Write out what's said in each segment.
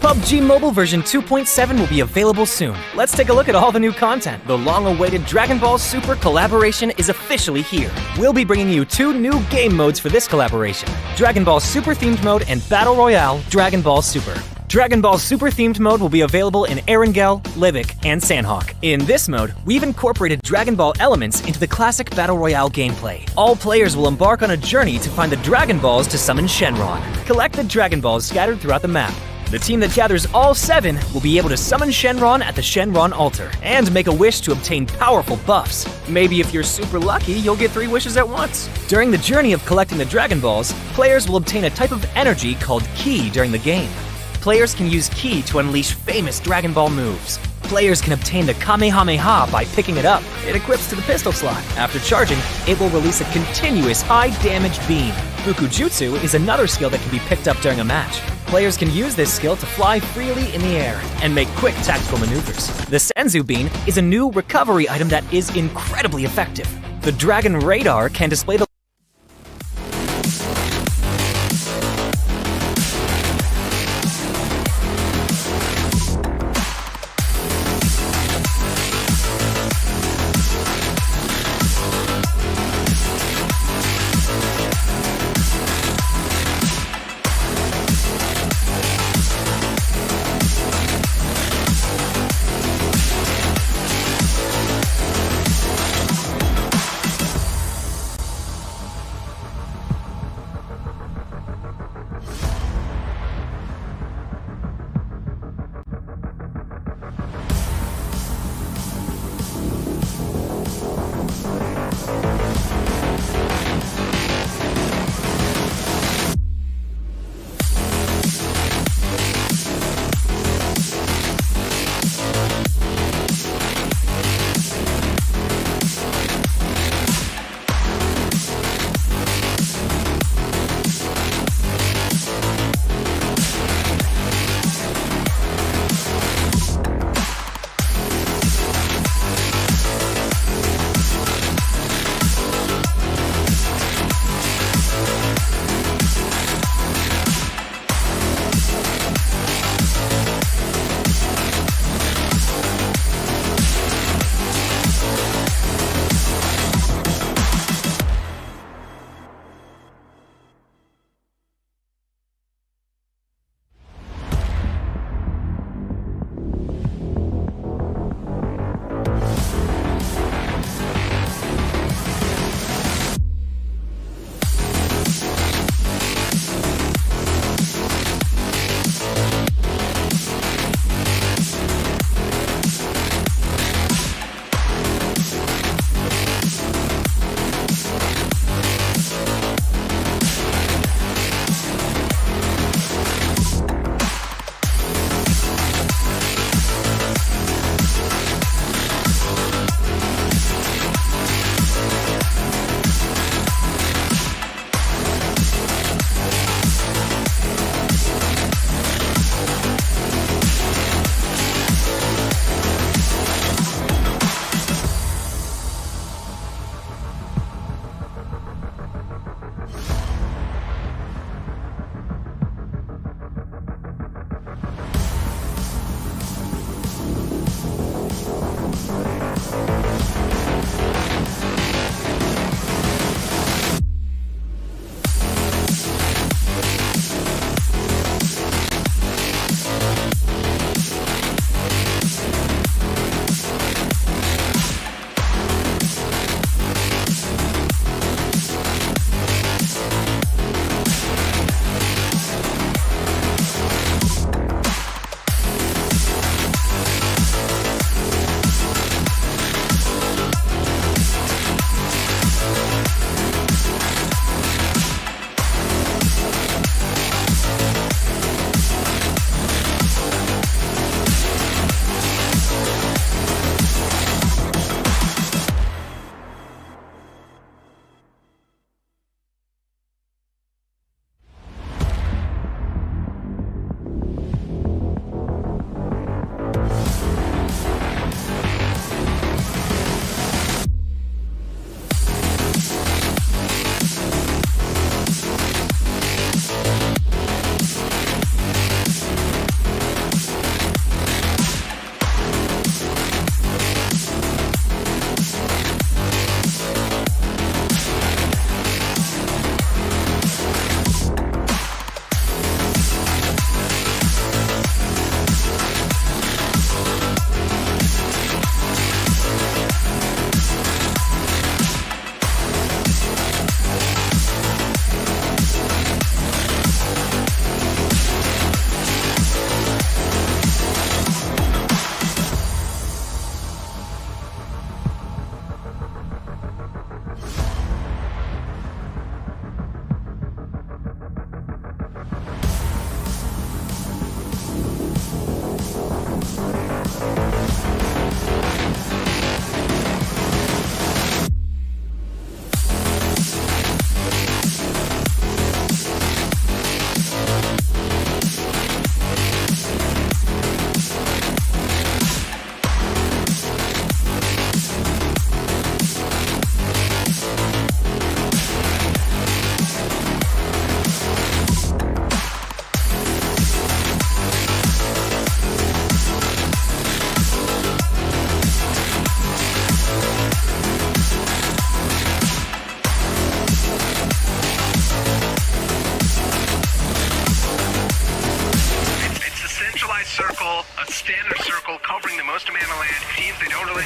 PUBG Mobile version 2.7 will be available soon. Let's take a look at all the new content. The long-awaited Dragon Ball Super collaboration is officially here. We'll be bringing you 2 new game modes for this collaboration: Dragon Ball Super themed mode and Battle Royale Dragon Ball Super. Dragon Ball Super themed mode will be available in Erangel, Livik, and Sanhok. In this mode, we've incorporated Dragon Ball elements into the classic Battle Royale gameplay. All players will embark on a journey to find the Dragon Balls to summon Shenron. Collect the Dragon Balls scattered throughout the map. The team that gathers all 7 will be able to summon Shenron at the Shenron altar and make a wish to obtain powerful buffs. Maybe if you're super lucky, you'll get 3 wishes at once. During the journey of collecting the Dragon Balls, players will obtain a type of energy called Ki during the game. Players can use Ki to unleash famous Dragon Ball moves. Players can obtain the Kamehameha by picking it up. It equips to the pistol slot. After charging, it will release a continuous high-damage beam. Fukujutsu is another skill that can be picked up during a match. Players can use this skill to fly freely in the air and make quick tactical maneuvers. The Senzu Bean is a new recovery item that is incredibly effective. The Dragon Radar can display the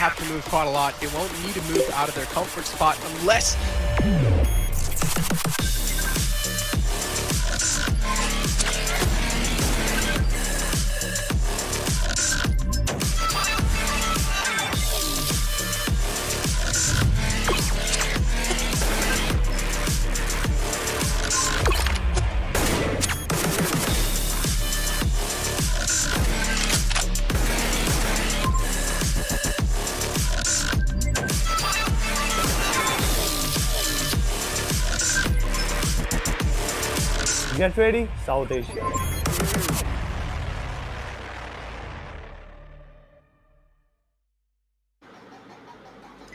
have to move quite a lot. They won't need to move out of their comfort spot unless... Get ready, South Asia.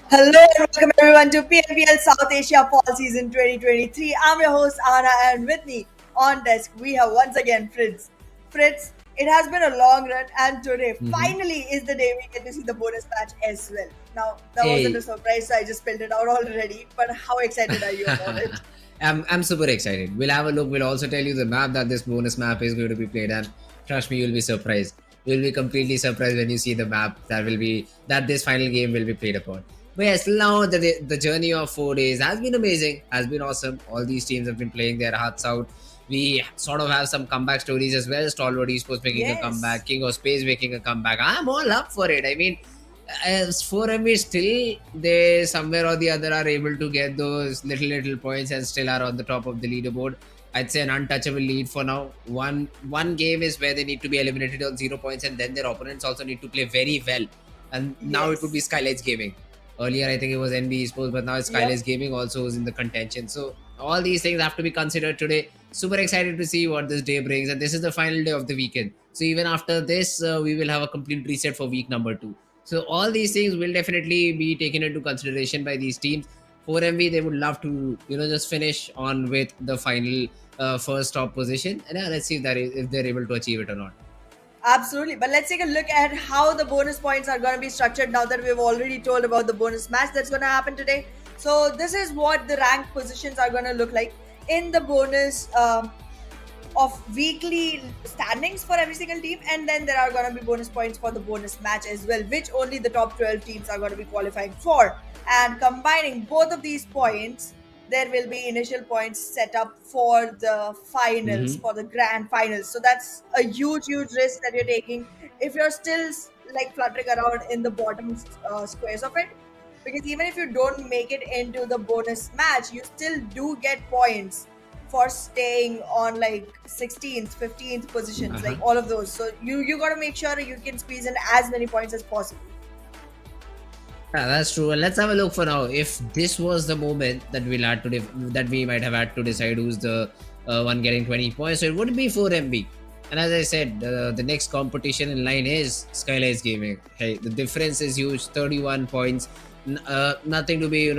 Hello and welcome everyone to PMPL South Asia Fall Season 2023. I'm your host Anna, and with me on desk we have once again Fritz. Fritz, it has been a long run, and today finally is the day we get to see the bonus match as well. Now that wasn't a surprise, so I just spelled it out already. But how excited are you about it? I'm super excited. We'll have a look. We'll also tell you the map that this bonus map is going to be played, and trust me, you'll be surprised. You'll be completely surprised when you see the map that this final game will be played upon. But yes, now the journey of 4 days has been amazing, has been awesome. All these teams have been playing their hearts out. We sort of have some comeback stories as well. Stalwart Esports making a comeback, King of Spades making a comeback. I'm all up for it. I mean, as for me, still they somewhere or the other are able to get those little points and still are on the top of the leaderboard. I'd say an untouchable lead for now. One game is where they need to be eliminated on 0 points, and then their opponents also need to play very well. And now it would be SKYLIGHTZ Gaming. Earlier I think it was NBeSports, but now it's SKYLIGHTZ Gaming also is in the contention. So all these things have to be considered today. Super excited to see what this day brings, and this is the final day of the weekend. So even after this, we will have a complete reset for week number 2. So all these things will definitely be taken into consideration by these teams. 4MV, they would love to, just finish on with the final first top position. And let's see if they're able to achieve it or not. Absolutely. But let's take a look at how the bonus points are going to be structured now that we've already told about the bonus match that's going to happen today. So this is what the rank positions are going to look like in the bonus of weekly standings for every single team, and then there are going to be bonus points for the bonus match as well, which only the top 12 teams are going to be qualifying for. And combining both of these points, there will be initial points set up for the finals, for the grand finals. So that's a huge risk that you're taking if you're still like fluttering around in the bottom squares of it, because even if you don't make it into the bonus match, you still do get points for staying on like 16th, 15th positions, like all of those. So you got to make sure you can squeeze in as many points as possible. Yeah, that's true. And let's have a look for now. If this was the moment that we might have had to decide who's the one getting 20 points, so it would be 4MB. And as I said, the next competition in line is SKYLIGHTZ Gaming. Hey, the difference is huge, 31 points. Nothing to be,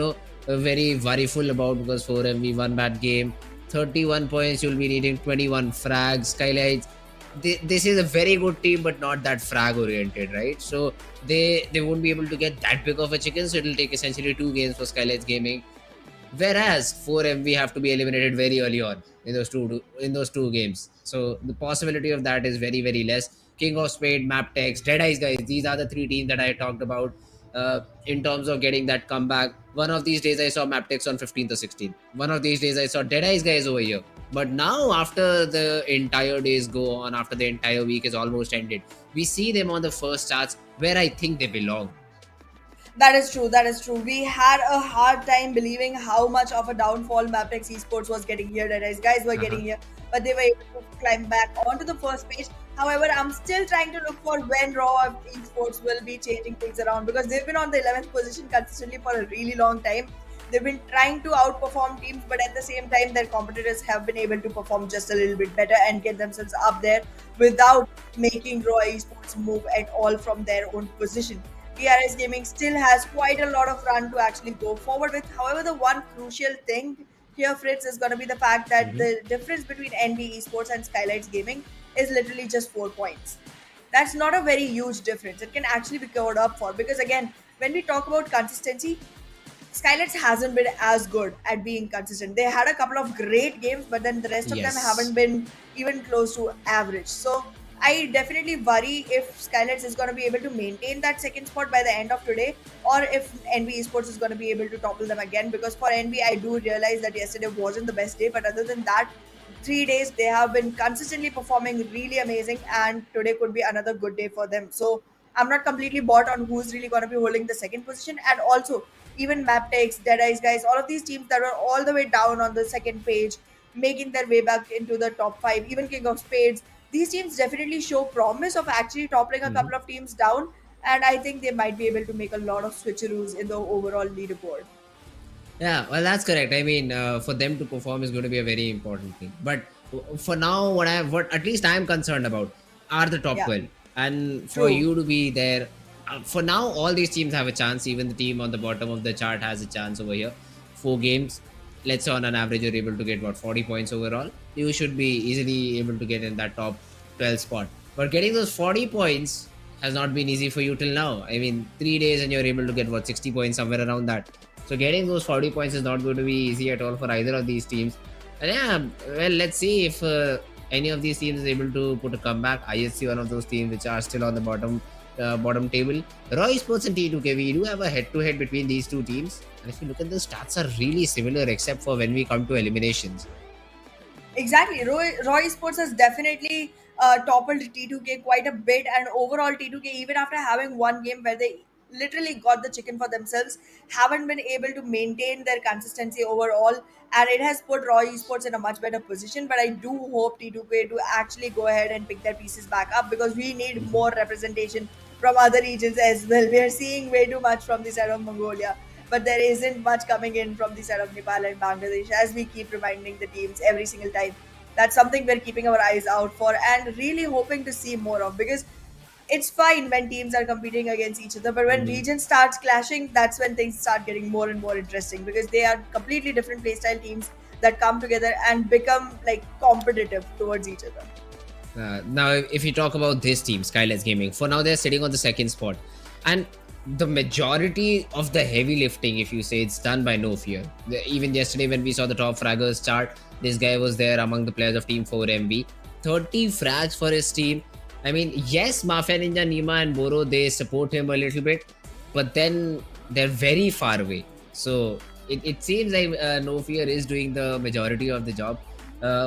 very worryful about, because 4MB one bad game. 31 points, you'll be needing 21 frags. SKYLIGHTZ, this is a very good team, but not that frag oriented, right? So they won't be able to get that big of a chicken, so it'll take essentially 2 games for SKYLIGHTZ Gaming, whereas 4MV have to be eliminated very early on in those two games. So the possibility of that is very less. King of Spades, Mabetex, DEADEYES, guys, these are the 3 teams that I talked about in terms of getting that comeback. One of these days I saw Mabetex on 15th or 16th. One of these days I saw DEADEYES guys over here. But now, after the entire days go on, after the entire week is almost ended, we see them on the first charts where I think they belong. That is true. We had a hard time believing how much of a downfall Mabetex Esports was getting here. DEADEYES guys were getting here, but they were able to climb back onto the first page. However, I'm still trying to look for when Raw Esports will be changing things around, because they've been on the 11th position consistently for a really long time. They've been trying to outperform teams, but at the same time, their competitors have been able to perform just a little bit better and get themselves up there without making Raw Esports move at all from their own position. DRS Gaming still has quite a lot of run to actually go forward with. However, the one crucial thing here, Fritz, is going to be the fact that the difference between NBeSports and SKYLIGHTZ Gaming is literally just 4 points. That's not a very huge difference. It can actually be covered up for, because again, when we talk about consistency, SKYLIGHTZ hasn't been as good at being consistent. They had a couple of great games, but then the rest of them haven't been even close to average. So I definitely worry if SKYLIGHTZ is going to be able to maintain that second spot by the end of today, or if NBeSports is going to be able to topple them again. Because for NB, I do realize that yesterday wasn't the best day, but other than that, 3 days they have been consistently performing really amazing, and today could be another good day for them. So I'm not completely bought on who's really going to be holding the second position, and also even Mabetex, DEADEYES guys, all of these teams that were all the way down on the second page, making their way back into the top five, even King of Spades. These teams definitely show promise of actually toppling a couple of teams down, and I think they might be able to make a lot of switcheroos in the overall leaderboard. Yeah, well, that's correct. I mean, for them to perform is going to be a very important thing. But for now, what at least I'm concerned about are the top Yeah, 12. And for true. you to be there, for now, all these teams have a chance. Even the team on the bottom of the chart has a chance over here. 4 games, let's say on an average, you're able to get what, 40 points overall. You should be easily able to get in that top 12 spot. But getting those 40 points has not been easy for you till now. I mean, 3 days and you're able to get what, 60 points, somewhere around that. So getting those 40 points is not going to be easy at all for either of these teams. And yeah, well, let's see if any of these teams is able to put a comeback. ISC, one of those teams which are still on the bottom table. Raw Esports and T2K, we do have a head-to-head between these two teams. And if you look at the stats, are really similar except for when we come to eliminations. Exactly. Roy Esports has definitely toppled T2K quite a bit, and overall T2K, even after having one game where they literally got the chicken for themselves, haven't been able to maintain their consistency overall, and it has put Roy Esports in a much better position. But I do hope T2K to actually go ahead and pick their pieces back up, because we need more representation from other regions as well. We are seeing way too much from the side of Mongolia, but there isn't much coming in from the side of Nepal and Bangladesh, as we keep reminding the teams every single time. That's something we're keeping our eyes out for and really hoping to see more of, because it's fine when teams are competing against each other, but when Mhm. regions starts clashing, that's when things start getting more and more interesting, because they are completely different playstyle teams that come together and become like competitive towards each other. Now, if you talk about this team, SKYLIGHTZ Gaming, for now they're sitting on the second spot, and the majority of the heavy lifting, if you say, it's done by No Fear. Even yesterday, when we saw the top fraggers chart, this guy was there among the players of Team 4MB. 30 frags for his team. I mean, yes, Mafia Ninja, Nima, and Boro, they support him a little bit, but then they're very far away. So it seems like No Fear is doing the majority of the job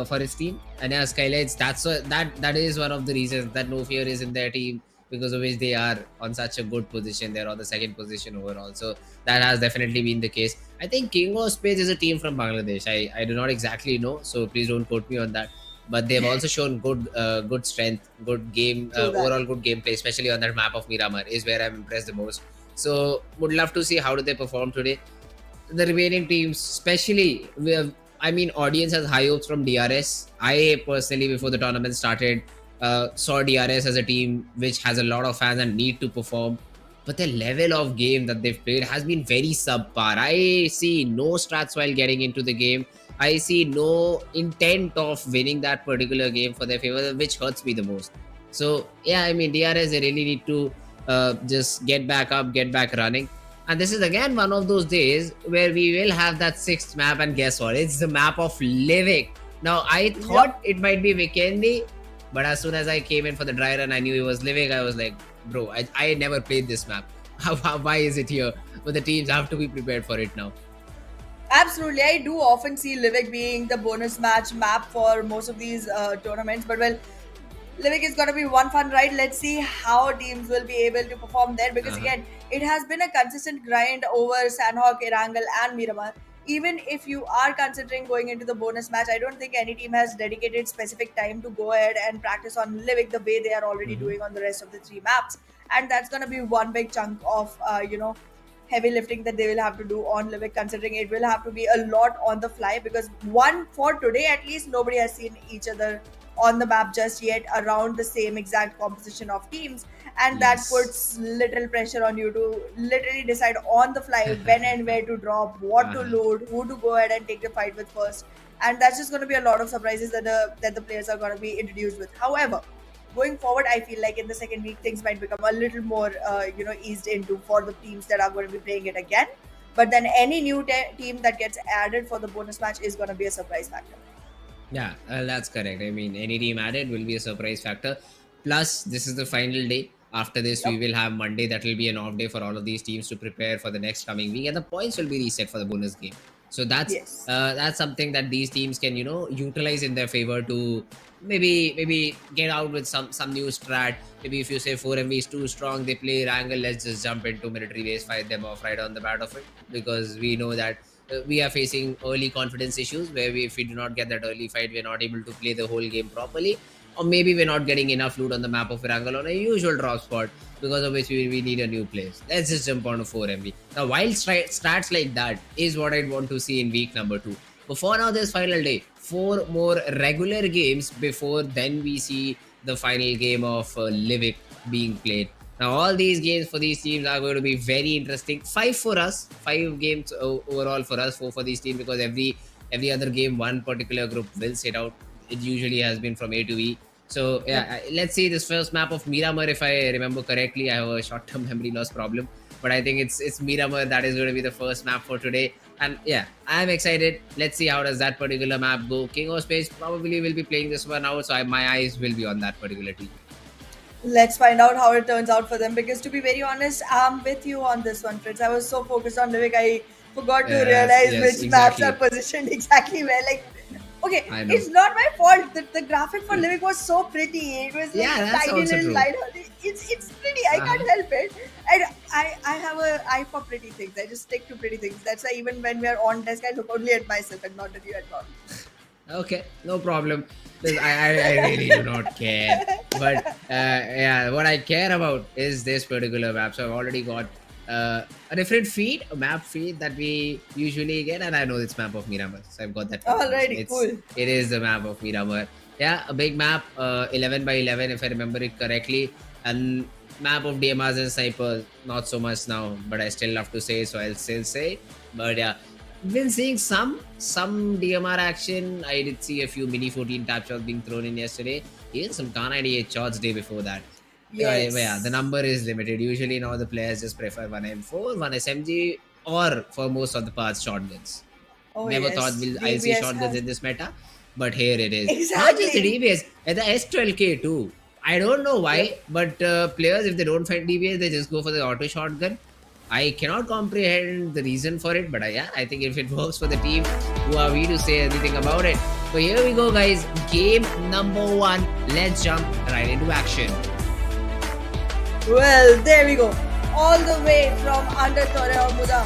for his team. And yeah, SKYLIGHTZ, that is one of the reasons that No Fear is in their team, because of which they are on such a good position. They're on the second position overall. So that has definitely been the case. I think King of Spades is a team from Bangladesh. I do not exactly know, so please don't quote me on that. But they've also shown good strength, good game, True that. overall good gameplay, especially on that map of Miramar is where I'm impressed the most. So would love to see how do they perform today. The remaining teams, especially, I mean, audience has high hopes from DRS. I personally, before the tournament started, saw DRS as a team which has a lot of fans and need to perform. But the level of game that they've played has been very subpar. I see no strats while getting into the game. I see no intent of winning that particular game for their favor, which hurts me the most. So yeah, I mean, DRS, they really need to just get back up, get back running. And this is again one of those days where we will have that sixth map, and guess what? It's the map of Livik. Now I Yep. thought it might be Vikendi, but as soon as I came in for the dry run, I knew it was Livik. I was like, bro, I never played this map. Why is it here? But the teams have to be prepared for it now. Absolutely, I do often see Livik being the bonus match map for most of these tournaments. But well, Livik is going to be one fun ride. Let's see how teams will be able to perform there, because Uh-huh. again, it has been a consistent grind over Sanhok, Erangel, and Miramar. Even if you are considering going into the bonus match, I don't think any team has dedicated specific time to go ahead and practice on Livik the way they are already Mhm. doing on the rest of the three maps. And that's going to be one big chunk of, heavy lifting that they will have to do on Livik, considering it will have to be a lot on the fly, because one, for today at least, nobody has seen each other on the map just yet around the same exact composition of teams, and that Yes. puts little pressure on you to literally decide on the fly when and where to drop, what to Uh-huh. load, who to go ahead and take the fight with first. And that's just going to be a lot of surprises that the players are going to be introduced with. However, going forward, I feel like in the second week things might become a little more eased into for the teams that are going to be playing it again. But then any new team that gets added for the bonus match is going to be a surprise factor. Yeah, that's correct. I mean, any team added will be a surprise factor. Plus, this is the final day. After this, we Yep. will have Monday. That will be an off day for all of these teams to prepare for the next coming week, and the points will be reset for the bonus game. So Yes. that's something that these teams can utilize in their favor to maybe get out with some new strat. Maybe if you say 4MV is too strong, they play Erangel. Let's just jump into military base, fight them off right on the bat of it, because we know that we are facing early confidence issues where if we do not get that early fight, we're not able to play the whole game properly, or maybe we're not getting enough loot on the map of Erangel on a usual drop spot, because of which we need a new place. Let's just jump on to 4MV. Now, wild stats like that is what I'd want to see in week number 2. But for now, this final day, 4 more regular games before then we see the final game of Livik being played. Now, all these games for these teams are going to be very interesting. 5 for us, 5 games overall for us, 4 for these teams, because every other game, one particular group will sit out. It usually has been from A to E. So yeah, let's see this first map of Miramar. If I remember correctly, I have a short-term memory loss problem, but I think it's Miramar that is going to be the first map for today. And yeah, I'm excited. Let's see how does that particular map go. King of Spades probably will be playing this one out, so my eyes will be on that particular team. Let's find out how it turns out for them, because to be very honest, I'm with you on this one, Fritz. I was so focused on Livik, I forgot to Yes, realize yes, which maps are exactly. positioned exactly where. Like, okay, I know. it's not my fault. The graphic for Livik was so pretty. It was like Yeah, that's tiny also little true. light. It's pretty. I Uh-huh. can't help it. And I have a eye for pretty things. I just stick to pretty things. That's why even when we are on desk, I look only at myself and not at you at all. Okay, no problem. I really do not care. But yeah, what I care about is this particular map. So I've already got a different feed, a map feed that we usually get, and I know it's map of Miramar. So I've got that confirmation. Alrighty, cool. It is the map of Miramar. Yeah, a big map, 11 by 11 if I remember it correctly, and map of DMRs and snipers. Not so much now, but I still have to say, so I'll still say. But yeah, been seeing some DMR action. I did see a few mini 14 tap shots being thrown in yesterday. Even some Khan 98 shots day before that. Yeah, the Yes. number is limited. Usually now the players just prefer one M4, one SMG, or for most of the parts shotguns. Oh Never thought yes, I'll see DBS shotguns has in this meta, but here it is. Not just the exactly. DBS, and the S12K too. I don't know why, Yep. but players, if they don't find DBS, they just go for the auto shotgun. I cannot comprehend the reason for it, but yeah, I think if it works for the team, who are we to say anything about it? So here we go, guys. Game number 1. Let's jump right into action. Well, there we go. All the way from under Torre Muda,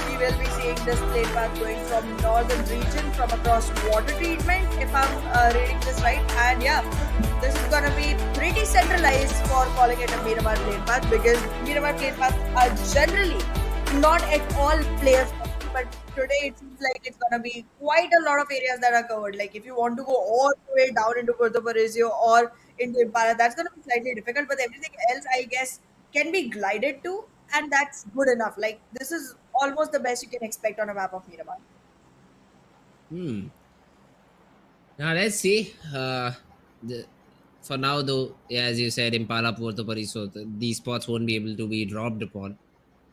we will be seeing this plane path going from northern region from across water treatment, if I'm reading this right. And yeah, this is gonna be pretty centralized for calling it a Miramar plane path, because Miramar plane paths are generally not at all players, but today it seems like it's gonna be quite a lot of areas that are covered. Like if you want to go all the way down into Puerto Parisio or into Impala, that's gonna be slightly difficult. But everything else, I guess, can be glided to, and that's good enough. Like this is almost the best you can expect on a map of Miramar. Hmm. Now let's see. The, for now, though, yeah, as you said, Impala Puerto Pariso, these spots won't be able to be dropped upon.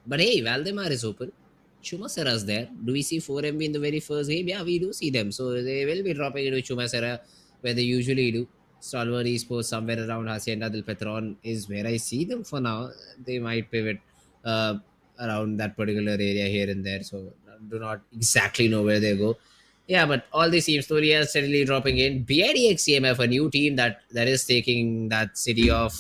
But hey, Valdemar is open. Chumasera's there. Do we see 4MB in the very first game? Yeah, we do see them. So they will be dropping into Chumasera where they usually do. Stalwart Esports somewhere around Hacienda del Petron is where I see them for now. They might pivot uh, around that particular area here and there. So do not exactly know where they go. Yeah, but all these teams slowly are steadily dropping in. DEADEYES CMF, a new team that is taking that city of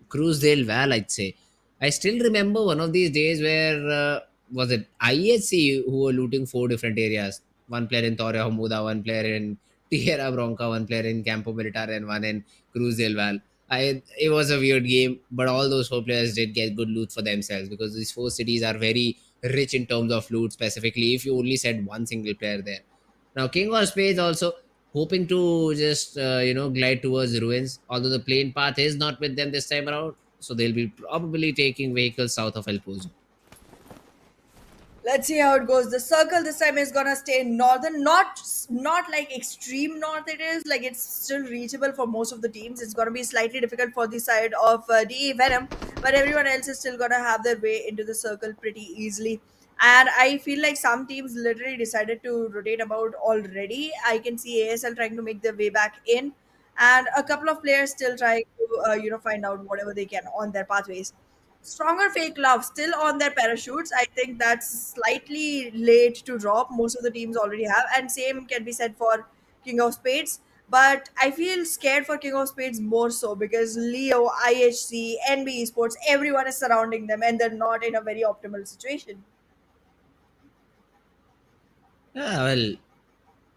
Cruisedale Val, I'd say. I still remember one of these days where was it IHC who were looting 4 different areas. One player in Torre Hamuda, one player in Tierra Bronca, one player in Campo Militar, and one in Cruz del Val. It was a weird game, but all those 4 players did get good loot for themselves, because these 4 cities are very rich in terms of loot, specifically if you only set one single player there. Now, King of Spades also hoping to just glide towards ruins, although the plane path is not with them this time around, so they'll be probably taking vehicles south of El Pozo. Let's see how it goes. The circle this time is gonna stay northern, not like extreme north. It is like it's still reachable for most of the teams. It's gonna be slightly difficult for the side of DE Venom, but everyone else is still gonna have their way into the circle pretty easily. And I feel like some teams literally decided to rotate about already. I can see ASL trying to make their way back in, and a couple of players still trying to find out whatever they can on their pathways. Stronger fake love still on their parachutes. I think that's slightly late to drop. Most of the teams already have, and same can be said for King of Spades. But I feel scared for King of Spades more so because Leo, IHC, NBeSports, everyone is surrounding them, and they're not in a very optimal situation. Yeah, well,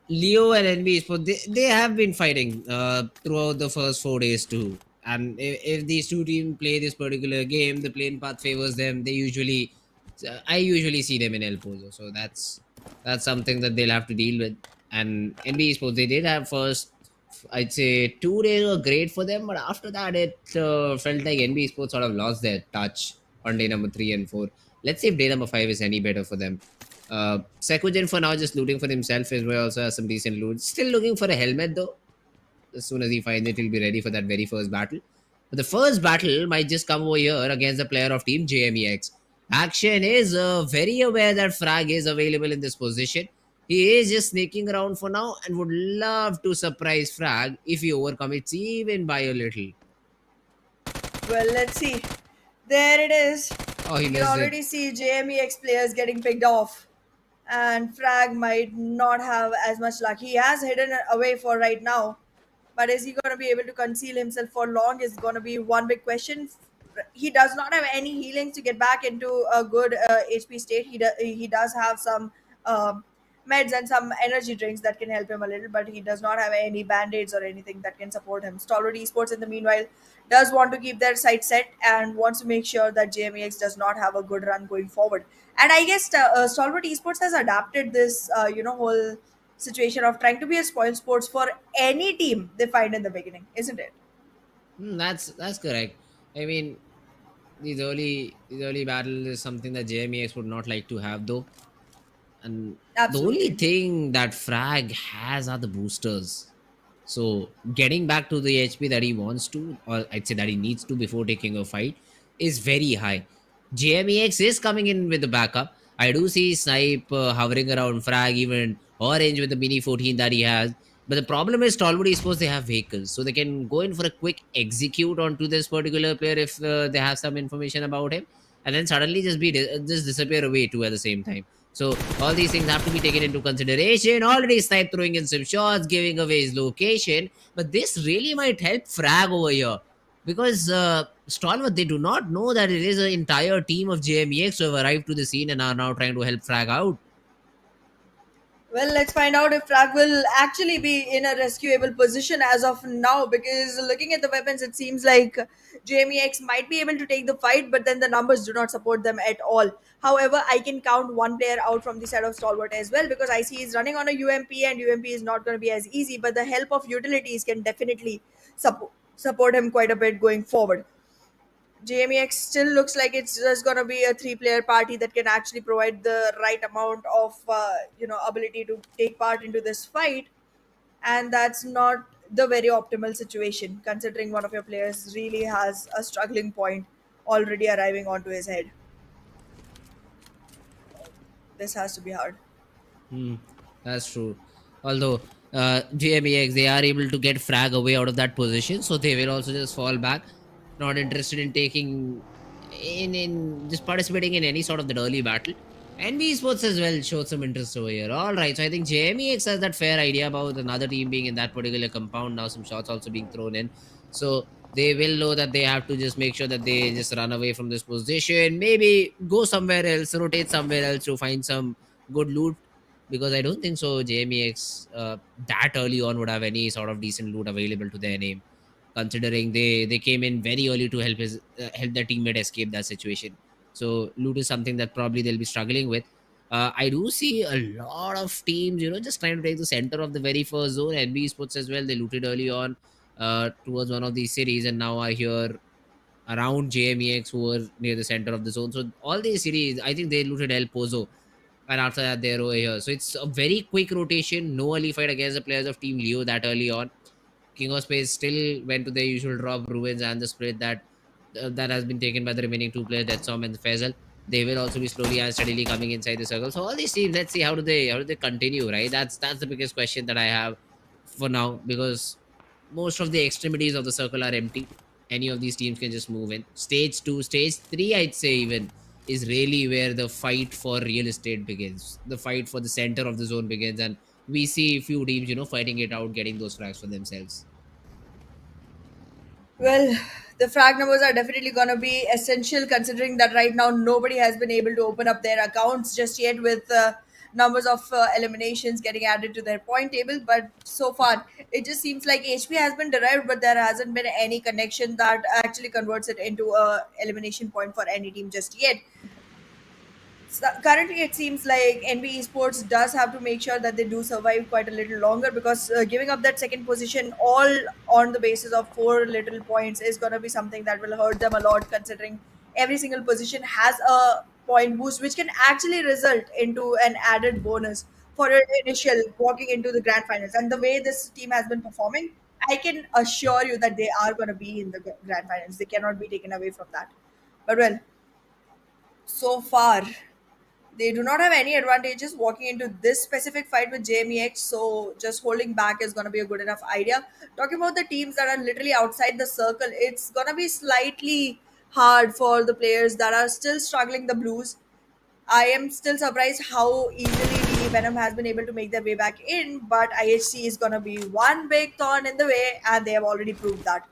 Leo and NBeSports, they have been fighting throughout the first 4 days too. And if these two teams play this particular game, the playing path favors them. I usually see them in El Pozo. So that's something that they'll have to deal with. And NBeSports, they did have first, I'd say 2 days were great for them, but after that it felt like NBeSports sort of lost their touch on day number 3 and 4. Let's see if day number 5 is any better for them. Sekujen for now just looting for himself as well. Also has some decent loot. Still looking for a helmet though. As soon as he finds it, he'll be ready for that very first battle. But the first battle might just come over here against the player of team JMEX. Action is very aware that Frag is available in this position. He is just sneaking around for now and would love to surprise Frag if he overcommits even by a little. Well, let's see. There it is. Oh, he You can missed it. already see JMEX players getting picked off, and Frag might not have as much luck. He has hidden away for right now, but is he going to be able to conceal himself for long is going to be one big question. He does not have any healings to get back into a good HP state. He does have some meds and some energy drinks that can help him a little, but he does not have any band-aids or anything that can support him. Stalwart Esports, in the meanwhile, does want to keep their sights set and wants to make sure that JMEX does not have a good run going forward. And I guess Stalwart Esports has adapted this, whole situation of trying to be a spoil sports for any team they find in the beginning, isn't it? That's correct. I mean, these early battle is something that JMEX would not like to have though. And the only Absolutely. thing that Frag has are the boosters. So getting back to the HP that he wants to, or I'd say that he needs to before taking a fight, is very high. JMEX is coming in with the backup. I do see Snipe hovering around Frag, even Orange with the Mini 14 that he has. But the problem is Stalwart Esports, they have vehicles. So they can go in for a quick execute onto this particular player if they have some information about him. And then suddenly just disappear away too at the same time. So all these things have to be taken into consideration. Already Snipe throwing in some shots, giving away his location. But this really might help Frag over here. Because Stalwart, they do not know that it is an entire team of JMEX who have arrived to the scene and are now trying to help Frag out. Well, let's find out if Frag will actually be in a rescuable position as of now. Because looking at the weapons, it seems like JMEX might be able to take the fight, but then the numbers do not support them at all. However, I can count one player out from the side of Stalwart as well because I see he's running on a UMP, and UMP is not going to be as easy. But the help of utilities can definitely support him quite a bit going forward. JMEX still looks like it's just gonna be a three-player party that can actually provide the right amount of ability to take part into this fight, and that's not the very optimal situation considering one of your players really has a struggling point already arriving onto his head. This has to be hard. Hmm, that's true. Although JMEX, they are able to get Frag away out of that position, so they will also just fall back. Not interested in taking in just participating in any sort of that early battle. NB Sports as well showed some interest over here. All right, so I think JMEX has that fair idea about another team being in that particular compound now. Some shots also being thrown in, so they will know that they have to just make sure that they just run away from this position. Maybe go somewhere else, rotate somewhere else to find some good loot. Because I don't think so. JMEX that early on would have any sort of decent loot available to their name, considering they came in very early to help their teammate escape that situation. So loot is something that probably they'll be struggling with. I do see a lot of teams, just trying to take the center of the very first zone. NB Sports as well. They looted early on towards one of these cities, and now are here around JMEX, who were near the center of the zone. So all these cities, I think they looted El Pozo, and after that they're over here. So it's a very quick rotation. No early fight against the players of Team Leo that early on. King of Space still went to their usual drop, Ruins, and the split that has been taken by the remaining two players, Detsom and Faisal. They will also be slowly and steadily coming inside the circle. So all these teams, let's see how do they continue, right? That's the biggest question that I have for now, because most of the extremities of the circle are empty. Any of these teams can just move in. Stage 2, stage 3, I'd say even, is really where the fight for real estate begins. The fight for the center of the zone begins, and we see a few teams, fighting it out, getting those frags for themselves. Well, the frag numbers are definitely going to be essential considering that right now nobody has been able to open up their accounts just yet with numbers of eliminations getting added to their point table. But so far, it just seems like HP has been derived, but there hasn't been any connection that actually converts it into a elimination point for any team just yet. So currently, it seems like NBeSports does have to make sure that they do survive quite a little longer because giving up that second position all on the basis of four little points is going to be something that will hurt them a lot. Considering every single position has a point boost, which can actually result into an added bonus for an initial walking into the grand finals. And the way this team has been performing, I can assure you that they are going to be in the grand finals. They cannot be taken away from that. But well, so far they do not have any advantages walking into this specific fight with JMEX, so just holding back is going to be a good enough idea. Talking about the teams that are literally outside the circle, it's going to be slightly hard for the players that are still struggling the blues. I am still surprised how easily the Venom has been able to make their way back in, but IHC is going to be one big thorn in the way, and they have already proved that.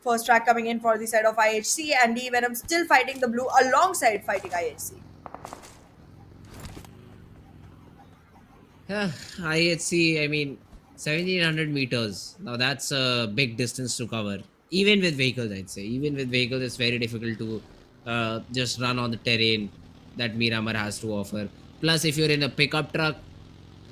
First track coming in for the side of IHC, and the Venom still fighting the blue alongside fighting IHC. IHC, I mean, 1700 meters. Now that's a big distance to cover. Even with vehicles, I'd say. Even with vehicles, it's very difficult to just run on the terrain that Miramar has to offer. Plus, if you're in a pickup truck,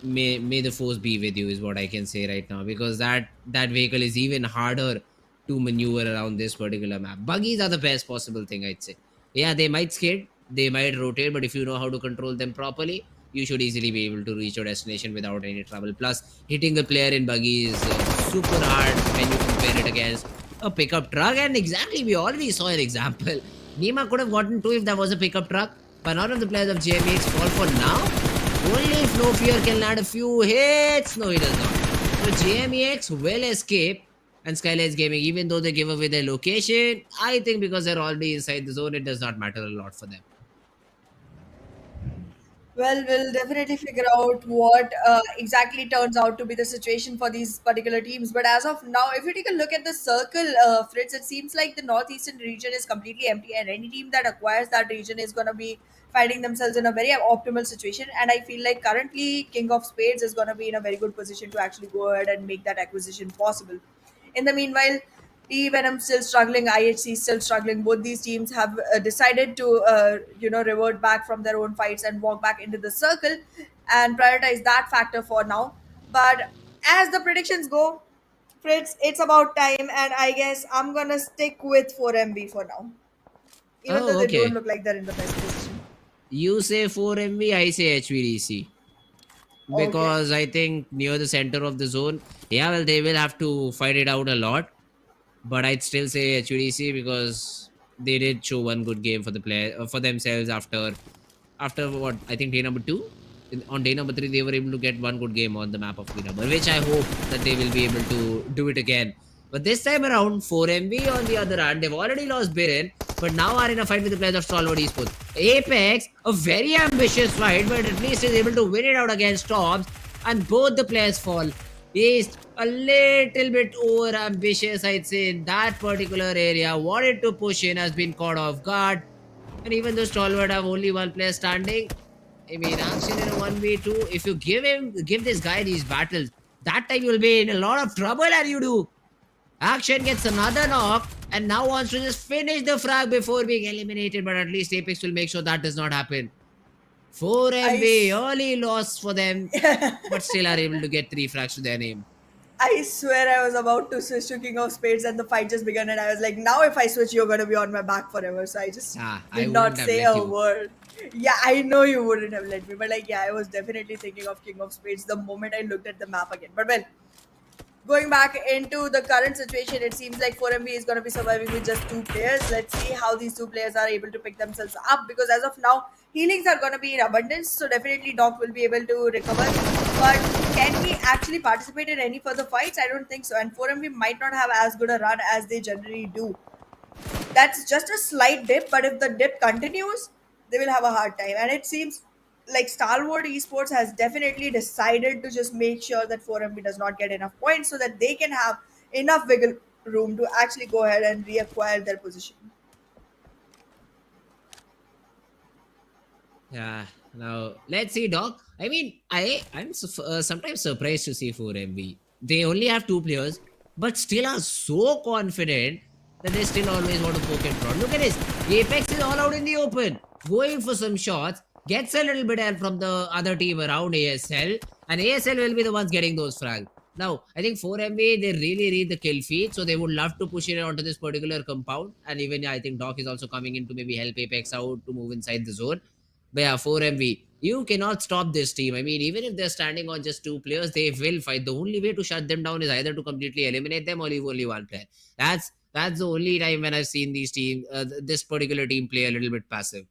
may the force be with you is what I can say right now, because that vehicle is even harder to maneuver around this particular map. Buggies are the best possible thing, I'd say. Yeah, they might skid, they might rotate, but if you know how to control them properly, you should easily be able to reach your destination without any trouble. Plus, hitting a player in buggy is super hard when you compare it against a pickup truck. And exactly, we already saw an example. Nima could have gotten two if that was a pickup truck, but none of the players of JMEX fall for now. Only if No Fear can land a few hits. No, he does not. So JMEX will escape, and SKYLIGHTZ Gaming, even though they give away their location, I think because they're already inside the zone, it does not matter a lot for them. Well, we'll definitely figure out what exactly turns out to be the situation for these particular teams. But as of now, if you take a look at the circle, Fritz, it seems like the northeastern region is completely empty, and any team that acquires that region is going to be finding themselves in a very optimal situation. And I feel like currently King of Spades is going to be in a very good position to actually go ahead and make that acquisition possible. In the meanwhile, Venom still struggling, IHC still struggling. Both these teams have decided to, revert back from their own fights and walk back into the circle and prioritize that factor for now. But as the predictions go, Fritz, it's about time, and I guess I'm gonna stick with 4MB for now, even though Oh, they don't okay. look like they're in the best position. You say 4MV, I say HVDC. Okay. Because I think near the center of the zone, yeah, well, they will have to fight it out a lot. But I'd still say HVDC because they did show one good game for the player for themselves after what I think day number two. On day number three, they were able to get one good game on the map of Miramar, which I hope that they will be able to do it again. But this time around, 4MV on the other hand, they've already lost Biren, but now are in a fight with the players of Stalwart Esports. Apex, a very ambitious fight, but at least is able to win it out against Tops, and both the players fall. He's a little bit over ambitious, I'd say, in that particular area. Wanted to push in, has been caught off guard. And even though Stalwart have only one player standing, I mean, Action in a 1v2, if you give this guy these battles, that time you'll be in a lot of trouble, and you do. Action gets another knock and now wants to just finish the frag before being eliminated, but at least Apex will make sure that does not happen. 4MV, I early loss for them, but still are able to get 3 frags to their name. I swear I was about to switch to King of Spades and the fight just began, and I was like, now if I switch, you're gonna be on my back forever. So I just Ah, I did wouldn't not have say let a you. word. Yeah, I know you wouldn't have let me, but like, yeah, I was definitely thinking of King of Spades the moment I looked at the map again. But well, Going back into the current situation, it seems like 4MB is going to be surviving with just 2 players. Let's see how these 2 players are able to pick themselves up, because as of now, healings are going to be in abundance. So definitely Doc will be able to recover. But can he actually participate in any further fights? I don't think so. And 4MB might not have as good a run as they generally do. That's just a slight dip, but if the dip continues, they will have a hard time. And it seems like Stalwart Esports has definitely decided to just make sure that 4MB does not get enough points so that they can have enough wiggle room to actually go ahead and reacquire their position. Yeah. Now let's see, Doc. I mean, I'm sometimes surprised to see 4MB. They only have 2 players, but still are so confident that they still always want to poke and prod. Look at this. Apex is all out in the open, going for some shots. Gets a little bit help from the other team around ASL, and ASL will be the ones getting those frags. Now, I think 4MB, they really read the kill feed, so they would love to push it onto this particular compound. And even I think Doc is also coming in to maybe help Apex out to move inside the zone. But yeah, 4MB, you cannot stop this team. I mean, even if they're standing on just 2 players, they will fight. The only way to shut them down is either to completely eliminate them or leave only 1 player. That's the only time when I've seen these teams, this particular team play a little bit passive.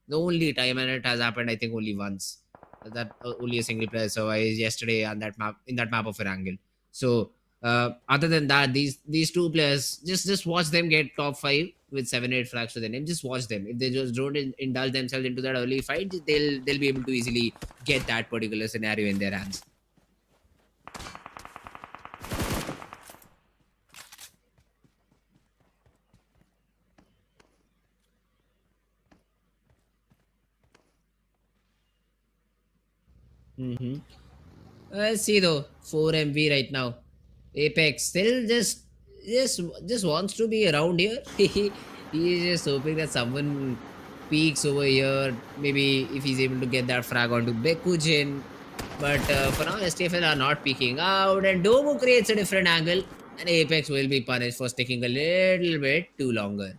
The only time, and it has happened, I think, only once. That only a single player survived yesterday on that map, in that map of Erangel. So other than that, these 2 players, just watch them get top 5 with 7-8 frags to their name. Just watch them. If they just don't indulge themselves into that early fight, they'll be able to easily get that particular scenario in their hands. Mm-hmm. Let's see though, 4MB right now. Apex still just wants to be around here. He is just hoping that someone peeks over here. Maybe if he's able to get that frag onto Bekujin. But for now, STFL are not peeking out, and Domo creates a different angle, and Apex will be punished for sticking a little bit too longer.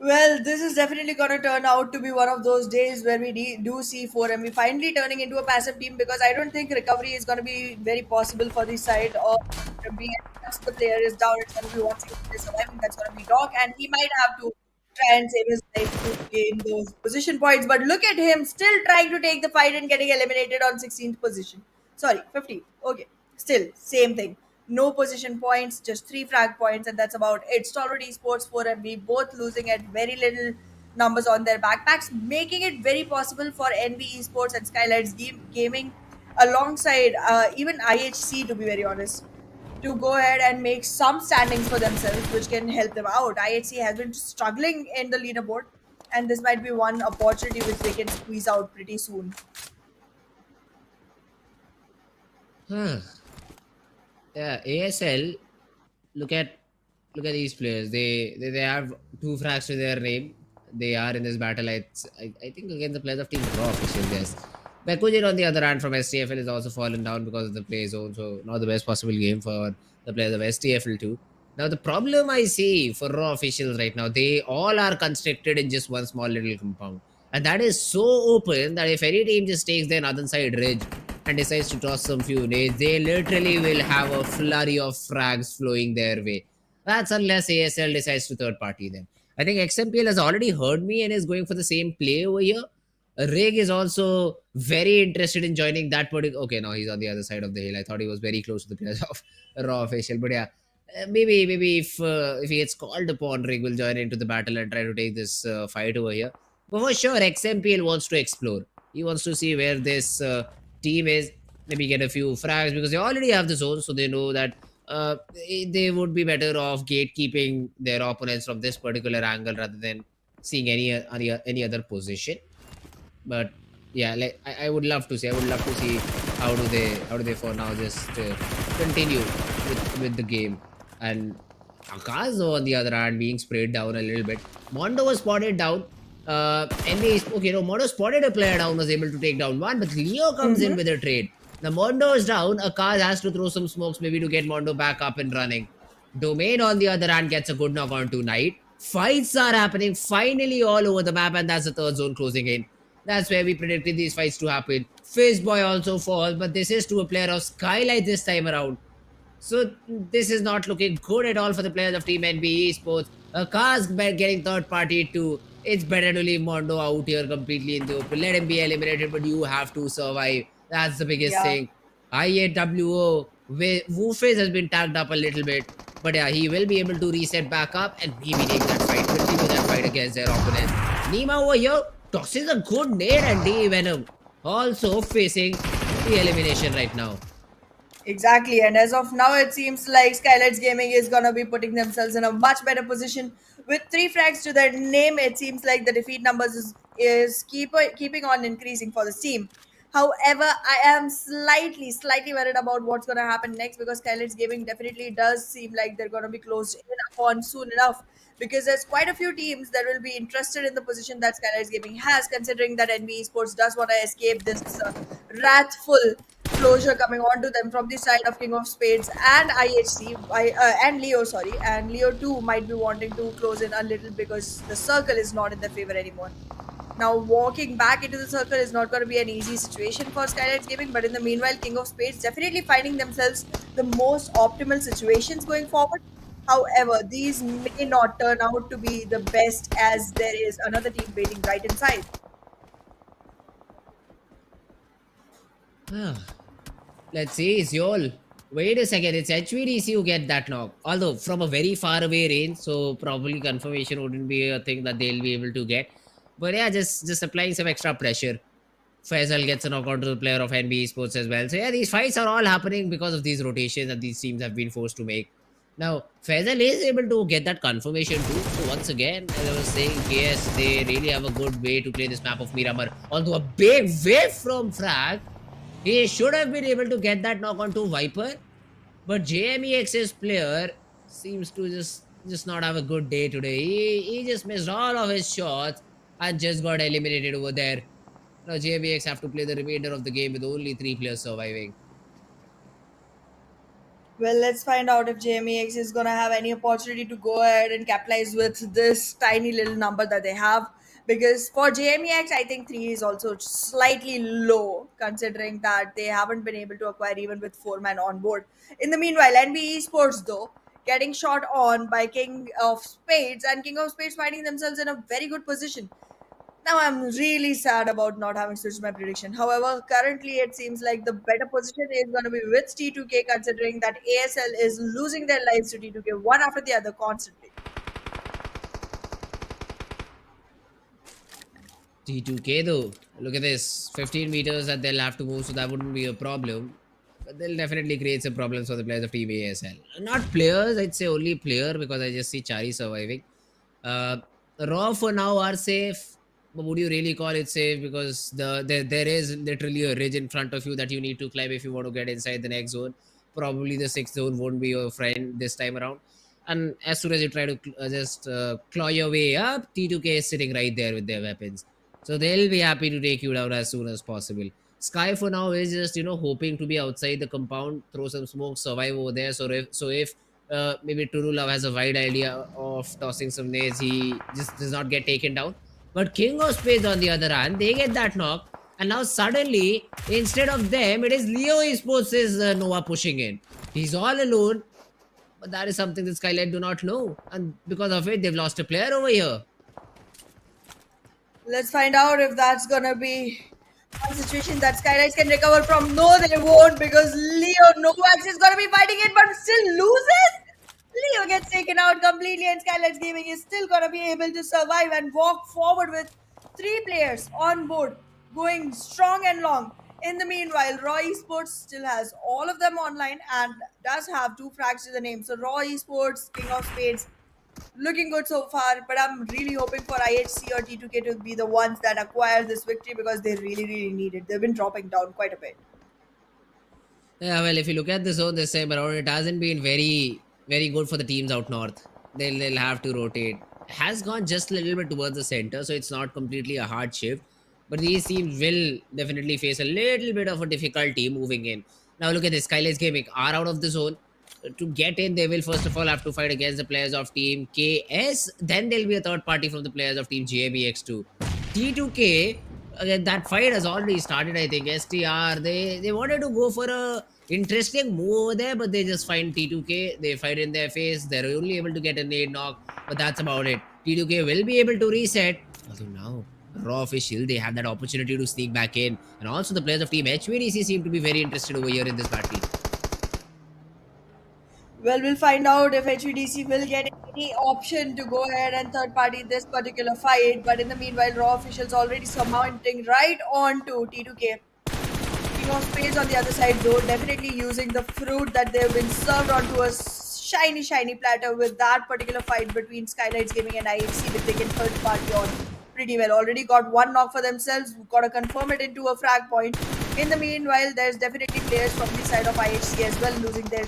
Well, this is definitely going to turn out to be one of those days where we do see 4MB finally turning into a passive team, because I don't think recovery is going to be very possible for the side of 4MB. Once the player is down, it's going to be one single player surviving. That's going to be Doc, and he might have to try and save his life to gain those position points. But look at him still trying to take the fight and getting eliminated on 16th position. Sorry, 15th. Okay, still same thing. No position points, just 3 frag points, and that's about it. Stalwart Esports 4MB both losing at very little numbers on their backpacks, making it very possible for NBeSports and SKYLIGHTZ Gaming, alongside even IHC, to be very honest, to go ahead and make some standings for themselves, which can help them out. IHC has been struggling in the leaderboard, and this might be one opportunity which they can squeeze out pretty soon. Yeah, ASL. Look at these players. They have 2 frags to their name. They are in this battle. I think against the players of Team Raw officials. Yes. Bekujin on the other hand from STFL is also fallen down because of the play zone. So not the best possible game for the players of STFL too. Now the problem I see for Raw officials right now, they all are constricted in just one small little compound. And that is so open that if any team just takes their northern side ridge and decides to toss some few nades, they literally will have a flurry of frags flowing their way. That's unless ASL decides to third party them. I think XMPL has already heard me and is going for the same play over here. Rig is also very interested in joining that particular. Okay, no, he's on the other side of the hill. I thought he was very close to the players of Raw official, but yeah, maybe if he gets called upon, Rig will join into the battle and try to take this fight over here. But for sure, XMPL wants to explore. He wants to see where this team is. Maybe get a few frags because they already have the zone, so they know that they would be better off gatekeeping their opponents from this particular angle rather than seeing any other position. But yeah, like I would love to see. I would love to see how do they for now just continue with the game. And Akazo on the other hand being sprayed down a little bit. Mondo was spotted down. Mondo spotted a player down, was able to take down one, but Leo comes in with a trade. The Mondo is down. Akaz has to throw some smokes maybe to get Mondo back up and running. Domain on the other hand gets a good knock on to Knight. Fights are happening finally all over the map, and that's the third zone closing in. That's where we predicted these fights to happen. Fizzboy also falls, but this is to a player of SKYLIGHTZ this time around. So this is not looking good at all for the players of Team NBeSports. Cars getting third party too. It's better to leave Mondo out here completely in the open. Let him be eliminated, but you have to survive. That's the biggest Yeah. thing. IAWO, Woofes has been tagged up a little bit. But yeah, he will be able to reset back up and maybe take that fight, continue that fight against their opponents. Nima over here tosses a good nade and Venom also facing the elimination right now. Exactly, and as of now, it seems like SKYLIGHTZ Gaming is gonna be putting themselves in a much better position with 3 frags to their name. It seems like the defeat numbers is keeping on increasing for the team. However, I am slightly worried about what's gonna happen next because SKYLIGHTZ Gaming definitely does seem like they're gonna be closed in upon soon enough. Because there's quite a few teams that will be interested in the position that SKYLIGHTZ Gaming has, considering that NB Esports does want to escape this wrathful closure coming onto them from the side of King of Spades and IHC and Leo, sorry, and Leo too might be wanting to close in a little because the circle is not in their favor anymore. Now walking back into the circle is not going to be an easy situation for SKYLIGHTZ Gaming, but in the meanwhile, King of Spades definitely finding themselves the most optimal situations going forward. However, these may not turn out to be the best as there is another team waiting right inside. Let's see, Zol. Wait a second, it's HVDC who get that knock. Although from a very far away range, so probably confirmation wouldn't be a thing that they'll be able to get. But yeah, just applying some extra pressure. Faisal gets a knock onto the player of NB Esports as well. So yeah, these fights are all happening because of these rotations that these teams have been forced to make. Now, Faisal is able to get that confirmation too. So once again, as I was saying, KS, they really have a good way to play this map of Miramar. Although a big wave from Frag, he should have been able to get that knock onto Viper. But JMEX's player seems to just not have a good day today. He just missed all of his shots and just got eliminated over there. Now JMEX have to play the remainder of the game with only 3 players surviving. Well, let's find out if JMEX is going to have any opportunity to go ahead and capitalize with this tiny little number that they have. Because for JMEX, I think 3 is also slightly low, considering that they haven't been able to acquire even with 4 man on board. In the meanwhile, NB Esports, though, getting shot on by King of Spades, and King of Spades finding themselves in a very good position. Now I'm really sad about not having switched my prediction. However, currently it seems like the better position is going to be with T2K, considering that ASL is losing their lives to T2K one after the other constantly. T2K though, look at this, 15 meters that they'll have to move, so that wouldn't be a problem. But they'll definitely create some problems for the players of Team ASL. Not players, I'd say only player because I just see Chari surviving. Raw for now are safe. But would you really call it safe? Because there is literally a ridge in front of you that you need to climb if you want to get inside the next zone. Probably the 6th zone won't be your friend this time around. And as soon as you try to just claw your way up, T2K is sitting right there with their weapons. So they'll be happy to take you down as soon as possible. Sky for now is just hoping to be outside the compound, throw some smoke, survive over there. So if maybe Turulav has a wide idea of tossing some nades, he just does not get taken down. But King of Spades on the other hand, they get that knock, and now suddenly instead of them, it is Leo Esports is Noah pushing in. He's all alone, but that is something that SKYLIGHTZ do not know, and because of it, they've lost a player over here. Let's find out if that's gonna be one situation that SKYLIGHTZ can recover from. No, they won't, because Leo Novax is gonna be fighting it, but still loses. Leo gets taken out completely, and SKYLIGHTZ Gaming is still gonna be able to survive and walk forward with 3 players on board, going strong and long. In the meanwhile, Raw Esports still has all of them online and does have 2 frags to the name. So Raw Esports, King of Spades, looking good so far, but I'm really hoping for IHC or T2K to be the ones that acquire this victory because they really need it. They've been dropping down quite a bit. Yeah, well, if you look at the zone this time around, it hasn't been very good for the teams out north. They'll have to rotate. Has gone just a little bit towards the center, so it's not completely a hard shift. But these teams will definitely face a little bit of a difficulty moving in. Now look at this, SKYLIGHTZ Gaming are out of the zone. To get in, they will first of all have to fight against the players of Team KS. Then there'll be a third party from the players of Team JMEX2. T2K, again, that fight has already started, I think. STR, they wanted to go for a Interesting move over there, but they just find T2K. They fight in their face. They're only able to get a nade knock, but that's about it. T2K will be able to reset. Although now, Raw official, they have that opportunity to sneak back in. And also the players of Team HVDC seem to be very interested over here in this battle. Well, we'll find out if HVDC will get any option to go ahead and third party this particular fight. But in the meanwhile, Raw officials already surmounting right on to T2K. King of Spades on the other side, though, definitely using the fruit that they've been served onto a shiny platter with that particular fight between SKYLIGHTZ Gaming and IHC, which they can third party on pretty well. Already got one knock for themselves, got to confirm it into a frag point. In the meanwhile, there's definitely players from the side of IHC as well losing their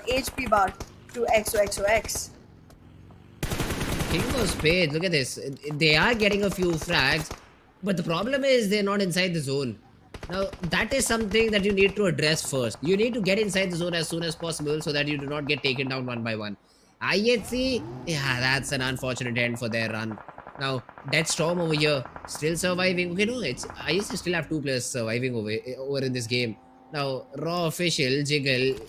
HP bar to XOXOX. King of Spades, look at this. They are getting a few frags, but the problem is they're not inside the zone. Now, that is something that you need to address first. You need to get inside the zone as soon as possible so that you do not get taken down one by one. IHC, yeah, that's an unfortunate end for their run. Now, Dead Storm over here, still surviving. Okay, no, it's IHC still have two players surviving over in this game. Now, Raw official, Jiggle,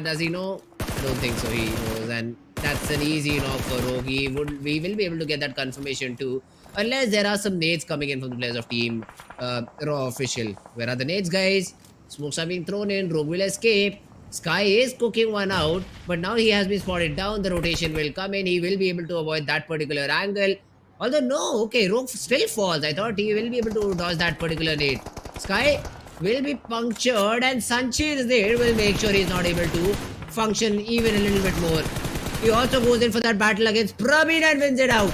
does he know? I don't think so, he knows. And that's an easy knock for Rogue. We will be able to get that confirmation too. Unless there are some nades coming in from the players of Team Raw official. Where are the nades, guys? Smokes are being thrown in. Rogue will escape. Sky is cooking one out, but now he has been spotted down. The rotation will come in. He will be able to avoid that particular angle. Although, no, okay, Rogue still falls. I thought he will be able to dodge that particular nade. Sky will be punctured, and Sanchir's nade will make sure he's not able to function even a little bit more. He also goes in for that battle against Praveen and wins it out.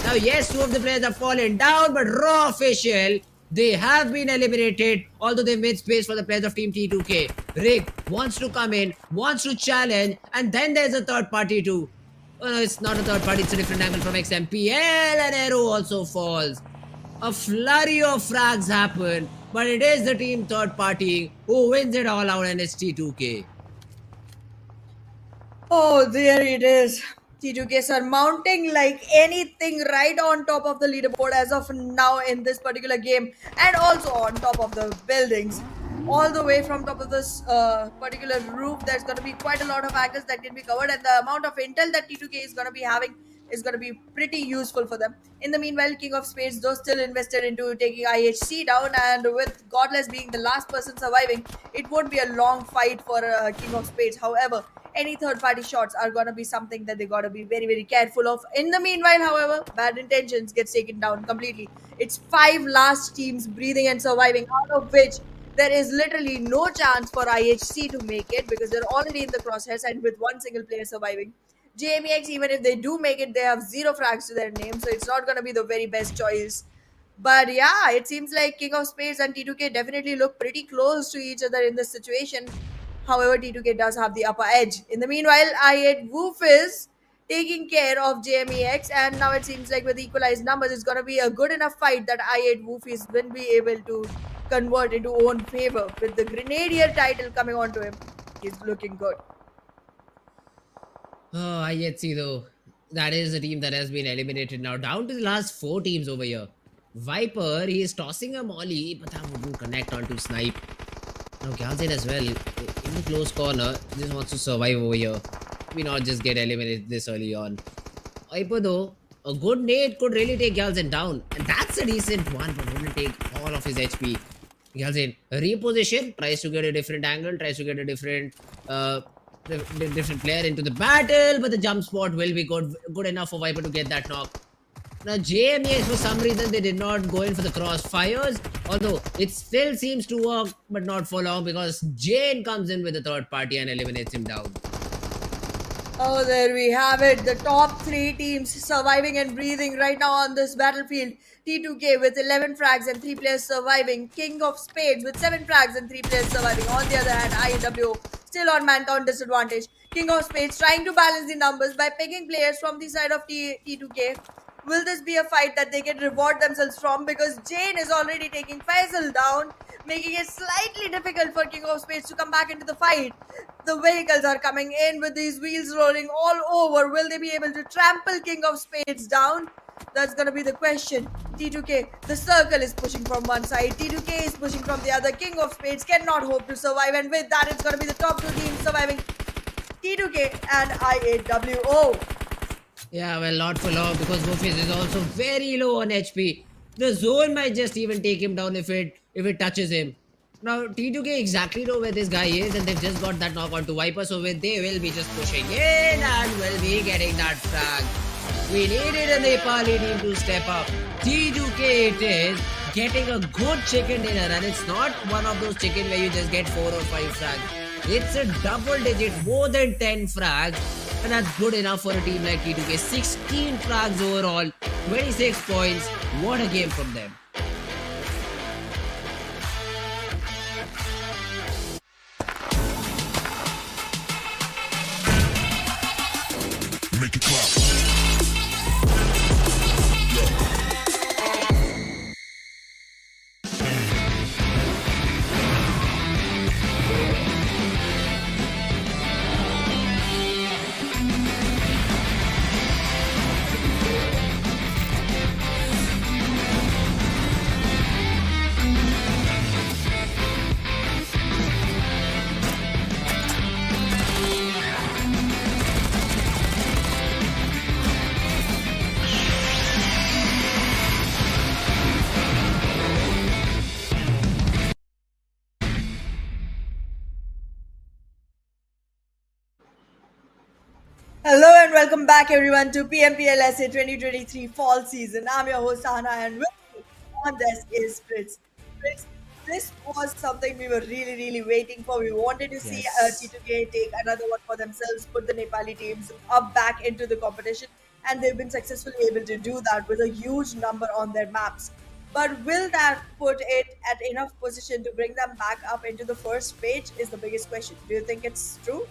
Now, yes, two of the players have fallen down, but Raw official, they have been eliminated, although they made space for the players of Team T2K. Rig wants to come in, wants to challenge, and then there's a third party too. It's not a third party, it's a different angle from XMPL, and Arrow also falls. A flurry of frags happen, but it is the team third party who wins it all out, and it's T2K. Oh, there it is. T2K surmounting like anything right on top of the leaderboard as of now in this particular game, and also on top of the buildings. All the way from top of this particular roof, there's going to be quite a lot of angles that can be covered, and the amount of intel that T2K is going to be having is going to be pretty useful for them. In the meanwhile, King of Spades, though, still invested into taking IHC down, and with Godless being the last person surviving, it won't be a long fight for King of Spades. However, any third party shots are going to be something that they got to be very careful of. In the meanwhile, however, Bad Intentions gets taken down completely. It's 5 last teams breathing and surviving, out of which there is literally no chance for IHC to make it because they're already in the crosshairs and with one single player surviving. JMEX, even if they do make it, they have 0 frags to their name, so it's not going to be the very best choice. But yeah, it seems like King of Spades and T2K definitely look pretty close to each other in this situation. However, T2K does have the upper edge. In the meanwhile, I8 Woof is taking care of JMEX, and now it seems like with equalized numbers, it's going to be a good enough fight that I8 Woof is will be able to convert into own favor. With the Grenadier title coming onto him, he's looking good. Oh, IHC though. That is a team that has been eliminated now. Down to the last 4 teams over here. Viper, he is tossing a molly, but that wouldn't connect onto Snipe. Now Galzin as well, in the close corner, just wants to survive over here. We not just get eliminated this early on. Viper though, a good nade could really take Galzin down. And that's a decent one, but wouldn't take all of his HP. Galzin, reposition, tries to get a different angle, tries to get a different different player into the battle, but the jump spot will be good enough for Viper to get that knock. Now JMEX, for some reason they did not go in for the crossfires, although it still seems to work, but not for long because Jane comes in with the third party and eliminates him down. Oh, there we have it. The top 3 teams surviving and breathing right now on this battlefield. T2K with 11 frags and 3 players surviving. King of Spades with 7 frags and 3 players surviving. On the other hand, IW still on man count disadvantage. King of Spades trying to balance the numbers by picking players from the side of T2K. Will this be a fight that they can reward themselves from? Because Jane is already taking Faisal down, making it slightly difficult for King of Spades to come back into the fight. The vehicles are coming in with these wheels rolling all over. Will they be able to trample King of Spades down? That's gonna be the question. T2K, the circle is pushing from one side, T2K is pushing from the other. King of Spades cannot hope to survive, and with that, it's gonna be the top two teams surviving. T2K and IAWO. Yeah, well, not for long because Wolfies is also very low on HP. The zone might just even take him down if it touches him. Now T2K exactly know where this guy is, and they've just got that knock onto Viper, so they will be just pushing in and will be getting that frag. We needed a Nepali team to step up. T2K it is getting a good chicken dinner, and it's not one of those chicken where you just get 4 or 5 frags. It's a double digit, more than 10 frags, and that's good enough for a team like T2K. 16 frags overall, 26 points. What a game from them. Make it clap. Hello and welcome back everyone to PMPL SA 2023 Fall Season. I'm your host Hannah, and with me on this is Spades. Spades, this was something we were really waiting for. We wanted to see Yes. T2K take another one for themselves, put the Nepali teams up back into the competition, and they've been successfully able to do that with a huge number on their maps. But will that put it at enough position to bring them back up into the first page is the biggest question. Do you think it's true?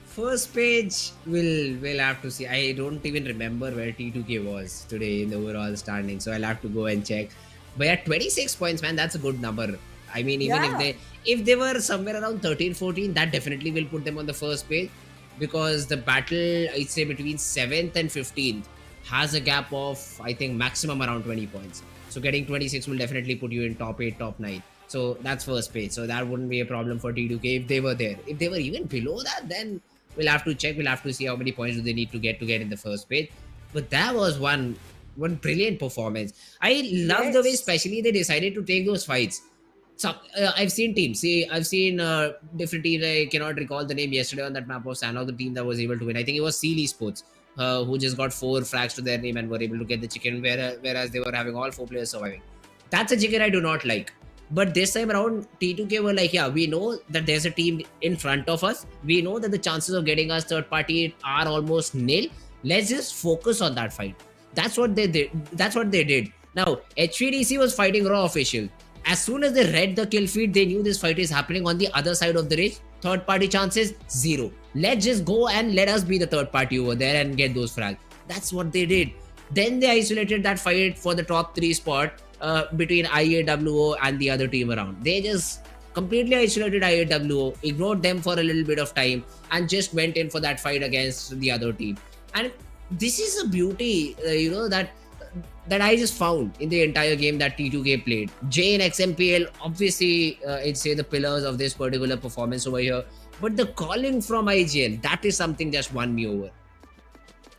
First page, we'll have to see. I don't even remember where T2K was today in the overall standing, so I'll have to go and check. But yeah, 26 points, man, that's a good number. I mean, even Yeah. if they were somewhere around 13, 14, that definitely will put them on the first page, because the battle, I'd say, between 7th and 15th has a gap of, I think, maximum around 20 points. So getting 26 will definitely put you in top 8, top 9. So that's first page. So that wouldn't be a problem for T2K if they were there. If they were even below that, then we'll have to check. We'll have to see how many points do they need to get in the first page. But that was one brilliant performance. I love the way, Yes. especially, they decided to take those fights. So I've seen teams. See, I've seen different teams. I cannot recall the name yesterday on that map of Sanhok, the team that was able to win. I think it was SKYLIGHTZ Esports, who just got 4 frags to their name and were able to get the chicken, whereas they were having all 4 players surviving. That's a chicken I do not like. But this time around, T2K were like, yeah, we know that there's a team in front of us. We know that the chances of getting us third party are almost nil. Let's just focus on that fight. That's what they did. Now, HVDC was fighting raw official. As soon as they read the kill feed, they knew this fight is happening on the other side of the ridge. Third party chances, 0. Let's just go and let us be the third party over there and get those frags. That's what they did. Then they isolated that fight for the top 3 spot between IAWO and the other team around. They just completely isolated IAWO, ignored them for a little bit of time, and just went in for that fight against the other team. And this is a beauty, that I just found in the entire game that T2K played. JMEX MPL, obviously, it's say the pillars of this particular performance over here. But the calling from IGL, that is something just won me over.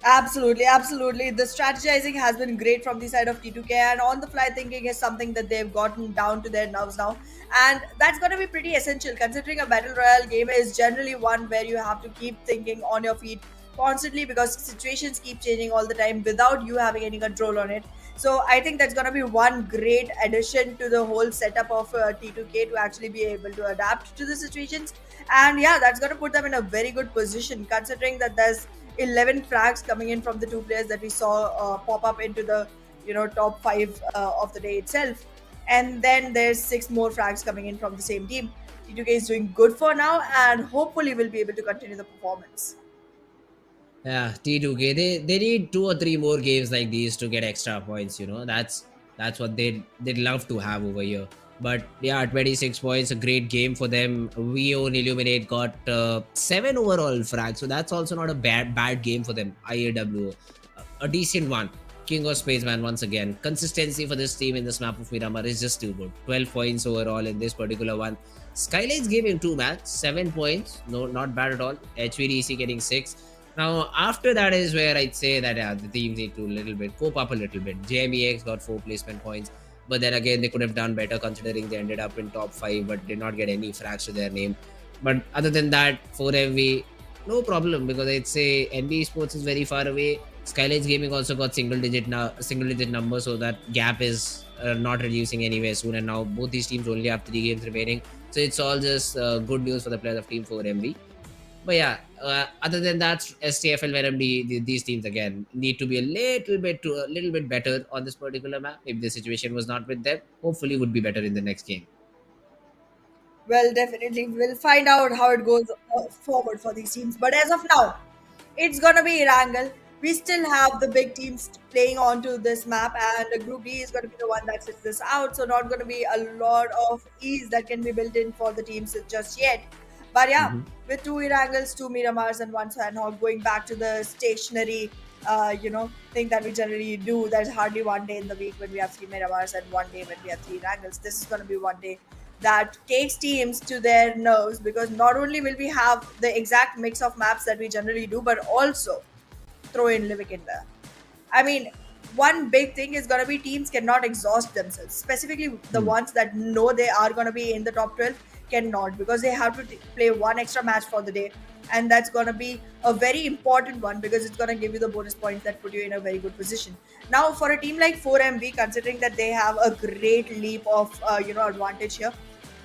Absolutely. The strategizing has been great from the side of T2K, and on the fly thinking is something that they've gotten down to their nerves now. And that's going to be pretty essential, considering a battle royale game is generally one where you have to keep thinking on your feet constantly, because situations keep changing all the time without you having any control on it. So I think that's going to be one great addition to the whole setup of T2K to actually be able to adapt to the situations. And yeah, that's going to put them in a very good position, considering that there's 11 frags coming in from the 2 players that we saw pop up into the top 5 of the day itself, and then there's 6 more frags coming in from the same team. T2K is doing good for now, and hopefully will be able to continue the performance. Yeah, T2K, they need 2 or 3 more games like these to get extra points. That's what they'd love to have over here. But yeah, 26 points, a great game for them. Vio and Illuminate got 7 overall frags, so that's also not a bad game for them. IAW, a decent one. King of Spades, man, once again. Consistency for this team in this map of Miramar is just too good. 12 points overall in this particular one. SKYLIGHTZ gave him 2 match, 7 points. No, not bad at all. HVDC getting 6. Now, after that is where I'd say that the teams need to little bit cope up a little bit. JMEX got 4 placement points. But then again, they could have done better considering they ended up in top 5 but did not get any frags to their name. But other than that, 4MV, no problem because I'd say NBeSports is very far away. SKYLIGHTZ Gaming also got single digit numbers, so that gap is not reducing anywhere soon. And now both these teams only have 3 games remaining, so it's all just good news for the players of Team 4MV. But yeah, other than that, STFL, Venom, these teams again need to be a little bit better on this particular map. If the situation was not with them, hopefully would be better in the next game. Well, definitely. We'll find out how it goes forward for these teams. But as of now, it's going to be Erangel. We still have the big teams playing onto this map, and the Group D is going to be the one that sits this out. So, not going to be a lot of ease that can be built in for the teams just yet. But yeah, with 2 Erangels, 2 Miramars, and 1 Sanhok, going back to the stationary, thing that we generally do. There's hardly one day in the week when we have 3 Miramars and one day when we have 3 Erangels. This is going to be one day that takes teams to their nerves, because not only will we have the exact mix of maps that we generally do, but also throw in Livik in there. I mean, one big thing is going to be teams cannot exhaust themselves, specifically the ones that know they are going to be in the top 12 cannot, because they have to play one extra match for the day, and that's going to be a very important one because it's going to give you the bonus points that put you in a very good position. Now, for a team like 4MV, considering that they have a great leap of advantage here,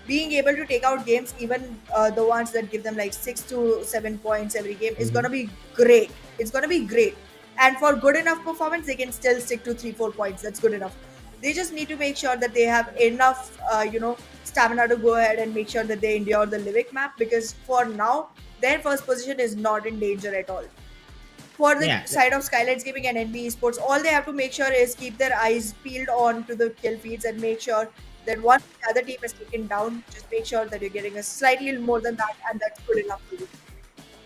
being able to take out games, even the ones that give them like 6 to 7 points every game, is going to be great. It's going to be great. And for good enough performance, they can still stick to 3-4 points. That's good enough. They just need to make sure that they have enough, stamina to go ahead and make sure that they endure the Livik map, because for now, their first position is not in danger at all. For the side of SKYLIGHTZ Gaming and NBeSports, all they have to make sure is keep their eyes peeled on to the kill feeds and make sure that once the other team is taken down, just make sure that you're getting a slightly more than that, and that's good enough for you.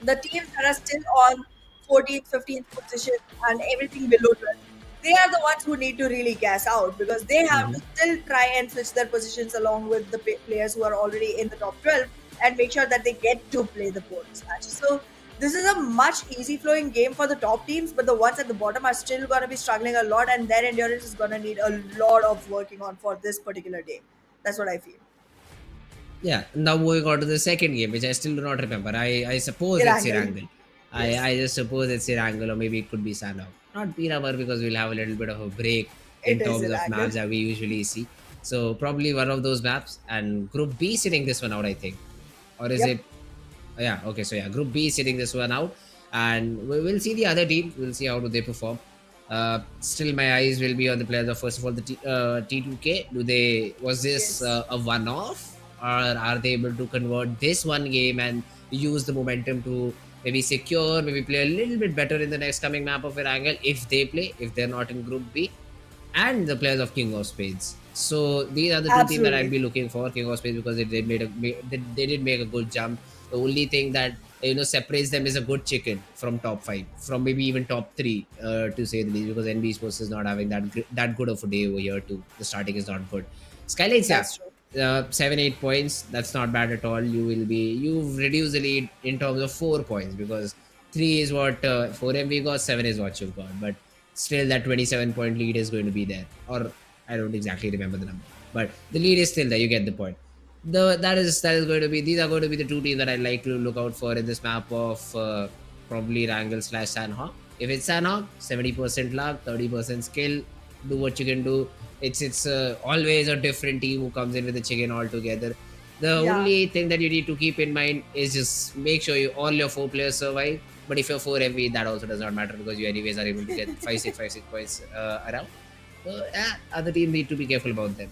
The teams that are still on 14th, 15th position and everything below 12, they are the ones who need to really gas out, because they have to still try and switch their positions along with the players who are already in the top 12 and make sure that they get to play the bonus match. So this is a much easy flowing game for the top teams, but the ones at the bottom are still going to be struggling a lot, and their endurance is going to need a lot of working on for this particular day. That's what I feel. Yeah, now moving on to the second game, which I still do not remember. I suppose it's Erangel. I just suppose it's Erangel, or maybe it could be Sanhok. Not Miramar, because we'll have a little bit of a break in terms of maps that we usually see. So probably one of those maps, and Group B sitting this one out, I think. Or is it? Yeah, okay, so yeah, Group B is sitting this one out, and we'll see the other team. We'll see how do they perform. Still, my eyes will be on the players of, first of all, the T2K. Was this a one-off, or are they able to convert this one game and use the momentum to maybe play a little bit better in the next coming map of Erangel if they're not in Group B, and the players of King of Spades. So these are the two teams that I'll be looking for. King of Spades, because they did make a good jump. The only thing that separates them is a good chicken from top 5, from maybe even top 3, to say the least, because NBeSports is not having that good of a day over here too. The starting is not good. SKYLIGHTZ, 7-8 points. That's not bad at all. You've reduced the lead in terms of 4 points, because 3 is what 4MV got, 7 is what you've got. But still, that 27-point lead is going to be there. Or I don't exactly remember the number, but the lead is still there. You get the point. That is going to be, these are going to be the two teams that I'd like to look out for in this map of probably Erangel / Sanhok. If it's Sanhok, 70% luck, 30% skill. Do what you can do. It's always a different team who comes in with the chicken altogether. The only thing that you need to keep in mind is just make sure all your 4 players survive. But if you're 4MV, that also does not matter, because you anyways are able to get 5-6 points around. So other teams need to be careful about them.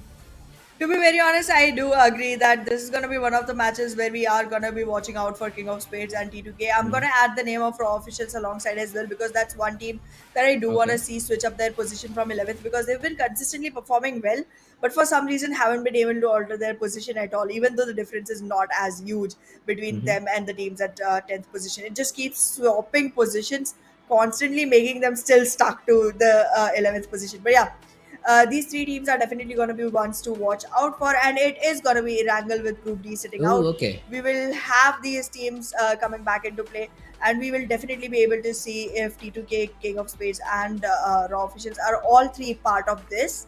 To be very honest, I do agree that this is going to be one of the matches where we are going to be watching out for King of Spades and T2K. I'm going to add the name of Raw Officials alongside as well, because that's one team that I do want to see switch up their position from 11th, because they've been consistently performing well, but for some reason haven't been able to alter their position at all, even though the difference is not as huge between them and the teams at 10th position. It just keeps swapping positions constantly making them still stuck to the 11th position. But yeah, these three teams are definitely going to be ones to watch out for, and it is going to be Erangel with Group D sitting Oh, out. okay. We will have these teams coming back into play, and we will definitely be able to see if T2K, King of Spades, and Raw officials are all three part of this,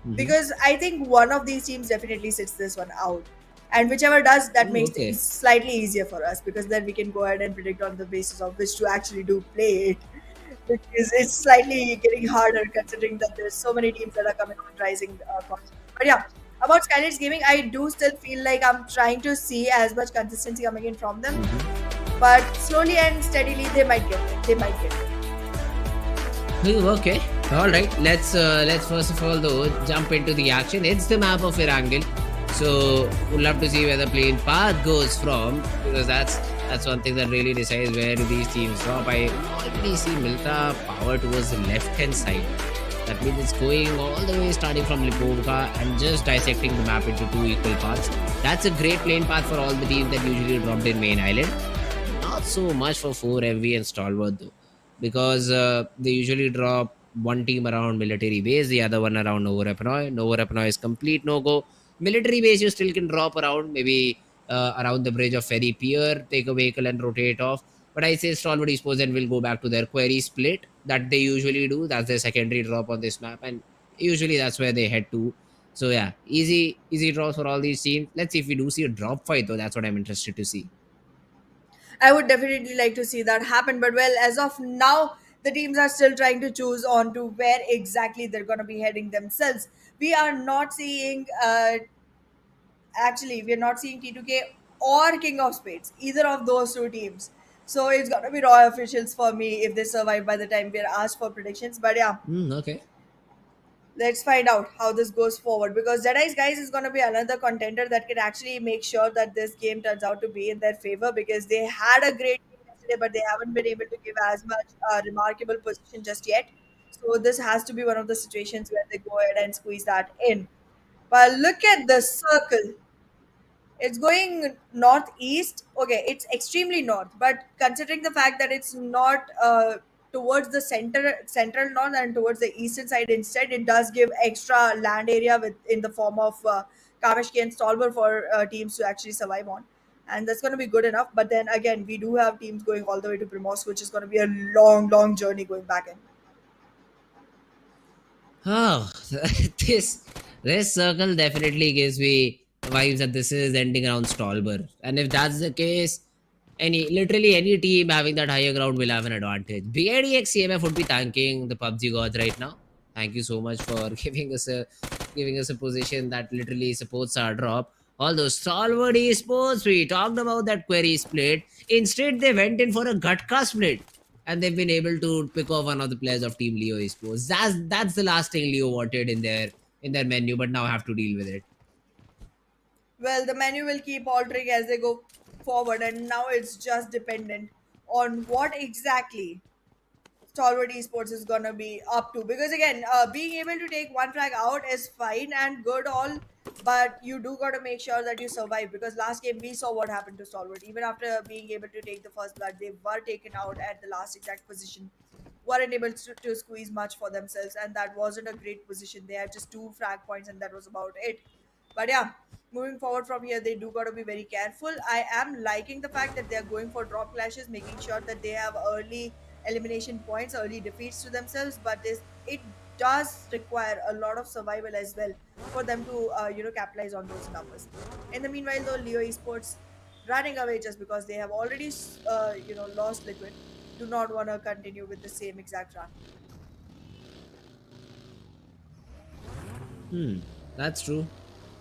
Hmm. because I think one of these teams definitely sits this one out. And whichever does, that Oh, makes okay. things slightly easier for us, because then we can go ahead and predict on the basis of which to actually do play it. Because it's slightly getting harder considering that there's so many teams that are coming on rising constantly. But yeah, about SKYLIGHTZ Gaming, I do still feel like I'm trying to see as much consistency coming in from them, Hmm. but slowly and steadily they might get there. They might get there. Okay. All right. Let's first of all though jump into the action. It's the map of Erangel. So we'd love to see where the plane path goes from, because that's one thing that really decides where do these teams drop. I already see Milta power towards the left hand side. That means it's going all the way starting from Lipovka and just dissecting the map into two equal parts. That's a great plane path for all the teams that usually dropped in main island. Not so much for 4MV and Stalwart though, because they usually drop one team around military base, the other one around Novorapnoy. Novorapnoy is complete no go. Military base you still can drop around, maybe around the bridge of Ferry Pier, take a vehicle and rotate off. But I say Stalwart Esports then will go back to their query split that they usually do. That's their secondary drop on this map, and usually that's where they head to. So yeah, easy draws for all these teams. Let's see if we do see a drop fight though. That's what I'm interested to see. I would definitely like to see that happen. But well, as of now, the teams are still trying to choose on to where exactly they're going to be heading themselves. We are not seeing, actually, we are not seeing T2K or King of Spades, either of those two teams. So it's going to be raw officials for me if they survive by the time we are asked for predictions. But yeah, Okay. let's find out how this goes forward, because DEADEYES guys is going to be another contender that can actually make sure that this game turns out to be in their favor, because they had a great game yesterday but they haven't been able to give as much remarkable position just yet. So this has to be one of the situations where they go ahead and squeeze that in. But look at the circle. It's going northeast. Okay, it's extremely north, but considering the fact that it's not towards the central north and towards the eastern side instead, it does give extra land area with in the form of Kameshki and Stalwart for teams to actually survive on. And that's going to be good enough. But then again, we do have teams going all the way to Primorsk, which is going to be a long journey going back in. Oh, this this circle definitely gives me vibes that this is ending around Stolber. And if that's the case, literally any team having that higher ground will have an advantage. DRS CMF would be thanking the PUBG gods right now. Thank you so much for giving us a position that literally supports our drop. Although Stalwart Esports, we talked about that query split. Instead, they went in for a Gutka split, and they've been able to pick off one of the players of Team Leo Esports. That's the last thing Leo wanted in their menu, but now have to deal with it. Well, the menu will keep altering as they go forward, and now it's just dependent on what exactly Stalwart Esports is gonna be up to. Because again, being able to take one flag out is fine and good all, but you do gotta make sure that you survive. Because last game we saw what happened to Stalwart. Even after being able to take the first blood, they were taken out at the last exact position. Weren't able to squeeze much for themselves, and that wasn't a great position. They had just two frag points, and that was about it. But yeah, moving forward from here, they do got to be very careful. I am liking the fact that they are going for drop clashes, making sure that they have early elimination points, early defeats to themselves. But this it does require a lot of survival as well for them to capitalize on those numbers. In the meanwhile, though, Leo Esports running away just because they have already lost liquid, do not want to continue with the same exact run. That's true.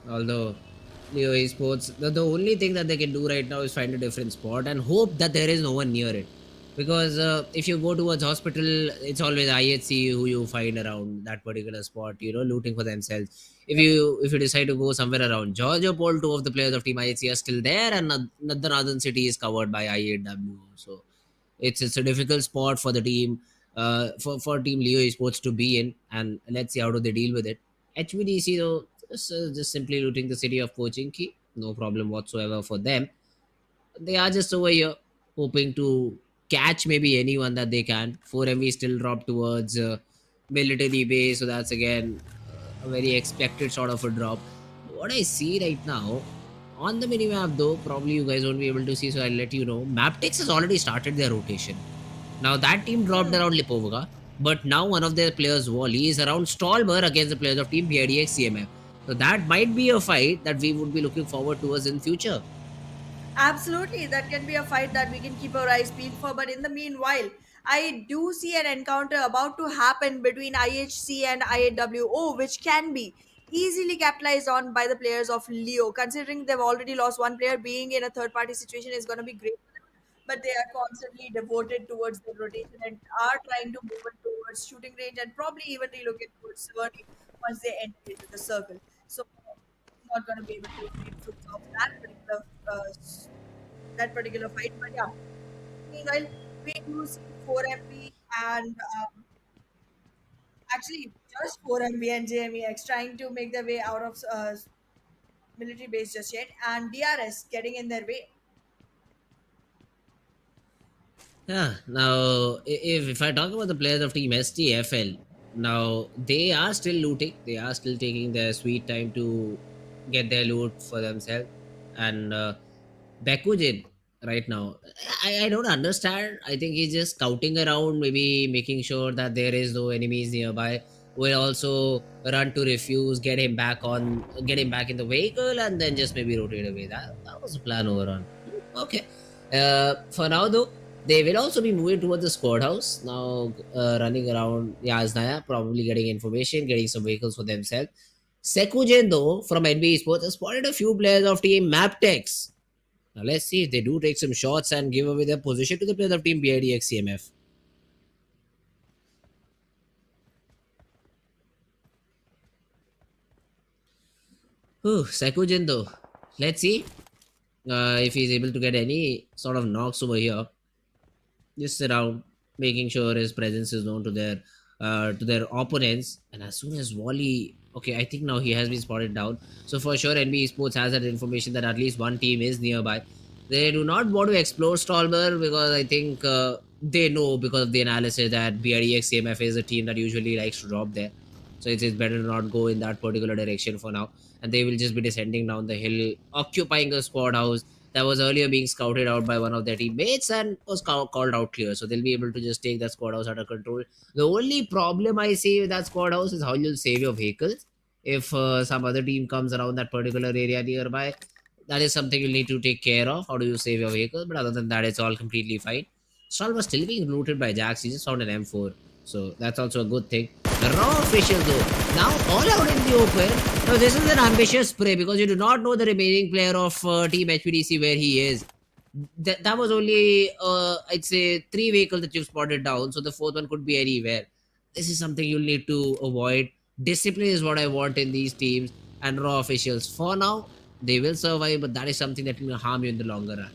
Although Leo Esports, the only thing that they can do right now is find a different spot and hope that there is no one near it. Because if you go towards hospital, it's always IHC who you find around that particular spot, looting for themselves. If you decide to go somewhere around Georgiopol, two of the players of Team IHC are still there, and the northern city is covered by I8W. So it's a difficult spot for the team, for Team Leo Esports to be in, and let's see how do they deal with it. HVDC though, just simply looting the city of Pochinki, no problem whatsoever for them. They are just over here hoping to catch maybe anyone that they can. 4MV still drop towards military base, so that's again a very expected sort of a drop. What I see right now on the minimap, though, probably you guys won't be able to see, so I'll let you know. Mabetex has already started their rotation. Now that team dropped Hmm. around Lipovka, but now one of their players, Wally, is around Stalwart against the players of team DEADYES CMF. So that might be a fight that we would be looking forward to us in future. Absolutely, that can be a fight that we can keep our eyes peeled for. But in the meanwhile, I do see an encounter about to happen between IHC and IAWO, which can be easily capitalized on by the players of Leo. Considering they've already lost one player, being in a third party situation is going to be great for them. But they are constantly devoted towards their rotation and are trying to move it towards shooting range and probably even relocate towards Severny once they enter into the circle. So not going to be able to reap fruits of that particular fight. But yeah, meanwhile, we do see 4MB and actually just 4MB and JMEX trying to make their way out of military base just yet, and DRS getting in their way. Yeah. Now, if I talk about the players of Team STFL, now they are still looting. They are still taking their sweet time to get their loot for themselves. And Bakujin right now, I don't understand. I think he's just scouting around, maybe making sure that there is no enemies nearby. Will also run to refuse, get him back in the vehicle, and then just maybe rotate away. That was the plan overall. Okay. For now though, they will also be moving towards the squad house now, running around Yaznaya, probably getting information, getting some vehicles for themselves. Sekujen though from NBeSports has spotted a few players of team Mabetex. Now let's see if they do take some shots and give away their position to the players of team BIDX CMF. Sekujen though, let's see if he's able to get any sort of knocks over here. Just around making sure his presence is known to their opponents. And as soon as Wally, okay, I think now he has been spotted down. So for sure, NB Esports has that information that at least one team is nearby. They do not want to explore Stolber because I think they know because of the analysis that BREX CMF is a team that usually likes to drop there. So it's better to not go in that particular direction for now. And they will just be descending down the hill, occupying a squad house that was earlier being scouted out by one of their teammates and was called out clear. So they'll be able to just take that squad house under control. The only problem I see with that squad house is how you'll save your vehicles. If some other team comes around that particular area nearby, that is something you'll need to take care of. How do you save your vehicles? But other than that, it's all completely fine. Stall was still being looted by Jax. He just found an M4. So that's also a good thing. The raw officials though, now all out in the open. Now this is an ambitious spray because you do not know the remaining player of Team HPDC where he is. That was only, I'd say, 3 vehicles that you've spotted down. So the fourth one could be anywhere. This is something you'll need to avoid. Discipline is what I want in these teams. And raw officials, for now, they will survive, but that is something that will harm you in the longer run.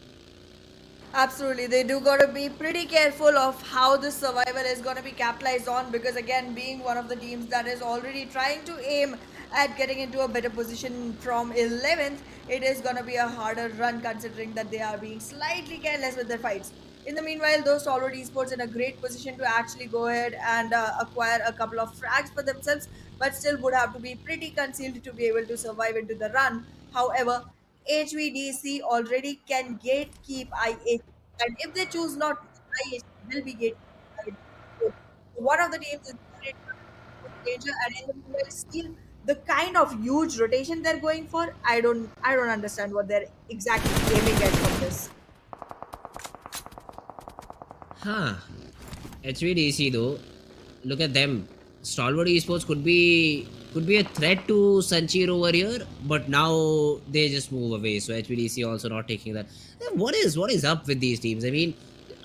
Absolutely, they do got to be pretty careful of how this survival is going to be capitalized on because, again, being one of the teams that is already trying to aim at getting into a better position from 11th, it is going to be a harder run considering that they are being slightly careless with their fights. In the meanwhile, those Stalwart Esports in a great position to actually go ahead and acquire a couple of frags for themselves, but still would have to be pretty concealed to be able to survive into the run. However, HVDC already can gatekeep IH, and if they choose not to, IH will be gatekeeping. So one of the teams is in danger, and in the meanwhile, still the kind of huge rotation they're going for, I don't understand what they're exactly aiming at from this. Huh. HVDC though, look at them. Stalwart Esports could be a threat to Sanchir over here, but now they just move away. So HVDC also not taking that. What is up with these teams? I mean,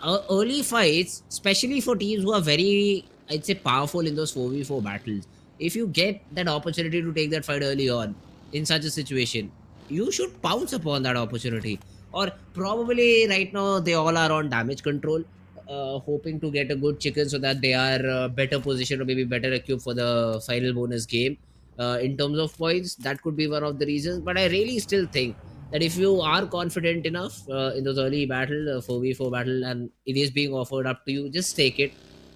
early fights, especially for teams who are very, I'd say, powerful in those 4v4 battles. If you get that opportunity to take that fight early on in such a situation, you should pounce upon that opportunity. Or probably right now they all are on damage control, hoping to get a good chicken so that they are better positioned or maybe better equipped for the final bonus game. In terms of points, that could be one of the reasons. But I really still think that if you are confident enough in those early battle, 4v4 battle, and it is being offered up to you, just take it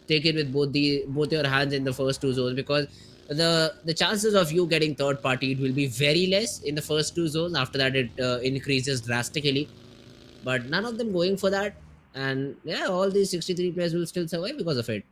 with both your hands in the first two zones, because the chances of you getting third party, it will be very less in the first two zones. After that, it increases drastically, but none of them going for that. And yeah, all these 63 players will still survive because of it.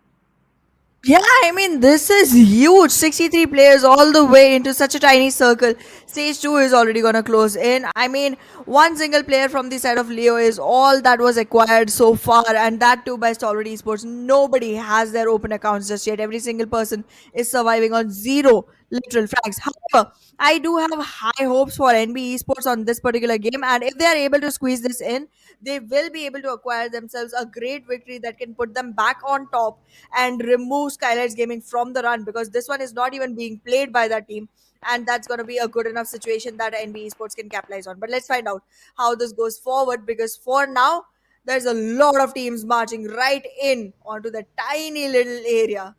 Yeah, I mean, this is huge. 63 players all the way into such a tiny circle. Stage 2 is already going to close in. I mean, one single player from the side of Leo is all that was acquired so far, and that too by Stalwart Esports. Nobody has their open accounts just yet. Every single person is surviving on zero literal frags. However, I do have high hopes for NBeSports on this particular game, and if they are able to squeeze this in, they will be able to acquire themselves a great victory that can put them back on top and remove SKYLIGHTZ Gaming from the run, because this one is not even being played by that team. And that's going to be a good enough situation that NBeSports can capitalize on. But let's find out how this goes forward, because for now, there's a lot of teams marching right in onto the tiny little area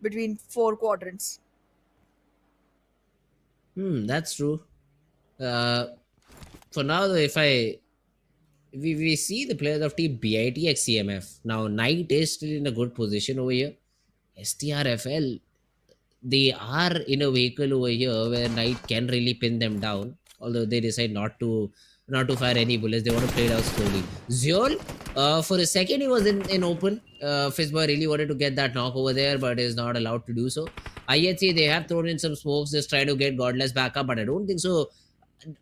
between four quadrants. That's true. uh for now though, if I we see the players of team BITX CMF. Now Knight is still in a good position over here. STRFL, they are in a vehicle over here where Knight can really pin them down. Although they decide not to fire any bullets, they want to play it out slowly. Zeol, for a second he was in open. Fizzboy really wanted to get that knock over there, but is not allowed to do so. IHC, they have thrown in some smokes, just try to get Godless back up, but I don't think so.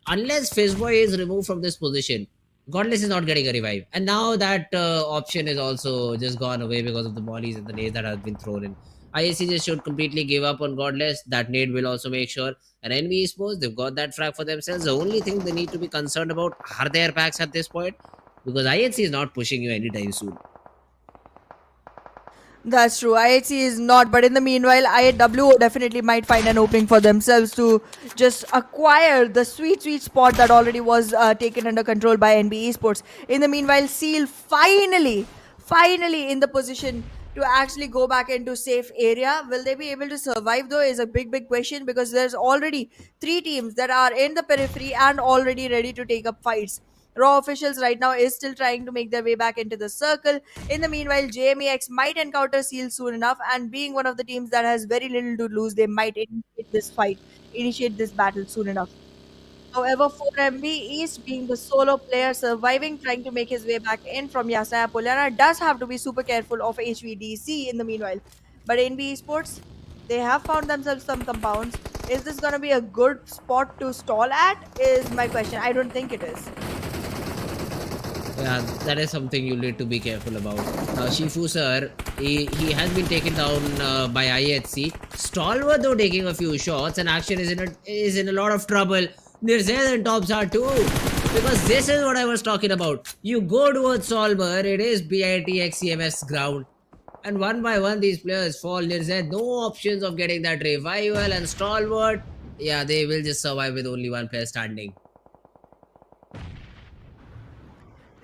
Unless Fizzboy is removed from this position, Godless is not getting a revive. And now that option is also just gone away because of the mollies and the nades that have been thrown in. ISC just should completely give up on Godless. That nade will also make sure. And NBeSports, they've got that frag for themselves. The only thing they need to be concerned about are their packs at this point, because IHC is not pushing you anytime soon. That's true. IHC is not, but in the meanwhile, IWO definitely might find an opening for themselves to just acquire the sweet spot that already was taken under control by NBeSports. In the meanwhile, Seal finally in the position to actually go back into safe area. Will they be able to survive though? Is a big question, because there's already three teams that are in the periphery and already ready to take up fights. Raw officials right now is still trying to make their way back into the circle. In the meanwhile, JMEX might encounter Seal soon enough, and being one of the teams that has very little to lose, they might initiate this battle soon enough. However, 4MB East, being the solo player surviving, trying to make his way back in from Yasaya Polyana, does have to be super careful of HVDC in the meanwhile. But NB Esports, they have found themselves some compounds. Is this going to be a good spot to stall at? Is my question. I don't think it is. Yeah, that is something you need to be careful about. Shifu sir, he has been taken down by IHC. Stalwart though taking a few shots, and Action is in a lot of trouble. Nirzed and Tops are too. Because this is what I was talking about. You go towards Solver, it is BITX CMF's ground. And one by one these players fall. Nirzed, no options of getting that revival, and Stalwart, yeah, they will just survive with only one player standing.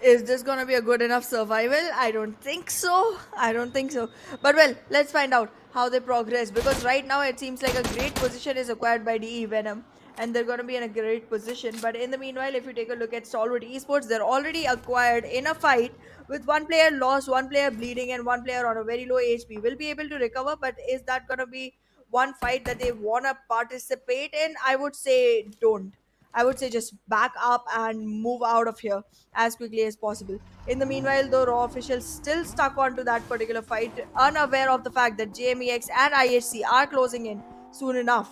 Is this gonna be a good enough survival? I don't think so. I don't think so. But well, let's find out how they progress, because right now it seems like a great position is acquired by DE Venom, and they're gonna be in a great position. But in the meanwhile, if you take a look at Stalwart Esports, they're already acquired in a fight with one player lost, one player bleeding, and one player on a very low HP. Will be able to recover, but is that gonna be one fight that they wanna participate in? I would say don't. I would say just back up and move out of here as quickly as possible. In the meanwhile, the Raw officials still stuck onto that particular fight, unaware of the fact that JMEX and IHC are closing in soon enough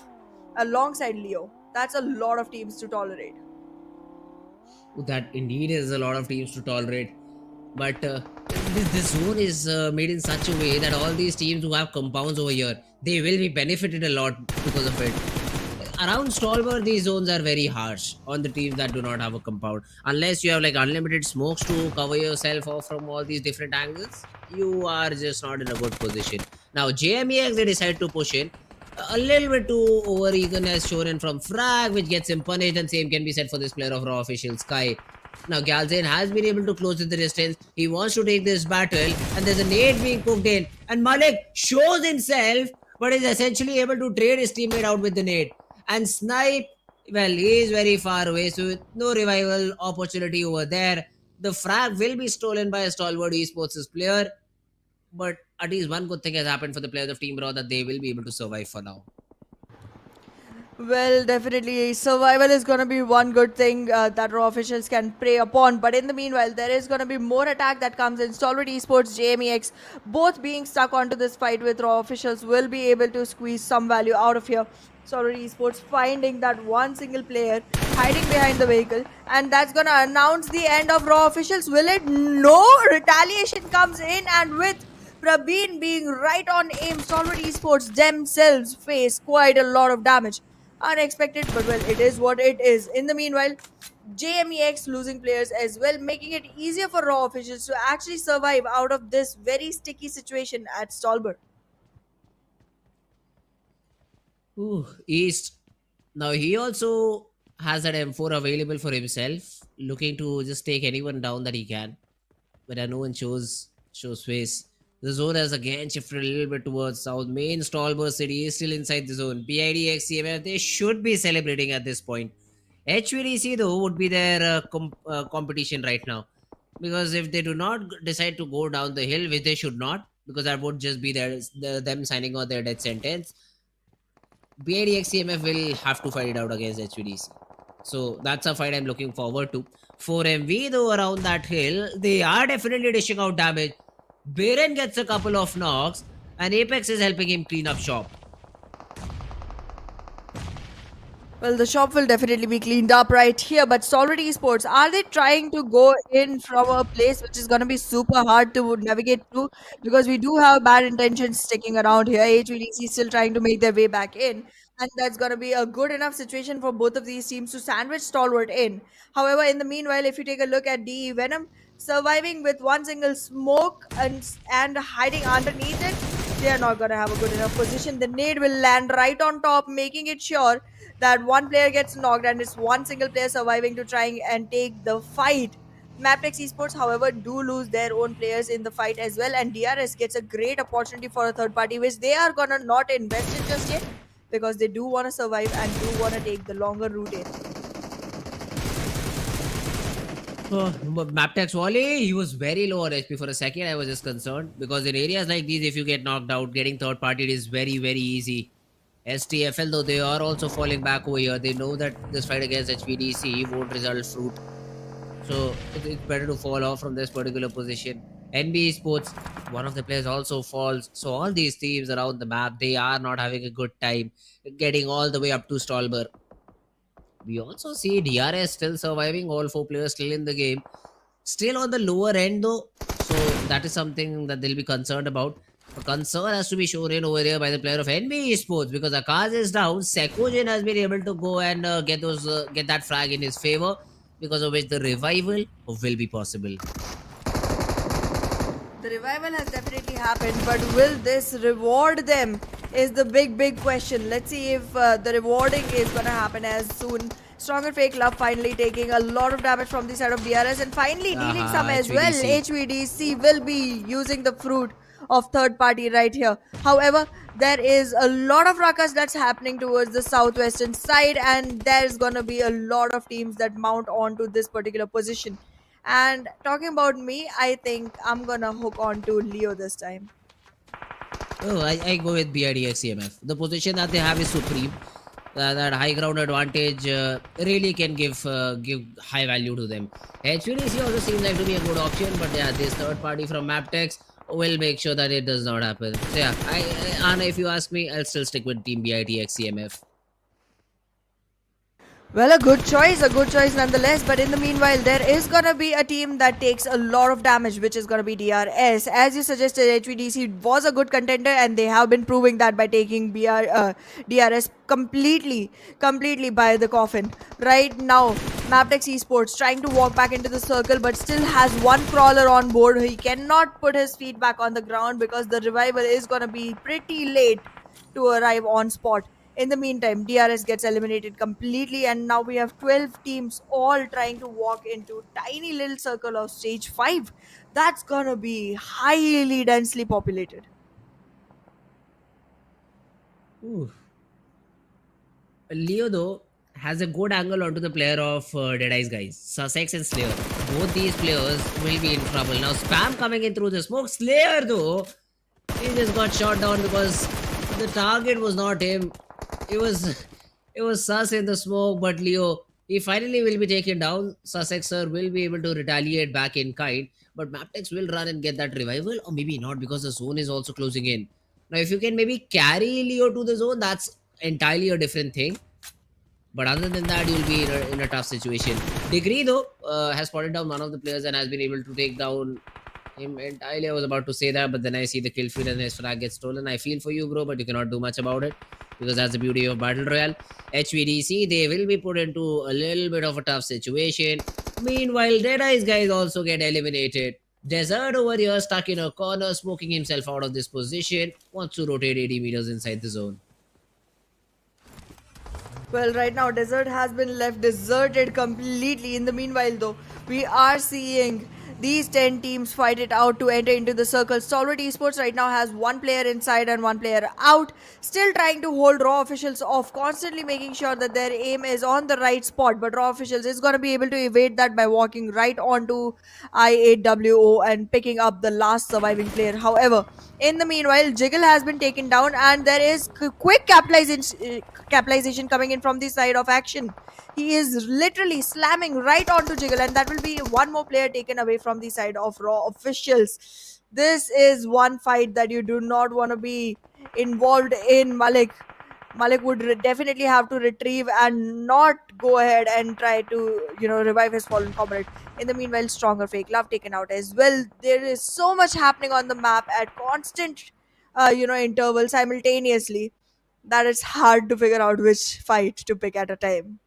alongside Leo. That's a lot of teams to tolerate. That indeed is a lot of teams to tolerate. But this zone is made in such a way that all these teams who have compounds over here, they will be benefited a lot because of it. Around Stalwart, these zones are very harsh on the teams that do not have a compound. Unless you have like unlimited smokes to cover yourself off from all these different angles, you are just not in a good position. Now, JMEX, they decide to push in. A little bit too over eagerness shown in from Frag, which gets him punished, and same can be said for this player of Raw official Sky. Now, Galzane has been able to close the distance. He wants to take this battle, and there's a nade being cooked in. And Malik shows himself, but is essentially able to trade his teammate out with the nade. And Snipe, Well, he is very far away, so with no revival opportunity over there. The frag will be stolen by a Stalwart Esports player, but at least one good thing has happened for the players of Team Raw that they will be able to survive for now. Well, definitely, survival is going to be one good thing that raw officials can prey upon. But in the meanwhile, there is going to be more attack that comes in. Stalwart Esports, JMEX, both being stuck onto this fight with raw officials, will be able to squeeze some value out of here. Stalwart Esports finding that one single player hiding behind the vehicle, and that's going to announce the end of raw officials. Will it? No, retaliation comes in, and with Praveen being right on aim, Stalwart Esports themselves face quite a lot of damage. Unexpected, but well, it is what it is. In the meanwhile, JMEX losing players as well, making it easier for raw officials to actually survive out of this very sticky situation at Stalbert. Ooh, East. Now he also has that M4 available for himself, looking to just take anyone down that he can. But no one shows face. The zone has again shifted a little bit towards south. Main Stalbert city is still inside the zone. PIDX CMF, they should be celebrating at this point. HVDC though would be their competition right now, because if they do not decide to go down the hill, which they should not, because that would just be them signing out their death sentence, BIDX CMF will have to fight it out against HVDC. So that's a fight I'm looking forward to. For MV though, around that hill, they are definitely dishing out damage. Baren gets a couple of knocks, and Apex is helping him clean up shop. Well, the shop will definitely be cleaned up right here, but Solid Esports, are they trying to go in from a place which is going to be super hard to navigate to? Because we do have bad intentions sticking around here. HVDC is still trying to make their way back in, and that's going to be a good enough situation for both of these teams to sandwich Stalwart in. However, in the meanwhile, if you take a look at DE Venom, surviving with one single smoke and hiding underneath it, they are not going to have a good enough position. The nade will land right on top, making it sure that one player gets knocked and it's one single player surviving to try and take the fight. Mabetex Esports, however, do lose their own players in the fight as well, and DRS gets a great opportunity for a third party, which they are gonna not invest in just yet because they do want to survive and do want to take the longer route in. Maptex Wally, he was very low on HP for a second. I was just concerned because in areas like these, if you get knocked out, getting third party is very, very easy. STFL, though, they are also falling back over here. They know that this fight against HVDC won't result fruit. So it's better to fall off from this particular position. NBeSports, one of the players also falls. So all these teams around the map, they are not having a good time getting all the way up to Stolber. We also see DRS still surviving, all four players still in the game. Still on the lower end though, so that is something that they'll be concerned about. A concern has to be shown in over here by the player of NBeSports because Akaz is down. Sekojin has been able to go and get that frag in his favor, because of which the revival will be possible. The revival has definitely happened, but will this reward them? Is the big question. Let's see if the rewarding is going to happen as soon. Stronger FAKELOVE finally taking a lot of damage from the side of DRS and finally dealing some as well. HVDC will be using the fruit of third party right here. However, there is a lot of ruckus that's happening towards the southwestern side, and there's gonna be a lot of teams that mount onto this particular position. And talking about me, I think I'm gonna hook on to Leo this time. Oh, I go with BIDX CMF. The position that they have is supreme. That high ground advantage really can give high value to them. HVDC also seems like to be a good option, but yeah, this third party from Mabetex will make sure that it does not happen. So yeah, Anna, if you ask me, I'll still stick with Team BIDX CMF. Well, a good choice nonetheless. But in the meanwhile, there is gonna be a team that takes a lot of damage, which is gonna be DRS. As you suggested, HVDC was a good contender, and they have been proving that by taking DRS completely by the coffin. Right now, Mabetex Esports trying to walk back into the circle, but still has one crawler on board. He cannot put his feet back on the ground because the revival is gonna be pretty late to arrive on spot. In the meantime, DRS gets eliminated completely, and now we have 12 teams all trying to walk into tiny little circle of stage 5. That's gonna be highly densely populated. Ooh. Leo though, has a good angle onto the player of DEADEYES, guys. Sussex and Slayer. Both these players will be in trouble. Now, Spam coming in through the smoke. Slayer, though, he just got shot down because the target was not him. It was Sus in the smoke, but Leo, he finally will be taken down. Sussex sir will be able to retaliate back in kind, but Mabetex will run and get that revival, or maybe not because the zone is also closing in. Now, if you can maybe carry Leo to the zone, that's entirely a different thing. But other than that, you'll be in a tough situation. Degree, though, has spotted down one of the players and has been able to take down him entirely. I was about to say that, but then I see the kill feed and his frag gets stolen. I feel for you, bro, but you cannot do much about it because that's the beauty of Battle Royale. HVDC, they will be put into a little bit of a tough situation. Meanwhile, DEADEYES guys also get eliminated. Desert over here stuck in a corner, smoking himself out of this position. Wants to rotate 80 meters inside the zone. Well, right now, Desert has been left deserted completely. In the meanwhile, though, we are seeing these 10 teams fight it out to enter into the circle. Stalwart Esports right now has one player inside and one player out. Still trying to hold Raw Officials off, constantly making sure that their aim is on the right spot. But Raw Officials is going to be able to evade that by walking right onto I8WO and picking up the last surviving player. However, in the meanwhile, Jiggle has been taken down and there is quick capitalization coming in from the side of Action. He is literally slamming right onto Jiggle, and that will be one more player taken away from the side of Raw Officials. This is one fight that you do not want to be involved in, Malik. Malik would definitely have to retrieve and not go ahead and try to, revive his fallen comrade. In the meanwhile, stronger FAKELOVE taken out as well. There is so much happening on the map at constant, intervals simultaneously that it's hard to figure out which fight to pick at a time.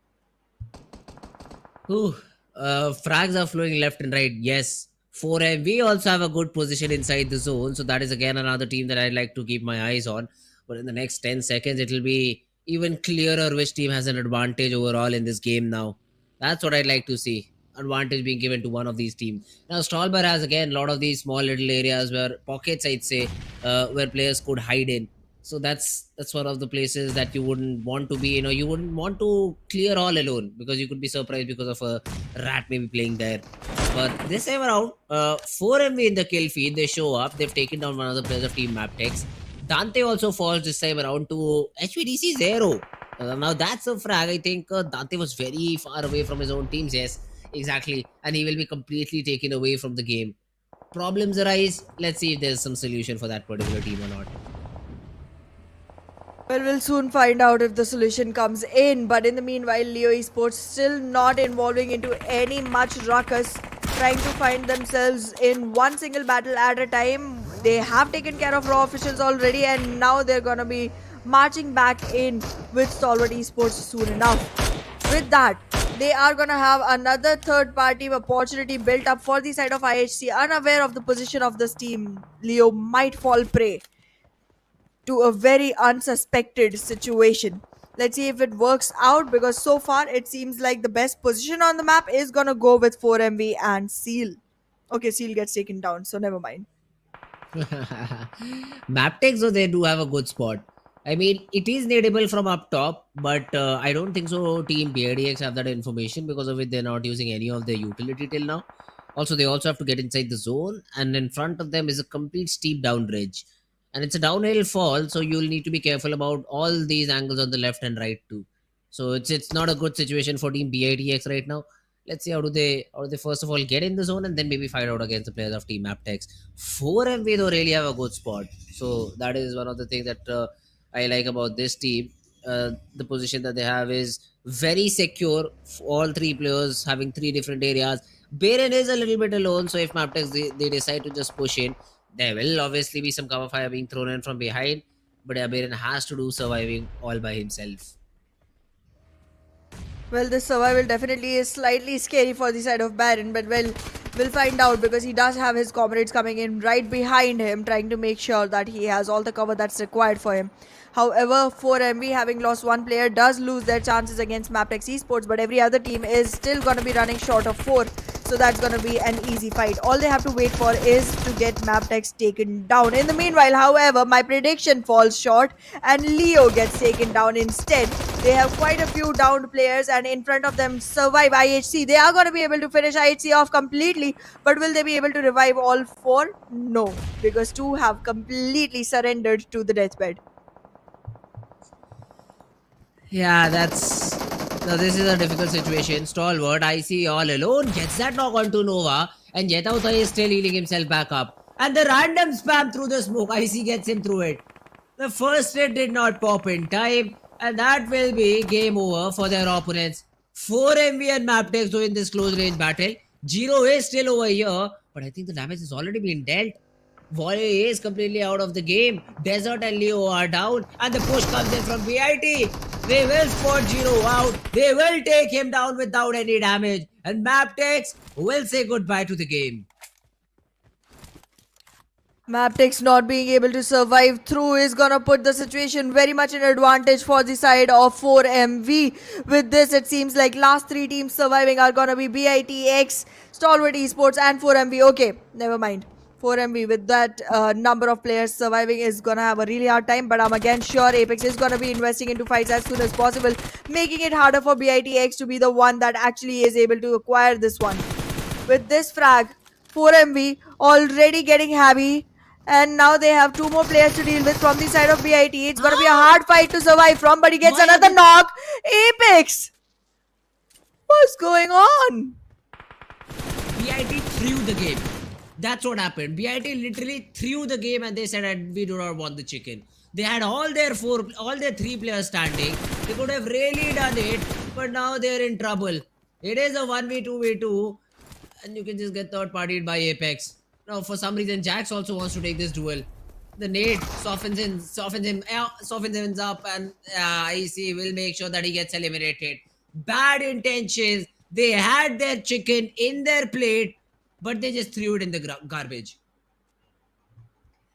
Ooh, frags are flowing left and right. Yes. 4M, we also have a good position inside the zone. So that is again another team that I'd like to keep my eyes on. But in the next 10 seconds, it will be even clearer which team has an advantage overall in this game now. That's what I'd like to see. Advantage being given to one of these teams. Now, Stallbar has again a lot of these small little areas where pockets, I'd say, where players could hide in. So that's one of the places that you wouldn't want to be. You wouldn't want to clear all alone because you could be surprised because of a rat maybe playing there. But this time around, 4MV in the kill feed, they show up. They've taken down one of the players of Team Mabetex. Dante also falls this time around to HVDC Zero. Now that's a frag. I think Dante was very far away from his own teams. Yes, exactly. And he will be completely taken away from the game. Problems arise. Let's see if there's some solution for that particular team or not. Well, we'll soon find out if the solution comes in. But in the meanwhile, Leo Esports still not involving into any much ruckus, trying to find themselves in one single battle at a time. They have taken care of Raw Officials already, and now they're gonna be marching back in with Stalwart Esports soon enough. With that, they are gonna have another third-party opportunity built up for the side of IHC. Unaware of the position of this team, Leo might fall prey to a very unsuspected situation. Let's see if it works out, because so far it seems like the best position on the map is gonna go with 4MV and Seal. Okay, Seal gets taken down, so never mind. Mabetex, though, they do have a good spot. I mean, it is needable from up top, but I don't think so Team DEADEYES have that information, because of it they're not using any of their utility till now. Also, they also have to get inside the zone, and in front of them is a complete steep down ridge. And it's a downhill fall, so you'll need to be careful about all these angles on the left and right too. So it's not a good situation for Team DEADEYES right now. Let's see how do they first of all get in the zone and then maybe fight out against the players of Team Mabetex. 4MV though really have a good spot, so that is one of the things that I like about this team. The position that they have is very secure. All three players having three different areas. Baron is a little bit alone, so if Mabetex they decide to just push in, there will obviously be some cover fire being thrown in from behind. But Baron has to do surviving all by himself. Well, this survival definitely is slightly scary for the side of Baron, but well, we'll find out, because he does have his comrades coming in right behind him, trying to make sure that he has all the cover that's required for him. However, 4MV, having lost one player, does lose their chances against Mabetex Esports, but every other team is still going to be running short of 4. So So that's gonna be an easy fight. All they have to wait for is to get Mabetex taken down. In the meanwhile, however, my prediction falls short and Leo gets taken down instead. They have quite a few downed players, and in front of them survive IHC. They are going to be able to finish IHC off completely, but will they be able to revive all four? No, because two have completely surrendered to the deathbed. Yeah, that's. Now, this is a difficult situation. Stalwart, I see all alone, gets that knock onto Nova, and Jetauta is still healing himself back up. And the random spam through the smoke, IC gets him through it. The first hit did not pop in time, and that will be game over for their opponents. 4 MV and Mabetex though in this close range battle. Zero is still over here, but I think the damage has already been dealt. Volley is completely out of the game. Desert and Leo are down, and the push comes in from BIT. They will spot Zero out. They will take him down without any damage, and Mabetex will say goodbye to the game. Mabetex not being able to survive through is gonna put the situation very much in advantage for the side of 4MV. With this, it seems like last three teams surviving are gonna be BITX, Stalwart Esports, and 4MV. Okay, never mind. 4MV with that number of players surviving is gonna have a really hard time, but I'm again sure Apex is gonna be investing into fights as soon as possible, making it harder for BITX to be the one that actually is able to acquire this one. With this frag, 4MV already getting happy. And now they have two more players to deal with from the side of BIT. It's going to be a hard fight to survive from, but he gets another knock. Apex! What's going on? BIT threw the game. That's what happened. BIT literally threw the game and they said, we do not want the chicken. They had all their three players standing. They could have really done it, but now they're in trouble. It is a 1v2v2 and you can just get third partied by Apex. Now, for some reason, Jax also wants to take this duel. The nade softens him up, and IC will make sure that he gets eliminated. Bad intentions. They had their chicken in their plate, but they just threw it in the garbage.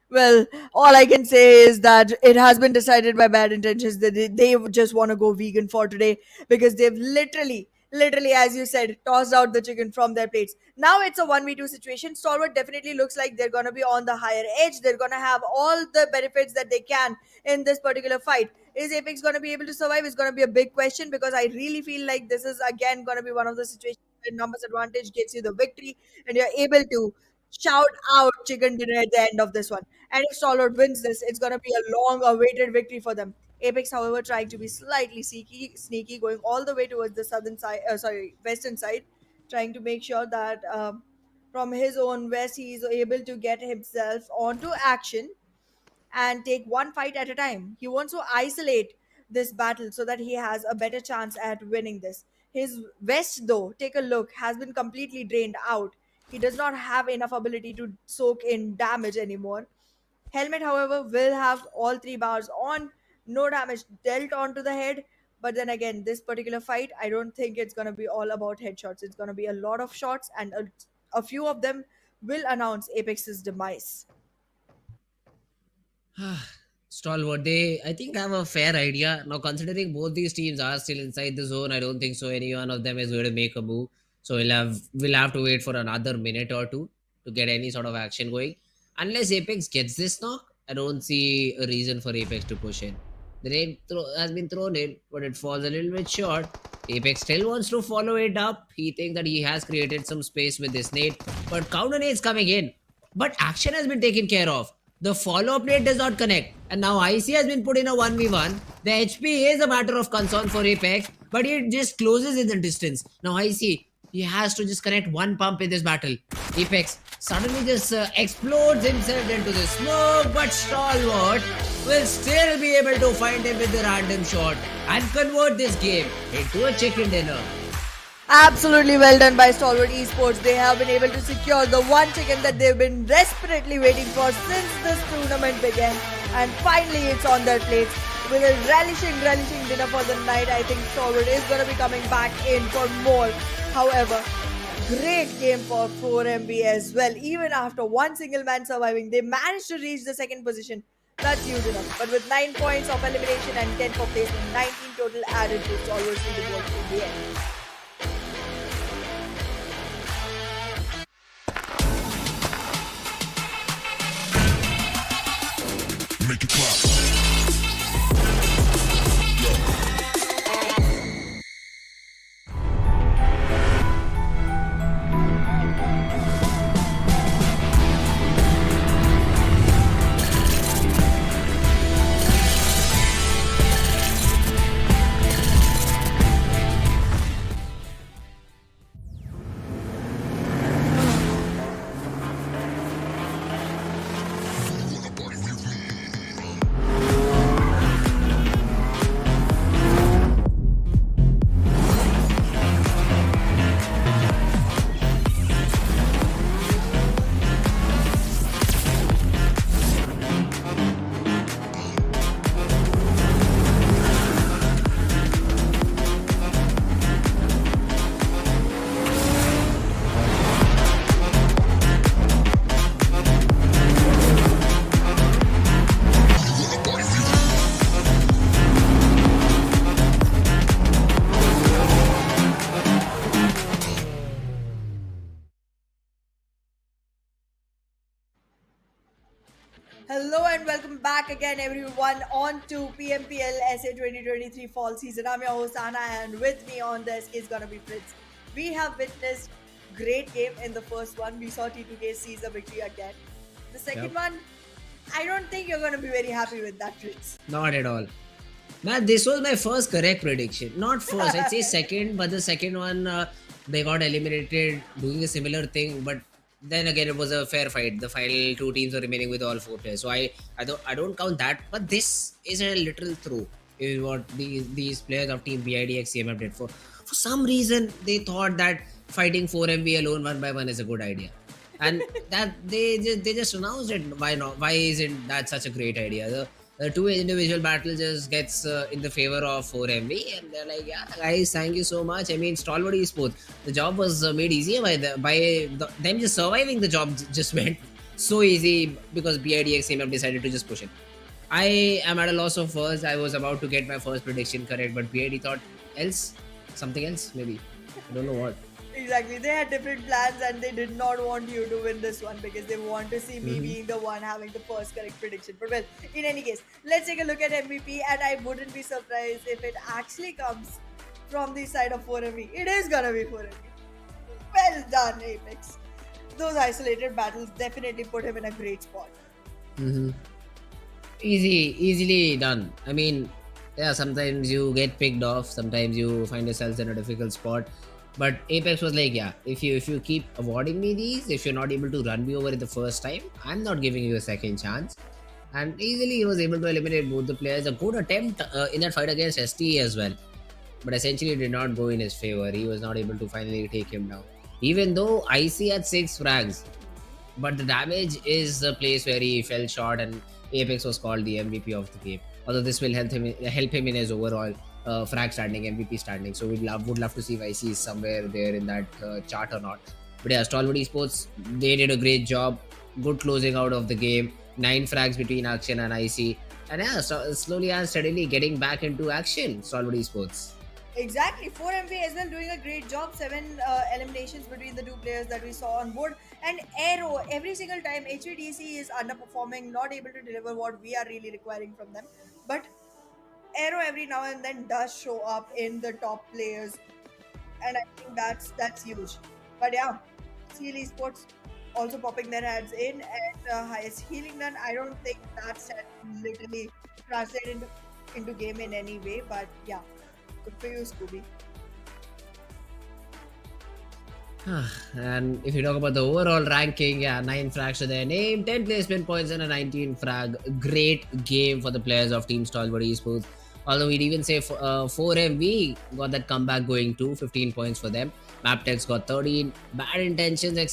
Well, all I can say is that it has been decided by bad intentions that they just want to go vegan for today, because they've literally, as you said, tossed out the chicken from their plates. Now it's a 1v2 situation. Stalwart definitely looks like they're going to be on the higher edge. They're going to have all the benefits that they can in this particular fight. Is Apex going to be able to survive? Is going to be a big question, because I really feel like this is again going to be one of the situations where numbers advantage gets you the victory and you're able to shout out chicken dinner at the end of this one. And if Stalwart wins this, it's going to be a long awaited victory for them. Apex, however, trying to be slightly sneaky, going all the way towards the western side, trying to make sure that from his own west, he is able to get himself onto action and take one fight at a time. He wants to isolate this battle so that he has a better chance at winning this. His vest, though, take a look, has been completely drained out. He does not have enough ability to soak in damage anymore. Helmet, however, will have all three bars on. No damage dealt onto the head. But then again, this particular fight, I don't think it's going to be all about headshots. It's going to be a lot of shots, and a few of them will announce Apex's demise. Stalwart, they I think have a fair idea. Now, considering both these teams are still inside the zone, I don't think so any one of them is going to make a move. So we'll have to wait for another minute or two to get any sort of action going. Unless Apex gets this knock, I don't see a reason for Apex to push in. The nade has been thrown in, but it falls a little bit short. Apex still wants to follow it up. He thinks that he has created some space with this nade, but counter nade's coming in. But action has been taken care of. The follow-up nade does not connect, and now IC has been put in a 1v1. The HP is a matter of concern for Apex, but he just closes in the distance. Now IC, he has to just connect one pump in this battle. Apex suddenly just explodes himself into the smoke, but Stalwart will still be able to find him with the random shot and convert this game into a chicken dinner. Absolutely well done by Stalwart Esports. They have been able to secure the one chicken that they've been desperately waiting for since this tournament began. And finally it's on their plates. With a relishing dinner for the night, I think Stalwart is going to be coming back in for more. However, great game for 4MB as well. Even after one single man surviving, they managed to reach the second position. That's huge enough. But with 9 points of elimination and 10 for placement, 19 total added to Stalwart's leaderboard in the end. Hello and welcome back again, everyone, on to PMPL SA 2023 Fall Season. I'm your host Anna, and with me on the SK is gonna be Fritz. We have witnessed great game in the first one. We saw T2K seize a victory again. The second Yep. one, I don't think you're gonna be very happy with that, Fritz. Not at all. Man, this was my first correct prediction. Not first, I'd say second, but the second one, they got eliminated doing a similar thing. But then again, it was a fair fight. The final two teams were remaining with all four players. So I don't count that. But this is a literal throw. Is what these players of Team DIDEYES CMF did. For some reason, they thought that fighting 4MV alone one by one is a good idea. And that they just announced it. Why not? Why isn't that such a great idea? The two individual battles just gets in the favor of 4MV, and they're like, yeah, guys, thank you so much. I mean, Stalwart Esports, the job was made easier by them just surviving. The job just went so easy because BIDX CMF decided to just push it. I am at a loss of words. I was about to get my first prediction correct, but BID thought something else, maybe. I don't know what. Exactly. They had different plans and they did not want you to win this one because they want to see me being the one having the first correct prediction. But well, in any case, let's take a look at MVP, and I wouldn't be surprised if it actually comes from the side of 4MV. It is gonna be 4MV. Well done, Apex. Those isolated battles definitely put him in a great spot. Mm-hmm. Easily done. I mean, yeah, sometimes you get picked off, sometimes you find yourselves in a difficult spot. But Apex was like, yeah, if you keep awarding me these, if you're not able to run me over it the first time, I'm not giving you a second chance. And easily he was able to eliminate both the players. A good attempt in that fight against STE as well. But essentially it did not go in his favor. He was not able to finally take him down. Even though IC had 6 frags, but the damage is the place where he fell short, and Apex was called the MVP of the game. Although this will help him in his overall frag standing, MVP standing. So would love to see if IC is somewhere there in that chart or not. But yeah, Stalwart Esports, they did a great job. Good closing out of the game. 9 frags between Action and IC. And yeah, slowly and steadily getting back into action, Stalwart Esports. Exactly. 4MV as well doing a great job. 7 eliminations between the two players that we saw on board. And Aero, every single time HVDC is underperforming, not able to deliver what we are really requiring from them. But Aero every now and then does show up in the top players. And I think that's huge. But yeah, Seal Esports also popping their heads in, and highest healing done. I don't think that's literally translated into game in any way. But yeah, good for you, Scooby. And if you talk about the overall ranking, yeah, 9 frags to their name, 10 placement points and a 19 frag. Great game for the players of Team Stalwart Esports. Although we'd even say 4MV got that comeback going too, 15 points for them. Mabetex got 13. Bad IntentionX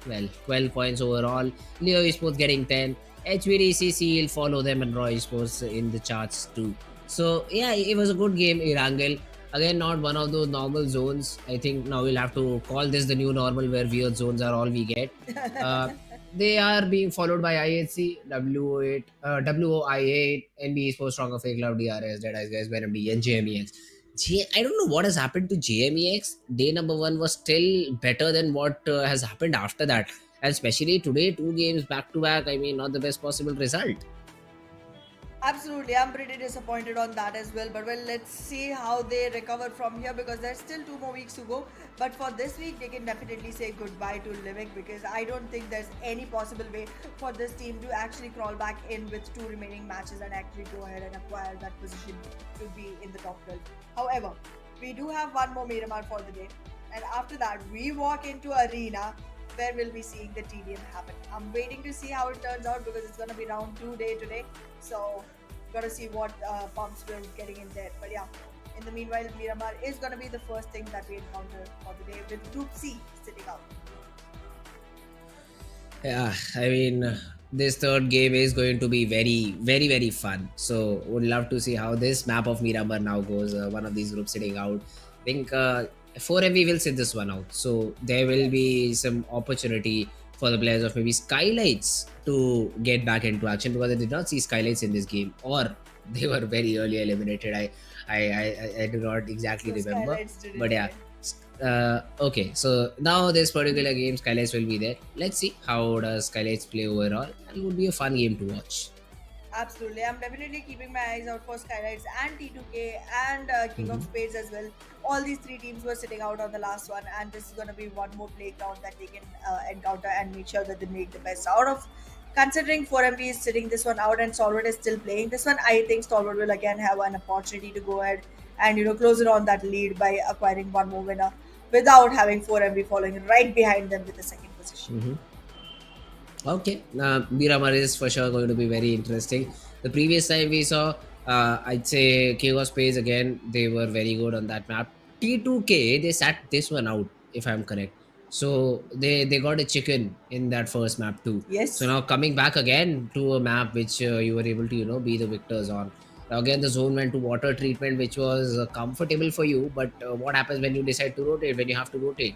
CMF, 12 points overall. Leo Esports getting 10. HVDC will follow them, and Raw Esports in the charts too. So yeah, it was a good game. Erangel, again, not one of those normal zones. I think now we'll have to call this the new normal, where weird zones are all we get. They are being followed by IHC, WO8, WOI8, NBeSports, Stronger FAKELOVE, DRS, DEADEYES, Venom, and JMEX. I don't know what has happened to JMEX. Day number 1 was still better than what has happened after that. And especially today, 2 games back to back. I mean, not the best possible result. Absolutely, I'm pretty disappointed on that as well. But well, let's see how they recover from here because there's still 2 more weeks to go. But for this week, they can definitely say goodbye to Livik because I don't think there's any possible way for this team to actually crawl back in with 2 remaining matches and actually go ahead and acquire that position to be in the top 12. However, we do have 1 more Miramar for the day. And after that, we walk into Arena where we'll be seeing the TDM happen. I'm waiting to see how it turns out because it's going to be round 2 day today. So, gotta see what pumps we're getting in there. But yeah, in the meanwhile, Miramar is going to be the first thing that we encounter for the day with Group C sitting out. Yeah, I mean, this third game is going to be very fun. So, would love to see how this map of Miramar now goes. One of these groups sitting out. I think 4MV will sit this one out. So, there will be some opportunity for the players of maybe SKYLIGHTZ to get back into action because I did not see SKYLIGHTZ in this game, or they were very early eliminated. I do not exactly So remember. SKYLIGHTZ did it But yeah, today. Okay, so now this particular game, SKYLIGHTZ will be there. Let's see how does SKYLIGHTZ play overall, and it would be a fun game to watch. Absolutely. I'm definitely keeping my eyes out for SKYLIGHTZ and T2K and King of Mhm. Spades as well. All these three teams were sitting out on the last one, and this is going to be one more playground that they can encounter and make sure that they make the best out of. Considering 4MP is sitting this one out and Stalwart is still playing this one, I think Stalwart will again have an opportunity to go ahead and close it on that lead by acquiring one more winner without having 4MP following right behind them with the second position. Mhm. Okay, Miramar is for sure going to be very interesting. The previous time we saw, I'd say King of Spades again, they were very good on that map. T2K, they sat this one out, if I'm correct. So they got a chicken in that first map too. So Yes. now coming back again to a map which you were able to be the victors on. Now again the zone went to water treatment, which was comfortable for you. But what happens when you decide to rotate? When you have to rotate?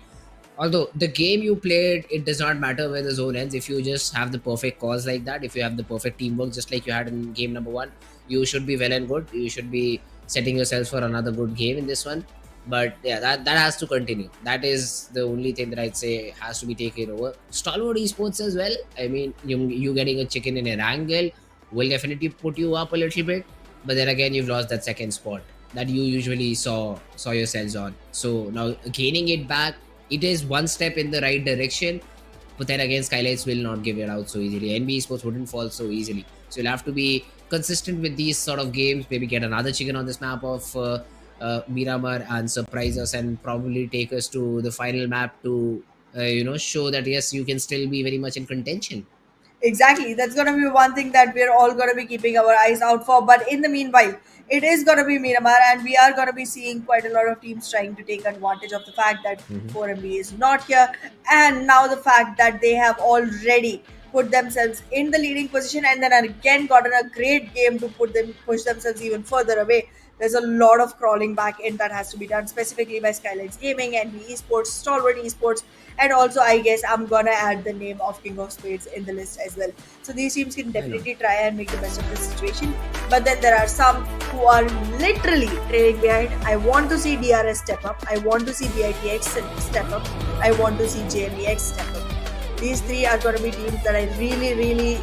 Although the game you played, it does not matter where the zone ends. If you just have the perfect calls like that, if you have the perfect teamwork just like you had in game number one, you should be well and good. You should be setting yourselves for another good game in this one. But yeah, that has to continue. That is the only thing that I'd say has to be taken over. Stalwart Esports as well. I mean, you getting a chicken in Erangel will definitely put you up a little bit. But then again, you've lost that second spot that you usually saw yourselves on. So now gaining it back, it is one step in the right direction, but then again, SKYLIGHTZ will not give it out so easily. NBeSports wouldn't fall so easily. So you'll have to be consistent with these sort of games. Maybe get another chicken on this map of Miramar and surprise us, and probably take us to the final map to show that yes, you can still be very much in contention. Exactly. That's going to be one thing that we're all going to be keeping our eyes out for. But in the meanwhile, it is going to be Miramar, and we are going to be seeing quite a lot of teams trying to take advantage of the fact that Mhm. 4MB is not here. And now the fact that they have already put themselves in the leading position and then again gotten a great game to push themselves even further away. There's a lot of crawling back in that has to be done specifically by SKYLIGHTZ Gaming, NBeSports, Stalwart Esports, and also I guess I'm gonna add the name of King of Spades in the list as well. So these teams can Why not? definitely try and make the best of this situation. But then there are some who are literally trailing behind. I want to see DRS step up. I want to see BITX step up. I want to see JMEX step up. These three are going to be teams that I really, really,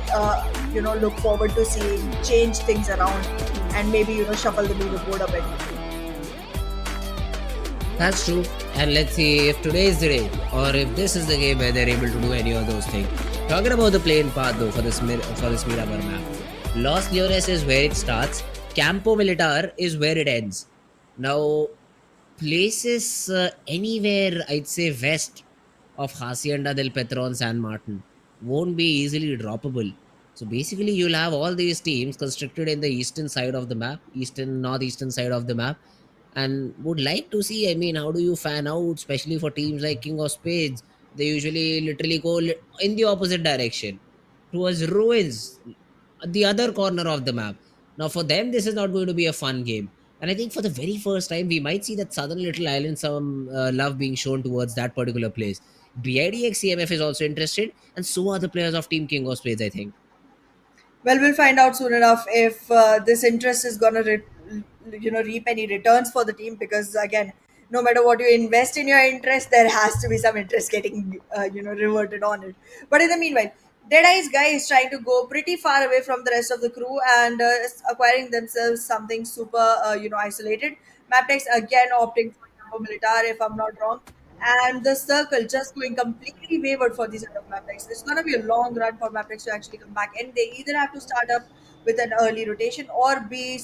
look forward to seeing change things around and maybe shuffle the leaderboard a bit. That's true. And let's see if today is the day, or if this is the game where they're able to do any of those things. Talking about the playing path though for this Miramar map, Los Llores is where it starts. Campo Militar is where it ends. Now, places anywhere I'd say west of Hacienda del Petron San Martin won't be easily droppable. So basically, you'll have all these teams constructed in the eastern side of the map, eastern northeastern side of the map, and would like to see. I mean, how do you fan out, especially for teams like King of Spades? They usually literally go in the opposite direction towards ruins, the other corner of the map. Now, for them, this is not going to be a fun game. And I think for the very first time, we might see that Southern Little Island some love being shown towards that particular place. DIDEX CMF is also interested, and so are the players of Team King of Spades, I think. Well, we'll find out soon enough if this interest is gonna, reap any returns for the team. Because again, no matter what you invest in your interest, there has to be some interest getting, reverted on it. But in the meanwhile, Deadeye's guy is trying to go pretty far away from the rest of the crew and acquiring themselves something super, isolated. Mabetex again opting for Campo Militar, if I'm not wrong, and the circle just going completely wavered for these other Mapex. It's going to be a long run for Mapex to actually come back, and they either have to start up with an early rotation or be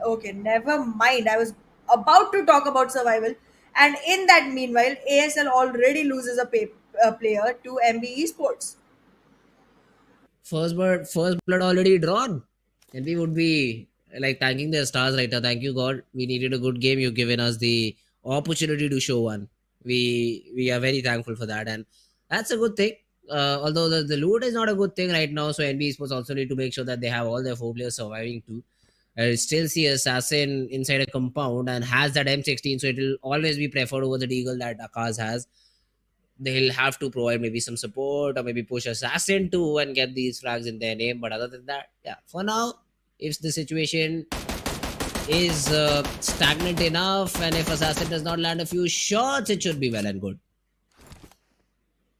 okay. Never mind. I was about to talk about survival, and in that meanwhile, ASL already loses a player to MB Esports. First blood already drawn, and we would be like thanking the stars right now. Thank you, God. We needed a good game. You've given us the opportunity to show one. We are very thankful for that, and that's a good thing. Although the loot is not a good thing right now, so NB Sports also need to make sure that they have all their four players surviving too. I still see Assassin inside a compound and has that M16, so it will always be preferred over the Deagle that Akaz has. They'll have to provide maybe some support or maybe push Assassin too and get these flags in their name. But other than that, yeah, for now, if the situation is stagnant enough, and if Assassin does not land a few shots, it should be well and good.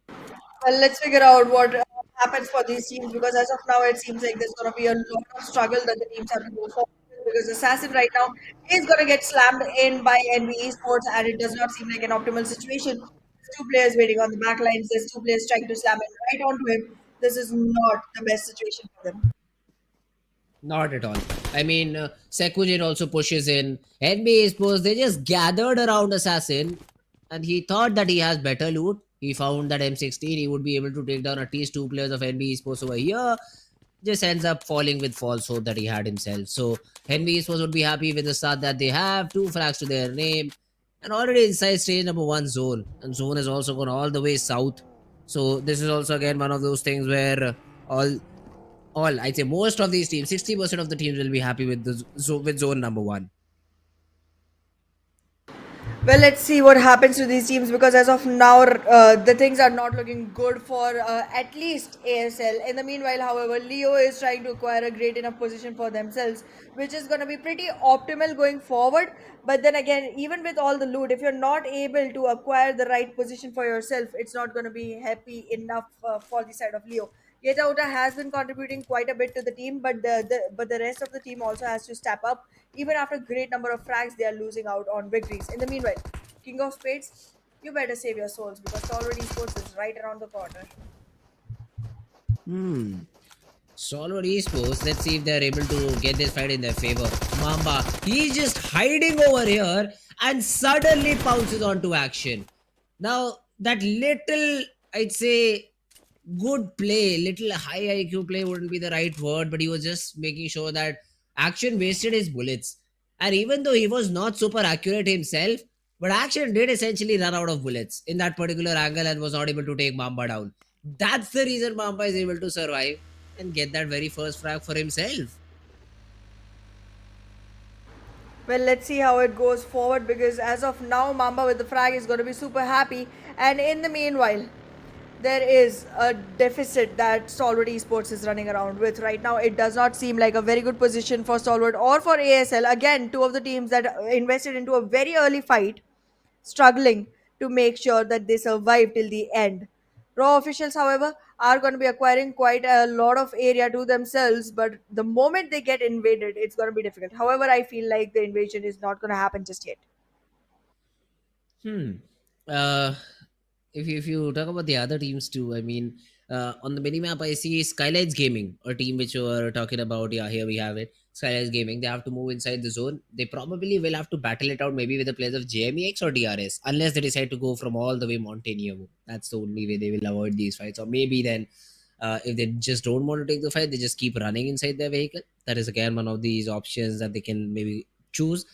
Well, let's figure out what happens for these teams because as of now, it seems like there's going to be a lot of struggle that the teams have to go forward with because Assassin right now is going to get slammed in by NBeSports and it does not seem like an optimal situation. There's two players waiting on the back lines, there's two players trying to slam in right onto him. This is not the best situation for them. Not at all. I mean, Sekujin also pushes in. NBA Sports, they just gathered around Assassin, and he thought that he has better loot. He found that M16, he would be able to take down at least two players of NBA Sports over here. Just ends up falling with false hope that he had himself. So, NBA Sports would be happy with the start that they have. Two frags to their name. And already inside stage number one zone. And zone has also gone all the way south. So, this is also again one of those things where all I'd say most of these teams, 60% of the teams will be happy with with zone number one. Well, let's see what happens to these teams because as of now, the things are not looking good for at least ASL. In the meanwhile, however, Leo is trying to acquire a great enough position for themselves, which is going to be pretty optimal going forward. But then again, even with all the loot, if you're not able to acquire the right position for yourself, it's not going to be happy enough for the side of Leo. Yetauta has been contributing quite a bit to the team, but the rest of the team also has to step up. Even after great number of frags, they are losing out on victories. In the meanwhile, King of Spades, you better save your souls because Stalwart Esports is right around the corner. Hmm. Stalwart Esports, let's see if they're able to get this fight in their favor. Mamba, he's just hiding over here and suddenly pounces onto action. Now, that little, I'd say, good play, little high IQ play wouldn't be the right word, but he was just making sure that action wasted his bullets. And even though he was not super accurate himself, but action did essentially run out of bullets in that particular angle and was not able to take Mamba down. That's the reason Mamba is able to survive and get that very first frag for himself. Well, let's see how it goes forward because as of now, Mamba with the frag is going to be super happy. And in the meanwhile, there is a deficit that Stalwart Esports is running around with right now. It does not seem like a very good position for Stalwart or for ASL. Again, two of the teams that invested into a very early fight struggling to make sure that they survive till the end. Raw officials, however, are going to be acquiring quite a lot of area to themselves, but the moment they get invaded, it's going to be difficult. However, I feel like the invasion is not going to happen just yet. Hmm. Uh, if you talk about the other teams too, I mean, on the mini map I see SKYLIGHTZ Gaming, a team which we were talking about. Yeah, here we have it. SKYLIGHTZ Gaming. They have to move inside the zone. They probably will have to battle it out maybe with the players of JMEX or DRS, unless they decide to go from all the way Mountaineer. That's the only way they will avoid these fights. Or maybe then, if they just don't want to take the fight, they just keep running inside their vehicle. That is again one of these options that they can maybe choose.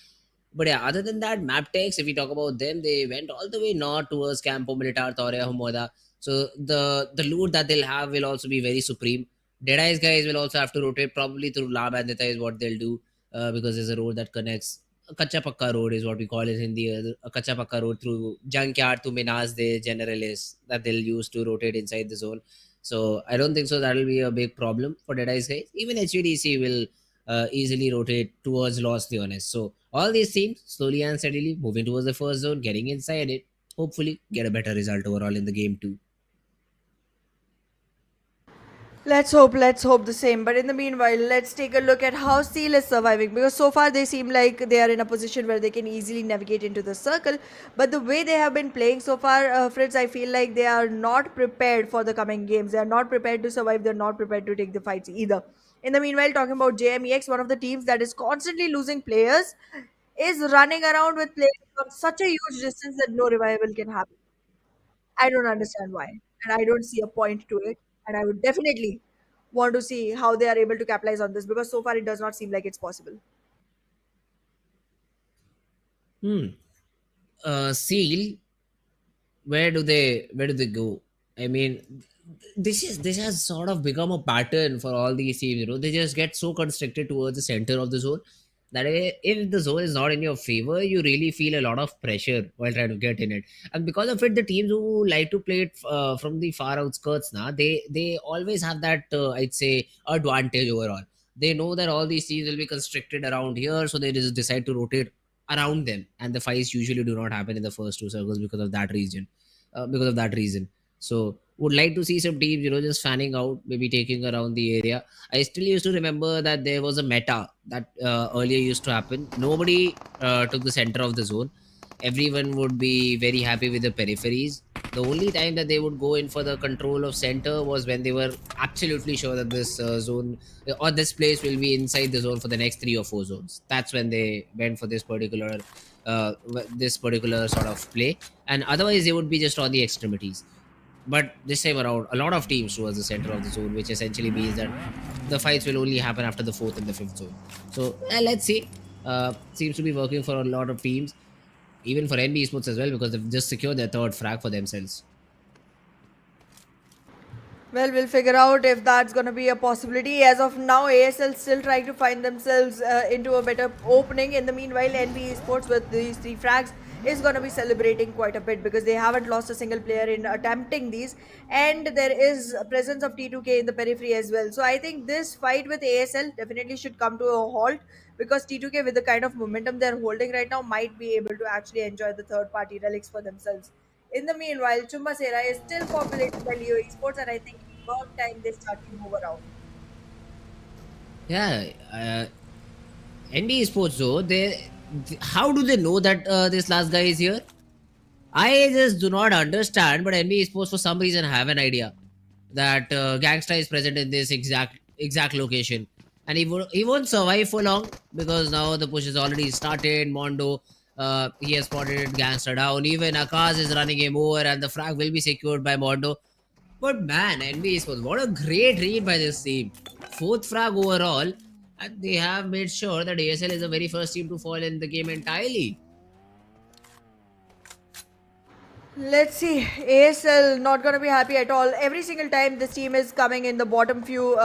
But yeah, other than that, Mabetex, if we talk about them, they went all the way north towards Campo Militar Torea Humoda. So the loot that they'll have will also be very supreme. Deadeye's guys will also have to rotate probably through La Bandita is what they'll do, because there's a road that connects. A Kacha Pakka road is what we call it in the a Kacha Pakka road through Junkyard to Minas de Generalis that they'll use to rotate inside the zone. So I don't think so that'll be a big problem for Deadeye's guys. Even HVDC will easily rotate towards Los Leones. So all these teams slowly and steadily moving towards the first zone, getting inside it, hopefully get a better result overall in the game too. Let's hope the same. But in the meanwhile, let's take a look at how Steel is surviving because so far they seem like they are in a position where they can easily navigate into the circle. But the way they have been playing so far, Fritz, I feel like they are not prepared for the coming games. They are not prepared to survive. They're not prepared to take the fights either. In the meanwhile, talking about JMEX, one of the teams that is constantly losing players, is running around with players from such a huge distance that no revival can happen. I don't understand why. And I don't see a point to it. And I would definitely want to see how they are able to capitalize on this because so far it does not seem like it's possible. Hmm. Seal, where do they go? I mean, this has sort of become a pattern for all these teams. They just get so constricted towards the center of the zone that if the zone is not in your favor, you really feel a lot of pressure while trying to get in it. And because of it, the teams who like to play it from the far outskirts now, they always have that I'd say advantage overall. They know that all these teams will be constricted around here, so they just decide to rotate around them, and the fights usually do not happen in the first two circles because of that region, because of that reason. So would like to see some teams, just fanning out, maybe taking around the area. I still used to remember that there was a meta that earlier used to happen. Nobody took the center of the zone. Everyone would be very happy with the peripheries. The only time that they would go in for the control of center was when they were absolutely sure that this zone or this place will be inside the zone for the next 3 or 4 zones. That's when they went for this particular sort of play, and otherwise they would be just on the extremities. But this time around, a lot of teams towards the center of the zone, which essentially means that the fights will only happen after the fourth and the fifth zone. So let's see. Seems to be working for a lot of teams, even for NBeSports as well, because they've just secured their third frag for themselves. Well, we'll figure out if that's going to be a possibility. As of now, ASL still trying to find themselves into a better opening. In the meanwhile, NBeSports with these 3 frags is going to be celebrating quite a bit because they haven't lost a single player in attempting these, and there is a presence of T2K in the periphery as well. So I think this fight with ASL definitely should come to a halt because T2K, with the kind of momentum they're holding right now, might be able to actually enjoy the third party relics for themselves. In the meanwhile, Chumbasera is still populated by Leo Esports, and I think it's about time they start to move around. Yeah, NBeSports though, how do they know that this last guy is here? I just do not understand, but NBeSports for some reason have an idea that Gangsta is present in this exact location, and he won't survive for long because now the push has already started. Mondo, he has spotted Gangsta down. Even Akaz is running him over, and the frag will be secured by Mondo. But man, NBeSports, what a great read by this team. Fourth frag overall, and they have made sure that ASL is the very first team to fall in the game entirely. Let's see. ASL not gonna be happy at all. Every single time this team is coming in the bottom few,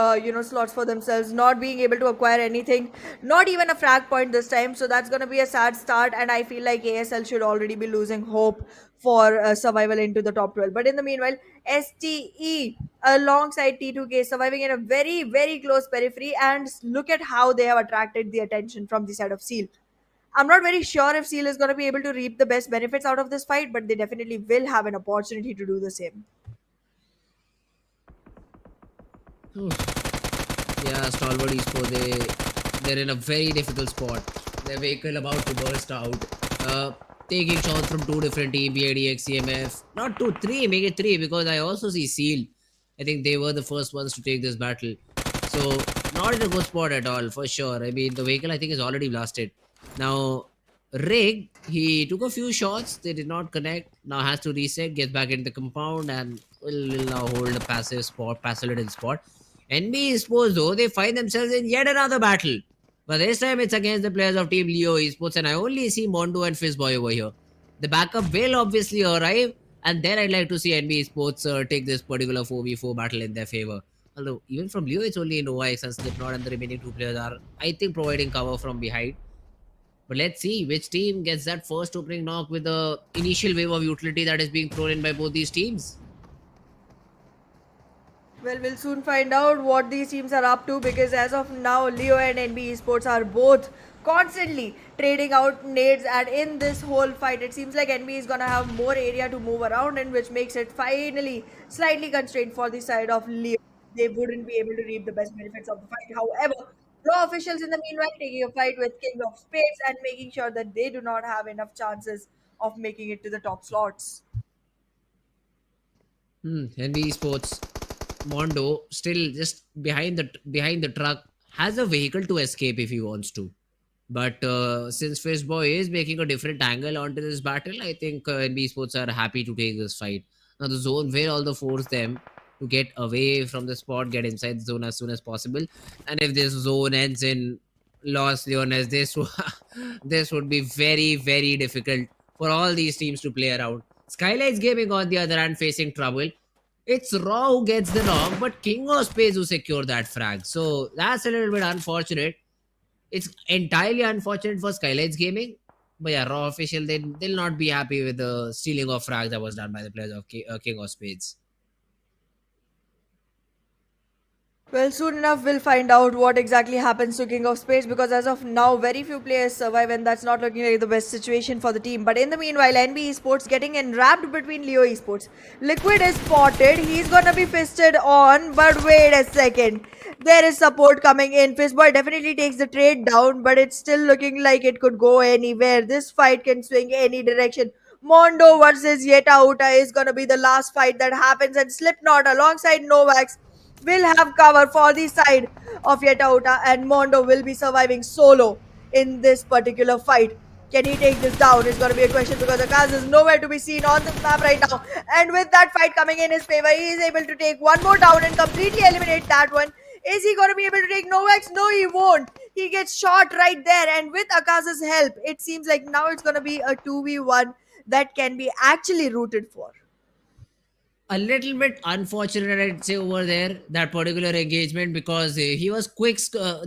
slots for themselves, not being able to acquire anything, not even a frag point this time. So that's gonna be a sad start, and I feel like ASL should already be losing hope for survival into the top 12. But in the meanwhile, STE alongside T2K surviving in a very very close periphery, and look at how they have attracted the attention from the side of Seal. I'm not very sure if Seal is going to be able to reap the best benefits out of this fight, but they definitely will have an opportunity to do the same. Yeah, Stalwart Esports, they're in a very difficult spot. Their vehicle about to burst out. Taking shots from 2 different teams, DEADEYES CMF. Not 2, 3, make it 3 because I also see Seal. I think they were the first ones to take this battle. So, not in a good spot at all, for sure. I mean, the vehicle I think is already blasted. Now, Rig, he took a few shots, they did not connect. Now has to reset, gets back into the compound, and will now hold a passive little spot. NBeSports though, they find themselves in yet another battle. But this time it's against the players of Team Leo Esports, and I only see Mondo and Fizzboy over here. The backup will obviously arrive, and then I'd like to see NBeSports take this particular 4v4 battle in their favor. Although, even from Leo, it's only Noah, and Slipknot, and the remaining 2 players are, I think, providing cover from behind. But let's see which team gets that first opening knock with the initial wave of utility that is being thrown in by both these teams. Well, we'll soon find out what these teams are up to because as of now, Leo and NB Esports are both constantly trading out nades, and in this whole fight, it seems like NB is gonna have more area to move around in, which makes it finally slightly constrained for the side of Leo. They wouldn't be able to reap the best benefits of the fight. However, Raw officials in the meanwhile taking a fight with King of Spades and making sure that they do not have enough chances of making it to the top slots. NBeSports Mondo still just behind the truck has a vehicle to escape if he wants to. But since Fistboy is making a different angle onto this battle, I think NBeSports are happy to take this fight. Now the zone will also force them to get away from the spot, get inside the zone as soon as possible. And if this zone ends in Los Leones, this would be very, very difficult for all these teams to play around. SKYLIGHTZ Gaming on the other hand facing trouble. It's Raw who gets the knock, but King of Spades who secure that frag. So that's a little bit unfortunate. It's entirely unfortunate for SKYLIGHTZ Gaming. But yeah, Raw official, they'll not be happy with the stealing of frag that was done by the players of King of Spades. Well, soon enough, we'll find out what exactly happens to King of Spades because as of now, very few players survive, and that's not looking like the best situation for the team. But in the meanwhile, NBeSports getting enwrapped between Leo Esports. Liquid is spotted, he's gonna be fisted on, but wait a second. There is support coming in. Fistboy definitely takes the trade down, but it's still looking like it could go anywhere. This fight can swing any direction. Mondo versus Yeta Uta is gonna be the last fight that happens, and Slipknot alongside Novax will have cover for the side of Yetauta, and Mondo will be surviving solo in this particular fight. Can he take this down? Is going to be a question because Akaz is nowhere to be seen on the map right now. And with that fight coming in his favor, he is able to take one more down and completely eliminate that one. Is he going to be able to take Novax? No, he won't. He gets shot right there. And with Akaz's help, it seems like now it's going to be a 2v1 that can be actually rooted for. A little bit unfortunate, I'd say, over there, that particular engagement, because he was quick.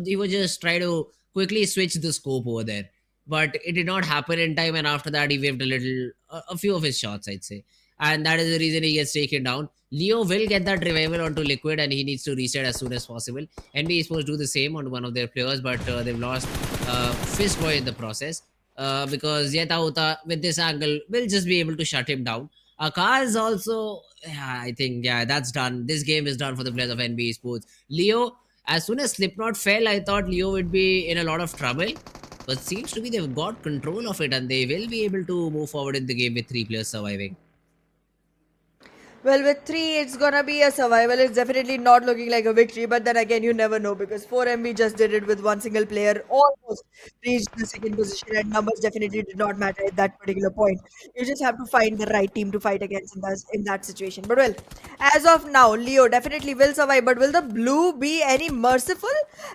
He was just trying to quickly switch the scope over there, but it did not happen in time. And after that, he waved a few of his shots, I'd say, and that is the reason he gets taken down. Leo will get that revival onto Liquid, and he needs to reset as soon as possible. NB is supposed to do the same on one of their players, but they've lost Fistboy in the process because Yetauta with this angle will just be able to shut him down. Akaz also, yeah, I think, yeah, that's done. This game is done for the players of NBeSports. Leo, as soon as Slipknot fell, I thought Leo would be in a lot of trouble. But seems to be they've got control of it, and they will be able to move forward in the game with 3 players surviving. Well, with 3, it's gonna be a survival. It's definitely not looking like a victory, but then again, you never know because 4MB just did it with one single player, almost reached the second position, and numbers definitely did not matter at that particular point. You just have to find the right team to fight against in that situation. But well, as of now, Leo definitely will survive, but will the blue be any merciful?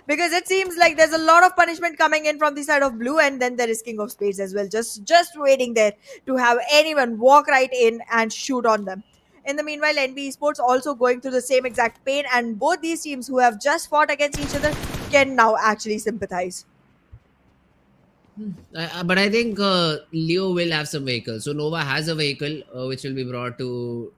Because it seems like there's a lot of punishment coming in from the side of blue, and then there is King of Spades as well, just waiting there to have anyone walk right in and shoot on them. In the meanwhile, NBeSports also going through the same exact pain, and both these teams who have just fought against each other can now actually sympathize. But I think Leo will have some vehicles. So Nova has a vehicle which will be brought to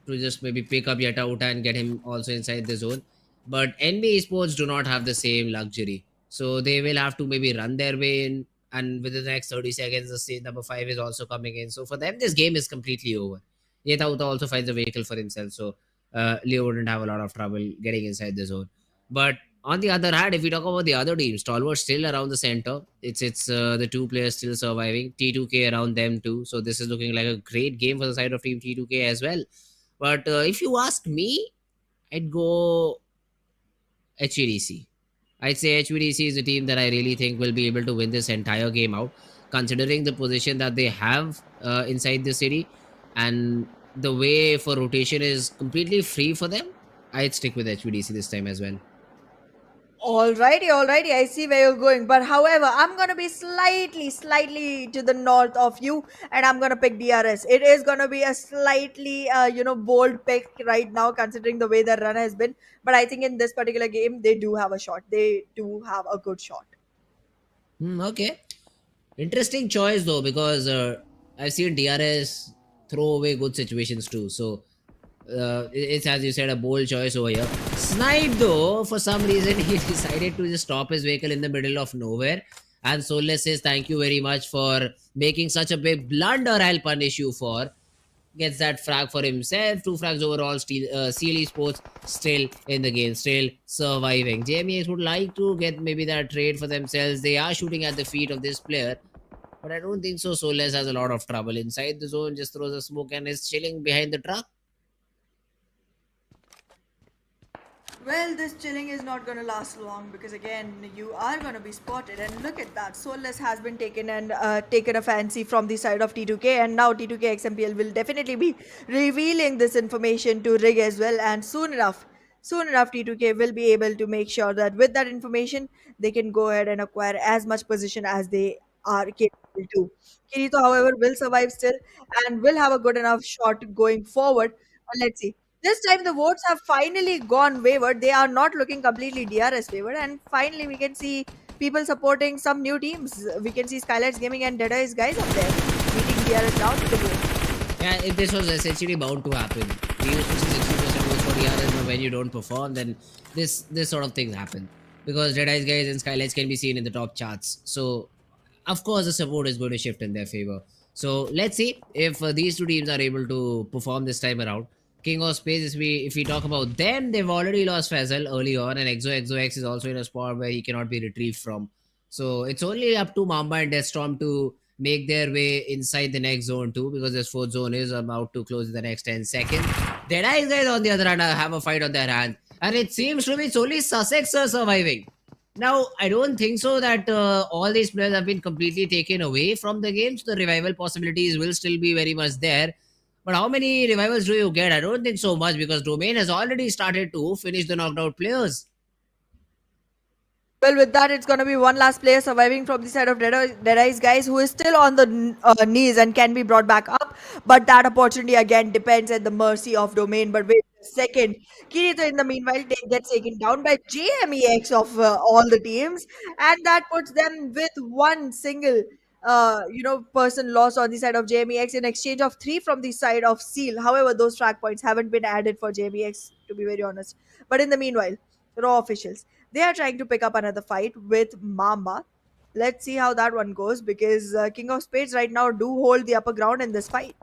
just maybe pick up Yetauta and get him also inside the zone. But NBeSports do not have the same luxury. So they will have to maybe run their way in, and within the next 30 seconds, the stage number 5 is also coming in. So for them, this game is completely over. Yetauta also finds a vehicle for himself, so Leo wouldn't have a lot of trouble getting inside the zone. But on the other hand, if we talk about the other teams, Stalwart still around the center. It's the 2 players still surviving. T2K around them too. So this is looking like a great game for the side of Team T2K as well. But if you ask me, I'd go HVDC. I'd say HVDC is a team that I really think will be able to win this entire game out, considering the position that they have inside the city. And the way for rotation is completely free for them. I'd stick with HVDC this time as well. Alrighty, I see where you're going. But however, I'm gonna be slightly to the north of you, and I'm gonna pick DRS. It is gonna be a slightly, bold pick right now, considering the way the run has been. But I think in this particular game, they do have a shot. They do have a good shot. Okay. Interesting choice though, because I've seen DRS throw away good situations too. So it's, as you said, a bold choice over here. Snipe though, for some reason he decided to just stop his vehicle in the middle of nowhere, and Soulless says thank you very much for making such a big blunder. I'll punish you for. Gets that frag for himself. 2 frags overall. SKYLIGHTZ Esports still in the game, still surviving. JMEX would like to get maybe that trade for themselves. They are shooting at the feet of this player, but I don't think so. Soulless has a lot of trouble inside the zone, just throws a smoke and is chilling behind the truck. Well, this chilling is not going to last long because again, you are going to be spotted. And look at that, Soulless has been taken and taken a fancy from the side of T2K, and now T2K XMPL will definitely be revealing this information to Rig as well. And soon enough, T2K will be able to make sure that with that information, they can go ahead and acquire as much position as they are capable to. Kirito, however, will survive still and will have a good enough shot going forward. Let's see. This time the votes have finally gone wayward. They are not looking completely DRS favored, and finally we can see people supporting some new teams. We can see SKYLIGHTZ Gaming and DEADEYES guys up there beating DRS down to the game. Yeah, this was essentially bound to happen. We used to see 60% votes for DRS, but when you don't perform, then this sort of things happen. Because DEADEYES guys and SKYLIGHTZ can be seen in the top charts. So of course the support is going to shift in their favor. So let's see if these two teams are able to perform this time around. King of Spades, if we talk about them, they've already lost Faisal early on, and ExoX is also in a spot where he cannot be retrieved from. So it's only up to Mamba and Deathstorm to make their way inside the next zone too, because this fourth zone is about to close in the next 10 seconds. DEADEYES guys on the other hand have a fight on their hands, and it seems to be it's only Sussex are surviving. Now, I don't think so that all these players have been completely taken away from the game, so the revival possibilities will still be very much there. But how many revivals do you get? I don't think so much, because Domain has already started to finish the knocked out players. Well, with that, it's going to be one last player surviving from the side of Deadeyes, guys, who is still on the knees and can be brought back up. But that opportunity again depends at the mercy of Domain. But wait a second. Kirito, in the meanwhile, gets taken down by JMEX of all the teams. And that puts them with one single person lost on the side of JMEX in exchange of 3 from the side of Seal. However, those track points haven't been added for JMEX, to be very honest. But in the meanwhile, Raw officials, they are trying to pick up another fight with Mamba. Let's see how that one goes, because King of Spades right now do hold the upper ground in this fight.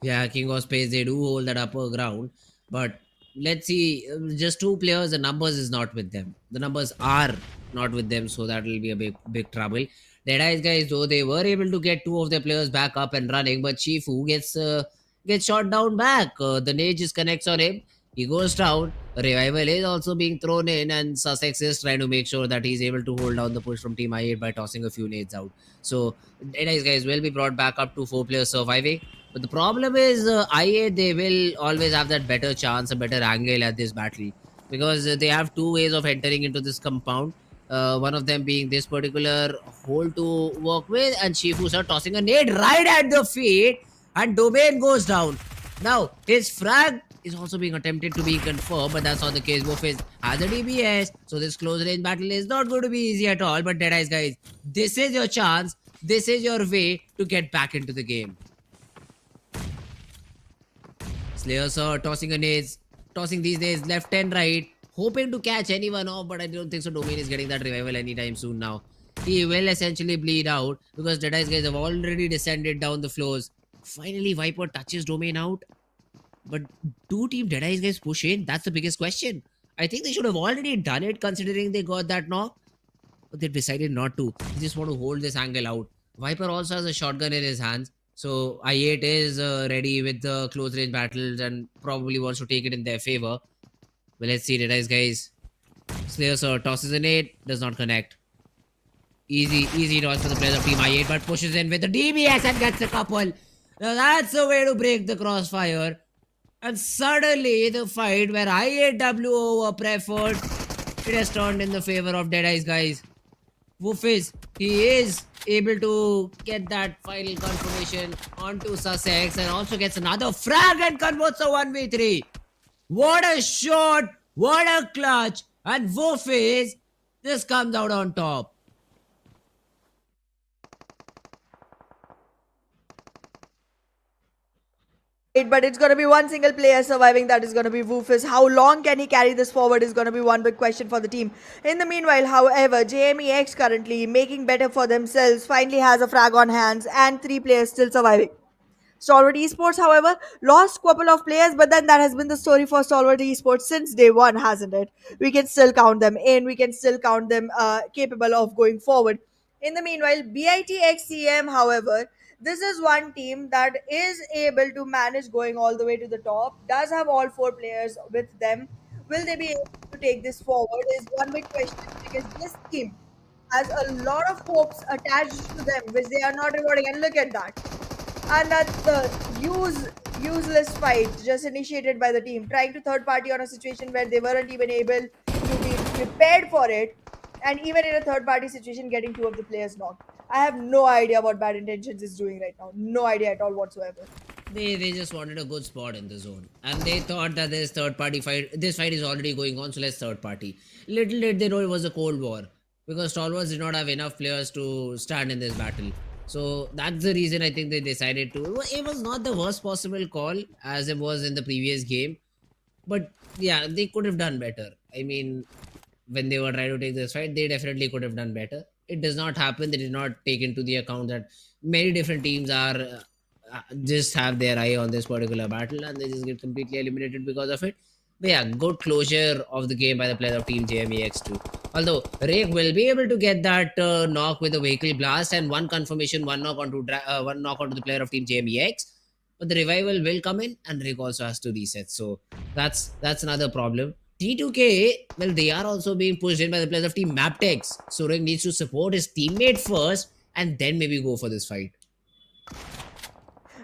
Yeah, King of Spades, they do hold that upper ground. But let's see, just two players, the numbers is not with them. The numbers are not with them, so that will be a big trouble. DEADEYES guys, though, they were able to get 2 of their players back up and running, but Shifu gets shot down back. The nade just connects on him. He goes down. A revival is also being thrown in, and Sussex is trying to make sure that he's able to hold down the push from Team I8 by tossing a few nades out. So, DEADEYES guys will be brought back up to 4 players surviving. But the problem is, I8, they will always have that better chance, a better angle at this battle. Because they have 2 ways of entering into this compound. One of them being this particular hole to work with, and Shifu sir tossing a nade right at the feet, and Domain goes down. Now, his frag is also being attempted to be confirmed, but that's not the case. Wolfies has a DBS, so this close range battle is not going to be easy at all. But DEADEYES guys, this is your chance. This is your way to get back into the game. Slayer sir tossing a nades, tossing these nades left and right, hoping to catch anyone off, but I don't think so. Domain is getting that revival anytime soon now. He will essentially bleed out, because DEADEYES guys have already descended down the floors. Finally, Viper touches Domain out. But do Team DEADEYES guys push in? That's the biggest question. I think they should have already done it, considering they got that knock. But they decided not to. They just want to hold this angle out. Viper also has a shotgun in his hands. So I8 is ready with the close range battles and probably wants to take it in their favor. But let's see, DEADEYES guys. Slayer sir tosses a nade, does not connect. Easy dodge for the players of Team I8, but pushes in with the DBS and gets a couple. Now that's the way to break the crossfire. And suddenly, the fight where I8W were preferred, it has turned in the favor of DEADEYES guys. Wolfies, he is able to get that final confirmation onto Sussex, and also gets another frag and converts a 1v3. What a shot! What a clutch! And Wolfies just comes out on top. But it's going to be one single player surviving, that is going to be Woofus. How long can he carry this forward is going to be one big question for the team. In the meanwhile, however, JMEX currently making better for themselves, finally has a frag on hands, and 3 players still surviving. Stalwart Esports, however, lost a couple of players, but then that has been the story for Stalwart Esports since day one, hasn't it? We can still count them in, we can still count them capable of going forward. In the meanwhile, BITXCM, however, this is one team that is able to manage going all the way to the top, does have all 4 players with them. Will they be able to take this forward is one big question, because this team has a lot of hopes attached to them, which they are not rewarding. And look at that. And that's the useless fight just initiated by the team, trying to third party on a situation where they weren't even able to be prepared for it, and even in a third party situation getting 2 of the players knocked. I have no idea what Bad Intentions is doing right now. No idea at all whatsoever. They just wanted a good spot in the zone, and they thought that this third party fight, this fight is already going on, so let's third party. Little did they know it was a cold war, because Stalwarts did not have enough players to stand in this battle. So that's the reason I think they decided to. It was not the worst possible call as it was in the previous game. But yeah, they could have done better. I mean, when they were trying to take this fight, they definitely could have done better. It does not happen. They did not take into the account that many different teams are just have their eye on this particular battle and they just get completely eliminated because of it. But yeah, good closure of the game by the player of Team JMEX too. Although Rake will be able to get that knock with a vehicle blast and one confirmation, one knock onto the player of Team JMEX. But the revival will come in and Rake also has to reset. So that's another problem. T2K, well, they are also being pushed in by the players of Team Mabetex. So Rick needs to support his teammate first and then maybe go for this fight.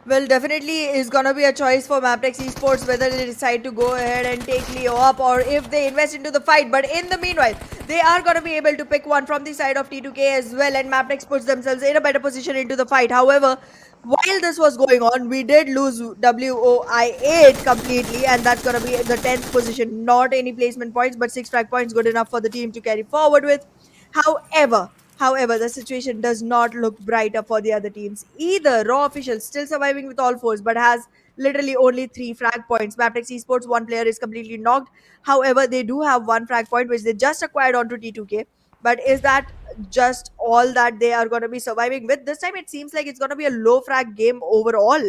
Well, definitely is gonna be a choice for Mabetex Esports whether they decide to go ahead and take Leo up or if they invest into the fight. But in the meanwhile, they are gonna be able to pick one from the side of T2K as well, and Mabetex puts themselves in a better position into the fight. However, while this was going on, we did lose WOI8 completely, and that's gonna be the 10th position. Not any placement points, but 6 frag points, good enough for the team to carry forward with. However, the situation does not look brighter for the other teams. Either Raw officials still surviving with all fours but has literally only 3 frag points. Mabetex Esports, one player is completely knocked. However, they do have 1 frag point which they just acquired onto T2K. But is that just all that they are going to be surviving with? This time it seems like it's going to be a low frag game overall.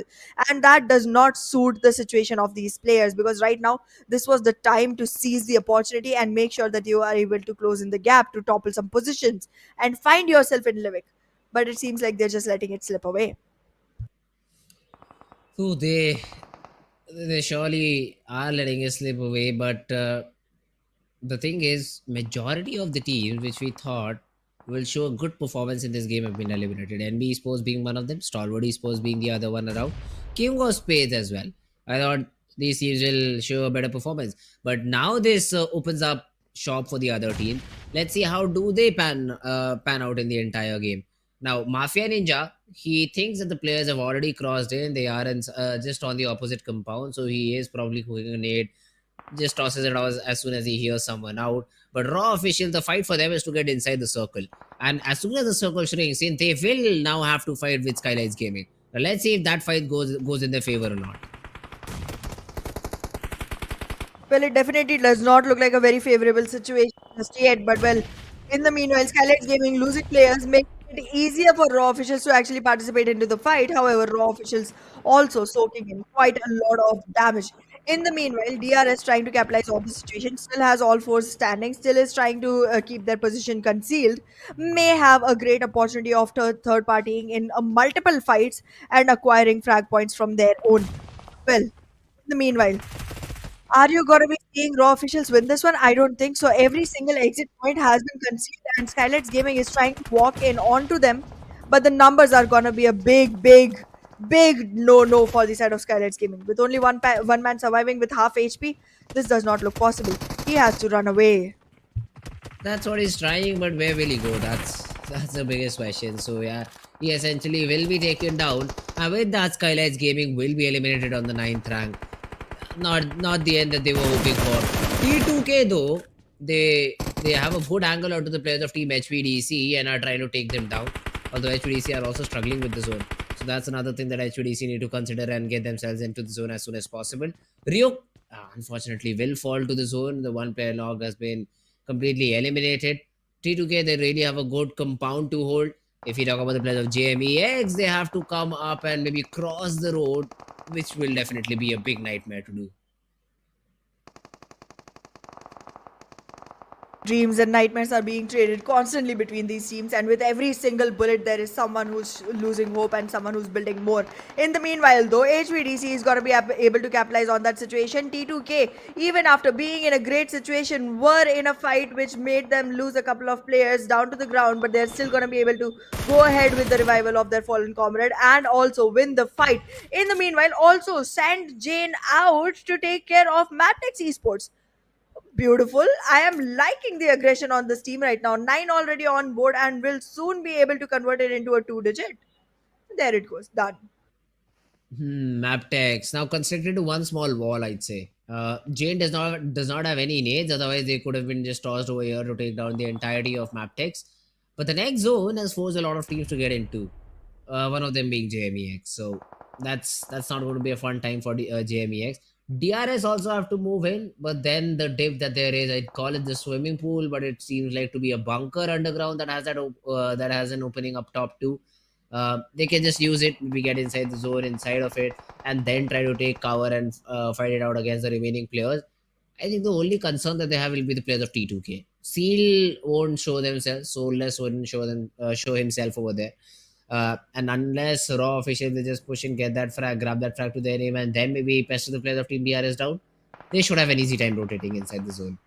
And that does not suit the situation of these players, because right now this was the time to seize the opportunity and make sure that you are able to close in the gap to topple some positions and find yourself in Livik. But it seems like they're just letting it slip away. So they surely are letting it slip away, but the thing is, majority of the teams which we thought will show a good performance in this game have been eliminated. NBeSports being one of them, Stalwart Esports being the other one around, King of Spades as well. I thought these teams will show a better performance, but now this opens up shop for the other team. Let's see how do they pan out in the entire game. Now, Mafia Ninja, he thinks that the players have already crossed in. They are just on the opposite compound, so he is probably cooking a nade, just tosses it out as soon as he hears someone out. But Raw official, the fight for them is to get inside the circle. And as soon as the circle shrinks in, they will now have to fight with SKYLIGHTZ Gaming. Now let's see if that fight goes in their favor or not. Well, it definitely does not look like a very favorable situation just yet. But well, in the meanwhile, Skylights Gaming losing players make it easier for Raw officials to actually participate into the fight. However, Raw officials also soaking in quite a lot of damage. In the meanwhile, DRS trying to capitalize on the situation, still has all fours standing, still is trying to keep their position concealed, may have a great opportunity of third partying in multiple fights and acquiring frag points from their own. Well, in the meanwhile, are you going to be seeing Raw officials win this one? I don't think so. Every single exit point has been conceded, and Skylights Gaming is trying to walk in onto them, but the numbers are going to be a big no for the side of Skylights Gaming. With only one man surviving with half HP, this does not look possible. He has to run away. That's what he's trying, but where will he go? That's the biggest question. So yeah, he essentially will be taken down. And with that, SKYLIGHTZ Gaming will be eliminated on the 9th rank. Not the end that they were hoping for. T2K though, they have a good angle onto the players of Team HPDC and are trying to take them down. Although HPDC are also struggling with the zone. So that's another thing that HPDC need to consider and get themselves into the zone as soon as possible. Ryuk, unfortunately, will fall to the zone. The one player log has been completely eliminated. T2K, they really have a good compound to hold. If you talk about the players of JMEX, they have to come up and maybe cross the road, which will definitely be a big nightmare to do. Dreams and nightmares are being traded constantly between these teams, and with every single bullet there is someone who's losing hope and someone who's building more. In the meanwhile though, HVDC is going to be able to capitalize on that situation. T2K, even after being in a great situation, were in a fight which made them lose a couple of players down to the ground, but they're still going to be able to go ahead with the revival of their fallen comrade and also win the fight. In the meanwhile, also send Jane out to take care of Mabetex Esports. Beautiful. I am liking the aggression on this team right now. 9 already on board and will soon be able to convert it into a 2 digit. There it goes. Done. Mabetex now constricted to one small wall, I'd say. Jane does not have any nades, otherwise they could have been just tossed over here to take down the entirety of Mabetex. But the next zone has forced a lot of teams to get into. One of them being JMEX. So that's not going to be a fun time for the JMEX. DRS also have to move in, but then the dip that there is, I'd call it the swimming pool, but it seems like to be a bunker underground that has that has an opening up top too. They can just use it, maybe get inside the zone inside of it, and then try to take cover and fight it out against the remaining players. I think the only concern that they have will be the players of T2K. Seal won't show themselves, Soulless wouldn't show himself over there. And unless raw officials they just push and get that frag, grab that frag to their name, and then maybe pester the players of Team DRS down, they should have an easy time rotating inside the zone.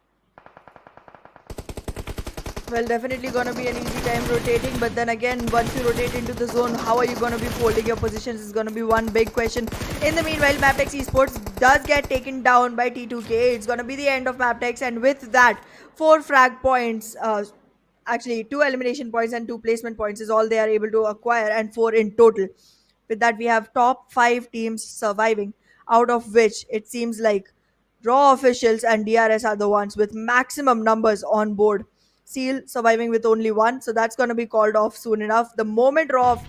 Well, definitely gonna be an easy time rotating, but then again, once you rotate into the zone, how are you gonna be folding your positions is gonna be one big question. In the meanwhile, Mabetex Esports does get taken down by T2K. It's gonna be the end of Mabetex, and with that, 4 frag points, actually 2 elimination points and 2 placement points is all they are able to acquire, and 4 in total. With that, we have top 5 teams surviving, out of which it seems like Raw officials and DRS are the ones with maximum numbers on board. Seal surviving with only 1, so that's going to be called off soon enough. The moment Raw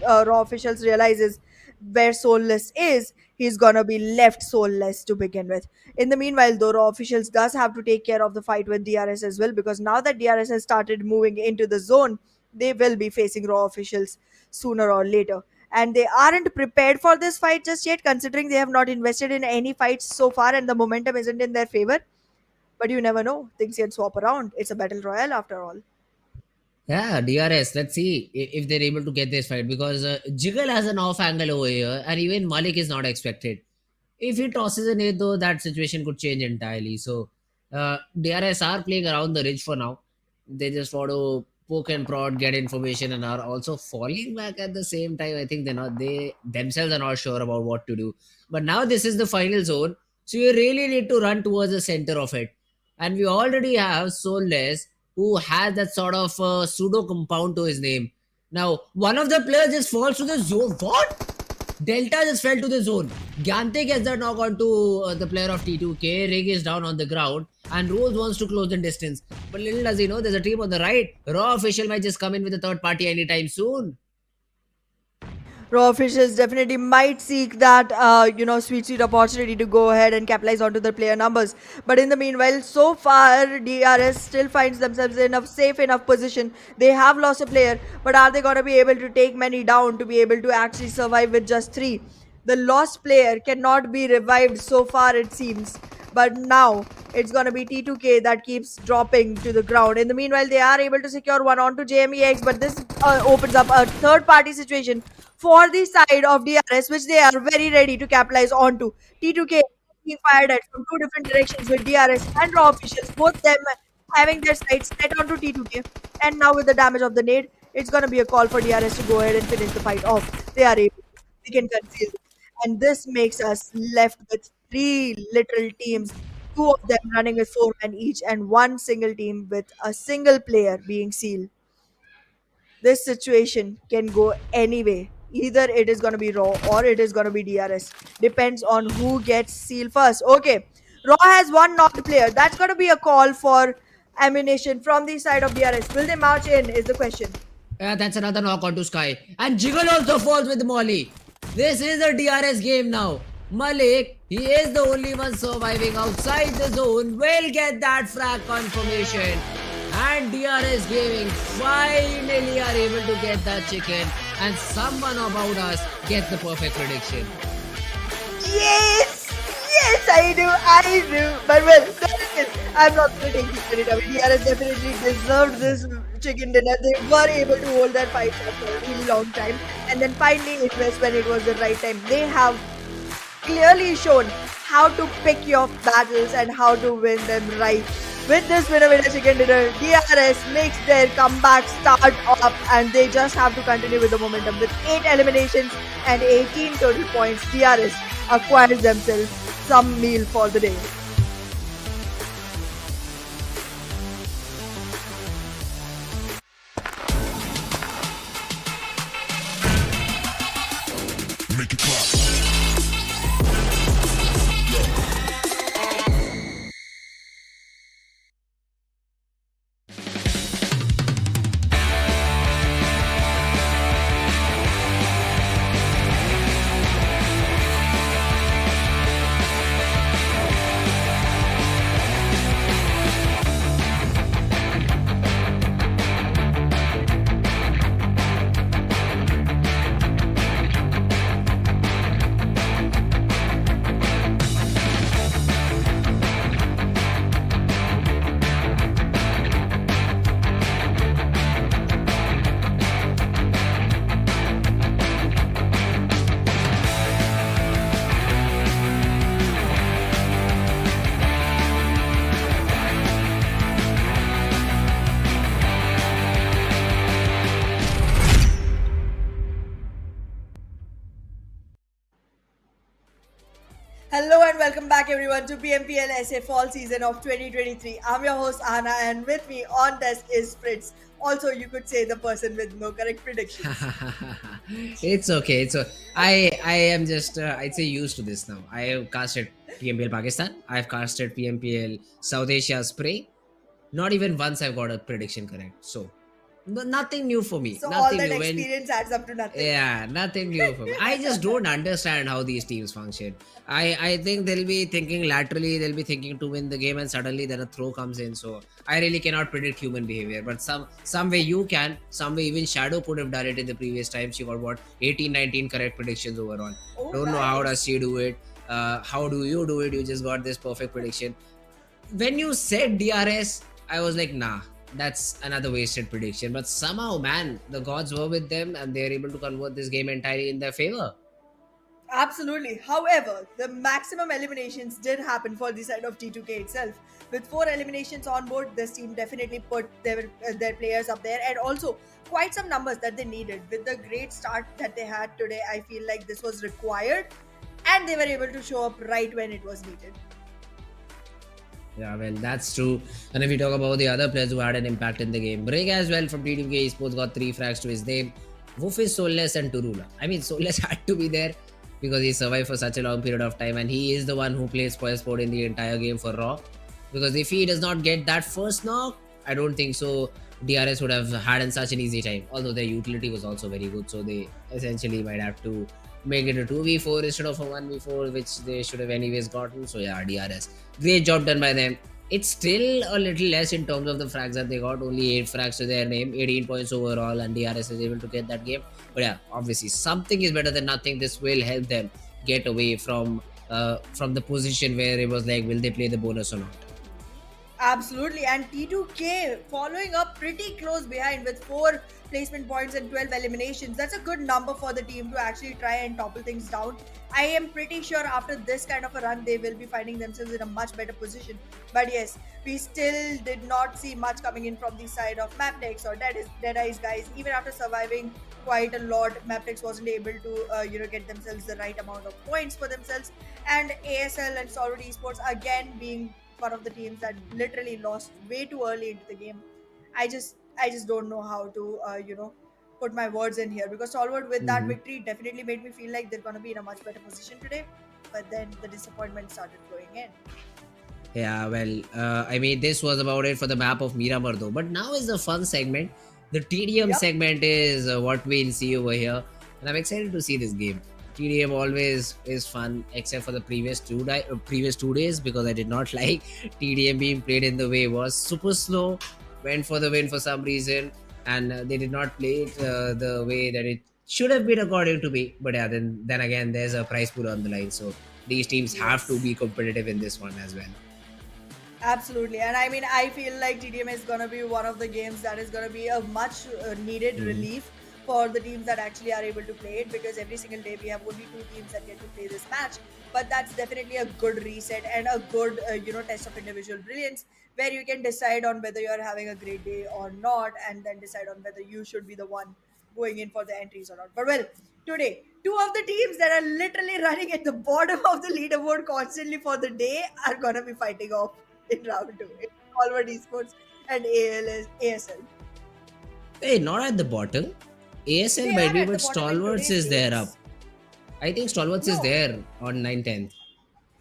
officials realizes where Soulless is, he's going to be left soulless to begin with. In the meanwhile, though, Raw officials does have to take care of the fight with DRS as well, because now that DRS has started moving into the zone, they will be facing Raw officials sooner or later, and they aren't prepared for this fight just yet, considering they have not invested in any fights so far and the momentum isn't in their favor. But you never know, things can swap around. It's a battle royale after all. Yeah, DRS. Let's see if they're able to get this fight, because Jiggle has an off angle over here, and even Malik is not expected. If he tosses an 8 though, that situation could change entirely. So DRS are playing around the ridge for now. They just want to poke and prod, get information, and are also falling back at the same time. I think they themselves are not sure about what to do. But now this is the final zone, so you really need to run towards the center of it. And we already have Soulless, who has that sort of pseudo compound to his name. Now, one of the players just falls to the zone. What? Delta just fell to the zone. Gyante gets that knock onto the player of T2K. Rig is down on the ground, and Rose wants to close the distance. But little does he know, there's a team on the right. Raw official might just come in with a third party anytime soon. Raw officials definitely might seek that, sweet opportunity to go ahead and capitalize onto the player numbers. But in the meanwhile, so far, DRS still finds themselves in a safe enough position. They have lost a player, but are they going to be able to take many down to be able to actually survive with just 3? The lost player cannot be revived so far, it seems. But now it's going to be T2K that keeps dropping to the ground. In the meanwhile, they are able to secure one onto JMEX, but this opens up a third party situation for the side of DRS, which they are very ready to capitalize onto. T2K being fired at from 2 different directions with DRS and Raw officials, both them having their sights set onto T2K. And now with the damage of the nade, it's going to be a call for DRS to go ahead and finish the fight off. They are able to. They can conceal. And this makes us left with 3 literal teams, 2 of them running with 4 men each, and 1 single team with a single player being Seal. This situation can go any way. Either it is going to be Raw or it is going to be DRS. Depends on who gets Seal first. Okay, Raw has 1 knocked player. That's going to be a call for ammunition from the side of DRS. Will they march in is the question. Yeah, that's another knock onto Sky. And Jiggle also falls with Molly. This is a DRS game now. Malik, he is the only one surviving outside the zone, will get that frag confirmation. And DRS Gaming finally are able to get that chicken, and someone about us gets the perfect prediction. Yes! Yes, I do. But well, I'm not going to take this credit away. DRS definitely deserved this chicken dinner. They were able to hold that fight for a really long time, and then finally invest when it was the right time. They have clearly shown how to pick your battles and how to win them right. With this winner chicken dinner, DRS makes their comeback start up, and they just have to continue with the momentum. With 8 eliminations and 18 total points, DRS acquires themselves some meal for the day. Make it clap. welcome back everyone to PMPL SA Fall season of 2023. I'm your host Anna, and with me on desk is Spades. Also, you could say the person with no correct predictions. It's okay. I am just I'd say used to this now. I have casted PMPL Pakistan. I've casted PMPL South Asia Spray. Not even once I've got a prediction correct. So nothing new for me. So all Nothing that new. experience adds up to nothing. Yeah, nothing new for me. I just don't understand how these teams function. I think they'll be thinking laterally, they'll be thinking to win the game, and suddenly then a throw comes in. So I really cannot predict human behavior. But some way you can, some way even Shadow could have done it in the previous time. She got what 18, 19 correct predictions overall. Oh, Don't know how nice. does she do it. How do you do it? You just got this perfect prediction. When you said DRS, I was like, nah, that's another wasted prediction. But somehow, man, the gods were with them and they're able to convert this game entirely in their favor. Absolutely. However, the maximum eliminations did happen for the side of T2K itself. With 4 eliminations on board, this team definitely put their players up there, and also quite some numbers that they needed. With the great start that they had today, I feel like this was required, and they were able to show up right when it was needed. Yeah, well, that's true. And if we talk about the other players who had an impact in the game, Break as well from T2K Esports got 3 frags to his name. Woof is Soulless and Turula. I mean, Soulless had to be there because he survived for such a long period of time, and he is the one who plays Spoil Sport in the entire game for Raw. Because if he does not get that first knock, I don't think so DRS would have had in such an easy time. Although their utility was also very good, so they essentially might have to make it a 2v4 instead of a 1v4, which they should have anyways gotten. So yeah, DRS. Great job done by them. It's still a little less in terms of the frags that they got. Only 8 frags to their name, 18 points overall, and DRS is able to get that game. But yeah, obviously something is better than nothing. This will help them get away from the position where it was like, will they play the bonus or not? Absolutely, and T2K following up pretty close behind with 4 placement points and 12 eliminations. That's a good number for the team to actually try and topple things down. I am pretty sure after this kind of a run, they will be finding themselves in a much better position. But yes, we still did not see much coming in from the side of Mabetex or DEADEYES guys. Even after surviving quite a lot, Mabetex wasn't able to get themselves the right amount of points for themselves. And ASL and Stalwart Esports again being one of the teams that literally lost way too early into the game. I just don't know how to put my words in here, because Stalwart with that victory definitely made me feel like they're going to be in a much better position today, but then the disappointment started flowing in. Yeah, well, I mean, this was about it for the map of Miramar though. But now is the fun segment. The TDM segment is what we'll see over here, and I'm excited to see this game. TDM always is fun, except for the previous 2 days, because I did not like TDM being played in the way it was. Super slow, went for the win for some reason, and they did not play it the way that it should have been according to me. But yeah, then again, there's a prize pool on the line, so these teams have to be competitive in this one as well. Absolutely, and I mean, I feel like TDM is going to be one of the games that is going to be a much needed relief for the teams that actually are able to play it, because every single day we have only 2 teams that get to play this match. But that's definitely a good reset and a good test of individual brilliance, where you can decide on whether you're having a great day or not, and then decide on whether you should be the one going in for the entries or not. But well, today 2 of the teams that are literally running at the bottom of the leaderboard constantly for the day are gonna be fighting off in round 2. It's Stalwart Esports and ASL. Hey, not at the bottom. ASL They might are be, at the but bottom in Stalwarts today's is there games. up. I think Stalwarts is No. there on 9-10th.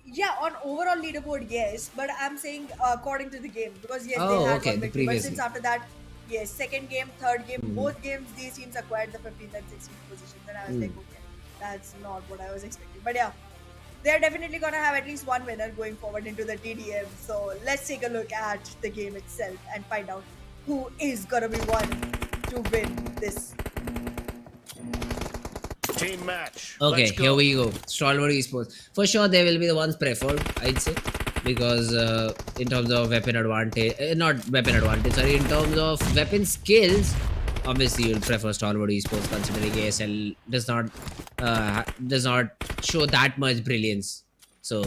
Yeah, on overall leaderboard, yes, but I'm saying according to the game, because yes, Oh, they had okay, one the victory, but previous since game. after that, yes, second game, third game, both games, these teams acquired the 15th and 16th positions, and I was like, okay, that's not what I was expecting. But yeah, they're definitely gonna have at least one winner going forward into the TDM. So let's take a look at the game itself and find out who is gonna be one to win this. Team match. Okay, Let's go. here we go. Stalwart Esports. For sure, they will be the ones preferred, I'd say. Because in terms of weapon advantage, not weapon advantage, sorry, in terms of weapon skills, obviously you'll prefer Stalwart Esports, considering ASL does not show that much brilliance. So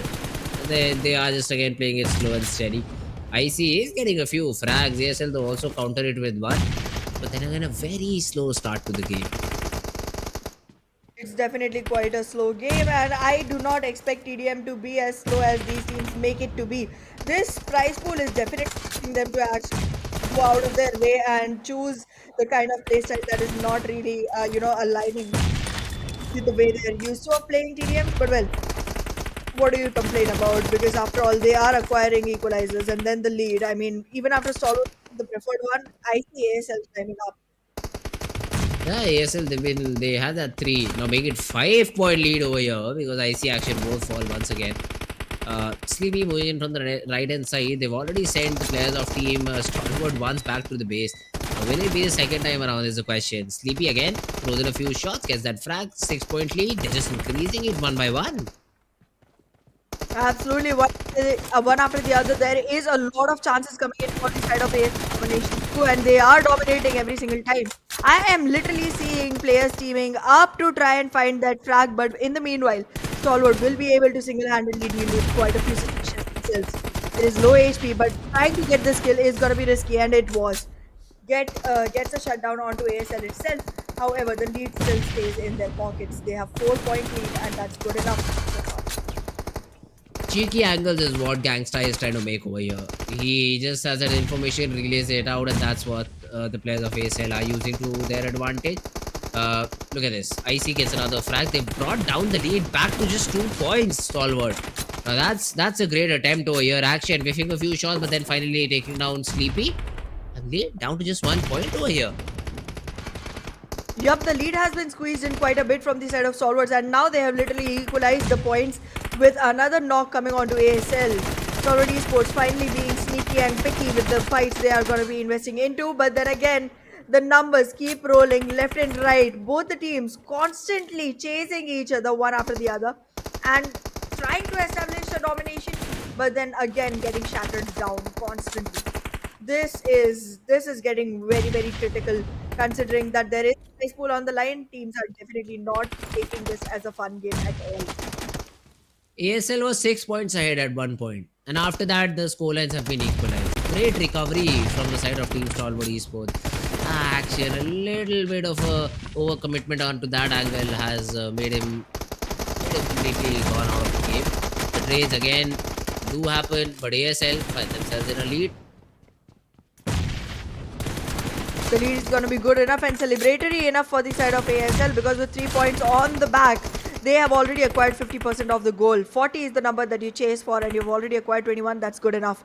they are just again playing it slow and steady. IC is getting a few frags. ASL though also counter it with one, but then again a very slow start to the game. definitely quite a slow game, and I do not expect TDM to be as slow as these teams make it to be. This prize pool is definitely asking them to actually go out of their way and choose the kind of playstyle that is not really, aligning with the way they're used to of playing TDMs. But well, what do you complain about? Because after all, they are acquiring equalizers and then the lead. I mean, even after Stalwart, the preferred one, I see ASL climbing up. Yeah, ASL they had that 3. Now make it 5-point lead over here because I see action both fall once again. Sleepy moving in from the right hand side. They've already sent the players of team Stalwart once back to the base. Will it be the second time around is the question. Sleepy again throws in a few shots, gets that frag, 6-point lead. They're just increasing it one by one. Absolutely, one after the other. There is a lot of chances coming in for the side of ASL domination too, and they are dominating every single time. I am literally seeing players teaming up to try and find that frag, but in the meanwhile, Stalwart will be able to single-handedly deal with quite a few situations themselves. It is low HP, but trying to get this kill is gonna be risky, and it was. Gets a shutdown onto ASL itself. However, the lead still stays in their pockets. They have 4-point lead, and that's good enough. Cheeky angles is what Gangsta is trying to make over here. He just has that information, relays it out, and that's what the players of ASL are using to their advantage. Look at this. IC gets another frag. They brought down the lead back to just 2 points, Stalwart. Now that's a great attempt over here. Action, whiffing a few shots, but then finally taking down Sleepy. And lead down to just 1 point over here. Yup, the lead has been squeezed in quite a bit from the side of Stalwarts, and now they have literally equalized the points with another knock coming onto ASL. Stalwart Esports finally being sneaky and picky with the fights they are going to be investing into, but then again, the numbers keep rolling left and right. Both the teams constantly chasing each other one after the other and trying to establish a domination, but then again getting shattered down constantly. This is getting very, very critical, considering that there is a prize pool on the line. Teams are definitely not taking this as a fun game at all. ASL was 6 points ahead at 1 point, and after that the scorelines have been equalized. Great recovery from the side of Team Stalwart Esports. Action, a little bit of a overcommitment onto that angle has made him completely gone out of the game. The trades again do happen, but ASL find themselves in a lead. The lead is going to be good enough and celebratory enough for the side of ASL because with 3 points on the back, they have already acquired 50% of the goal. 40 is the number that you chase for, and you've already acquired 21. That's good enough.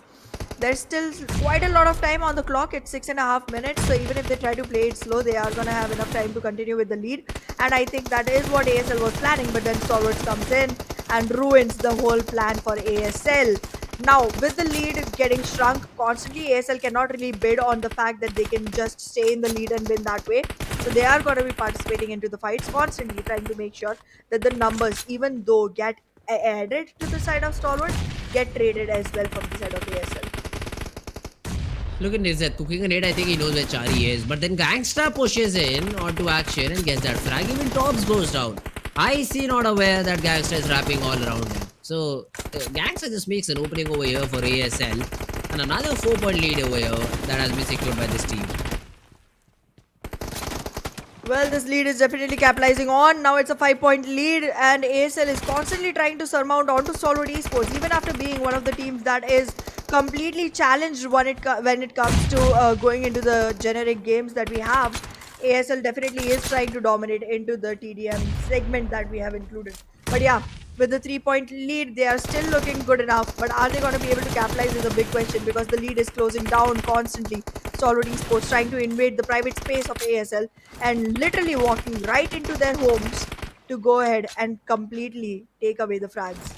There's still quite a lot of time on the clock. It's 6.5 minutes, so even if they try to play it slow, they are going to have enough time to continue with the lead. And I think that is what ASL was planning, but then Stalwarts comes in and ruins the whole plan for ASL. Now, with the lead getting shrunk constantly, ASL cannot really bid on the fact that they can just stay in the lead and win that way. So they are going to be participating into the fights constantly, trying to make sure that the numbers, even though get added to the side of Stalwart, get traded as well from the side of ASL. Look at this, cooking a nade. I think he knows where Chari is. But then Gangsta pushes in onto action and gets that frag. Even Tops goes down. I see not aware that Gangsta is wrapping all around him. So Gangsta just makes an opening over here for ASL. And another 4-point lead over here that has been secured by this team. Well, this lead is definitely capitalizing on. Now it's a 5-point lead, and ASL is constantly trying to surmount onto Stalwart Esports, even after being one of the teams that is completely challenged when it comes to going into the generic games that we have. ASL definitely is trying to dominate into the TDM segment that we have included. But yeah, with the 3-point lead, they are still looking good enough. But are they going to be able to capitalize is a big question because the lead is closing down constantly. Stalwart Esports trying to invade the private space of ASL and literally walking right into their homes to go ahead and completely take away the frags.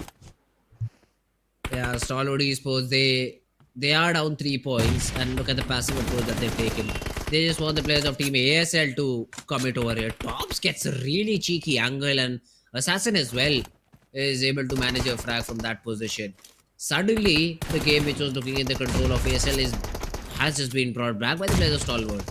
Yeah, Stalwart Esports, they are down 3 points, and look at the passive approach that they've taken. They just want the players of Team ASL to commit over here. Tops gets a really cheeky angle, and Assassin as well is able to manage a frag from that position. Suddenly, the game which was looking in the control of ASL has just been brought back by the players of Stalwart.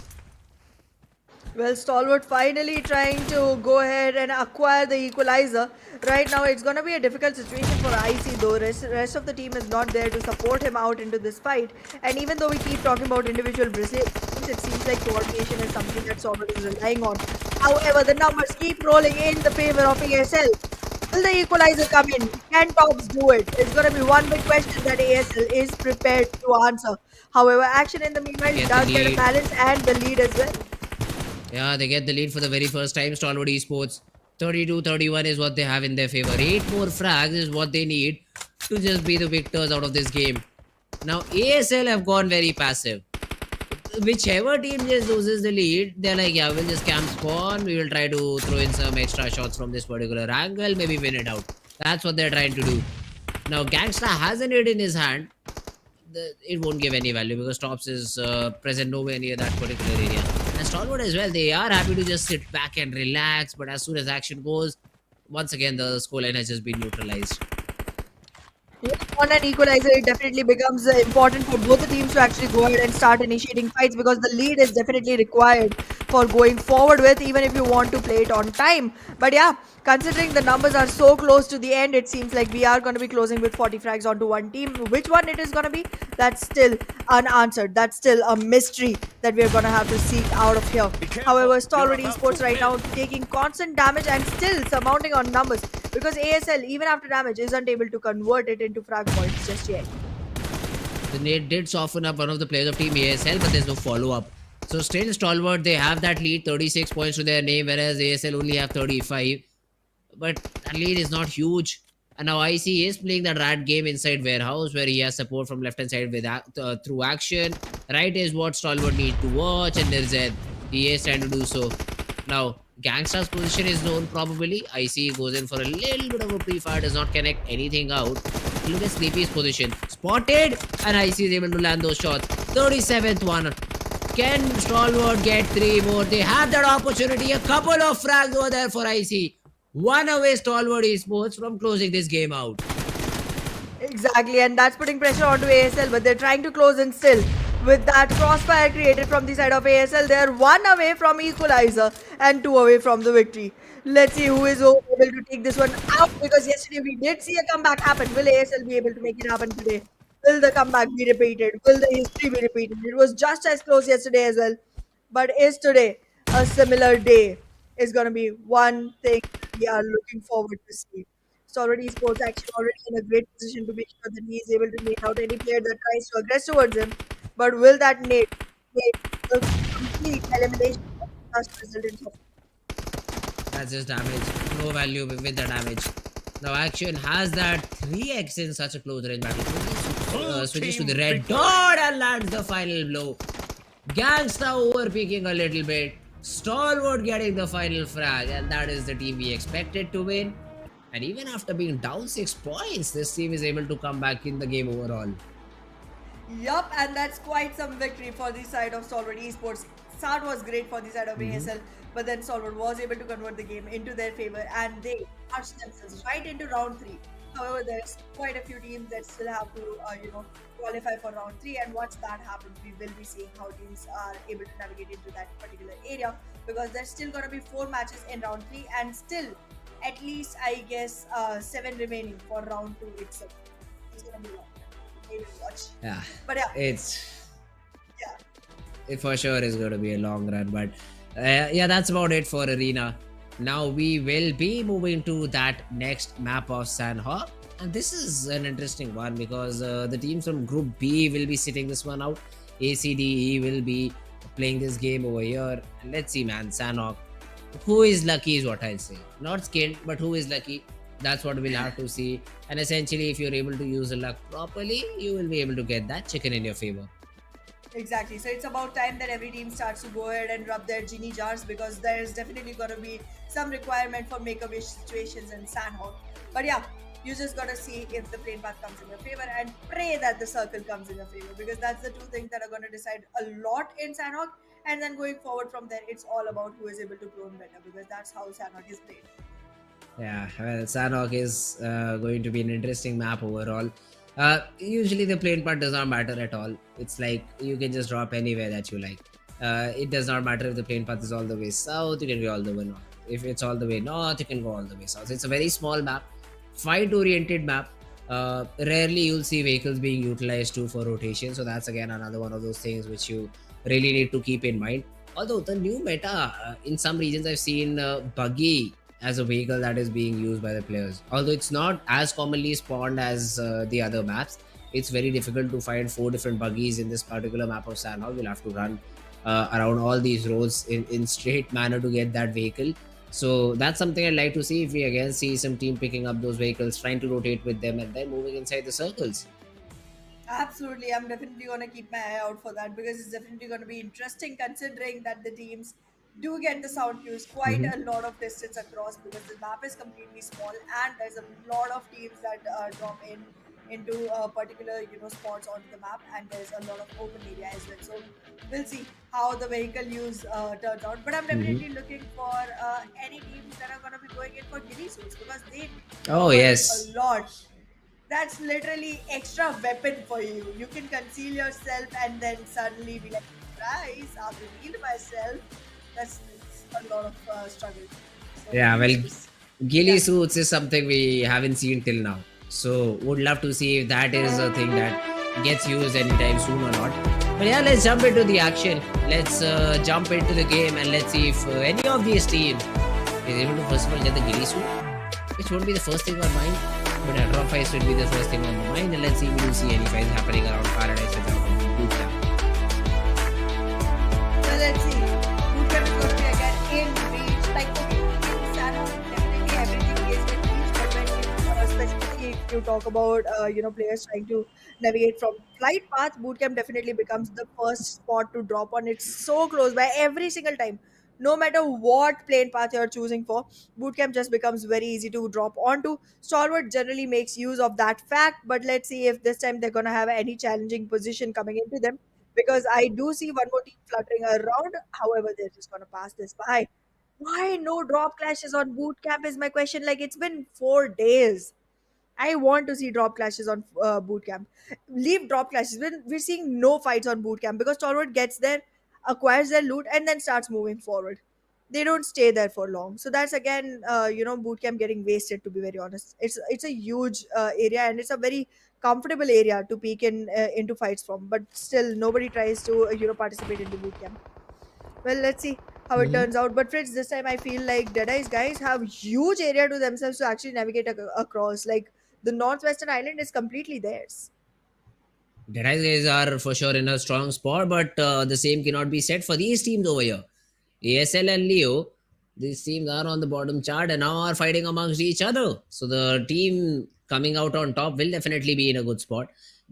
Well, Stalwart finally trying to go ahead and acquire the equalizer. Right now, it's going to be a difficult situation for IC though. Rest of the team is not there to support him out into this fight. And even though we keep talking about individual Brazilians, it seems like coordination is something that Stalwart is relying on. However, the numbers keep rolling in the favor of ASL. Will the equalizer come in? Can Tops do it? It's going to be one big question that ASL is prepared to answer. However, action in the meanwhile Get the does get a lead. balance and the lead as well. Yeah, they get the lead for the very first time. Stalwart Esports 32-31 is what they have in their favor. 8 more frags is what they need to just be the victors out of this game. Now ASL have gone very passive. Whichever team just loses the lead, they're like, yeah, we'll just camp spawn. We will try to throw in some extra shots from this particular angle, maybe win it out. That's what they're trying to do. Now Gangsta has a nade in his hand. It won't give any value because Tops is present nowhere near that particular area. And Stalwart as well, they are happy to just sit back and relax, but as soon as action goes, once again the scoreline has just been neutralized. Yeah, on an equalizer, it definitely becomes important for both the teams to actually go ahead and start initiating fights because the lead is definitely required for going forward with, even if you want to play it on time. But yeah, considering the numbers are so close to the end, it seems like we are going to be closing with 40 frags onto one team. Which one it is going to be? That's still unanswered. That's still a mystery that we're going to have to seek out of here. However, Stalwart Esports right now taking constant damage and still surmounting on numbers because ASL, even after damage, isn't able to convert it into frag points just yet. The nade did soften up one of the players of Team ASL, but there's no follow-up. So still Stalwart, they have that lead, 36 points to their name, whereas ASL only have 35. But that lead is not huge. And now IC is playing that rat game inside warehouse where he has support from left hand side with through action. Right is what Stalwart needs to watch, and there's a he is trying to do so. Now Gangsta's position is known probably. IC goes in for a little bit of a pre-fire, does not connect anything out. Look at Sleepy's position. Spotted, and IC is able to land those shots. 37th one. Can Stalwart get 3 more? They have that opportunity. A couple of frags over there for IC. One away Stalwart Esports from closing this game out. Exactly, and that's putting pressure onto ASL, but they're trying to close in still. With that crossfire created from the side of ASL, they're 1 away from equalizer and 2 away from the victory. Let's see who is able to take this one out because yesterday we did see a comeback happen. Will ASL be able to make it happen today? Will the comeback be repeated? Will the history be repeated? It was just as close yesterday as well. But is today a similar day? Is going to be one thing we are looking forward to see. Stalwart Esports actually already in a great position to make sure that he is able to make out any player that tries to aggress towards him. But will that nade a complete elimination of the last result in top? That's just damage. No value with the damage. Now Action has that 3x in such a close range battle. Switches to the red dot and lands the final blow. Gangsta overpeaking a little bit. Stalwart getting the final frag, and that is the team we expected to win. And even after being down 6 points, this team is able to come back in the game overall. Yup, and that's quite some victory for the side of Stalwart Esports. Start was great for the side of ASL, but then Stalwart was able to convert the game into their favor and they marched themselves right into round 3. However, there's quite a few teams that still have to, qualify for round 3, and once that happens, we will be seeing how teams are able to navigate into that particular area because there's still going to be 4 matches in round 3 and still at least, I guess, 7 remaining for round 2 itself. It's going to be long. Maybe watch. Yeah, But yeah, it for sure is going to be a long run, but yeah, that's about it for Arena. Now we will be moving to that next map of Sanhok, and this is an interesting one because the teams from Group B will be sitting this one out. ACDE will be playing this game over here. And let's see, man, Sanhok. Who is lucky is what I'll say. Not skilled, but who is lucky? That's what we'll have to see. And essentially, if you're able to use the luck properly, you will be able to get that chicken in your favor. exactly. So it's about time that every team starts to go ahead and rub their genie jars because there's definitely going to be some requirement for make-a-wish situations in Sanhok. But yeah, you just got to see if the plane path comes in your favor and pray that the circle comes in your favor because that's the 2 things that are going to decide a lot in Sanhok. And then going forward from there, it's all about who is able to grow better because that's how Sanhok is played. Yeah, well, Sanhok is going to be an interesting map overall. Usually the plane part does not matter at all. It's like you can just drop anywhere that you like. It does not matter if the plane path is all the way south, you can go all the way north. If it's all the way north, you can go all the way south. It's a very small map, fight oriented map. Rarely you'll see vehicles being utilized too for rotation, so that's again another one of those things which you really need to keep in mind. Although the new meta, in some regions I've seen buggy as a vehicle that is being used by the players. Although it's not as commonly spawned as the other maps, it's very difficult to find 4 different buggies in this particular map of Sanhok. You'll have to run around all these roads in straight manner to get that vehicle. So that's something I'd like to see, if we again see some team picking up those vehicles, trying to rotate with them, and then moving inside the circles. Absolutely, I'm definitely gonna keep my eye out for that because it's definitely gonna be interesting considering that the teams do get the sound cues quite Mhm. a lot of distance across because the map is completely small and there's a lot of teams that drop in into particular spots onto the map and there's a lot of open area as well. So we'll see how the vehicle use turns out. But I'm Mhm. definitely looking for any teams that are gonna be going in for ghillie suits because they Oh offer a yes. lot. That's literally extra weapon for you. You can conceal yourself and then suddenly be like, surprise, I've revealed myself. That's a lot of struggle. So Yeah, well, ghillie yeah, suits is something we haven't seen till now. So would love to see if that is a thing that gets used anytime soon or not. But yeah, let's jump into the action. Let's jump into the game and let's see if any of these teams is able to first of all get the ghillie suit, which won't be the first thing on mind. But a drop fights will be the first thing on the mind, and let's see if we will see any fights happening around Paradise without boot camp. so let's see. Bootcamp is going to be again in reach. Like, okay, in Sanhok, definitely everything is in reach, but when specifically if you talk about, players trying to navigate from flight path, bootcamp definitely becomes the first spot to drop on. It's so close by every single time. No matter what plane path you're choosing for, bootcamp just becomes very easy to drop onto. Stalwart generally makes use of that fact, but let's see if this time they're gonna have any challenging position coming into them because I do see one more team fluttering around. However, they're just gonna pass this by. Why no drop clashes on boot camp is my question. Like it's been 4 days. I want to see drop clashes on boot camp. Leave drop clashes. We're seeing no fights on boot camp because Torwood gets there, acquires their loot, and then starts moving forward. They don't stay there for long. So that's again, boot camp getting wasted. To be very honest, it's a huge area and it's a very comfortable area to peek in into fights from. But still, nobody tries to participate into boot camp. Well, let's see how it Mhm. turns out. But Fritz, this time I feel like Deadeye's guys have huge area to themselves to actually navigate across. Like the northwestern island is completely theirs. DRS guys are for sure in a strong spot, but the same cannot be said for these teams over here. ASL and Leo, these teams are on the bottom chart and now are fighting amongst each other. So the team coming out on top will definitely be in a good spot.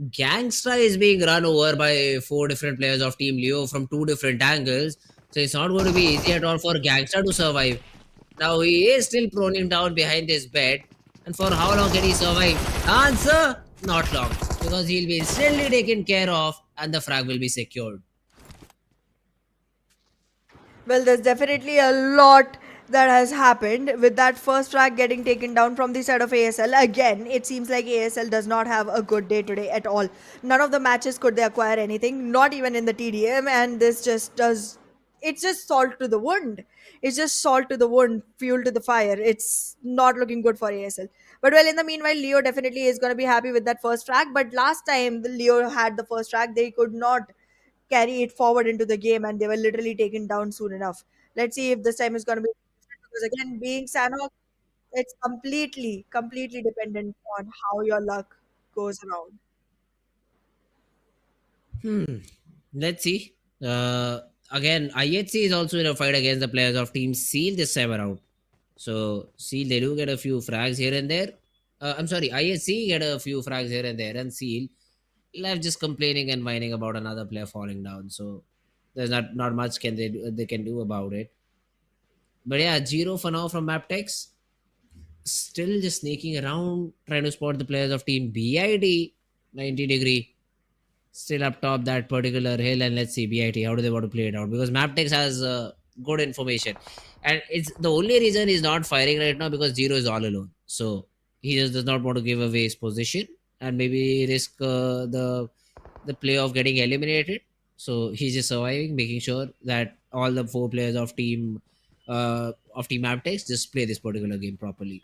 Gangsta is being run over by 4 different players of Team Leo from 2 different angles. So it's not going to be easy at all for Gangsta to survive. Now he is still proning down behind his bed. And for how long can he survive? Answer, not long. Because he'll be instantly taken care of and the frag will be secured. Well, there's definitely a lot that has happened with that first track getting taken down from the side of ASL. Again, it seems like ASL does not have a good day today at all. None of the matches could they acquire anything, not even in the TDM, and this just does. It's just salt to the wound. It's just salt to the wound, fuel to the fire. It's not looking good for ASL. But well, in the meanwhile, Leo definitely is going to be happy with that first track. But last time the Leo had the first track, they could not carry it forward into the game and they were literally taken down soon enough. Let's see if this time is going to be different because again, being Sanhok, it's completely dependent on how your luck goes around. Hmm. Let's see. Again, IHC is also in a fight against the players of Team Seal this time around. So Seal, they do get a few frags here and there. I'm sorry, IHC get a few frags here and there, and Seal left just complaining and whining about another player falling down. So there's not much they can do about it. But yeah, Zero for now from Mabetex. Still just sneaking around, trying to spot the players of Team BID 90 degree. Still up top that particular hill, and let's see BIT how do they want to play it out, because Mabetex has good information, and it's the only reason he's not firing right now because Zero is all alone. So he just does not want to give away his position and maybe risk the play of getting eliminated. So he's just surviving, making sure that all the 4 players of Team Mabetex just play this particular game properly.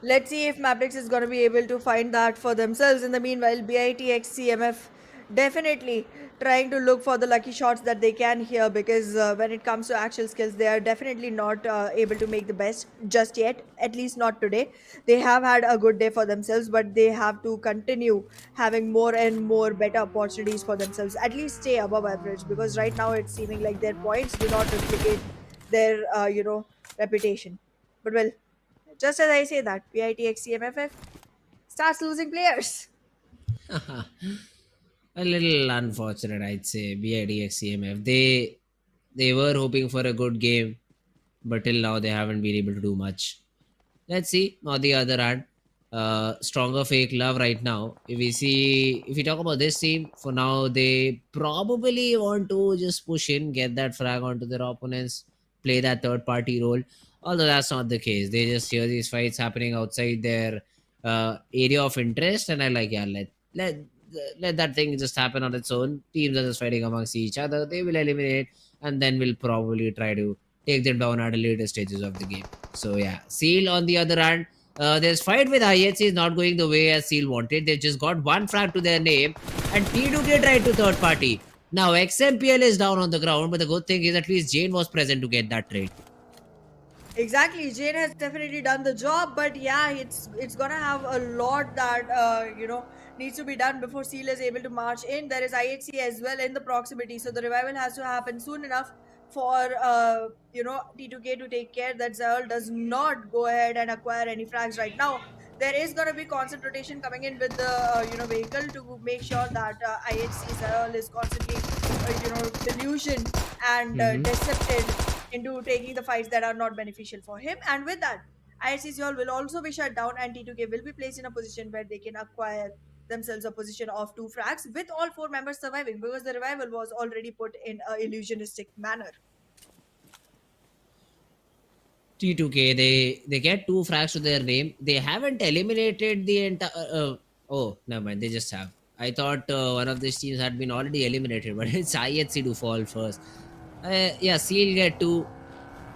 Let's see if Mabetex is going to be able to find that for themselves. In the meanwhile, BITX CMF definitely trying to look for the lucky shots that they can here, because when it comes to actual skills, they are definitely not able to make the best just yet, at least not today. They have had a good day for themselves, but they have to continue having more and more better opportunities for themselves, at least stay above average, because right now it's seeming like their points do not replicate their, reputation. But well, just as I say that, PITX CMFF starts losing players. A little unfortunate, I'd say. BIDX CMF. They were hoping for a good game, but till now they haven't been able to do much. Let's see. On the other hand, stronger fake love right now. If we talk about this team, for now they probably want to just push in, get that frag onto their opponents, play that third party role. Although that's not the case. They just hear these fights happening outside their area of interest, and I like, yeah, let that thing just happen on its own. Teams are just fighting amongst each other. They will eliminate, and then we'll probably try to take them down at the later stages of the game. So yeah, Seal on the other hand, there's fight with IHC is not going the way as Seal wanted. They just got one frag to their name, and T2K tried to third party. Now XMPL is down on the ground, but the good thing is at least Jane was present to get that trade. Exactly, Jane has definitely done the job, but yeah, it's gonna have a lot that needs to be done before Seal is able to march in. There is IHC as well in the proximity, so the revival has to happen soon enough for T2K to take care that Zerl does not go ahead and acquire any frags right now. There is gonna be constant rotation coming in with the vehicle to make sure that IHC Zerl is constantly delusion and Mm-hmm. decepted into taking the fights that are not beneficial for him. And with that, ISCCL will also be shut down, and T2K will be placed in a position where they can acquire themselves a position of 2 frags with all 4 members surviving, because the revival was already put in a illusionistic manner. T2K, they get 2 frags to their name. They haven't eliminated the entire. Oh, never mind. They just have. I thought one of these teams had been already eliminated, but it's IHC to fall first. Yeah, Seal get 2,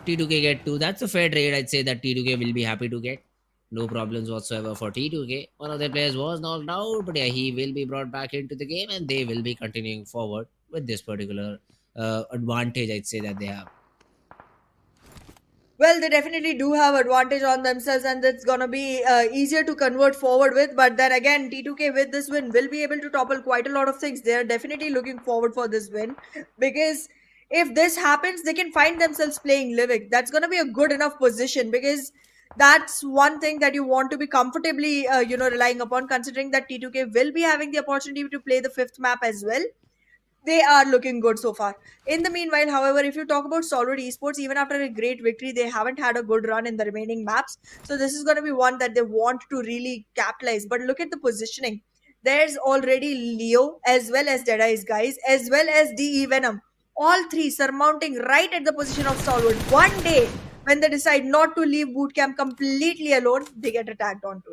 T2K get 2. That's a fair trade. I'd say that T2K will be happy to get. No problems whatsoever for T2K. One of their players was knocked out, but yeah, he will be brought back into the game, and they will be continuing forward with this particular advantage. I'd say that they have. Well, they definitely do have advantage on themselves, and it's gonna be easier to convert forward with. But then again, T2K with this win will be able to topple quite a lot of things. They are definitely looking forward for this win, because if this happens, they can find themselves playing Livik. That's gonna be a good enough position, because that's one thing that you want to be comfortably, relying upon. Considering that T2K will be having the opportunity to play the 5th map as well, they are looking good so far. In the meanwhile, however, if you talk about Stalwart Esports, even after a great victory, they haven't had a good run in the remaining maps. So this is going to be one that they want to really capitalize. But look at the positioning. There's already Leo, as well as DEADEYES guys, as well as DE Venom. All three surmounting right at the position of Stalwart. One day, when they decide not to leave bootcamp completely alone, they get attacked onto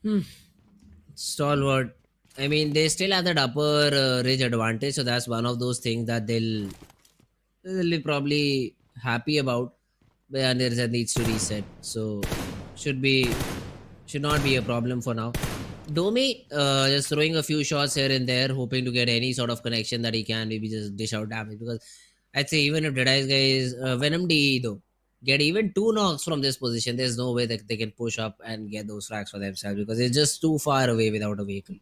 it. Stalwart. I mean, they still have that upper ridge advantage, so that's one of those things that they'll be probably happy about. But yeah, there needs to reset, so should be should not be a problem for now. Domi just throwing a few shots here and there, hoping to get any sort of connection that he can, maybe just dish out damage. Because I'd say even if Deadies guys Venom DE though get even 2 knocks from this position, there's no way that they can push up and get those frags for themselves because it's just too far away without a vehicle.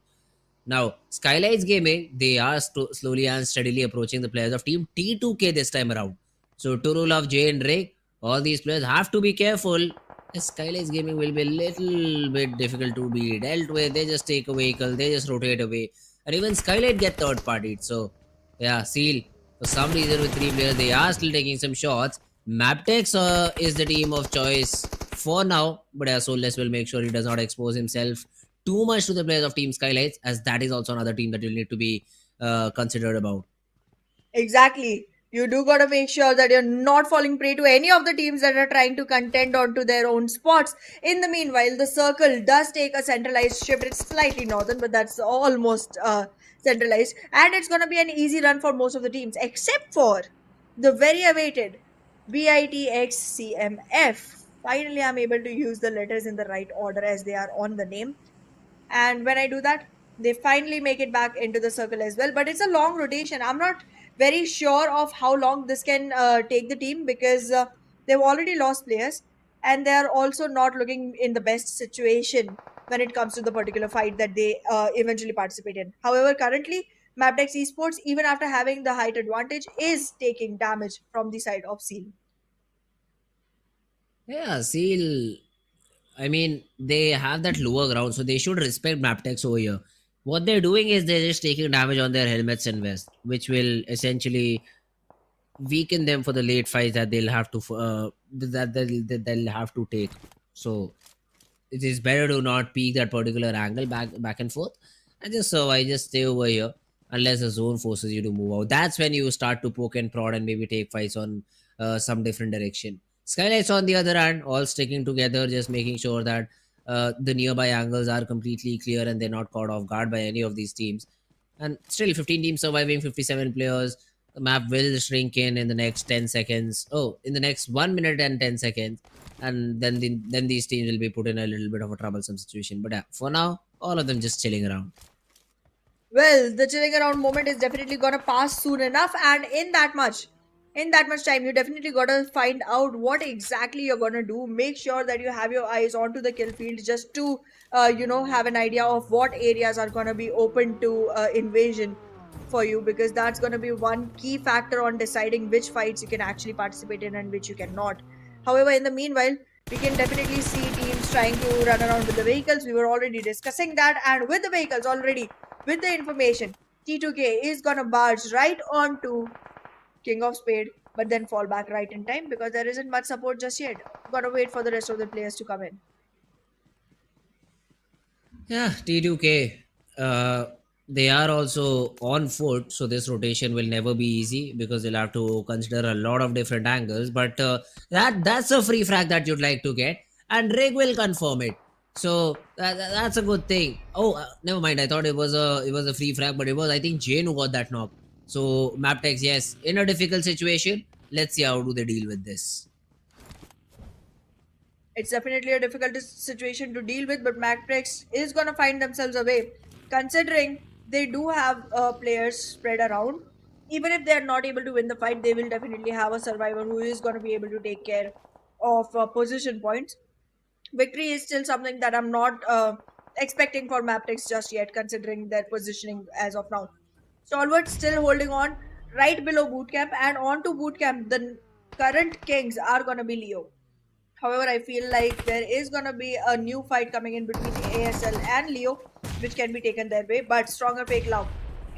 Now, SKYLIGHTZ Gaming, they are slowly and steadily approaching the players of Team T2K this time around. So, Turulov, Jay, and Drake, all these players have to be careful. SKYLIGHTZ Gaming will be a little bit difficult to be dealt with. They just take a vehicle, they just rotate away. And even SKYLIGHTZ get third partied. So, yeah, Seal, for some reason with 3 players, they are still taking some shots. Mabetex is the team of choice for now. But yeah, Soulless will make sure he does not expose himself too much to the players of Team SKYLIGHTZ, as that is also another team that you'll need to be considered about. Exactly. You do gotta make sure that you're not falling prey to any of the teams that are trying to contend onto their own spots. In the meanwhile, the circle does take a centralized shift. It's slightly northern, but that's almost centralized. And it's gonna be an easy run for most of the teams, except for the very awaited BITX CMF. Finally, I'm able to use the letters in the right order as they are on the name. And when I do that, they finally make it back into the circle as well. But it's a long rotation. I'm not very sure of how long this can take the team, because they've already lost players and they are also not looking in the best situation when it comes to the particular fight that they eventually participate in. However, currently, Mabetex Esports, even after having the height advantage, is taking damage from the side of Seal. Yeah, Seal. I mean, they have that lower ground, so they should respect Maptex over here. What they're doing is they're just taking damage on their helmets and vest, which will essentially weaken them for the late fights that they'll have to that they'll have to take. So it is better to not peek that particular angle back and forth and just survive, just stay over here unless the zone forces you to move out. That's when you start to poke and prod and maybe take fights on some different direction. Skylights on the other hand, all sticking together, just making sure that the nearby angles are completely clear and they're not caught off guard by any of these teams. And still 15 teams surviving, 57 players. The map will shrink in the next 10 seconds. Oh, in the next 1 minute and 10 seconds. And then these teams will be put in a little bit of a troublesome situation. But for now, all of them just chilling around. Well, the chilling around moment is definitely gonna pass soon enough, and in that much time, you definitely gotta find out what exactly you're gonna do. Make sure that you have your eyes onto the kill field just to, have an idea of what areas are gonna be open to invasion for you, because that's gonna be one key factor on deciding which fights you can actually participate in and which you cannot. However, in the meanwhile, we can definitely see teams trying to run around with the vehicles. We were already discussing that, and with the vehicles already, with the information, T2K is gonna barge right onto King of Spade, but then fall back right in time because there isn't much support just yet. Gotta wait for the rest of the players to come in. Yeah, T2K. They are also on foot, so this rotation will never be easy because they'll have to consider a lot of different angles. But that's a free frag that you'd like to get, and Rig will confirm it. So that's a good thing. Oh, never mind. I thought it was a free frag, but it was, I think, Jane who got that knock. So Mabetex, yes, in a difficult situation. Let's see how do they deal with this. It's definitely a difficult situation to deal with, but Mabetex is gonna find themselves a way, considering they do have players spread around. Even if they are not able to win the fight, they will definitely have a survivor who is gonna be able to take care of position points. Victory is still something that I'm not expecting for Mabetex just yet, considering their positioning as of now. Stalwart still holding on right below bootcamp, and on to bootcamp, the current kings are gonna be Leo. However, I feel like there is gonna be a new fight coming in between ASL and Leo, which can be taken their way, but stronger fake love.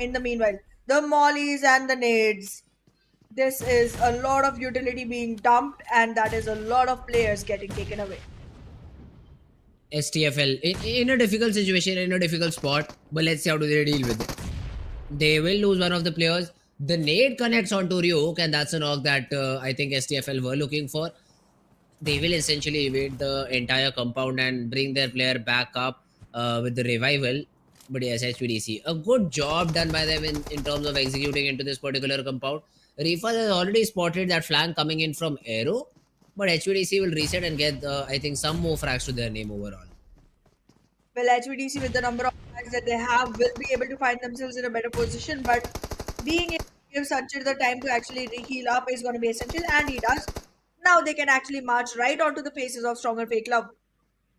In the meanwhile, the mollies and the nades. This is a lot of utility being dumped, and that is a lot of players getting taken away. STFL in a difficult situation, in a difficult spot, but let's see how do they deal with it. They will lose one of the players. The nade connects onto Ryuk, and that's a knock that I think STFL were looking for. They will essentially evade the entire compound and bring their player back up with the revival. But yes, HVDC, a good job done by them in terms of executing into this particular compound. Refa has already spotted that flank coming in from Aero, but HVDC will reset and get, I think, some more frags to their name overall. Well, HVDC, with the number of attacks that they have, will be able to find themselves in a better position, but being able to give Sanchit the time to actually heal up is going to be essential, and he does. Now they can actually march right onto the faces of Stronger Fake Love.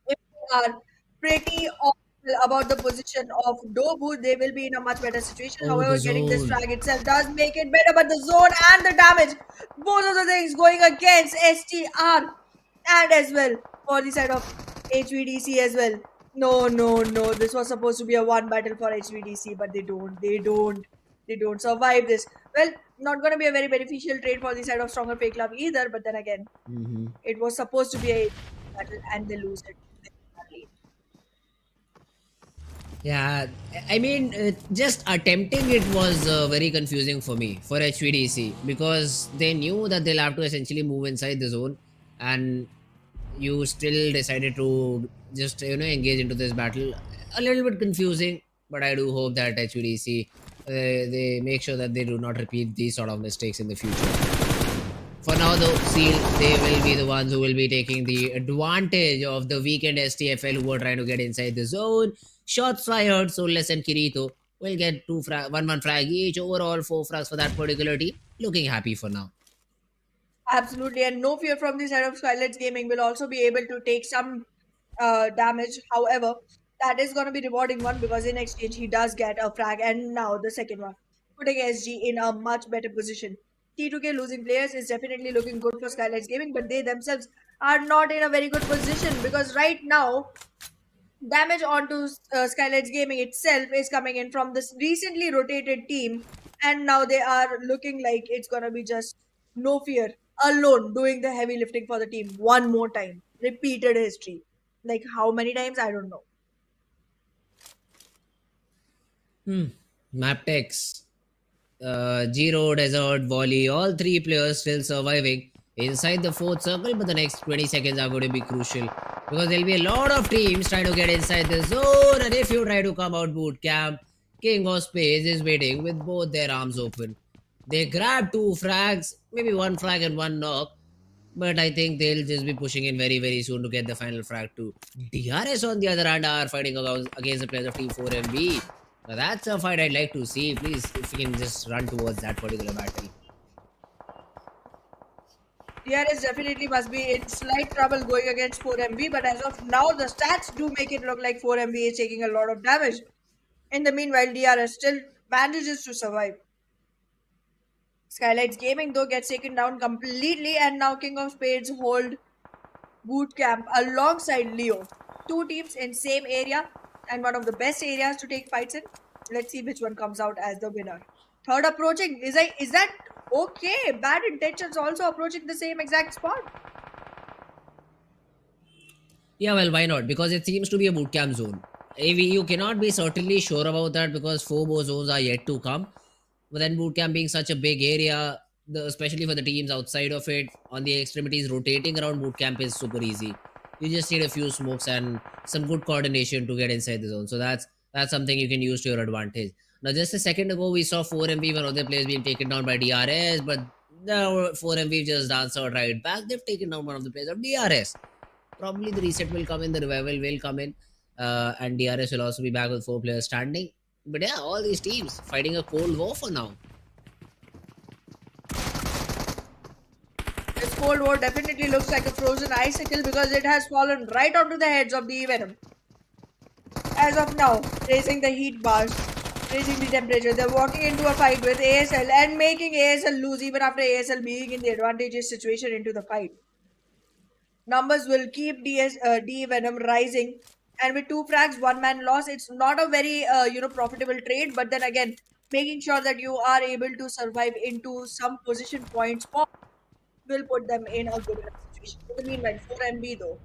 If they are pretty awful about the position of Dobu, they will be in a much better situation. Oh, However, the getting this zone. frag itself does make it better, but the zone and the damage, both of the things going against STR, and as well for the side of HVDC as well. No, no, no. This was supposed to be a one battle for HVDC, but they don't survive this. Well, not going to be a very beneficial trade for the side of Stronger Fake Love either, but then again, it was supposed to be a battle and they lose it. Yeah, I mean, just attempting it was very confusing for me for HVDC because they knew that they'll have to essentially move inside the zone, and you still decided to just engage into this battle. A little bit confusing, but I do hope that HVDC they make sure that they do not repeat these sort of mistakes in the future. For now, though, Seal, they will be the ones who will be taking the advantage of the weekend STFL who are trying to get inside the zone. Shots fired, Soulless and Kirito will get one frag each. Overall, 4 frags for that particular team. Looking happy for now. Absolutely, and no fear from the side of SKYLIGHTZ Gaming will also be able to take some damage. However, that is going to be rewarding one because in exchange he does get a frag, and now the second one, putting SG in a much better position. T2K losing players is definitely looking good for SKYLIGHTZ Gaming, but they themselves are not in a very good position because right now damage onto SKYLIGHTZ Gaming itself is coming in from this recently rotated team, and now they are looking like it's gonna be just no fear alone doing the heavy lifting for the team one more time. Repeated history. Like how many times? I don't know. Mabetex, Giro, Desert, Volley, all three players still surviving inside the fourth circle, but the next 20 seconds are going to be crucial because there'll be a lot of teams trying to get inside the zone. And if you try to come out boot camp, King of Spades is waiting with both their arms open. They grab 2 frags, maybe 1 frag and 1 knock, but I think they'll just be pushing in very, very soon to get the final frag too. DRS on the other hand are fighting against the players of Team 4MB. Now that's a fight I'd like to see. Please, if you can just run towards that particular battle. DRS definitely must be in slight trouble going against 4MB, but as of now, the stats do make it look like 4MB is taking a lot of damage. In the meanwhile, DRS still manages to survive. SKYLIGHTZ Gaming though gets taken down completely, and now King of Spades hold boot camp alongside Leo. Two teams in same area and one of the best areas to take fights in. Let's see which one comes out as the winner. Third approaching. Is that okay? Bad Intentions also approaching the same exact spot. Yeah, well, why not? Because it seems to be a boot camp zone. You cannot be certainly sure about that because 4 more zones are yet to come. But then boot camp being such a big area, especially for the teams outside of it, on the extremities rotating around boot camp is super easy. You just need a few smokes and some good coordination to get inside the zone. So that's something you can use to your advantage. Now, just a second ago, we saw 4MV, one of their players being taken down by DRS, but now 4MV just answered right back. They've taken down one of the players of DRS. Probably the reset will come in, the revival will come in, and DRS will also be back with 4 players standing. But yeah, all these teams fighting a cold war for now. This Cold War definitely looks like a frozen icicle because it has fallen right onto the heads of the Venom. As of now, raising the heat bars, raising the temperature, they're walking into a fight with ASL and making ASL lose even after ASL being in the advantageous situation into the fight. Numbers will keep D Venom rising, and with 2 frags, 1 man loss, it's not a very profitable trade. But then again, making sure that you are able to survive into some position points will put them in a good enough situation. In the meanwhile, 4MB though,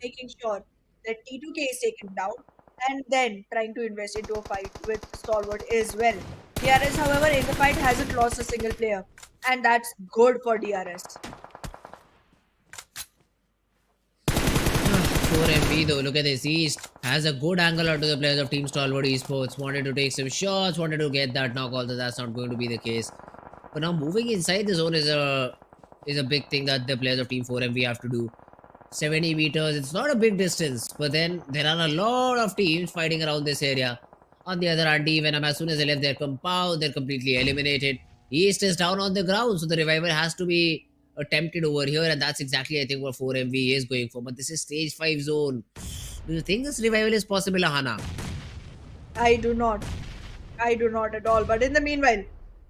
making sure that T2K is taken down and then trying to invest into a fight with Stalwart as well. DRS, however, in the fight hasn't lost a single player, and that's good for DRS. 4MV though, look at this. East has a good angle onto the players of Team Stalwart Esports. Wanted to take some shots, wanted to get that knock, although that's not going to be the case. But now moving inside the zone is a big thing that the players of Team 4MV have to do. 70 meters, it's not a big distance, but then there are a lot of teams fighting around this area. On the other hand, Venom, as soon as they left their compound, they're completely eliminated. East is down on the ground, so the revival has to be attempted over here, and that's exactly I think what 4MV is going for. But this is stage 5 zone. Do you think this revival is possible, Ahana? I do not. I do not at all. But in the meanwhile,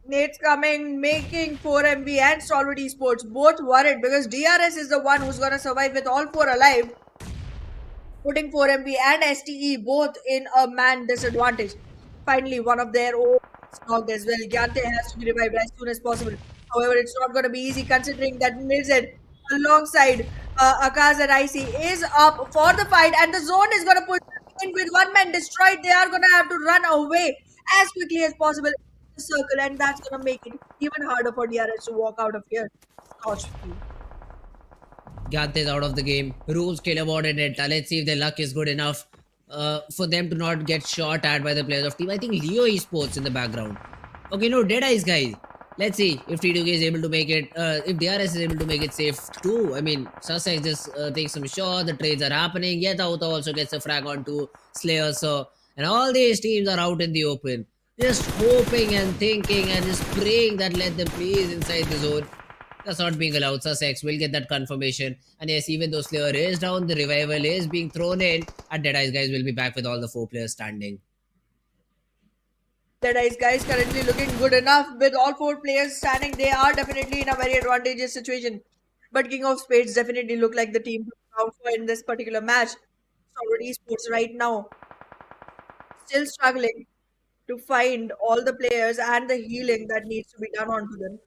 Nate's coming, making 4MV and Stalwart Esports both worried because DRS is the one who's going to survive with all 4 alive, putting 4MV and STE both in a man disadvantage. Finally, one of their own knocked as well. Gyante has to be revived as soon as possible. However, it's not going to be easy considering that Mirzed alongside Akaz and IC is up for the fight, and the zone is going to push And with one man destroyed, they are gonna have to run away as quickly as possible in the circle, and that's gonna make it even harder for DRS to walk out of here scotch-free. Gath is out of the game. Rules kill about it. Let's see if their luck is good enough for them to not get shot at by the players of team. I think Leo Esports in the background. Okay, no, Deadeyes, guys. Let's see if T2K is able to make it, if DRS is able to make it safe too. I mean, Sussex just takes some shots, the trades are happening. Yet Auto also gets a frag onto Slayer, so, and all these teams are out in the open. Just hoping and thinking and just praying that let them please inside the zone. That's not being allowed. Sussex will get that confirmation. And yes, even though Slayer is down, the revival is being thrown in. And Deadeyes guys will be back with all the 4 players standing. DEADEYES guys currently looking good enough with all 4 players standing. They are definitely in a very advantageous situation. But King of Spades definitely look like the team to count for in this particular match. Stalwart Esports right now still struggling to find all the players and the healing that needs to be done onto them.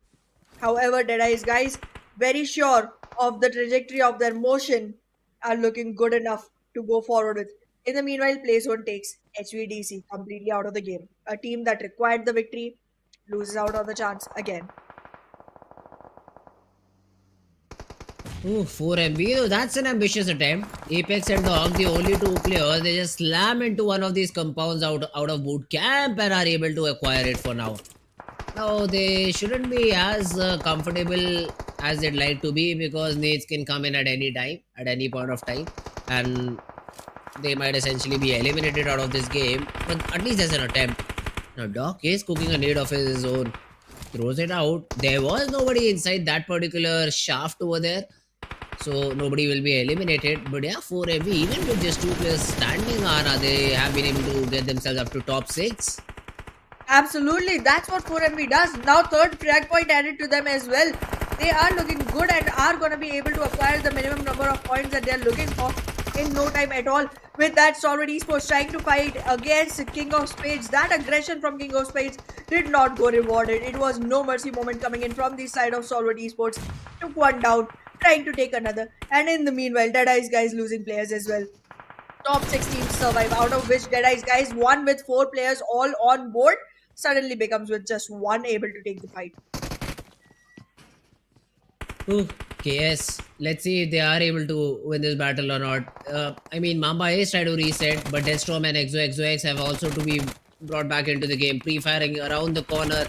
However, DEADEYES guys, very sure of the trajectory of their motion, are looking good enough to go forward with. In the meanwhile, PlayZone takes HVDC completely out of the game. A team that required the victory loses out on the chance again. Ooh, 4 MB. Oh, that's an ambitious attempt. Apex and Dog, the only 2 players, they just slam into one of these compounds out of boot camp and are able to acquire it for now. Now, they shouldn't be as comfortable as they'd like to be because nades can come in at any time, at any point of time, and they might essentially be eliminated out of this game. But at least there's an attempt. Now, Doc is cooking a nade of his own, throws it out. There was nobody inside that particular shaft over there, so nobody will be eliminated. But yeah, 4 MV, even with just 2 players standing on, they have been able to get themselves up to top 6. Absolutely, that's what 4MB does. Now, third frag point added to them as well. They are looking good and are going to be able to acquire the minimum number of points that they are looking for in no time at all. With that, Stalwart Esports trying to fight against King of Spades. That aggression from King of Spades did not go rewarded. It was no mercy moment coming in from the side of Stalwart Esports. Took one down, trying to take another. And in the meanwhile, DEADEYES guys losing players as well. Top 6 teams survive, out of which DEADEYES guys, one with 4 players all on board, suddenly becomes with just one able to take the fight. Ooh, KS. Let's see if they are able to win this battle or not. I mean, Mamba is trying to reset, but Deathstorm and ExoX have also to be brought back into the game. Pre-firing around the corner.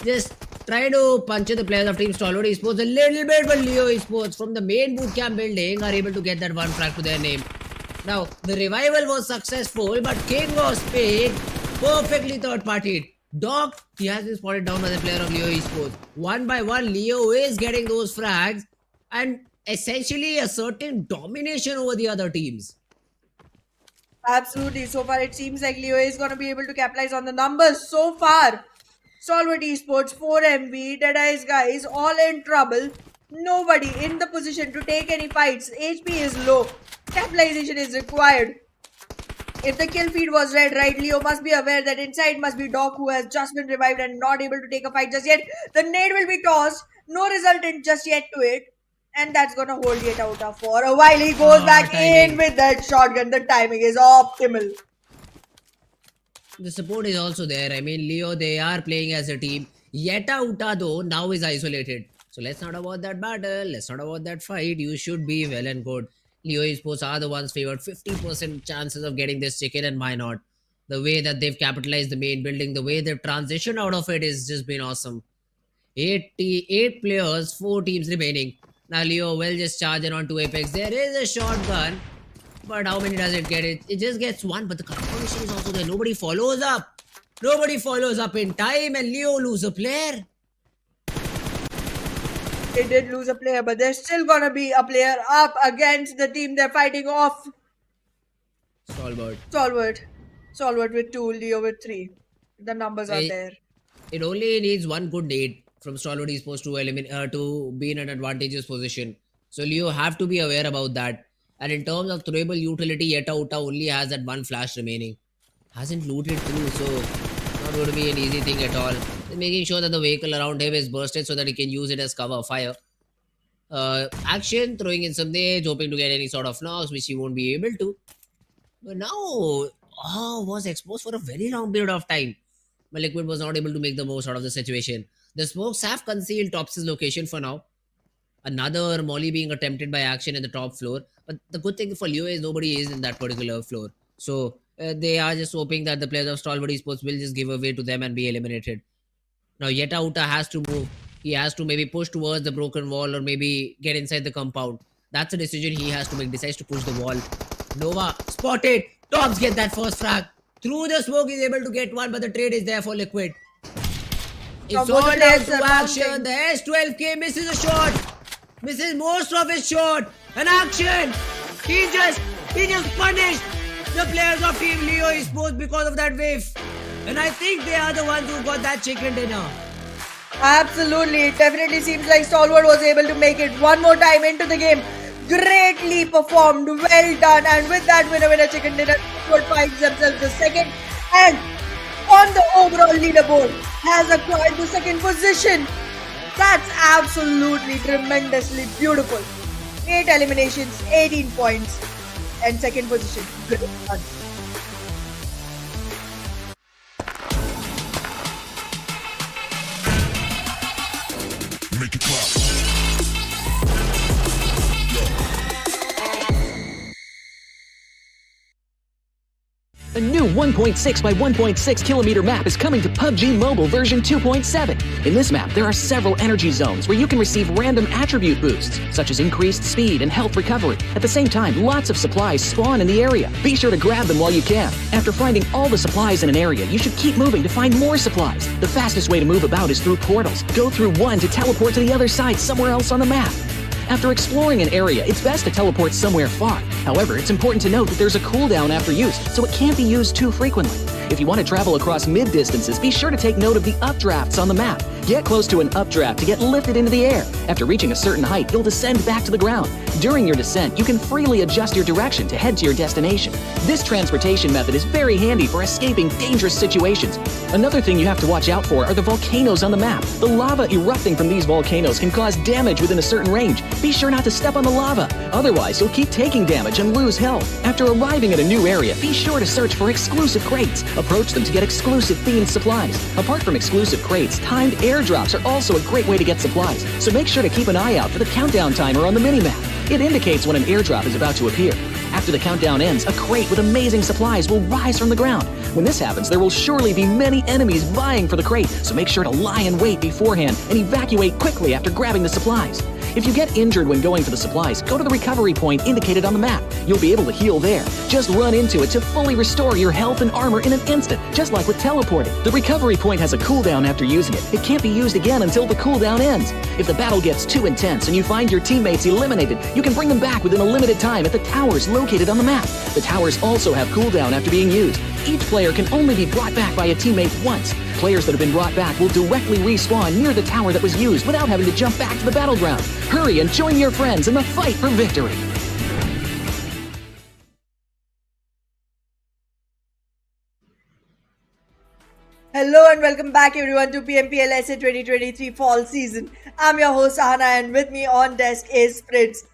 Just try to punch the players of Team Stalwart Esports a little bit, but Leo Esports from the main bootcamp building are able to get that one frag to their name. Now, the revival was successful, but King of Spades perfectly third-partied. Doc, he has been spotted down by the player of Leo Esports. One by one, Leo is getting those frags and essentially asserting domination over the other teams. Absolutely. So far, it seems like Leo is going to be able to capitalize on the numbers. So far, Stalwart Esports, 4MV, DEADEYES guys, all in trouble. Nobody in the position to take any fights. HP is low. Capitalization is required. If the kill feed was read right, Leo must be aware that inside must be Doc, who has just been revived and not able to take a fight just yet. The nade will be tossed. No resultant just yet to it. And that's going to hold it out for a while. He goes back in with that shotgun. The timing is optimal. The support is also there. I mean, Leo, they are playing as a team. Yeta Uta, though, now is isolated. So let's not about that battle. Let's not about that fight. You should be well and good. Leo Esports are the ones favored. 50% chances of getting this chicken, and why not? The way that they've capitalized the main building, the way they've transitioned out of it has just been awesome. 8 players, 4 teams remaining. Now Leo will just charge in onto Apex. There is a shotgun, but how many does it get? It just gets one, but the confirmation is also there. Nobody follows up. Nobody follows up in time, and Leo loses a player. They did lose a player, but there's still gonna be a player up against the team they're fighting off. Stalwart with 2, Leo with 3. The numbers are there. It only needs one good nade from Stalwart Esports to be in an advantageous position. So Leo have to be aware about that. And in terms of throwable utility, Yeta Uta only has that one flash remaining. Hasn't looted through, so not going to be an easy thing at all. Making sure that the vehicle around him is bursted so that he can use it as cover fire. Action, throwing in some nades, hoping to get any sort of knocks, which he won't be able to. But now, was exposed for a very long period of time. But Liquid was not able to make the most out of the situation. The smokes have concealed Tops's location for now. Another molly being attempted by Action in the top floor. But the good thing for Leo is nobody is in that particular floor. So they are just hoping that the players of Stalwart Esports will just give away to them and be eliminated. Now Yeta Uta has to move. He has to maybe push towards the broken wall or maybe get inside the compound. That's a decision he has to make. Decides to push the wall. Nova spotted. Tops get that first frag. Through the smoke, he's able to get one, but the trade is there for Liquid. It's all down to Action. The S12K misses a shot. Misses most of his shot. And Action. He just punished the players of Team Leo Esports because of that whiff. And I think they are the ones who got that chicken dinner. Absolutely. It definitely seems like Stalwart was able to make it one more time into the game. Greatly performed. Well done. And with that winner chicken dinner, Stalwart finds themselves the second and on the overall leaderboard has acquired the second position. That's absolutely tremendously beautiful. 8 eliminations, 18 points, and second position. Good done. Make it clap. A new 1.6 by 1.6 kilometer map is coming to PUBG Mobile version 2.7. In this map, there are several energy zones where you can receive random attribute boosts, such as increased speed and health recovery. At the same time, lots of supplies spawn in the area. Be sure to grab them while you can. After finding all the supplies in an area, you should keep moving to find more supplies. The fastest way to move about is through portals. Go through one to teleport to the other side somewhere else on the map. After exploring an area, it's best to teleport somewhere far. However, it's important to note that there's a cooldown after use, so it can't be used too frequently. If you want to travel across mid-distances, be sure to take note of the updrafts on the map. Get close to an updraft to get lifted into the air. After reaching a certain height, you'll descend back to the ground. During your descent, you can freely adjust your direction to head to your destination. This transportation method is very handy for escaping dangerous situations. Another thing you have to watch out for are the volcanoes on the map. The lava erupting from these volcanoes can cause damage within a certain range. Be sure not to step on the lava, otherwise you'll keep taking damage and lose health. After arriving at a new area, be sure to search for exclusive crates. Approach them to get exclusive themed supplies. Apart from exclusive crates, timed airdrops are also a great way to get supplies, so make sure to keep an eye out for the countdown timer on the minimap. It indicates when an airdrop is about to appear. After the countdown ends, a crate with amazing supplies will rise from the ground. When this happens, there will surely be many enemies vying for the crate, so make sure to lie in wait beforehand and evacuate quickly after grabbing the supplies. If you get injured when going for the supplies, go to the recovery point indicated on the map. You'll be able to heal there. Just run into it to fully restore your health and armor in an instant, just like with teleporting. The recovery point has a cooldown after using it. It can't be used again until the cooldown ends. If the battle gets too intense and you find your teammates eliminated, you can bring them back within a limited time at the towers located on the map. The towers also have cooldown after being used. Each player can only be brought back by a teammate once. Players that have been brought back will directly respawn near the tower that was used without having to jump back to the battleground. Hurry and join your friends in the fight for victory. Hello and welcome back everyone to PMPL SA 2023 Fall Season. I'm your host Ahana and with me on desk is Spades.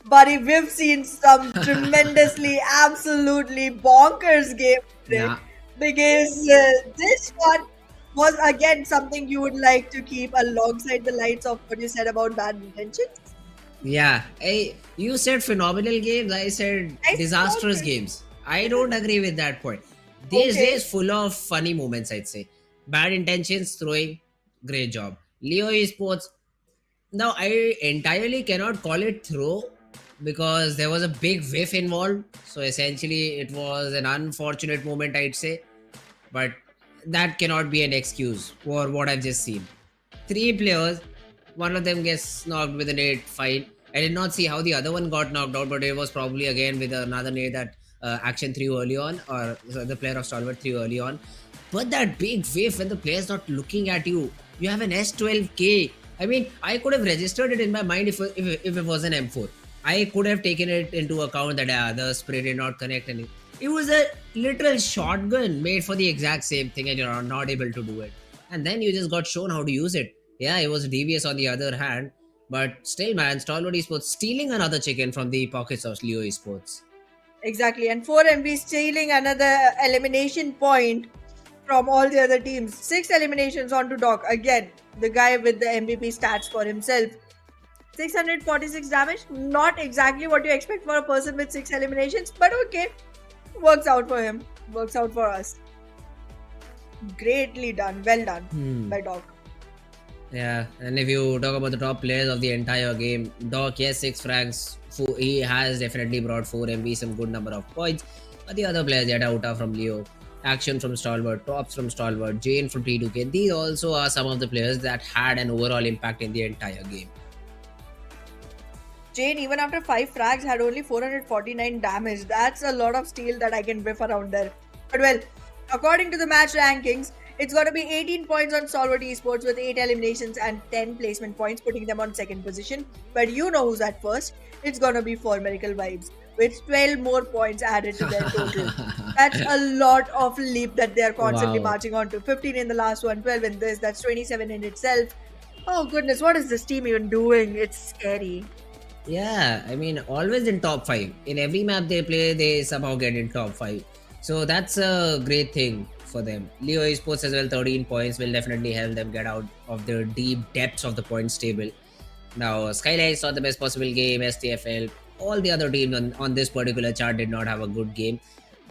Buddy, we've seen some tremendously, absolutely bonkers game today. Yeah. Because this one was again something you would like to keep alongside the lights of what you said about bad intentions. Yeah. Hey, you said phenomenal games. I said disastrous games. I don't agree with that point. These days full of funny moments, I'd say. Bad intentions, throwing, great job. Leo Esports. Now, I entirely cannot call it throw because there was a big whiff involved. So essentially, it was an unfortunate moment, I'd say. But that cannot be an excuse for what I've just seen. 3 players, one of them gets knocked with a nade, fine. I did not see how the other one got knocked out, but it was probably again with another nade that Action threw early on, or the player of Stalwart threw early on. But that big whiff when the player's not looking at you, you have an S12K. I mean, I could have registered it in my mind if it was an M4. I could have taken it into account that the spray did not connect any. It was a literal shotgun made for the exact same thing and you're not able to do it. And then you just got shown how to use it. Yeah, it was devious on the other hand. But still, man, Stalwart Esports stealing another chicken from the pockets of Leo Esports. Exactly, and 4MB stealing another elimination point from all the other teams. 6 eliminations onto Doc. Again, the guy with the MVP stats for himself. 646 damage. Not exactly what you expect for a person with 6 eliminations, but okay. Works out for him. Works out for us. Greatly done. Well done by Doc. Yeah, and if you talk about the top players of the entire game, Doc, yes, 6 frags. He has definitely brought 4MB some good number of points. But the other players, Yadauta from Leo, Action from Stalwart, Tops from Stalwart, Jane from T2K, these also are some of the players that had an overall impact in the entire game. Jane, even after 5 frags, had only 449 damage. That's a lot of steel that I can whiff around there. But well, according to the match rankings, it's going to be 18 points on Stalwart Esports with 8 eliminations and 10 placement points, putting them on second position. But you know who's at first. It's going to be 4 Miracle Vibes with 12 more points added to their total. That's a lot of leap that they are constantly Wow. marching on to. 15 in the last one, 12 in this. That's 27 in itself. Oh goodness, what is this team even doing? It's scary. Yeah, I mean, always in top 5. In every map they play, they somehow get in top 5. So that's a great thing for them. Leo Esports as well, 13 points will definitely help them get out of the deep depths of the points table. Now, SKYLIGHTZ saw the best possible game, STFL. All the other teams on this particular chart did not have a good game.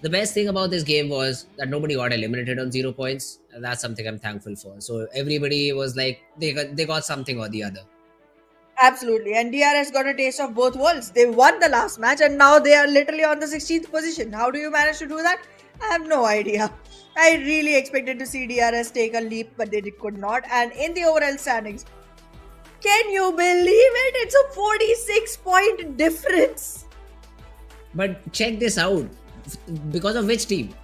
The best thing about this game was that nobody got eliminated on 0 points. And that's something I'm thankful for. So everybody was like, they got something or the other. Absolutely. And DRS got a taste of both worlds. They won the last match and now they are literally on the 16th position. How do you manage to do that? I have no idea. I really expected to see DRS take a leap, but they could not. And in the overall standings, can you believe it? It's a 46-point difference. But check this out. Because of which team?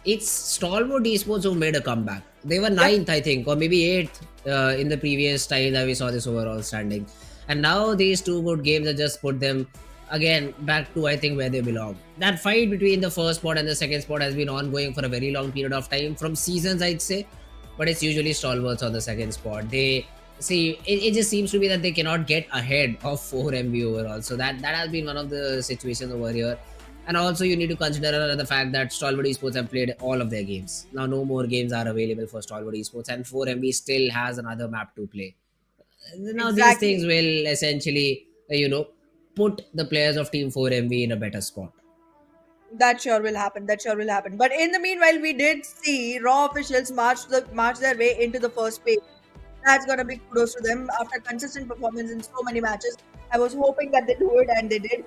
It's Stalwart Esports who made a comeback. They were 9th, I think, or maybe 8th in the previous time that we saw this overall standing. And now these two good games have just put them again back to, I think, where they belong. That fight between the first spot and the second spot has been ongoing for a very long period of time, from seasons, I'd say. But it's usually Stalwarts on the second spot. They see it just seems to be that they cannot get ahead of 4MB overall. So that has been one of the situations over here. And also you need to consider the fact that Stalwart Esports have played all of their games. Now no more games are available for Stalwart Esports, and 4MB still has another map to play. Now Exactly. these things will essentially, put the players of Team 4MB in a better spot. That sure will happen. That sure will happen. But in the meanwhile, we did see Raw officials march their way into the first page. That's gonna be kudos to them after consistent performance in so many matches. I was hoping that they do it, and they did.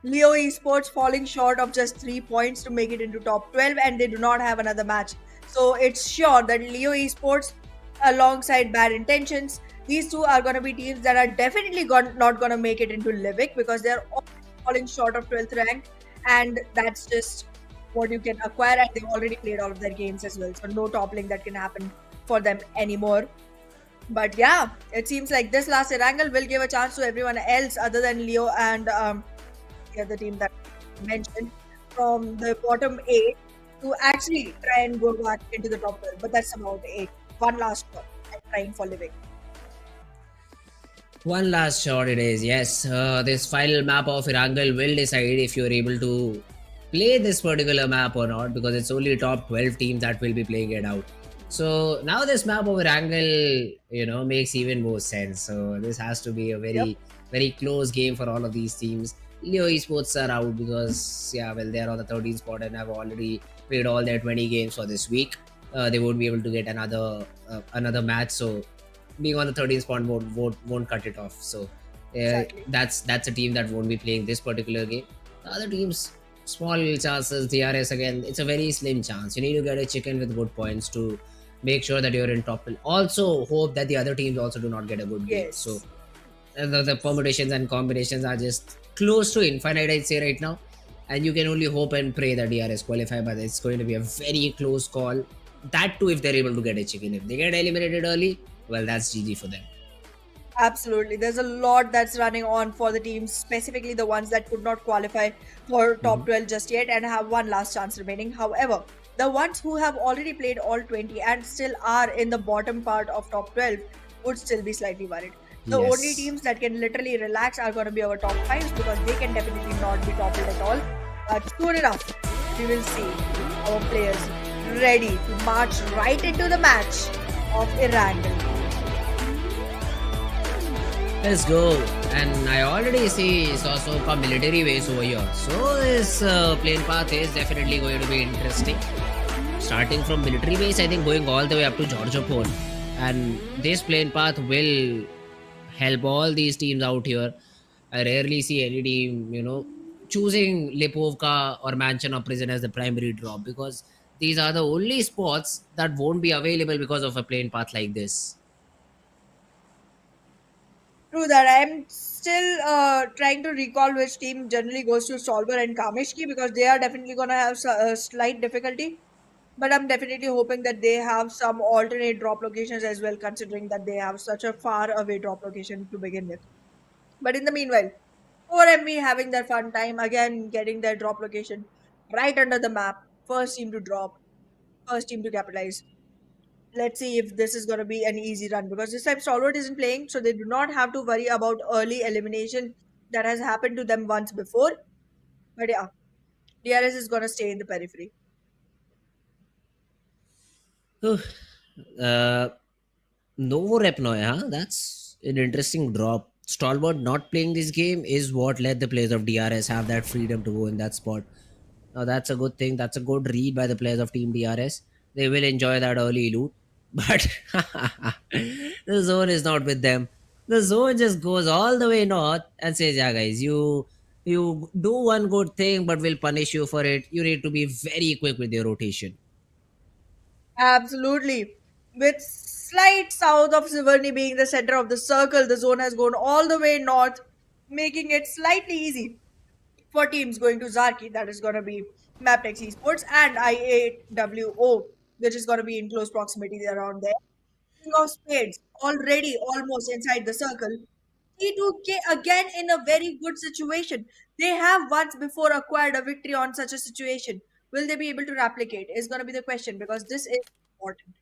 Leo Esports falling short of just 3 points to make it into top 12, and they do not have another match. So it's sure that Leo Esports, alongside Bad Intentions, these two are going to be teams that are definitely not going to make it into Livik, because they're all falling short of 12th rank, and that's just what you can acquire, and they've already played all of their games as well. So no toppling that can happen for them anymore. But yeah, it seems like this last Erangel will give a chance to everyone else other than Leo and the other team that I mentioned from the bottom 8 to actually try and go back into the top 12. But that's about it. One last shot at trying for Livik. One last shot it is, yes. This final map of Erangel will decide if you're able to play this particular map or not, because it's only top 12 teams that will be playing it out. So now this map of Erangel, makes even more sense. So this has to be a very close game for all of these teams. Leo Esports are out because, they're on the 13th spot and have already played all their 20 games for this week. They won't be able to get another match. So being on the 13th spot won't cut it off. So Exactly. that's a team that won't be playing this particular game. The other teams, small chances. DRS again, it's a very slim chance. You need to get a chicken with good points to make sure that you're in top. Also hope that the other teams also do not get a good game. Yes. So the permutations and combinations are just close to infinite, I'd say, right now. And you can only hope and pray that DRS qualify, but it's going to be a very close call. That too, if they're able to get a chicken. If they get eliminated early, well, that's GG for them. Absolutely. There's a lot that's running on for the teams, specifically the ones that could not qualify for top 12 just yet and have one last chance remaining. However, the ones who have already played all 20 and still are in the bottom part of top 12 would still be slightly worried. The Yes. only teams that can literally relax are going to be our top 5s, because they can definitely not be toppled at all. But soon enough, we will see our players ready to march right into the match of Erangel. Let's go. And I already see Sosoka military base over here. So this plane path is definitely going to be interesting. Starting from military base, I think going all the way up to Georgia Port. And this plane path will help all these teams out here. I rarely see any team, choosing Lipovka or Mansion or Prison as the primary drop, because these are the only spots that won't be available because of a plane path like this. True that. I'm still trying to recall which team generally goes to Solver and Kamishki because they are definitely going to have a slight difficulty. But I'm definitely hoping that they have some alternate drop locations as well, considering that they have such a far away drop location to begin with. But in the meanwhile, 4MV having their fun time again, getting their drop location right under the map. First team to drop, first team to capitalize. Let's see if this is going to be an easy run because this time Stalwart isn't playing, so they do not have to worry about early elimination that has happened to them once before. But yeah, DRS is going to stay in the periphery. Whew. uh, Novo Repnoy, huh? That's an interesting drop. Stalwart not playing this game is what let the players of DRS have that freedom to go in that spot. Now that's a good thing. That's a good read by the players of Team DRS. They will enjoy that early loot. But the zone is not with them. The zone just goes all the way north and says, "Yeah, guys, you do one good thing, but we'll punish you for it. You need to be very quick with your rotation." Absolutely. With slight south of Siverny being the center of the circle, the zone has gone all the way north, making it slightly easy for teams going to Zarki. That is going to be Mabetex Esports and I8WO, which is going to be in close proximity around there. King of Spades already almost inside the circle. T2K again in a very good situation. They have once before acquired a victory on such a situation. Will they be able to replicate? Is going to be the question because this is important.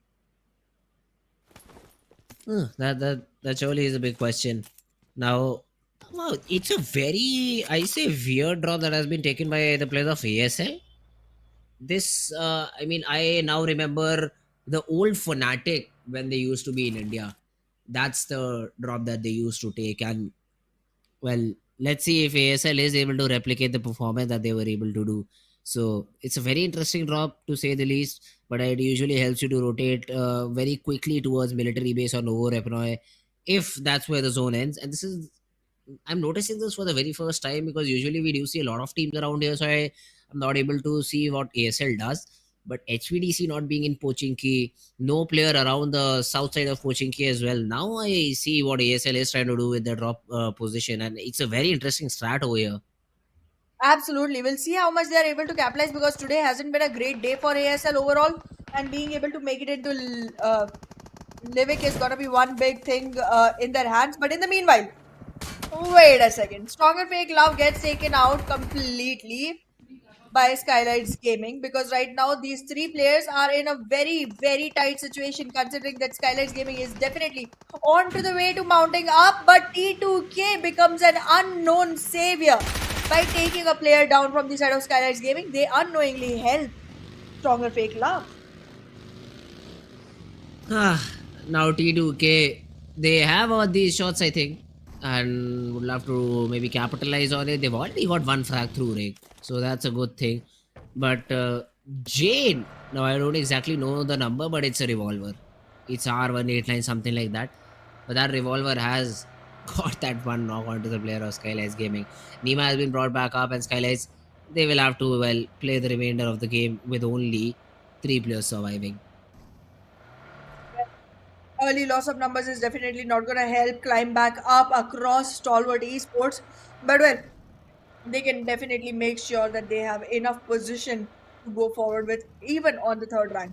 That surely is a big question. Now, wow, it's a very, I say, weird draw that has been taken by the players of ASL. This, I mean, I now remember the old Fnatic when they used to be in India. That's the drop that they used to take, and well, let's see if ASL is able to replicate the performance that they were able to do. So it's a very interesting drop to say the least, but it usually helps you to rotate very quickly towards military base or Novo Repnoy if that's where the zone ends. And this is, I'm noticing this for the very first time because usually we do see a lot of teams around here, so I'm not able to see what ASL does. But HVDC not being in Pochinki, no player around the south side of Pochinki as well. Now I see what ASL is trying to do with the drop position, and it's a very interesting strat over here. Absolutely. We'll see how much they are able to capitalize because today hasn't been a great day for ASL overall, and being able to make it into Livik is going to be one big thing in their hands. But in the meanwhile, wait a second. Stronger Fake Love gets taken out completely by SKYLIGHTZ Gaming because right now these three players are in a very, very tight situation considering that SKYLIGHTZ Gaming is definitely on to the way to mounting up, but T2K becomes an unknown savior by taking a player down from the side of SKYLIGHTZ Gaming. They unknowingly help Stronger Fake Love. Now T2K, they have all these shots, I think, and would love to maybe capitalize on it. They've already got one frag through Rig, so that's a good thing. But Jane, now I don't exactly know the number, but it's a revolver. It's R189, something like that. But that revolver has got that one knock onto the player of SKYLIGHTZ Gaming. Nima has been brought back up, and SKYLIGHTZ, they will have to, well, play the remainder of the game with only three players surviving. Early loss of numbers is definitely not going to help climb back up across Stalwart Esports. But well, they can definitely make sure that they have enough position to go forward with even on the third rank.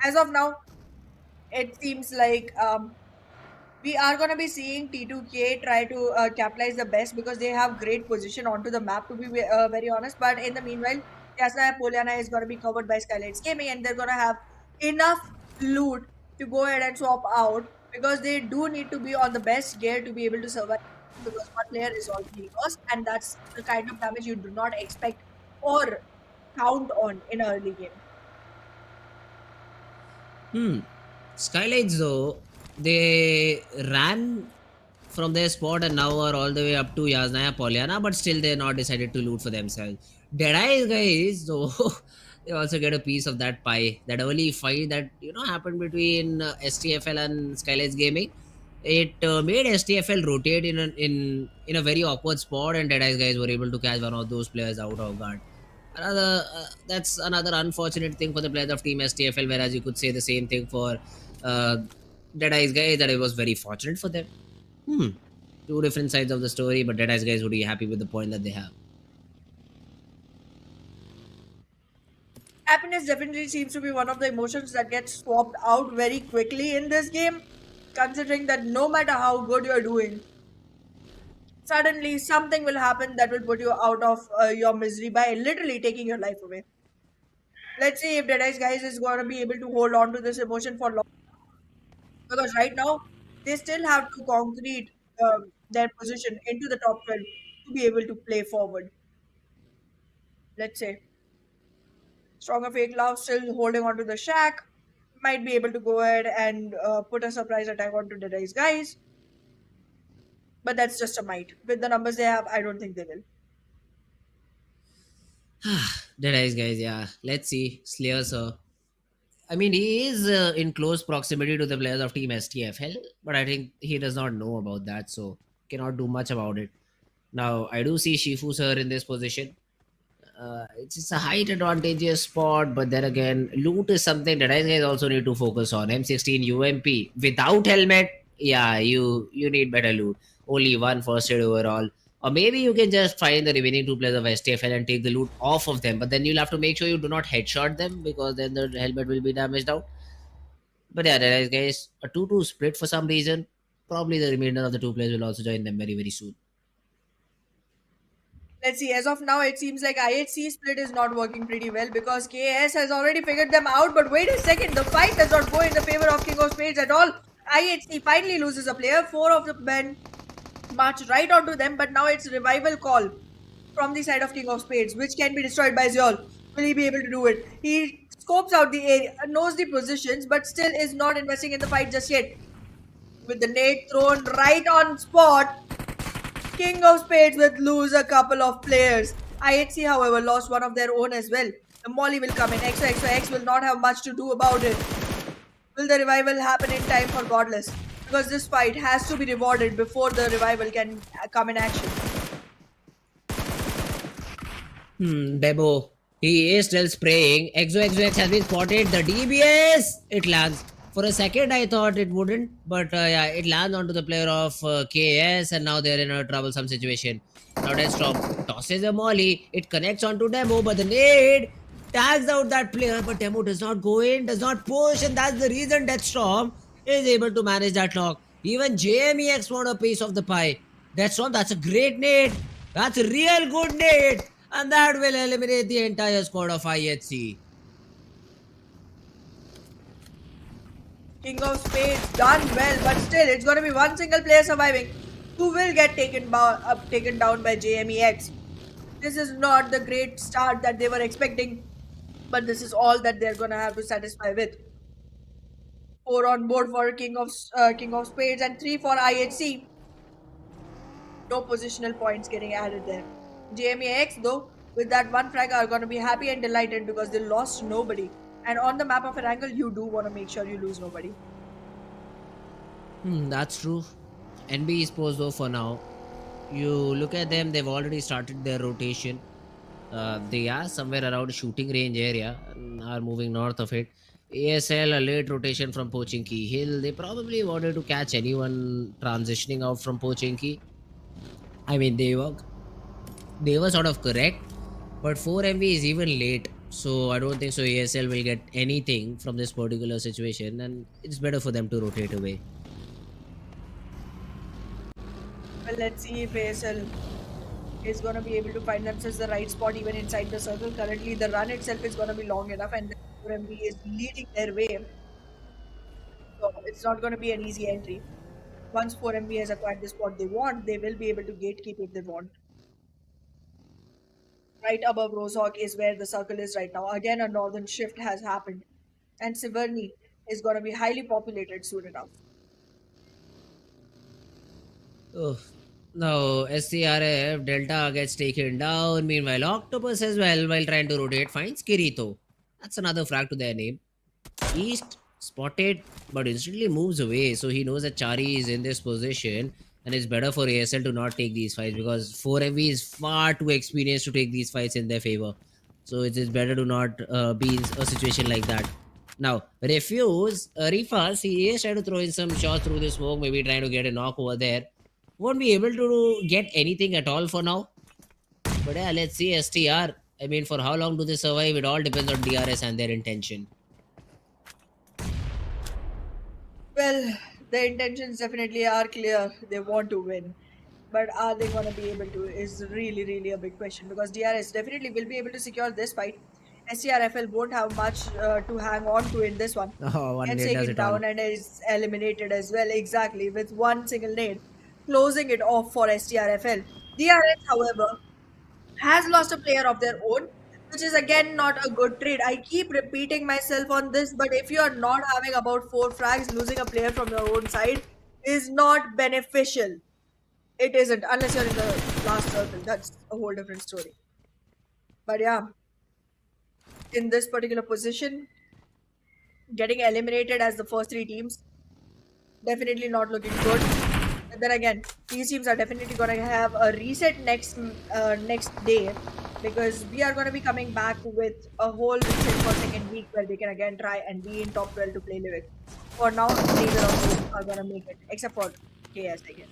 As of now, it seems like we are going to be seeing T2K try to capitalize the best because they have great position onto the map to be very honest. But in the meanwhile, Yasna Poliana is going to be covered by SKYLIGHTZ Gaming and they're going to have enough loot to go ahead and swap out because they do need to be on the best gear to be able to survive because one player is already lost and that's the kind of damage you do not expect or count on in an early game. SKYLIGHTZ though, they ran from their spot and now are all the way up to Yasnaya Polyana, but still they're not decided to loot for themselves. Deadeyes guys, so they also get a piece of that pie. That early fight that happened between STFL and SKYLIGHTZ Gaming, it made STFL rotate in a very awkward spot, and Deadeyes guys were able to catch one of those players out of guard. Another That's another unfortunate thing for the players of Team STFL, whereas you could say the same thing for uh, Deadeyes guys, that it was very fortunate for them. Hmm. Two different sides of the story, but Deadeyes guys would be happy with the point that they have. Happiness definitely seems to be one of the emotions that gets swapped out very quickly in this game, considering that no matter how good you're doing, suddenly something will happen that will put you out of your misery by literally taking your life away. Let's see if Deadies guys is going to be able to hold on to this emotion for long, because right now they still have to concrete their position into the top 12 to be able to play forward. Let's say stronger fake love still holding on to the shack, might be able to go ahead and put a surprise attack onto Deadies guys, but that's just a might. With the numbers they have, I don't think they will. Deadeyes guys, yeah. Let's see. Slayer, sir. I mean, he is in close proximity to the players of Team STFL, but I think he does not know about that, so cannot do much about it. Now, I do see Shifu sir in this position. It's a height advantageous spot, but then again, loot is something that I guys also need to focus on. M16 UMP without helmet, yeah, you need better loot. Only one first aid overall, or maybe you can just find the remaining two players of STFL and take the loot off of them. But then you'll have to make sure you do not headshot them because then the helmet will be damaged out. But yeah, there is guys a 2-2 split for some reason. Probably the remainder of the two players will also join them very very soon. Let's see. As of now, it seems like IHC split is not working pretty well because KS has already figured them out. But wait a second, the fight does not go in the favor of King of Spades at all. IHC finally loses a player. Four of the men march right onto them, but now it's revival call from the side of King of Spades, which can be destroyed by Zeol. Will he be able to do it? He scopes out the area, knows the positions, but still is not investing in the fight just yet. With the nade thrown right on spot, King of Spades will lose a couple of players. IHC, however, lost one of their own as well. The Molly will come in. XOXOX will not have much to do about it. Will the revival happen in time for Godless? Because this fight has to be rewarded before the revival can come in action. Debo. He is still spraying. XOXOX has been spotted. The DBS. It lands. For a second, I thought it wouldn't, but yeah, it lands onto the player of KS, and now they're in a troublesome situation. Now Deathstorm tosses a molly. It connects onto Demo, but the nade tags out that player. But Demo does not go in, does not push, and that's the reason Deathstorm is able to manage that knock. Even JMEX want a piece of the pie. Deathstorm, that's a great nade. That's a real good nade. And that will eliminate the entire squad of IHC. King of Spades done well, but still, it's going to be one single player surviving who will get taken down by JMEX. This is not the great start that they were expecting, but this is all that they're going to have to satisfy with. Four on board for King of Spades and three for IHC. No positional points getting added there. JMEX though, with that one frag, are going to be happy and delighted because they lost nobody. And on the map of Erangel, you do want to make sure you lose nobody. That's true. NBeSports though, for now, you look at them, they've already started their rotation. They are somewhere around shooting range area and are moving north of it. ASL, a late rotation from Pochinki Hill. They probably wanted to catch anyone transitioning out from Pochinki. I mean, they were sort of correct, but 4MV is even late. So I don't think so ASL will get anything from this particular situation, and it's better for them to rotate away. Well, let's see if ASL is going to be able to find themselves the right spot even inside the circle. Currently, the run itself is going to be long enough, and 4MV is leading their way. So it's not going to be an easy entry. Once 4MV has acquired the spot they want, they will be able to gatekeep if they want. Right above Rosehawk is where the circle is right now. Again, a northern shift has happened, and Siverny is going to be highly populated soon enough. Oh, now SCRF Delta gets taken down. Meanwhile, Octopus as well, while trying to rotate, finds Kirito. That's another frag to their name. East spotted, but instantly moves away. So he knows that Chari is in this position, and it's better for ASL to not take these fights because 4MV is far too experienced to take these fights in their favor. So it is better to not be in a situation like that. Now, Refus, he is trying to throw in some shots through the smoke, maybe trying to get a knock over there. Won't be able to get anything at all for now. But yeah, let's see STR. I mean, for how long do they survive? It all depends on DRS and their intention. Well, the intentions definitely are clear. They want to win. But are they going to be able to is really, really a big question because DRS definitely will be able to secure this fight. SCRFL won't have much to hang on to in this one. Oh, one Gets nade does taken it all. down and is eliminated as well, exactly, with one single nade, closing it off for STRFL. DRS, however, has lost a player of their own, which is again not a good trade. I keep repeating myself on this, but if you are not having about 4 frags, losing a player from your own side is not beneficial. It isn't, unless you're in the last circle. That's a whole different story. But yeah, in this particular position, getting eliminated as the first 3 teams, definitely not looking good. But then again, these teams are definitely going to have a reset next day because we are going to be coming back with a whole reset for second week where they can again try and be in top 12 to play Livik. For now, neither of them are going to make it, except for KS, I guess.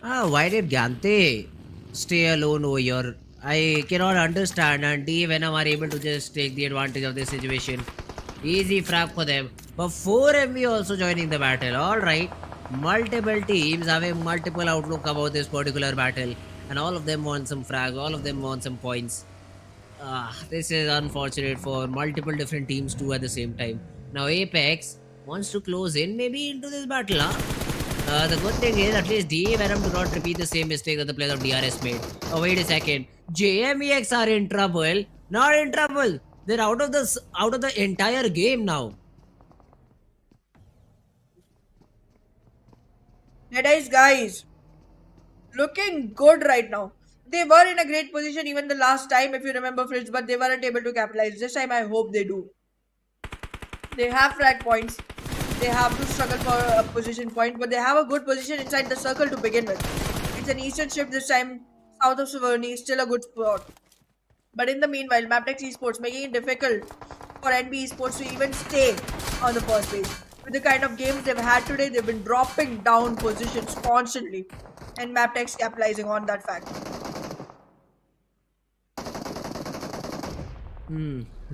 Why did Gante stay alone over here? I cannot understand. And Venom are able to just take the advantage of this situation. Easy frag for them. But 4MV also joining the battle. Alright. Multiple teams having multiple outlook about this particular battle. And all of them want some frags. All of them want some points. This is unfortunate for multiple different teams too at the same time. Now Apex wants to close in maybe into this battle, the good thing is at least Venom do not repeat the same mistake that the players of DRS made. Oh wait a second, JMEX are in trouble. Not in trouble. They're out of the entire game now. DEADEYES, guys, looking good right now. They were in a great position even the last time, if you remember, Fridge, but they weren't able to capitalize. This time, I hope they do. They have frag points. They have to struggle for a position point, but they have a good position inside the circle to begin with. It's an eastern shift this time. South of Siverny, still a good spot. But in the meanwhile, Mabetex Esports making it difficult for NBeSports to even stay on the first page. With the kind of games they've had today, they've been dropping down positions constantly. And Mabetex capitalizing on that fact.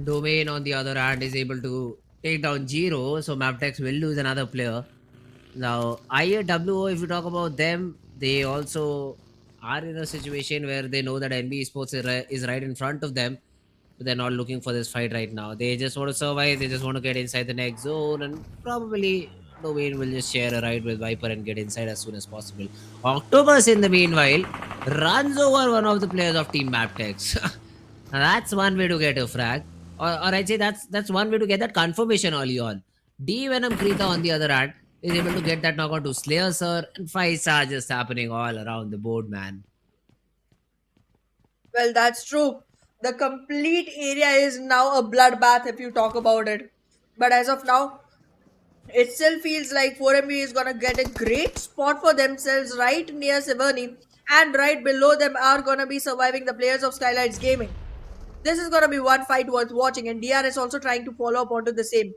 Domain on the other hand is able to take down Zero, so Mabetex will lose another player. Now, IAWO, if you talk about them, they also are in a situation where they know that NBeSports is right in front of them, but they're not looking for this fight right now. They just want to survive, they just want to get inside the next zone, and probably Domain will just share a ride with Viper and get inside as soon as possible. Octopus, in the meanwhile, runs over one of the players of Team Mabetex. Now that's one way to get a frag. Or I'd say that's one way to get that confirmation early on. Venom Krita on the other hand is able to get that knockout to Slayer Sir, and fights are just happening all around the board, man. Well, that's true. The complete area is now a bloodbath if you talk about it. But as of now, it still feels like 4MB is going to get a great spot for themselves right near Siverny, and right below them are going to be surviving the players of SKYLIGHTZ Gaming. This is going to be one fight worth watching, and DRS also trying to follow up onto the same.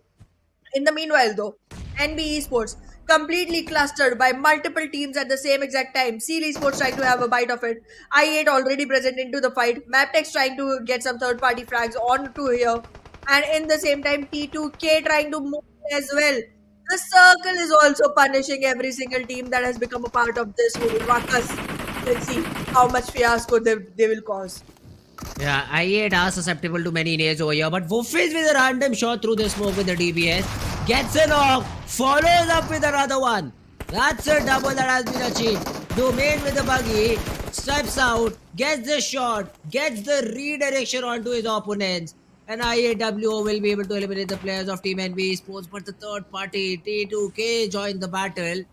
In the meanwhile, though, NBeSports completely clustered by multiple teams at the same exact time. Seal Esports trying to have a bite of it. I8 already present into the fight. Mabetex trying to get some third-party frags onto here. And in the same time, T2K trying to move as well. The circle is also punishing every single team that has become a part of this whole ruckus. Let's see how much fiasco they will cause. Yeah, I8 are susceptible to many nades over here, but Woofies with a random shot through the smoke with the DBS. Gets a knock, follows up with another one. That's a double that has been achieved. Domain with the buggy. steps out, gets the shot, gets the redirection onto his opponents, and IAWO will be able to eliminate the players of Team NBeSports. But the third party, T2K, joined the battle.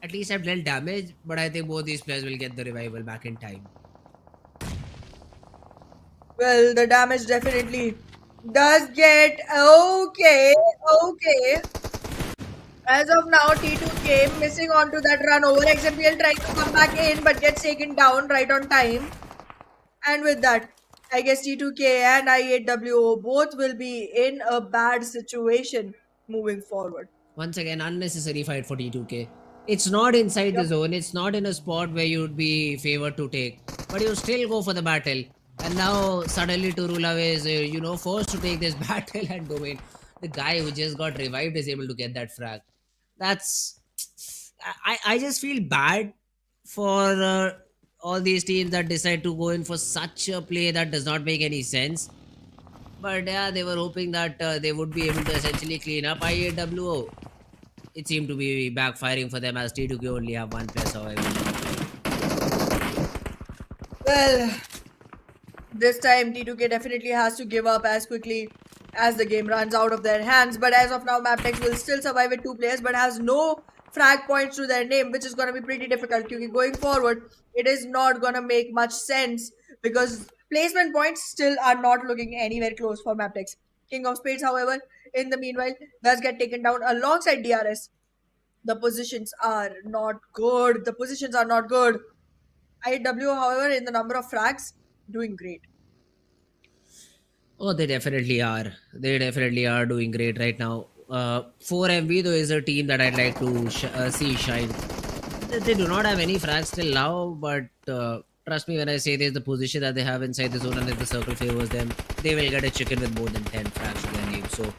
At least have dealt damage, but I think both these players will get the revival back in time. Well, the damage definitely does get okay. Okay. As of now, T2K missing onto that run over. XMPL trying to come back in but gets taken down right on time. And with that, I guess T2K and I8WO both will be in a bad situation moving forward. Once again, unnecessary fight for T2K. It's not inside the zone. It's not in a spot where you'd be favored to take. But you still go for the battle. And now suddenly Turulav is, forced to take this battle and domain. The guy who just got revived is able to get that frag. That's... I just feel bad for all these teams that decide to go in for such a play that does not make any sense. But yeah, they were hoping that they would be able to essentially clean up IAWO. It seemed to be backfiring for them as T2K only have one player surviving. Well, this time T2K definitely has to give up as quickly as the game runs out of their hands. But as of now, Mabetex will still survive with 2 players but has no frag points to their name, which is going to be pretty difficult. Because going forward, it is not going to make much sense because placement points still are not looking anywhere close for Mabetex. King of Spades, however, in the meanwhile, does get taken down alongside DRS. The positions are not good. IW, however, in the number of frags, doing great. Oh, they definitely are. They definitely are doing great right now. 4MV though is a team that I'd like to see shine. They do not have any frags till now, but trust me when I say this, the position that they have inside the zone and if the circle favors them, they will get a chicken with more than 10 frags to their name. So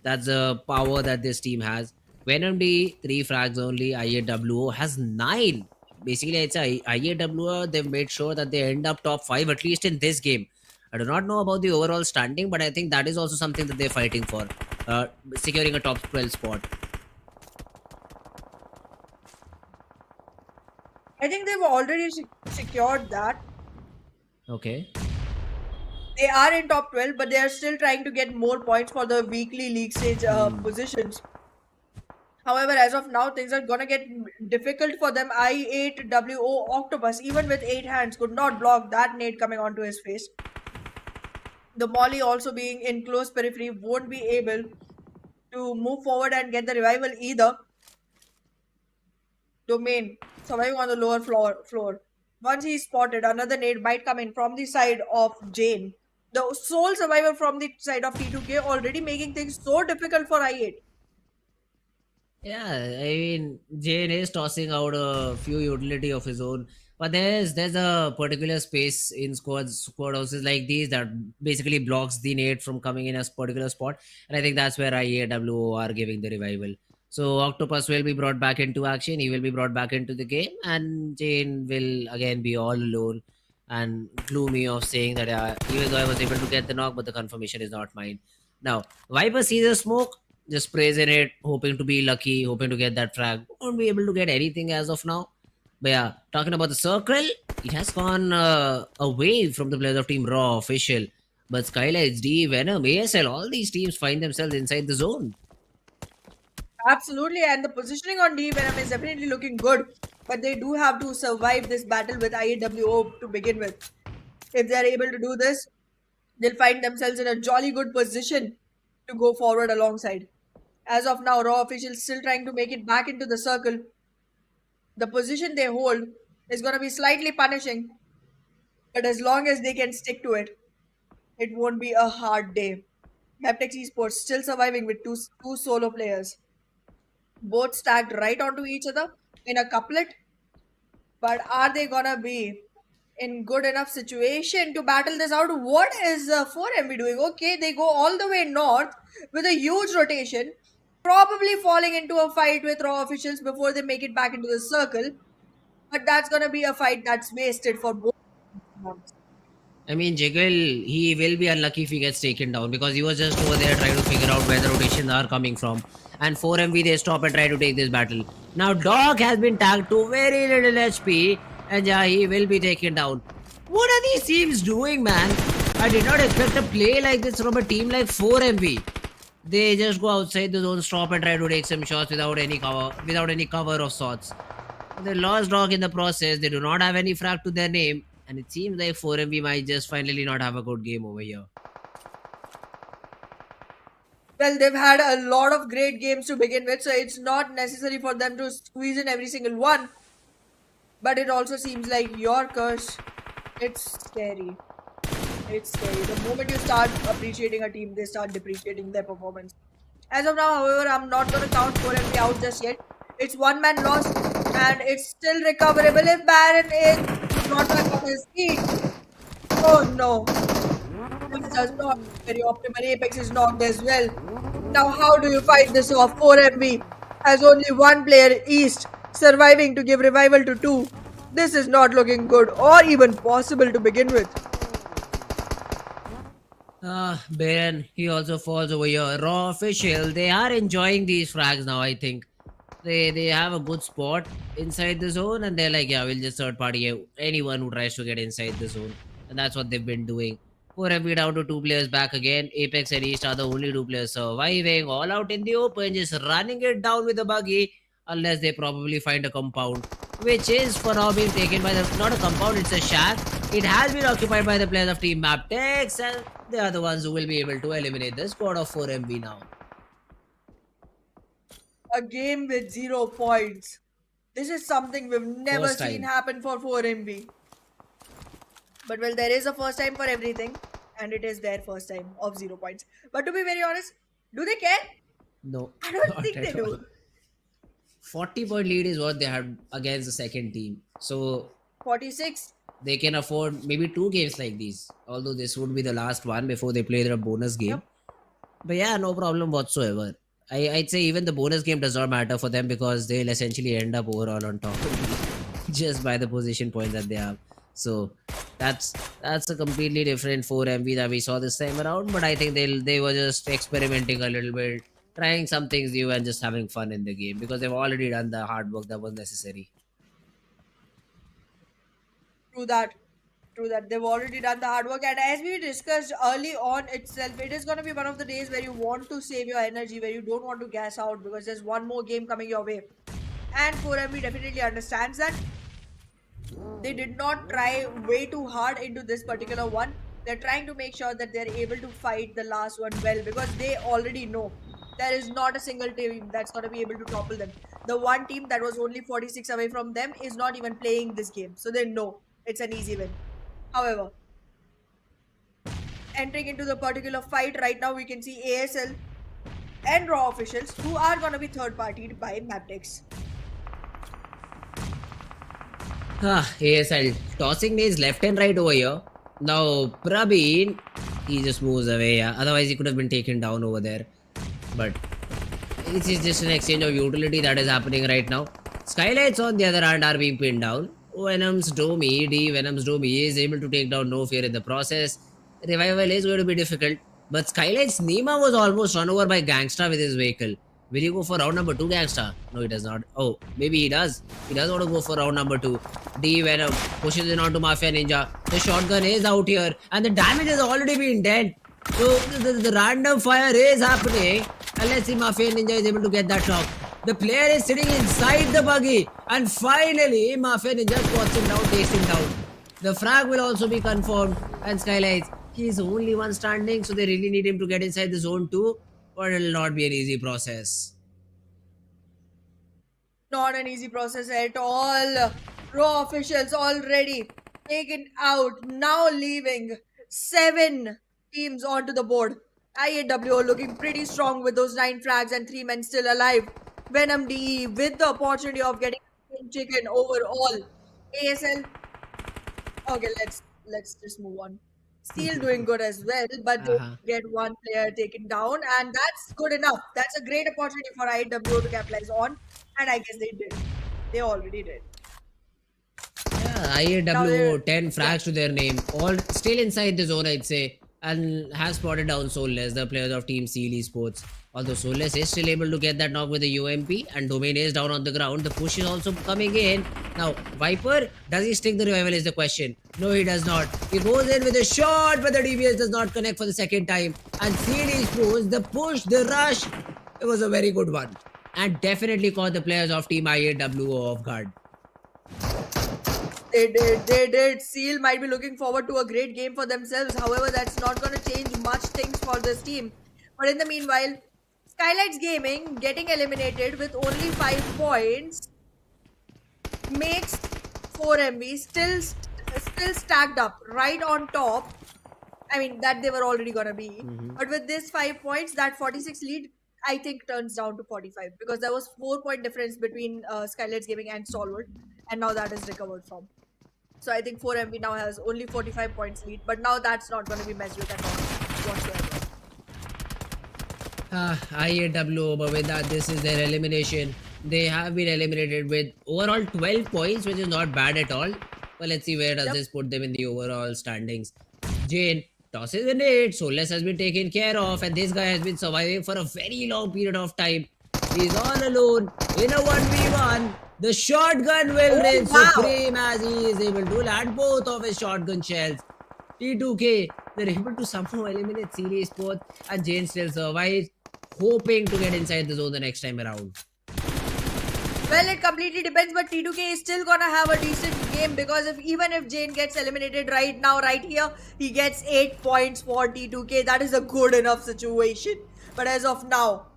that's the power that this team has. Venom D, 3 frags only. IAWO has 9. Basically, it's IAWO. They've made sure that they end up top 5 at least in this game. I do not know about the overall standing, but I think that is also something that they're fighting for. Securing a top 12 spot. I think they've already secured that. Okay. They are in top 12, but they are still trying to get more points for the weekly league stage positions. However, as of now, things are gonna get difficult for them. I8WO Octopus, even with 8 hands, could not block that nade coming onto his face. The Molly also being in close periphery won't be able to move forward and get the revival either. Domain surviving on the lower floor. Once he's spotted, another nade might come in from the side of Jane. The sole survivor from the side of T2K already making things so difficult for I8. Yeah, I mean, Jane is tossing out a few utility of his own. But there's a particular space in squad houses like these that basically blocks the nade from coming in a particular spot. And I think that's where IAWO are giving the revival. So Octopus will be brought back into action. He will be brought back into the game. And Jane will again be all alone and gloomy of saying that even though I was able to get the knock, but the confirmation is not mine. Now, Viper sees a smoke, just sprays in it, hoping to be lucky, hoping to get that frag. Won't be able to get anything as of now. But yeah, talking about the circle, it has gone away from the players of Team Raw official. But SKYLIGHTZ, D, Venom, ASL, all these teams find themselves inside the zone. Absolutely, and the positioning on D Venom is definitely looking good. But they do have to survive this battle with IAWO to begin with. If they are able to do this, they'll find themselves in a jolly good position to go forward alongside. As of now, Raw officials still trying to make it back into the circle. The position they hold is going to be slightly punishing, but as long as they can stick to it, it won't be a hard day. Mabetex Esports still surviving with two solo players, both stacked right onto each other in a couplet. But are they going to be in good enough situation to battle this out? What is 4MB doing? Okay, they go all the way north with a huge rotation, probably falling into a fight with Raw officials before they make it back into the circle. But that's going to be a fight that's wasted for both. I mean, Jiggle, he will be unlucky if he gets taken down because he was just over there trying to figure out where the rotations are coming from. And 4MV, they stop and try to take this battle. Now, Dog has been tagged to very little HP. And yeah, he will be taken down. What are these teams doing, man? I did not expect a play like this from a team like 4MV. They just go outside the zone, stop and try to take some shots without any cover of sorts. They lost rock in the process. They do not have any frag to their name, and it seems like 4MV might just finally not have a good game over here. Well, they've had a lot of great games to begin with, so it's not necessary for them to squeeze in every single one. But it also seems like your curse, it's scary. It's scary. The moment you start appreciating a team, they start depreciating their performance. As of now, however, I'm not going to count 4MV out just yet. It's one man lost, and it's still recoverable if Baron is not back on his feet. Oh no. This does not very optimal. Apex is knocked as well. Now, how do you fight this off? 4MV has only one player East surviving to give revival to 2. This is not looking good or even possible to begin with. Baron, he also falls over here. Raw official, they are enjoying these frags now, I think. They have a good spot inside the zone, and they're like, yeah, we'll just third party anyone who tries to get inside the zone. And that's what they've been doing. 4MV down to 2 players back again. Apex and East are the only 2 players surviving. All out in the open, just running it down with a buggy. Unless they probably find a compound, which is for now being taken by the, not a compound, it's a shack. It has been occupied by the players of Team Mabetex, and they are the ones who will be able to eliminate the squad of 4MV now. A game with 0 points. This is something we've never seen happen for 4MV. But well, there is a first time for everything, and it is their first time of 0 points. But to be very honest, do they care? No, I don't think they do. 40-point lead is what they had against the second team. So 46. They can afford maybe 2 games like these. Although this would be the last one before they play their bonus game. Yep. But yeah, no problem whatsoever. I'd say even the bonus game does not matter for them because they'll essentially end up overall on top just by the position points that they have. So that's a completely different 4MV that we saw this time around. But I think they were just experimenting a little bit, trying some things new and just having fun in the game because they've already done the hard work that was necessary. True that. They've already done the hard work, and as we discussed early on itself, it is going to be one of the days where you want to save your energy, where you don't want to gas out because there's one more game coming your way. And 4MV definitely understands that. They did not try way too hard into this particular one. They're trying to make sure that they're able to fight the last one well because they already know there is not a single team that's going to be able to topple them. The one team that was only 46 away from them is not even playing this game, so they know it's an easy win. However, entering into the particular fight right now, we can see ASL and Raw officials who are going to be third-partied by Mabetex. ASL tossing nades left and right over here. Now Praveen, he just moves away. Yeah. Otherwise he could have been taken down over there. But this is just an exchange of utility that is happening right now. SKYLIGHTZ on the other hand are being pinned down. Venom's Domi is able to take down No Fear in the process. Revival is going to be difficult. But SKYLIGHTZ Nima was almost run over by Gangsta with his vehicle. Will he go for round number 2, Gangsta? No, he does not. Oh, maybe he does. He does want to go for round number 2. Venom pushes in onto Mafia Ninja. The shotgun is out here. And the damage has already been done. So the random fire is happening. And let's see Mafia Ninja is able to get that shot. The player is sitting inside the buggy. And finally, Mafia Ninja spots him down, takes him down. The frag will also be confirmed. And SKYLIGHTZ, he's the only one standing. So they really need him to get inside the zone too. But it will not be an easy process. Not an easy process at all. Raw officials already taken out. Now leaving 7 teams onto the board. IAWO looking pretty strong with those 9 frags and 3 men still alive. Venom DE with the opportunity of getting chicken overall. ASL. Okay, let's just move on. Steel doing good as well, but they get one player taken down, and that's good enough. That's a great opportunity for IAWO to capitalize on, and I guess they did. They already did. Yeah, IAWO 10 frags to their name, all still inside the zone. I'd say and has spotted down Soulless, the players of Team SEAL Esports. Although Soulless is still able to get that knock with the UMP, and Domain is down on the ground. The push is also coming in. Now, Viper, does he stick the revival is the question. No, he does not. He goes in with a shot, but the DBS does not connect for the second time. And SEAL Esports, the push, the rush, it was a very good one. And definitely caught the players of Team IAWO off guard. They did. Seal might be looking forward to a great game for themselves. However, that's not going to change much things for this team. But in the meanwhile, SKYLIGHTZ Gaming getting eliminated with only 5 points makes 4 MV still stacked up right on top. I mean, that they were already going to be. But with this 5 points, that 46 lead, I think turns down to 45 because there was 4-point difference between SKYLIGHTZ Gaming and Stalwart, and now that is recovered from. So I think 4MV now has only 45 points lead, but now that's not going to be messed with at all whatsoever. IAWO, but with that, this is their elimination. They have been eliminated with overall 12 points, which is not bad at all. But let's see where does this put them in the overall standings. Jane tosses in it. Soulless has been taken care of, and this guy has been surviving for a very long period of time. He's all alone in a 1v1. The shotgun will reign supreme as he is able to land both of his shotgun shells. T2K, they're able to somehow eliminate SEAL Esports, and Jane still survives, hoping to get inside the zone the next time around. Well, it completely depends, but T2K is still gonna have a decent game because even if Jane gets eliminated right now, right here, he gets 8 points for T2K. That is a good enough situation. But as of now,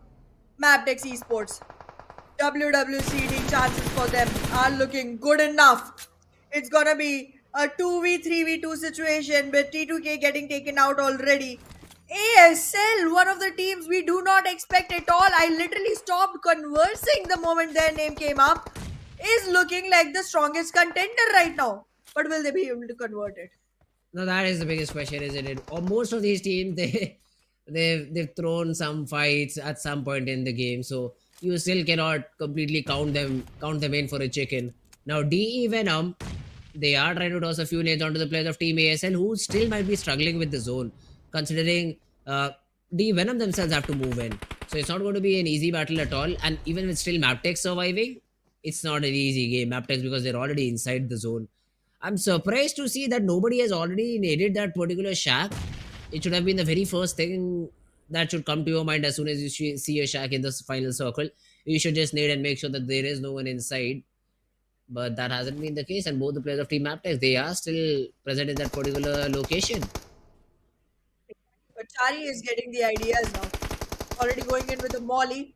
Mabetex Esports, WWCD chances for them are looking good enough. It's gonna be a 2v3v2 situation with T2K getting taken out already. ASL, one of the teams we do not expect at all. I literally stopped conversing the moment their name came up. Is looking like the strongest contender right now. But will they be able to convert it? No, that is the biggest question, isn't it? Or most of these teams, they've thrown some fights at some point in the game, so you still cannot completely count them in for a chicken. Now DE Venom, they are trying to toss a few nades onto the players of Team ASL, who still might be struggling with the zone, considering DE Venom themselves have to move in. So it's not going to be an easy battle at all. And even with still Mabetex surviving, it's not an easy game. Mabetex, because they're already inside the zone. I'm surprised to see that nobody has already naded that particular shack. It should have been the very first thing that should come to your mind as soon as you see a shack in the final circle. You should just nade and make sure that there is no one inside. But that hasn't been the case, and both the players of Team Mabetex, they are still present in that particular location. But Chari is getting the ideas now. Already going in with a molly.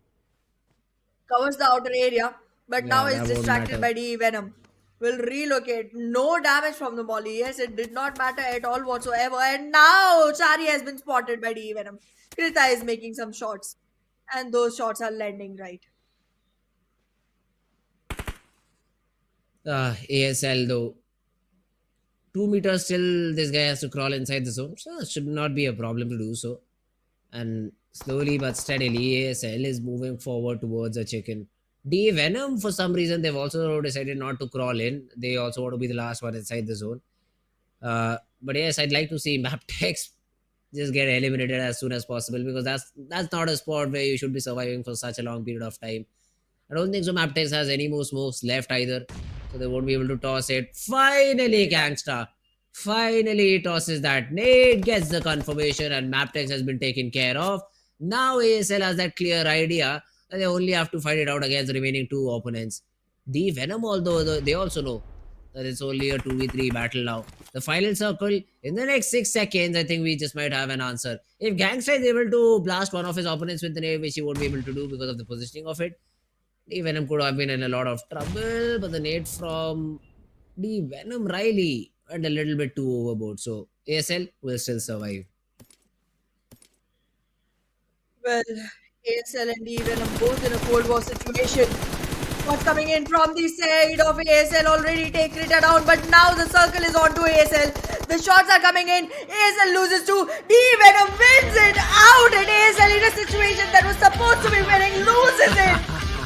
Covers the outer area, but now is distracted by DE Venom. Will relocate. No damage from the molly. Yes, it did not matter at all whatsoever. And now Chari has been spotted by DE Venom. Krita is making some shots, and those shots are landing right. ASL though, 2 meters still this guy has to crawl inside the zone, so it should not be a problem to do so. And slowly but steadily ASL is moving forward towards a chicken. DE Venom, for some reason, they've also decided not to crawl in. They also want to be the last one inside the zone. But yes, I'd like to see Mabetex just get eliminated as soon as possible, because that's not a spot where you should be surviving for such a long period of time. I don't think so Mabetex has any more smokes left either, so they won't be able to toss it. Finally, Gangsta. Finally, he tosses that nade, gets the confirmation, and Mabetex has been taken care of. Now ASL has that clear idea that they only have to fight it out against the remaining 2 opponents. The Venom, although they also know that it's only a 2v3 battle now. The final circle, in the next 6 seconds, I think we just might have an answer. If Gangsta is able to blast one of his opponents with the nade, which he won't be able to do because of the positioning of it, the Venom could have been in a lot of trouble, but the nade from the Venom Riley went a little bit too overboard, so ASL will still survive. Well, ASL and DE Venom both in a Cold War situation. What's coming in from the side of ASL already take Krita down, but now the circle is on to ASL. The shots are coming in. ASL loses to DE Venom, wins it out, and ASL in a situation that was supposed to be winning loses it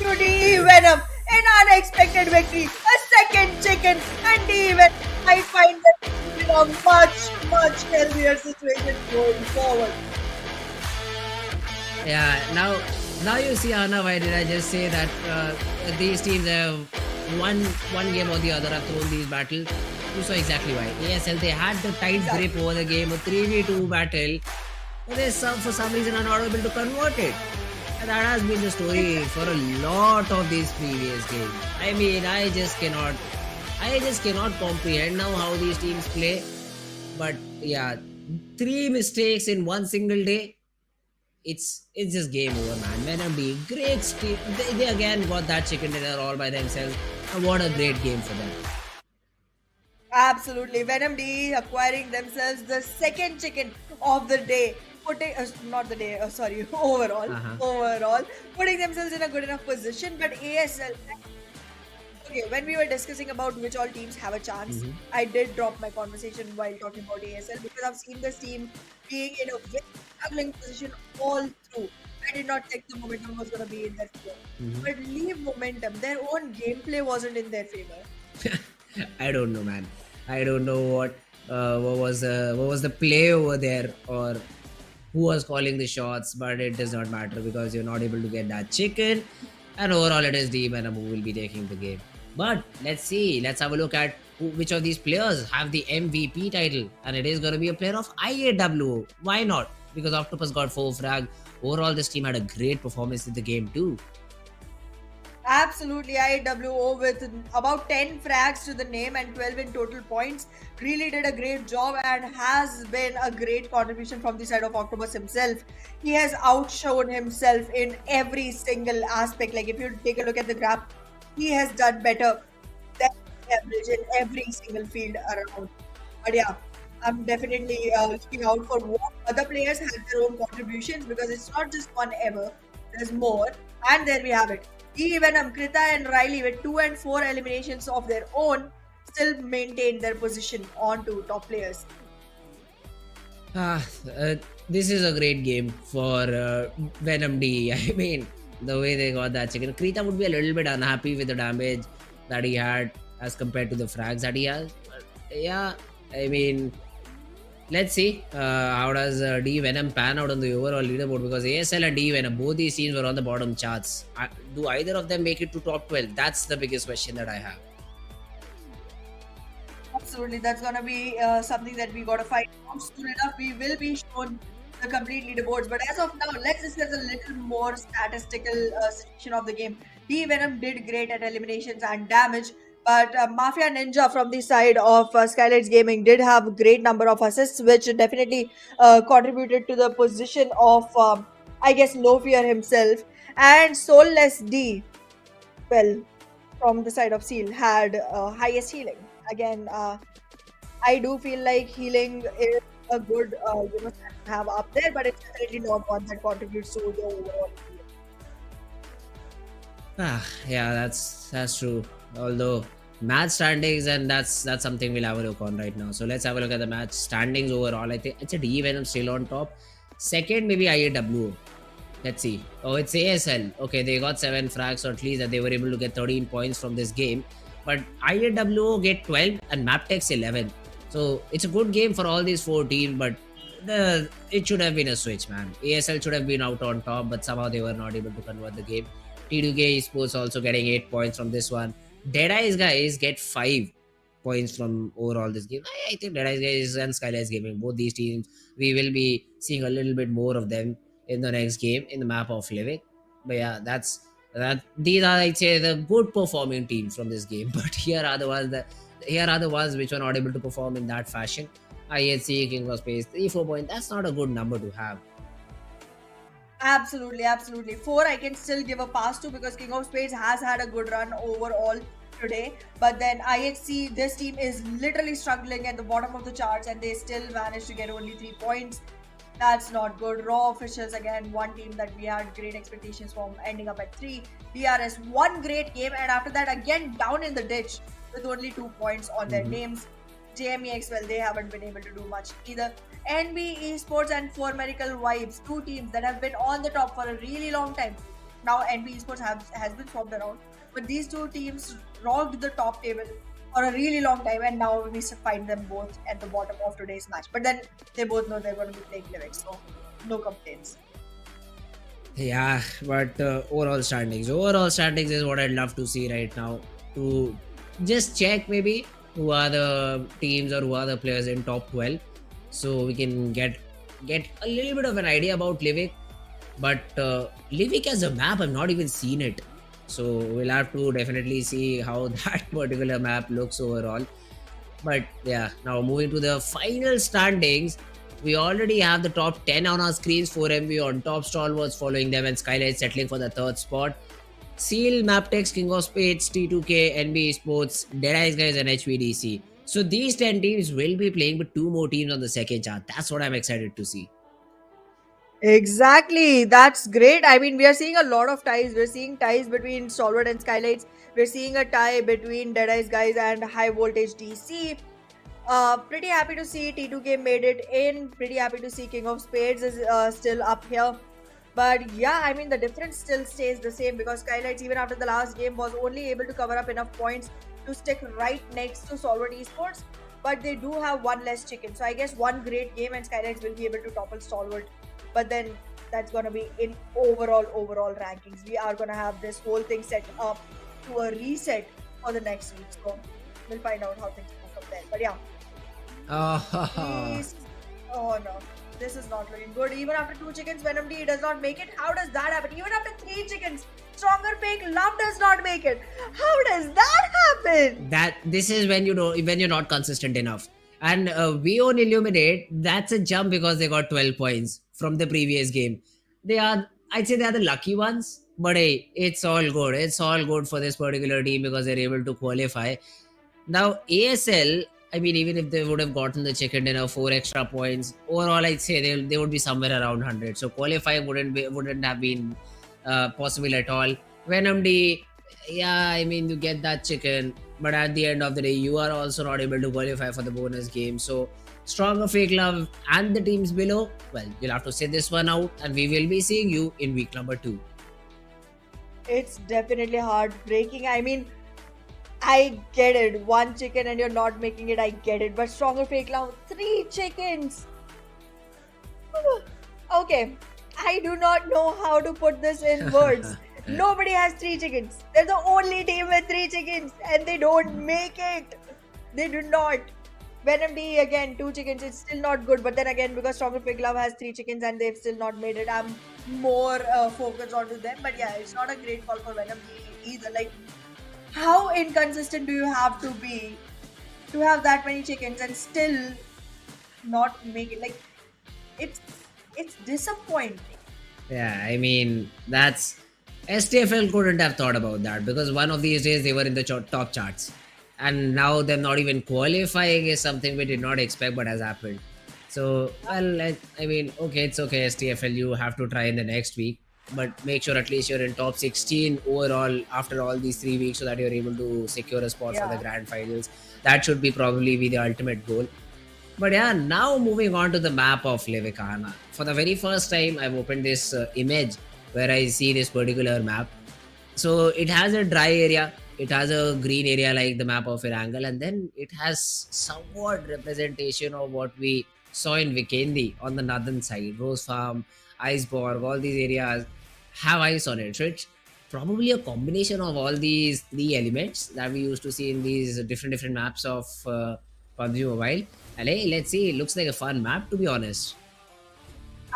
to DE Venom. An unexpected victory, a second chicken, and DE Venom might find them in a much healthier situation going Yeah, now you see, Anna, why did I just say that these teams have one game or the other have thrown these battles? You saw exactly why. ASL, they had the tight grip over the game, a 3v2 battle. But for some reason are not able to convert it. And that has been the story for a lot of these previous games. I mean, I just cannot comprehend now how these teams play. But yeah, 3 mistakes in one single day. It's just game over, man. Venom D, great team. They again got that chicken dinner all by themselves. And what a great game for them. Absolutely. Venom D acquiring themselves the second chicken of the day. Putting, not the day, sorry, overall, putting themselves in a good enough position. But ASL, okay, when we were discussing about which all teams have a chance, I did drop my conversation while talking about ASL because I've seen this team being in a very struggling position all through. I did not think the momentum was going to be in their favor. But leave momentum, their own gameplay wasn't in their favor. I don't know, man. I don't know what was the play over there or who was calling the shots, but it does not matter because you're not able to get that chicken. And overall, it is Venom who will be taking the game. But let's see. Let's have a look at which of these players have the MVP title, and it is going to be a player of IAWO. Why not? Because Octopus got 4 frag. Overall, this team had a great performance in the game too. Absolutely, IWO with about 10 frags to the name and 12 in total points really did a great job and has been a great contribution from the side of Octopus himself. He has outshone himself in every single aspect. Like if you take a look at the graph, he has done better than the average in every single field around. But yeah, I'm definitely looking out for what other players have their own contributions because it's not just one ever. There's more. And there we have it. Venom, Krita and Riley with 2 and 4 eliminations of their own still maintain their position on to top players. This is a great game for Venom D. I mean, the way they got that chicken. Krita would be a little bit unhappy with the damage that he had as compared to the frags that he has. But yeah, I mean, let's see how does D Venom pan out on the overall leaderboard because ASL and D Venom, both these teams were on the bottom charts. Do either of them make it to top 12? That's the biggest question that I have. Absolutely, that's gonna be something that we gotta find out soon enough. We will be shown the complete leaderboards, but as of now, let's discuss a little more statistical section of the game. D Venom did great at eliminations and damage, but Mafia Ninja from the side of SKYLIGHTZ Gaming did have a great number of assists, which definitely contributed to the position of, I guess, No Fear himself. And Soulless D, well, from the side of Seal, had highest healing. Again, I do feel like healing is a good, stat to have up there, but it's definitely not one that contributes to the overall healing. Yeah, that's true. Although match standings, and that's something we'll have a look on right now. So let's have a look at the match standings overall. I think it's a D Venom still on top. Second, maybe IAWO. Let's see. Oh, it's ASL. Okay, they got 7 frags, or at least that they were able to get 13 points from this game. But IAWO get 12 and Mabetex 11. So it's a good game for all these 4 teams, but it should have been a switch, man. ASL should have been out on top, but somehow they were not able to convert the game. T2K Esports also getting 8 points from this one. DEADEYES guys get 5 points from overall this game. I think DEADEYES guys and SKYLIGHTZ Gaming, both these teams, we will be seeing a little bit more of them in the next game in the map of Livik. But yeah, these are, I'd say, the good performing teams from this game. But here are the ones which were not able to perform in that fashion. IHC, King of Spades, 3-4 points. That's not a good number to have. Absolutely. 4 I can still give a pass to because King of Spades has had a good run overall today. But then IHC, this team is literally struggling at the bottom of the charts and they still managed to get only 3 points. That's not good. Raw Officials, again, one team that we had great expectations from, ending up at 3. DRS, one great game, and after that, again, down in the ditch with only 2 points on their names. JMEX, well, they haven't been able to do much either. NBeSports and 4 Miracle Vibes, 2 teams that have been on the top for a really long time. Now, NBeSports has been swapped around, but these 2 teams rocked the top table for a really long time, and now we find them both at the bottom of today's match. But then they both know they're going to be playing Livik, so no complaints. Yeah, but overall standings is what I'd love to see right now. To just check maybe who are the teams or who are the players in top 12, so we can get a little bit of an idea about Livik. But Livik as a map, I've not even seen it, so we'll have to definitely see how that particular map looks overall. But yeah, now moving to the final standings, we already have the top 10 on our screens. 4MV on top, Stalwarts following them, and SKYLIGHTZ settling for the third spot. Seal, Mabetex, King of Spades, T2K, NBeSports, DEADEYES guys, and HVDC. So these 10 teams will be playing with two more teams on the second chart. That's what I'm excited to see. Exactly. That's great. I mean, we are seeing a lot of ties. We're seeing ties between Stalwart and SKYLIGHTZ. We're seeing a tie between Deadeye's guys and High Voltage DC. Pretty happy to see T2K made it in. Pretty happy to see King of Spades is still up here. But yeah, I mean, the difference still stays the same because SKYLIGHTZ, even after the last game, was only able to cover up enough points to stick right next to Stalwart Esports. But they do have one less chicken. So I guess one great game and SKYLIGHTZ will be able to topple Stalwart. But then that's going to be in overall rankings. We are going to have this whole thing set up to a reset for the next week. So we'll find out how things go from there. But yeah. Please. Oh no. This is not looking good. Even after 2 chickens, Venom D does not make it. How does that happen? Even after 3 chickens, Stronger FAKELOVE does not make it. How does that happen? That this is when when you're not consistent enough. And we on Illuminate, that's a jump because they got 12 points from the previous game. I'd say they are the lucky ones, but hey, it's all good. It's all good for this particular team because they're able to qualify. Now, ASL, I mean, even if they would have gotten the chicken dinner 4 extra points, overall, I'd say they would be somewhere around 100. So qualifying wouldn't have been possible at all. Venom D, yeah, I mean, you get that chicken, but at the end of the day, you are also not able to qualify for the bonus game. So Stronger FAKELOVE and the teams below, well, you'll have to sit this one out, and we will be seeing you in week number 2. It's definitely heartbreaking. I mean, I get it. 1 chicken and you're not making it. I get it. But Stronger FAKELOVE, 3 chickens. Okay. I do not know how to put this in words. Nobody has 3 chickens. They're the only team with 3 chickens and they don't make it. They do not. Venom D again, 2 chickens. It's still not good. But then again, because Stronger FAKELOVE has 3 chickens and they've still not made it, I'm more focused onto them. But yeah, it's not a great call for Venom D either. Like, how inconsistent do you have to be to have that many chickens and still not make it? Like, it's disappointing. Yeah, I mean, that's STFL couldn't have thought about that because one of these days they were in the top charts, and now them not even qualifying is something we did not expect but has happened. So, well, I mean, okay, it's okay, STFL, you have to try in the next week, but make sure at least you're in top 16 overall after all these 3 weeks so that you're able to secure a spot for the grand finals. That should be probably be the ultimate goal. But yeah, now moving on to the map of Livik. For the very first time, I've opened this image where I see this particular map. So it has a dry area, it has a green area like the map of Erangel, and then it has somewhat representation of what we saw in Vikendi on the northern side. Rose Farm, Iceborg, all these areas have ice on it. So it's probably a combination of all these 3 elements that we used to see in these different maps of PUBG Mobile. And hey, let's see, it looks like a fun map, to be honest.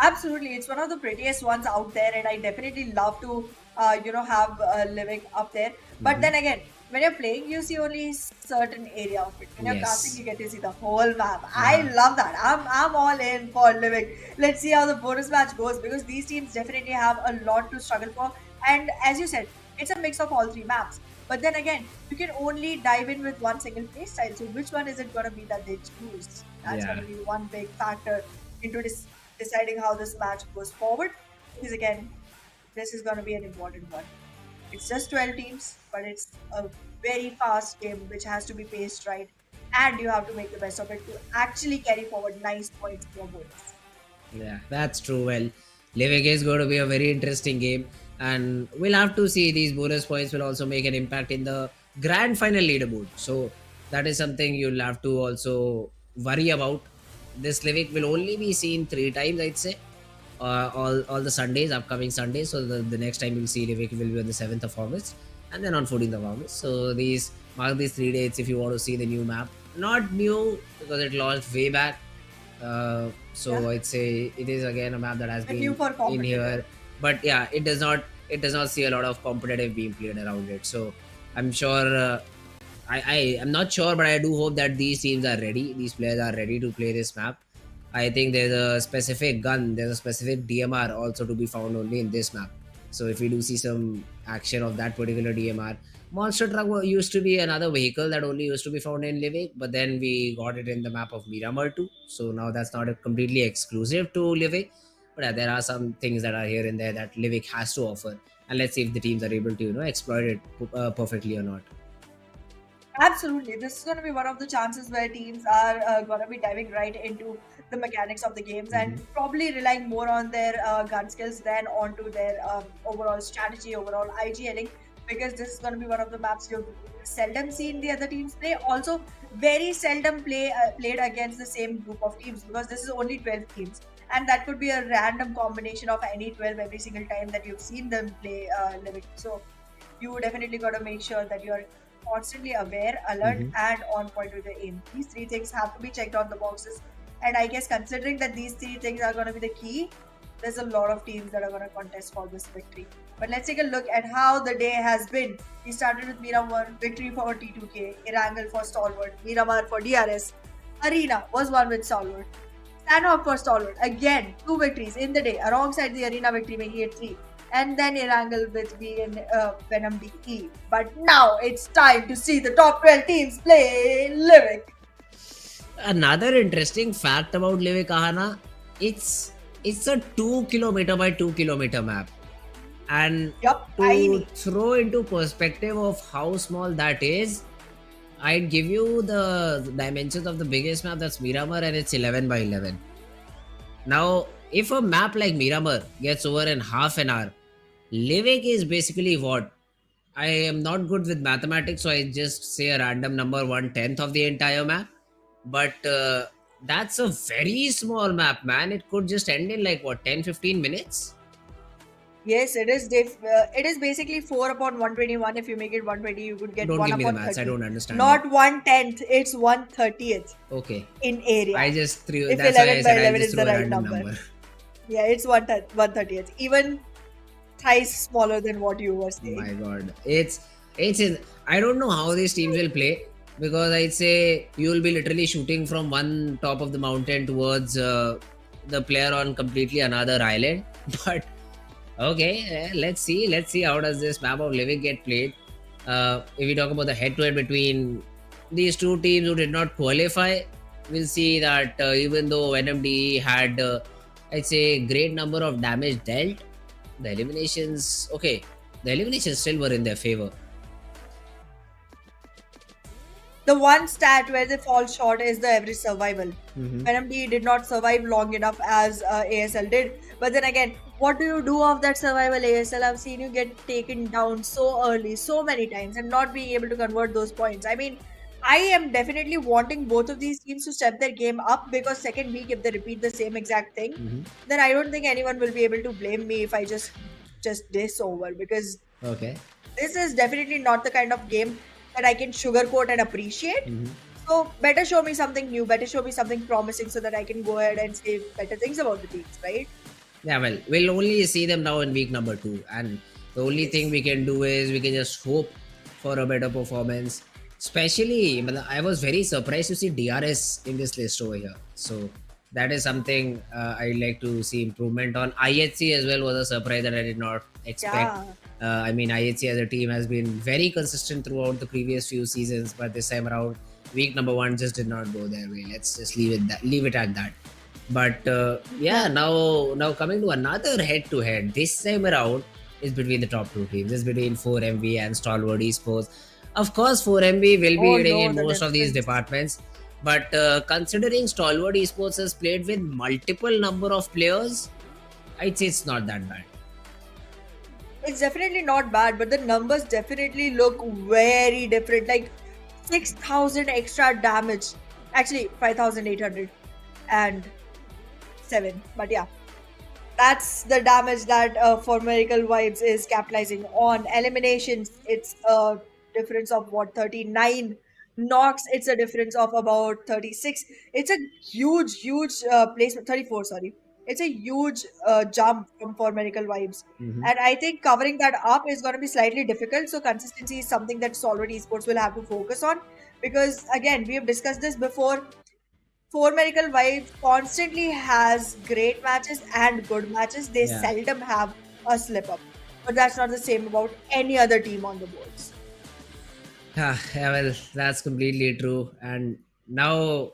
Absolutely, it's one of the prettiest ones out there, and I definitely love to, have Livik up there. But then again, when you're playing, you see only certain area of it. When you're casting, you get to see the whole map. I love that. I'm all in for Livik. Let's see how the bonus match goes because these teams definitely have a lot to struggle for. And as you said, it's a mix of all 3 maps. But then again, you can only dive in with one single playstyle. So which one is it going to be that they choose? That's going to be one big factor into deciding how this match goes forward. Because again, this is going to be an important one. It's just 12 teams, but it's a very fast game which has to be paced right. And you have to make the best of it to actually carry forward nice points for both. Yeah, that's true. Well, Livik is going to be a very interesting game. And we'll have to see these bonus points will also make an impact in the grand final leaderboard. So that is something you'll have to also worry about. This Livik will only be seen 3 times, I'd say. all the Sundays, upcoming Sundays. So the next time you'll see Livik will be on the 7th of August and then on 14th of August. So mark these 3 dates if you want to see the new map. Not new because it launched way back. So Yeah. I'd say it is again a map that has But new been for in competitive. here, but yeah, it does not see a lot of competitive being played around it. So I'm sure. I am not sure, but I do hope that these teams are ready. These players are ready to play this map. I think there's a specific gun, there's a specific DMR also to be found only in this map. So if we do see some action of that particular DMR, Monster Truck used to be another vehicle that only used to be found in Livik, but then we got it in the map of Miramar too. So now that's not a completely exclusive to Livik, but yeah, there are some things that are here and there that Livik has to offer. And let's see if the teams are able to exploit it perfectly or not. Absolutely. This is going to be one of the chances where teams are going to be diving right into the mechanics of the games and probably relying more on their gun skills than onto their overall strategy, overall IGLing, because this is going to be one of the maps you've seldom seen the other teams play. Also, very seldom played against the same group of teams because this is only 12 teams. And that could be a random combination of any 12 every single time that you've seen them play Livik. So you definitely got to make sure that you're constantly aware, alert, and on point with your aim. These 3 things have to be checked on the boxes. And I guess considering that these 3 things are going to be the key, there's a lot of teams that are going to contest for this victory. But let's take a look at how the day has been. We started with Miramar, victory for T2K, Erangel for Stalwart, Miramar for DRS, Arena was won with Stalwart, Sanhok for Stalwart, again 2 victories in the day alongside the Arena victory making it 3. And then Erangel with Venom DE. But now it's time to see the top 12 teams play Livik. Another interesting fact about Livik Ahana, it's a 2 kilometer by 2 kilometer map. And Yup, to tiny. throw into perspective of how small that is, I'd give you the dimensions of the biggest map, that's Miramar, and it's 11 by 11. Now, if a map like Miramar gets over in half an hour, Livik is basically what? I am not good with mathematics, so I just say a random number, 1/10 of the entire map. But that's a very small map, man. It could just end in like what, 10-15 minutes? Yes, it is. It is basically 4 upon 121. If you make it 120, you could get Don't 1 give me the upon maths, 30. I don't understand. Not 1/10, it's 1/30th Okay. in area. I just threw, if that's why I 11 by said I'll 11 just is throw the a right random number. Yeah, it's 1/30th. Even thrice smaller than what you were saying. My god. It's I don't know how these teams will play, because I'd say you will be literally shooting from one top of the mountain towards the player on completely another island. But okay, let's see how does this map of Livik get played. If we talk about the head-to-head between these two teams who did not qualify, we'll see that even though NMD had I'd say great number of damage dealt, the eliminations still were in their favor. The one stat where they fall short is the average survival. Mhm. NMD did not survive long enough as ASL did. But then again, what do you do of that survival ASL? I've seen you get taken down so early, so many times, and not being able to convert those points. I mean, I am definitely wanting both of these teams to step their game up, because second week, if they repeat the same exact thing, then I don't think anyone will be able to blame me if I just diss over, because Okay. this is definitely not the kind of game that I can sugarcoat and appreciate. So better show me something new, better show me something promising so that I can go ahead and say better things about the teams, right? Yeah, well, we'll only see them now in week number 2, and the only thing we can do is we can just hope for a better performance. Especially, I was very surprised to see DRS in this list over here. So that is something I'd like to see improvement on. IHC as well was a surprise that I did not expect. Yeah. I mean, IHC as a team has been very consistent throughout the previous few seasons, but this time around, week number 1 just did not go their way. Let's just leave it at that. But yeah, now coming to another head-to-head, this time around is between the top 2 teams. It's between 4MV and Stalwart Esports. Of course, 4MV will be hitting in most of these departments. But considering Stalwart Esports has played with multiple number of players, I'd say it's not that bad. It's definitely not bad, but the numbers definitely look very different. Like 6,000 extra damage. Actually, 5,807. But yeah. That's the damage that For Miracle Vibes is capitalizing on. Eliminations, it's a difference of what, 39. Knocks, it's a difference of about 36. It's a huge placement. 34, sorry. It's a huge jump from For Miracle Vibes. Mhm. And I think covering that up is going to be slightly difficult. So consistency is something that Stalwart Esports will have to focus on. Because again, we have discussed this before. Four Miracle Vibes constantly has great matches and good matches. They Yeah. seldom have a slip up. But that's not the same about any other team on the boards. Yeah, well, that's completely true. And now,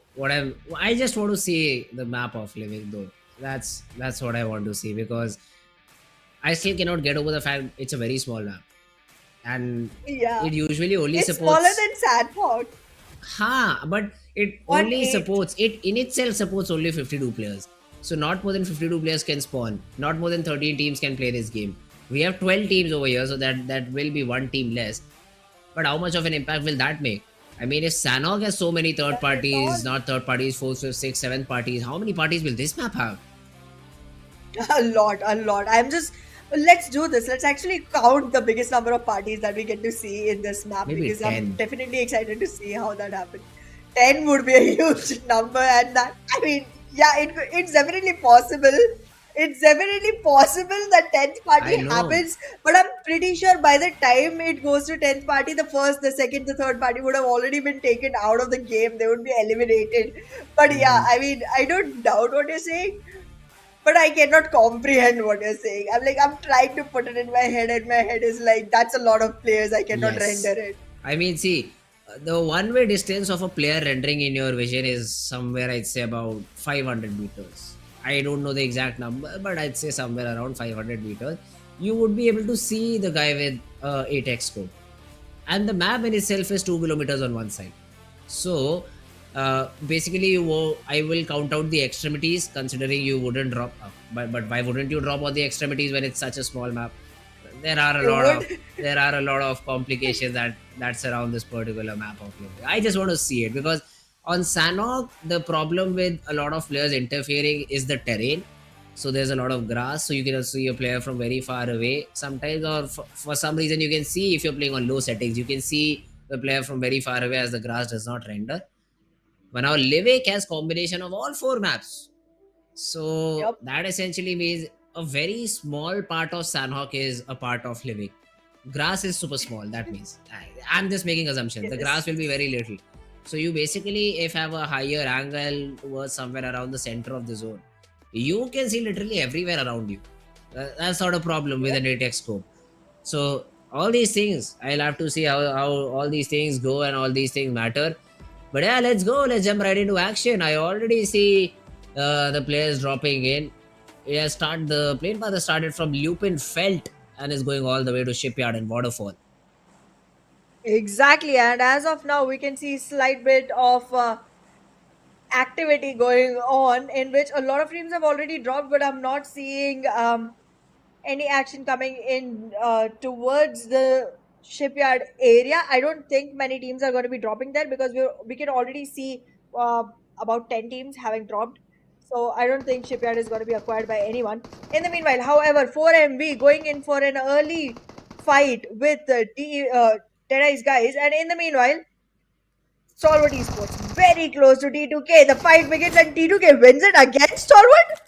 I just want to see the map of Livik though. That's what I want to see because I still cannot get over the fact it's a very small map, and Yeah. it usually only It's smaller supports. than Sanhok. But it One only eighth. supports it in itself supports only 52 players. So not more than 52 players can spawn. Not more than 13 teams can play this game. We have 12 teams over here, so that will be one team less. But how much of an impact will that make? I mean, if Sanhok has so many third That is all. parties, not third parties, fourth, fifth, sixth, seventh parties, how many parties will this map have? A lot, a lot. Let's do this. Let's actually count the biggest number of parties that we get to see in this map Maybe because I'm 10. definitely excited to see how that happens. 10 would be a huge number, and that, I mean, yeah, it's definitely possible. It's definitely possible that 10th party I know. happens, but I'm pretty sure by the time it goes to 10th party, the first, the second, the third party would have already been taken out of the game. They would be eliminated. But yeah, I mean, I don't doubt what you're saying, but I cannot comprehend what you're saying. I'm trying to put it in my head, and my head is like, that's a lot of players. I cannot Yes. render it. I mean, see, the one-way distance of a player rendering in your vision is somewhere I'd say about 500 meters. I don't know the exact number, but I'd say somewhere around 500 meters. You would be able to see the guy with 8x scope, and the map in itself is 2 kilometers on one side. So basically, I will count out the extremities, considering you wouldn't drop. But why wouldn't you drop all the extremities when it's such a small map? There are a You lot of would? there are a lot of complications that surround this particular map of Livik. I just want to see it because on Sanhok the problem with a lot of players interfering is the terrain. So there's a lot of grass, so you can see a player from very far away sometimes, or for some reason you can see if you're playing on low settings, you can see the player from very far away as the grass does not render. But now Livik has combination of all four maps. So Yep. that essentially means a very small part of Sanhok is a part of Livik. Grass is super small. That means I'm just making assumptions. The Yes. grass will be very little. So you basically, if have a higher angle towards somewhere around the center of the zone, you can see literally everywhere around you. That's not a problem with an 8x scope. So all these things, I'll have to see how all these things go and all these things matter. But yeah, let's go. Let's jump right into action. I already see the players dropping in. Yeah, the plane path has started from Lupin Felt and is going all the way to Shipyard and Waterfall. Exactly. And as of now, we can see slight bit of activity going on in which a lot of teams have already dropped, but I'm not seeing any action coming in towards the shipyard area. I don't think many teams are going to be dropping there because we can already see uh, about 10 teams having dropped. So I don't think shipyard is going to be acquired by anyone. In the meanwhile, however, 4MB going in for an early fight with DEADEYES guys, and in the meanwhile, Stalwart Esports very close to T2K. The fight begins and T2K wins it against Stalwart.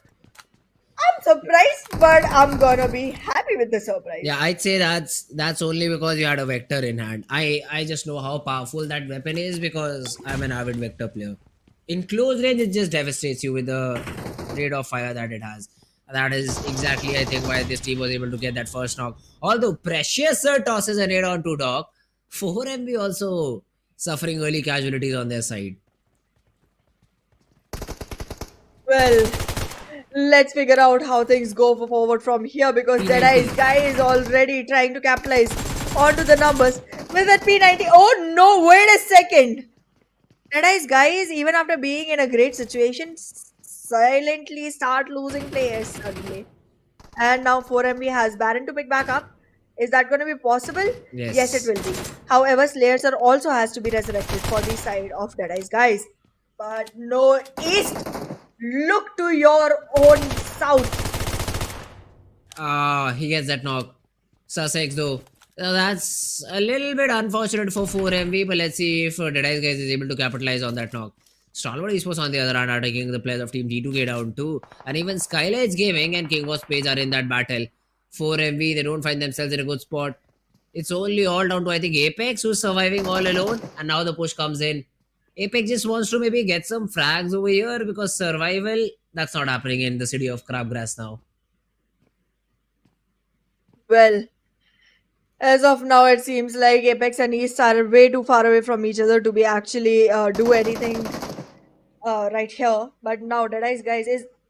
I'm surprised, but I'm gonna be happy with the surprise. Yeah, I'd say that's only because you had a vector in hand. I just know how powerful that weapon is because I'm an avid vector player. In close range, it just devastates you with the rate of fire that it has. That is exactly, I think, why this team was able to get that first knock. Although Precious Sir tosses a raid on 2 Dog, 4MB also suffering early casualties on their side. Well, let's figure out how things go forward from here because Deadeye's guy is already trying to capitalize onto the numbers with that P90. Oh no, wait a second. Deadeye's guys, even after being in a great situation, silently start losing players suddenly. And now 4MB has Baron to pick back up. Is that going to be possible? Yes. Yes, it will be. However, Slayer Sir also has to be resurrected for the side of Deadeye's guys. But no, East, look to your own south. He gets that knock. Sussex though. That's a little bit unfortunate for 4MV, but let's see if DEADEYES guys is able to capitalize on that knock. Stalwart Esports on the other hand are taking the players of team G2K down too. And even SKYLIGHTZ Gaming and King of Spades are in that battle. 4MV, they don't find themselves in a good spot. It's only all down to I think Apex who's surviving all alone. And now the push comes in. Apex just wants to maybe get some frags over here because survival, that's not happening in the city of Crabgrass now. Well, as of now, it seems like Apex and East are way too far away from each other to be actually do anything right here. But now, DEADEYES guys,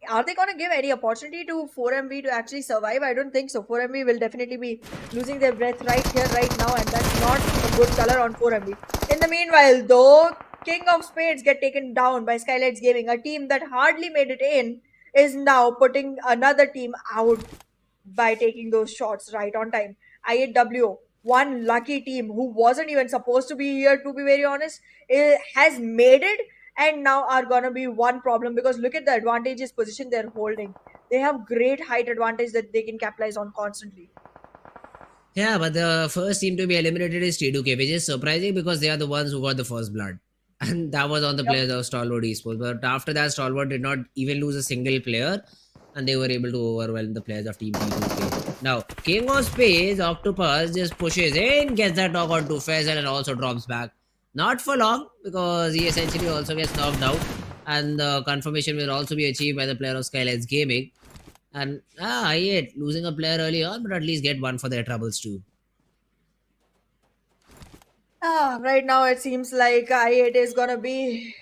are they gonna give any opportunity to 4MV to actually survive? I don't think so. 4MV will definitely be losing their breath right here, right now, and that's not a good color on 4MV. In the meanwhile, though, King of Spades get taken down by SKYLIGHTZ Gaming, a team that hardly made it in, is now putting another team out by taking those shots right on time. IAW, one lucky team who wasn't even supposed to be here, to be very honest, has made it, and now are gonna be one problem because look at the advantageous position they're holding. They have great height advantage that they can capitalize on constantly. Yeah, but the first team to be eliminated is T2K, which is surprising because they are the ones who got the first blood. And that was on the Yep. players of Stalwart Esports. But after that, Stalwart did not even lose a single player. And they were able to overwhelm the players of Team T2K. Now, King of Spades, Octopus just pushes in, gets that knock onto Faisal and also drops back. Not for long because he essentially also gets knocked out. And the confirmation will also be achieved by the player of SKYLIGHTZ Gaming. And I hate losing a player early on, but at least get one for their troubles too. Right now it seems like I8 is gonna be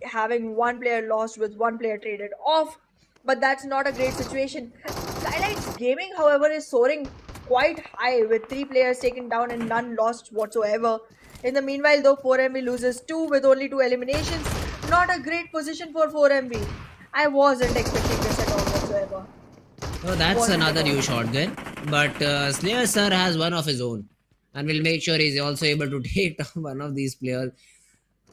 having one player lost with one player traded off, but that's not a great situation. SKYLIGHTZ Gaming, however, is soaring quite high with 3 players taken down and none lost whatsoever. In the meanwhile, though, 4MV loses 2 with only 2 eliminations. Not a great position for 4MV. I wasn't expecting this at all whatsoever. So that's Wasn't another at all. new shotgun. But Slayer Sir has one of his own. And we'll make sure he's also able to take down one of these players.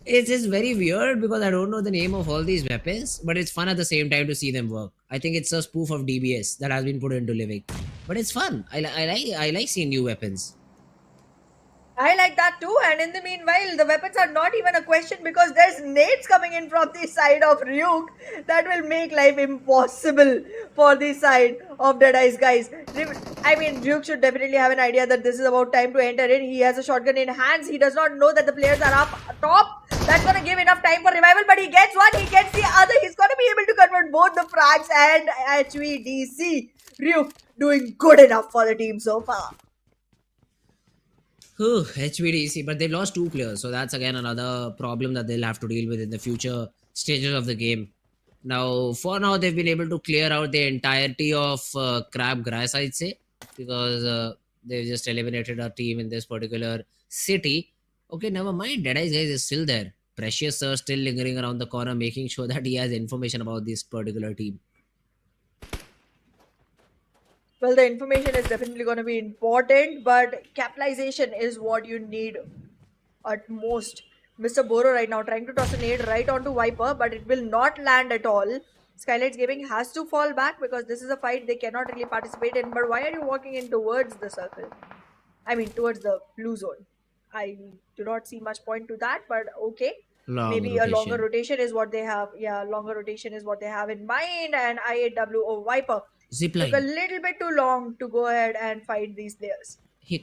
It's just very weird because I don't know the name of all these weapons, but it's fun at the same time to see them work. I think it's a spoof of DBS that has been put into Livik, but it's fun. I like seeing new weapons. I like that too, and in the meanwhile, the weapons are not even a question because there's nades coming in from the side of Ryuk that will make life impossible for the side of DEADEYES guys. I mean, Ryuk should definitely have an idea that this is about time to enter in. He has a shotgun in hands. He does not know that the players are up top. That's gonna give enough time for revival, but he gets one, he gets the other. He's gonna be able to convert both the frags and HVDC. Ryuk doing good enough for the team so far. HVDC, but they've lost 2 players, so that's again another problem that they'll have to deal with in the future stages of the game. Now, for now, they've been able to clear out the entirety of Crabgrass, I'd say, because they've just eliminated our team in this particular city. Okay, never mind. DEADEYES guys is still there. Precious Sir still lingering around the corner, making sure that he has information about this particular team. Well, the information is definitely going to be important, but capitalization is what you need at most. Mr. Boro right now trying to toss a nade right onto Viper, but it will not land at all. SKYLIGHTZ Gaming has to fall back because this is a fight they cannot really participate in. But why are you walking in towards the circle? I mean, towards the blue zone. I do not see much point to that, but okay. Maybe a longer rotation is what they have. Yeah, longer rotation is what they have in mind. And IAW Viper took a Zipline. little bit too long to go ahead and fight these players.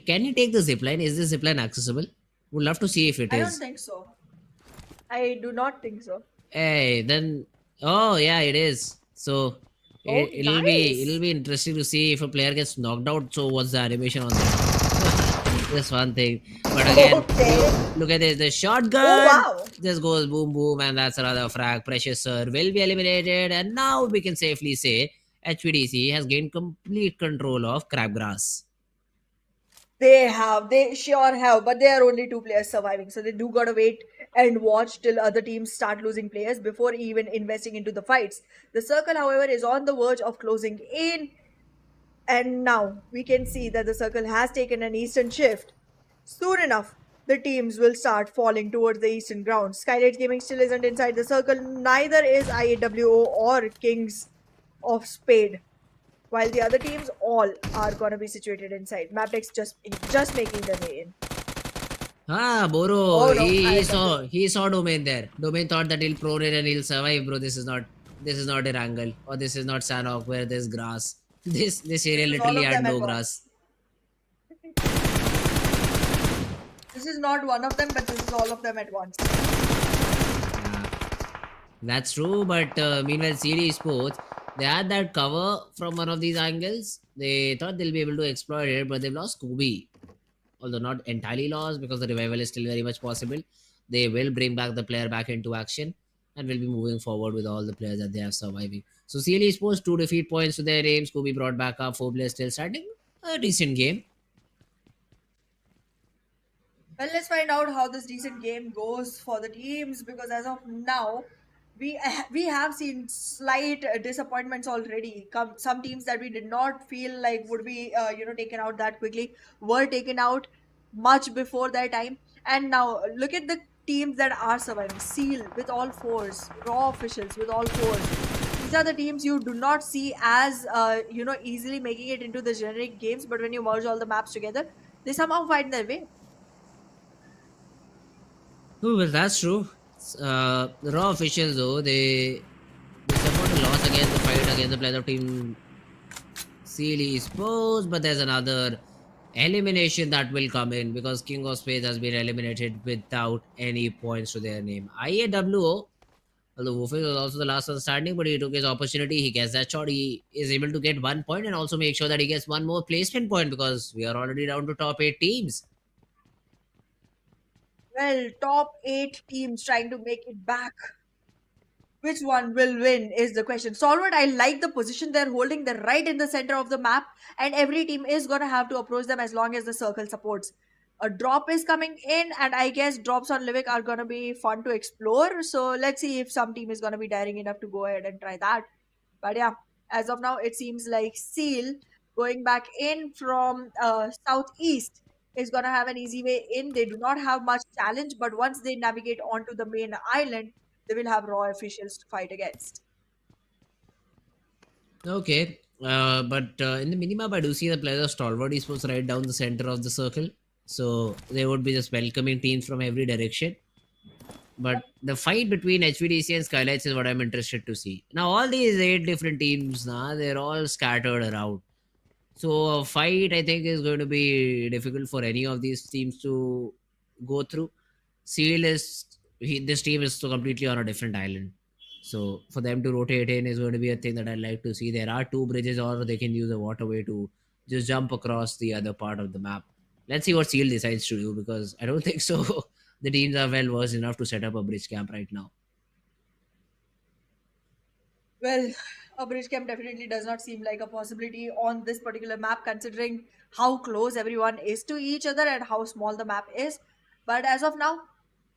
Can you take the zipline? Is the zipline accessible? Would love to see if it I don't is. think so. I do not think so. Hey, then oh yeah, it is. So Oh, it'll nice. be interesting to see if a player gets knocked out. So what's the animation on that? That's one thing. But again, Okay. look at this. The Oh, shotgun wow. just goes boom boom, and that's another frag. Precious Sir will be eliminated, and now we can safely say HVDC has gained complete control of Crabgrass. They sure have, but there are only 2 players surviving. So they do gotta wait and watch till other teams start losing players before even investing into the fights. The circle, however, is on the verge of closing in. And now we can see that the circle has taken an eastern shift. Soon enough, the teams will start falling towards the eastern ground. SKYLIGHTZ Gaming still isn't inside the circle, neither is IAWO or Kings of Spade. while the other teams all are gonna be situated inside. Mabetex just making their way in. Ah, Boro, Oh no, he saw Domain there. Domain thought that he'll prone it and he'll survive, bro. This is not Erangel or this is not Sanhok where there's grass. This area this is all literally of had them at no once. grass. This is not one of them, but this is all of them at once. Yeah, that's true. But meanwhile, CD Sports, they had that cover from one of these angles. They thought they'll be able to exploit it, but they've lost Scooby. Although not entirely lost because the revival is still very much possible. They will bring back the player back into action and will be moving forward with all the players that they are surviving. So CLE Sports 2 defeat points to their name. Scooby brought back up, 4 players still starting. A decent game. Well, let's find out how this decent game goes for the teams because as of now, we have seen slight disappointments already. Some teams that we did not feel like would be taken out that quickly were taken out much before their time. And now look at the teams that are surviving. Seal with all fours, Raw officials with all fours. These are the teams you do not see as easily making it into the generic games, but when you merge all the maps together, they somehow find their way. Oh, well, that's true. The raw officials though they suffered a loss against the fight against the player of team CLE Sports, but there's another elimination that will come in because King of Spades has been eliminated without any points to their name. IAWO, although Wolfie was also the last one standing, but he took his opportunity. He gets that shot. He is able to get 1 point and also make sure that he gets one more placement point because we are already down to top 8 teams. Well, top eight teams trying to make it back. Which one will win is the question. Stalwart, I like the position they're holding. They're right in the center of the map, and every team is gonna have to approach them as long as the circle supports. A drop is coming in, and I guess drops on Livik are gonna be fun to explore. So let's see if some team is gonna be daring enough to go ahead and try that. But yeah, as of now, it seems like Seal going back in from southeast is gonna have an easy way in. They do not have much challenge, but once they navigate onto the main island, they will have raw officials to fight against. Okay, but in the minimap, I do see the players of Stalwart Esports right down the center of the circle. So they would be just welcoming teams from every direction. But the fight between HVDC and SKYLIGHTZ is what I'm interested to see. Now, all these 8 different teams, they're all scattered around. So a fight, I think, is going to be difficult for any of these teams to go through. This team is so completely on a different island. So for them to rotate in is going to be a thing that I'd like to see. There are 2 bridges, or they can use a waterway to just jump across the other part of the map. Let's see what Seal decides to do because I don't think so. The teams are well versed enough to set up a bridge camp right now. Well, a bridge camp definitely does not seem like a possibility on this particular map, considering how close everyone is to each other and how small the map is. But as of now,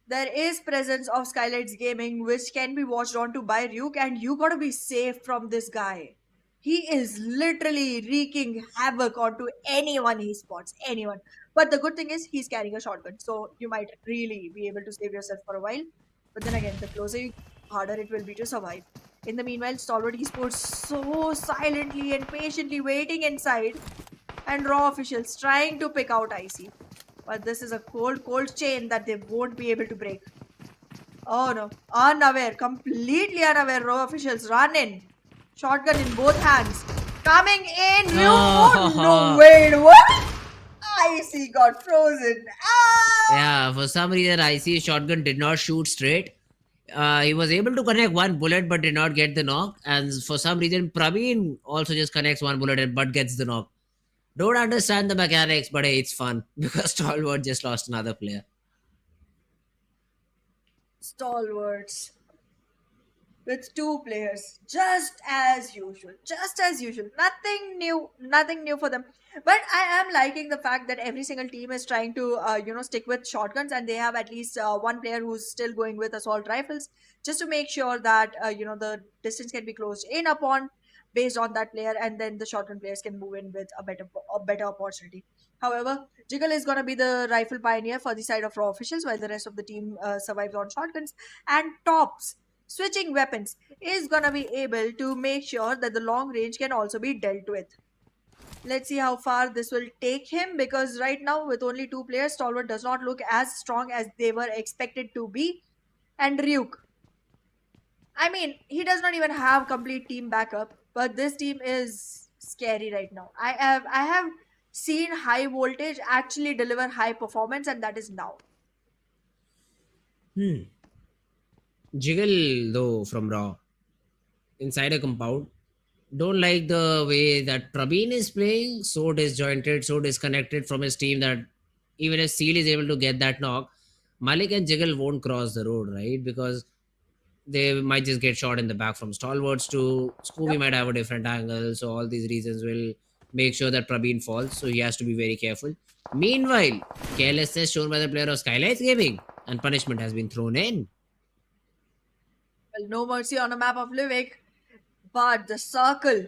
there is presence of SKYLIGHTZ Gaming, which can be watched onto by Ryuk, and you gotta be safe from this guy. He is literally wreaking havoc onto anyone he spots, anyone. But the good thing is he's carrying a shotgun, so you might really be able to save yourself for a while. But then again, the closer you, harder it will be to survive. In the meanwhile, Stalwart Esports so silently and patiently waiting inside, and Raw officials trying to pick out IC. But this is a cold, cold chain that they won't be able to break. Oh no, unaware, completely unaware. Raw officials run in, shotgun in both hands, coming in. You oh no, wait, what? IC got frozen. Ah! Yeah, for some reason, IC shotgun did not shoot straight. He was able to connect one bullet but did not get the knock. And for some reason, Praveen also just connects one bullet but gets the knock. Don't understand the mechanics, but hey, it's fun because Stalwart just lost another player. Stalwarts with 2 players, just as usual, just as usual. Nothing new for them. But I am liking the fact that every single team is trying to stick with shotguns, and they have at least one player who's still going with assault rifles, just to make sure that the distance can be closed in upon based on that player, and then the shotgun players can move in with a better opportunity. However, Jiggle is going to be the rifle pioneer for the side of raw officials, while the rest of the team survives on shotguns. And Tops, switching weapons is gonna be able to make sure that the long range can also be dealt with. Let's see how far this will take him, because right now with only 2 players, Stalwart does not look as strong as they were expected to be. And Ryuk, I mean, he does not even have complete team backup, but this team is scary right now. I have seen high voltage actually deliver high performance, and that is now. Jiggle though from Raw inside a compound. Don't like the way that Praveen is playing, so disjointed, so disconnected from his team that even if Seal is able to get that knock, Malik and Jiggle won't cross the road, right? Because they might just get shot in the back from stalwarts too. Scooby Yep. might have a different angle, so all these reasons will make sure that Praveen falls, so he has to be very careful. Meanwhile, carelessness shown by the player of SKYLIGHTZ Gaming, and punishment has been thrown in. Well, no mercy on a map of Livik, but the circle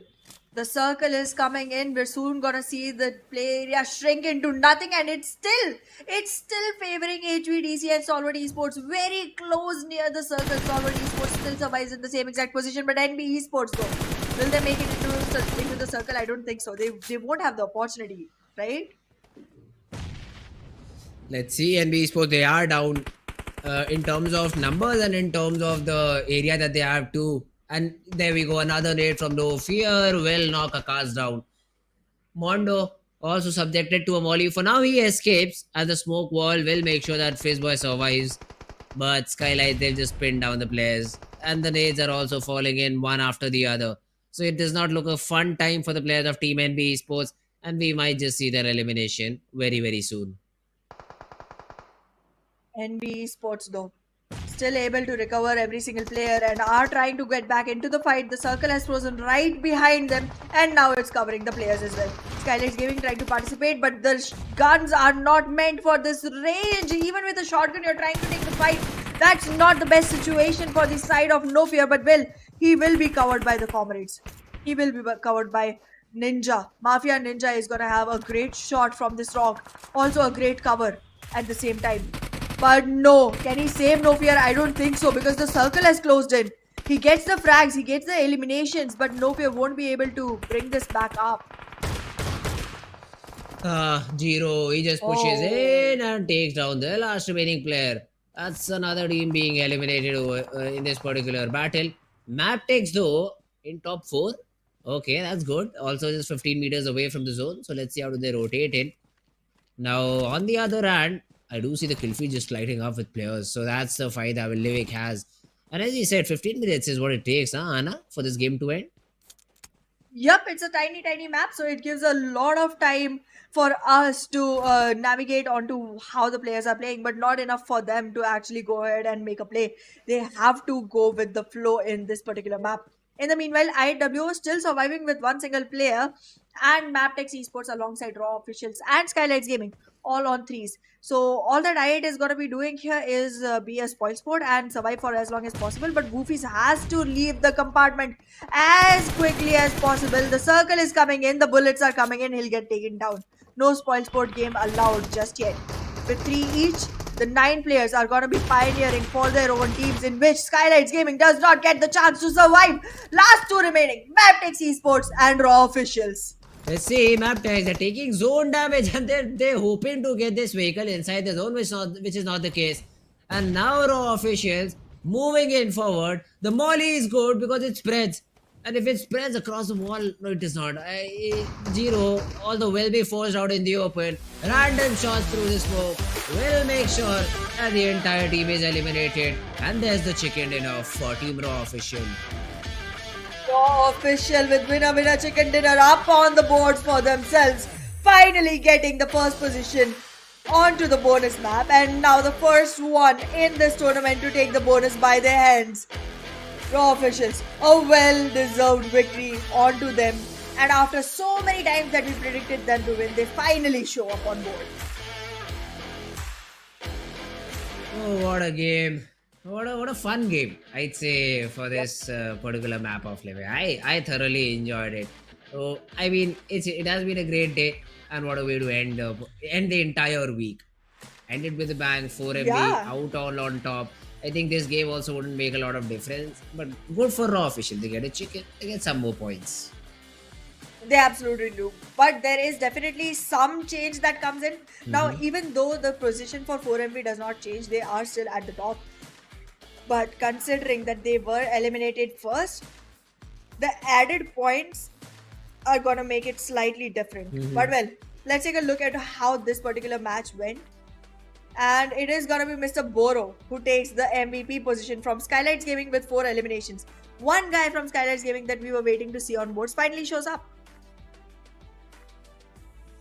is coming in. We're soon gonna see the play area shrink into nothing, and it's still favoring HVDC and Stalwart Esports very close near the circle. Stalwart Esports still survives in the same exact position, but NBeSports though, will they make it into the circle? I don't think so. They won't have the opportunity, right? Let's see, NBeSports, they are down in terms of numbers and in terms of the area that they have to. And there we go, another nade from No Fear will knock Akash down. Mondo also subjected to a molly. For now, he escapes, and the smoke wall will make sure that Fizzboy survives. But SKYLIGHTZ, they've just pinned down the players, and the nades are also falling in one after the other. So it does not look a fun time for the players of Team NBeSports, and we might just see their elimination very, very soon. NBeSports though, still able to recover every single player and are trying to get back into the fight. The circle has frozen right behind them, and now it's covering the players as well. SKYLIGHTZ Gaming trying to participate, but the guns are not meant for this range. Even with a shotgun, you're trying to take the fight. That's not the best situation for the side of No Fear, but he will be covered by the comrades. He will be covered by Ninja. Mafia Ninja is gonna have a great shot from this rock. Also a great cover at the same time. But no, can he save No Fear? I don't think so, because the circle has closed in. He gets the frags, he gets the eliminations, but No Fear won't be able to bring this back up. Jiro, he just pushes in and takes down the last remaining player. That's another team being eliminated in this particular battle. Mabetex though, in top 4. Okay, that's good. Also just 15 meters away from the zone. So let's see how do they rotate in. Now, on the other hand, I do see the kill feed just lighting up with players. So that's the fight that Livik has. And as you said, 15 minutes is what it takes, huh, Anna, for this game to end? Yep, it's a tiny map, so it gives a lot of time for us to navigate onto how the players are playing, but not enough for them to actually go ahead and make a play. They have to go with the flow in this particular map. In the meanwhile, IW is still surviving with one single player, and Mabetex Esports alongside Raw Officials and SKYLIGHTZ Gaming all on 3s. So all that IAT is going to be doing here is be a spoil sport and survive for as long as possible. But Goofies has to leave the compartment as quickly as possible. The circle is coming in, the bullets are coming in, he'll get taken down. No spoil sport game allowed just yet. With 3 each, the 9 players are going to be pioneering for their own teams, in which SKYLIGHTZ Gaming does not get the chance to survive. Last 2 remaining, Mabetex Esports and Raw Officials. Let's see, Mabetex, they're taking zone damage and they're hoping to get this vehicle inside the zone, which is not the case. And now Raw Officials moving in forward. The molly is good because it spreads. And if it spreads across the wall, no, it is not. Zero, although will be forced out in the open. Random shots through the smoke will make sure that the entire team is eliminated. And there's the chicken dinner for Team Raw Official. Raw Official with winner chicken dinner up on the boards for themselves, finally getting the first position onto the bonus map, and now the first one in this tournament to take the bonus by their hands. Raw Officials, a well-deserved victory onto them, and after so many times that we predicted them to win, they finally show up on board. Oh, what a game. What a fun game, I'd say, for this particular map of Livik. I thoroughly enjoyed it. So, I mean, it has been a great day, and what a way to end the entire week. Ended with a bang, 4 MB, out all on top. I think this game also wouldn't make a lot of difference. But good for Raw official. They get a chicken, they get some more points. They absolutely do. But there is definitely some change that comes in. Now, even though the position for 4MV does not change, they are still at the top. But considering that they were eliminated first, the added points are gonna make it slightly different. But well, let's take a look at how this particular match went. And it is gonna be Mr. Boro who takes the MVP position from SKYLIGHTZ Gaming with 4 eliminations. One guy from SKYLIGHTZ Gaming that we were waiting to see on boards finally shows up.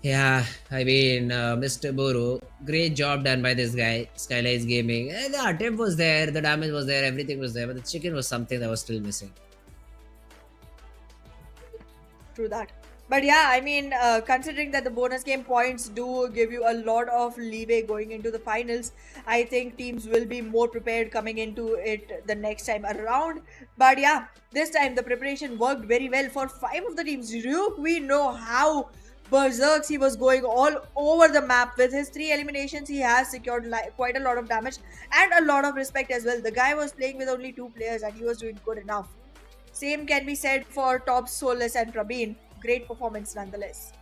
Yeah, I mean, Mr. Boro, great job done by this guy, SKYLIGHTZ Gaming. The attempt was there, the damage was there, everything was there, but the chicken was something that was still missing. True that. But yeah, I mean, considering that the bonus game points do give you a lot of leeway going into the finals, I think teams will be more prepared coming into it the next time around. But yeah, this time the preparation worked very well for 5 of the teams. Ryuk, we know how berserks he was going all over the map. With his 3 eliminations, he has secured quite a lot of damage and a lot of respect as well. The guy was playing with only 2 players and he was doing good enough. Same can be said for Top Solus and Prabeen. Great performance nonetheless.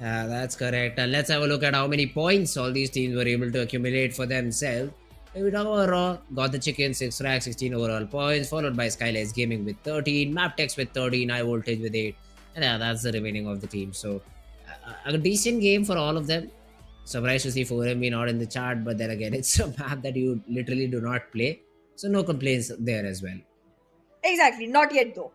Yeah, that's correct. And let's have a look at how many points all these teams were able to accumulate for themselves. If we talk about Raw, got the chicken, 6 racks, 16 overall points, followed by SKYLIGHTZ Gaming with 13, Mabetex with 13, HIGHVOLTAGE with 8. And yeah, that's the remaining of the team. So, a decent game for all of them. Surprised to see 4MB not in the chart, but then again, it's a map that you literally do not play. So, no complaints there as well. Exactly, not yet though.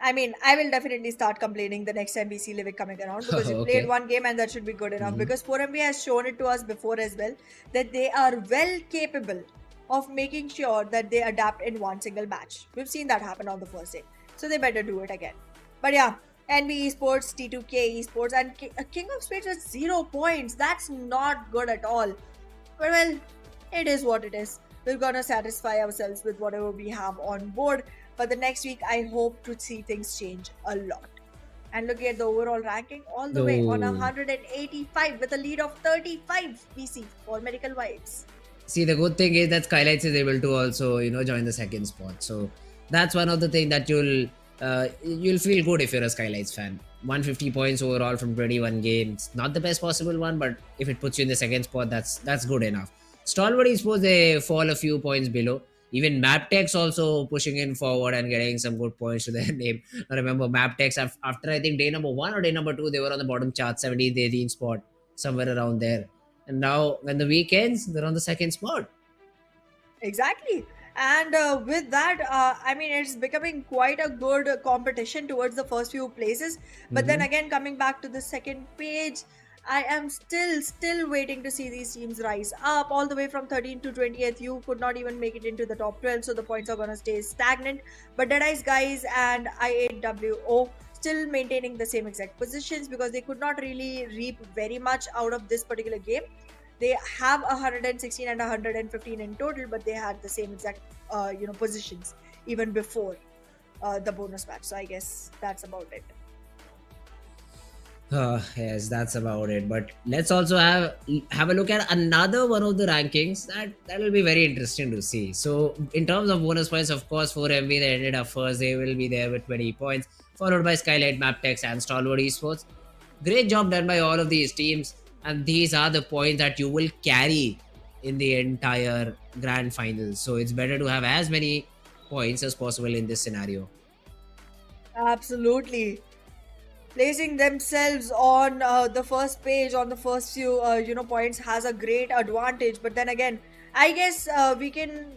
I mean, I will definitely start complaining the next time we see Livik coming around because you Okay. played one game and that should be good enough. Because 4MB has shown it to us before as well that they are well capable of making sure that they adapt in one single match. We've seen that happen on the first day. So they better do it again. But yeah, NBeSports, T2K Esports, and King of Spades with 0 points. That's not good at all. But well, it is what it is. We're gonna satisfy ourselves with whatever we have on board. But the next week, I hope to see things change a lot. And looking at the overall ranking, all the way on 185 with a lead of 35 PC for medical vibes. See, the good thing is that SKYLIGHTZ is able to also, join the second spot. So that's one of the things that you'll feel good if you're a SKYLIGHTZ fan. 150 points overall from 21 games. Not the best possible one, but if it puts you in the second spot, that's good enough. Stalwart Esports, they fall a few points below. Even Mabetex also pushing in forward and getting some good points to their name. I remember Mabetex after I think day number 1 or day number 2, they were on the bottom chart, 17th, 18th spot, somewhere around there. And now when the week ends, they're on the second spot. Exactly. And with that, I mean, it's becoming quite a good competition towards the first few places. But then again, coming back to the second page, I am still waiting to see these teams rise up all the way from 13th to 20th. You could not even make it into the top 12, so the points are going to stay stagnant. But DEADEYES guys and I8WO still maintaining the same exact positions because they could not really reap very much out of this particular game. They have 116 and 115 in total, but they had the same exact positions even before the bonus match. So I guess that's about it. Yes, that's about it. But let's also have a look at another one of the rankings that will be very interesting to see. So in terms of bonus points, of course, 4MB they ended up first. They will be there with 20 points, followed by SKYLIGHTZ, Mabetex, and Stalwart Esports. Great job done by all of these teams, and these are the points that you will carry in the entire grand final. So it's better to have as many points as possible in this scenario. Absolutely. Placing themselves on the first page on the first few points has a great advantage, but then again I guess we can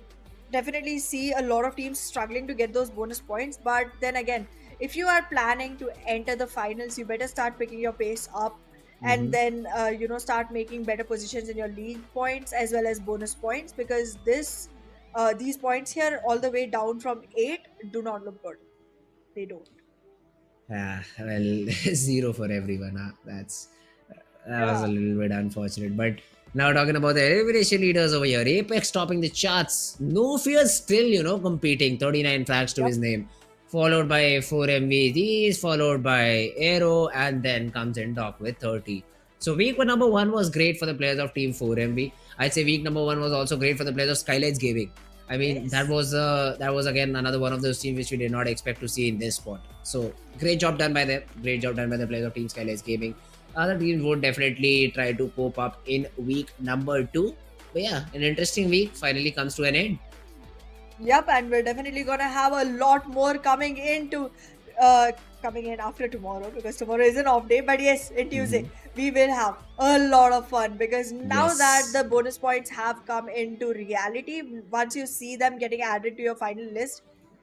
definitely see a lot of teams struggling to get those bonus points. But then again, if you are planning to enter the finals, you better start picking your pace up and then start making better positions in your league points as well as bonus points, because these points here all the way down from 8 do not look good. They don't. Well, 0 for everyone. That was a little bit unfortunate. But now talking about the elimination leaders over here, Apex topping the charts. No Fear still, competing. 39 flags to his name. Followed by 4 MVDs, followed by Aero, and then comes in Doc with 30. So week number 1 was great for the players of Team 4MB. I'd say week number 1 was also great for the players of SKYLIGHTZ Gaming. I mean, Yes. that was again another one of those teams which we did not expect to see in this spot. So great job done by them. Great job done by the players of Team SKYLIGHTZ Gaming. Other teams would definitely try to cope up in week number 2. But yeah, an interesting week finally comes to an end. Yep, and we're definitely gonna have a lot more coming coming in after tomorrow, because tomorrow is an off day. But yes, in Tuesday we will have a lot of fun, because now that Yes. the bonus points have come into reality, once you see them getting added to your final list,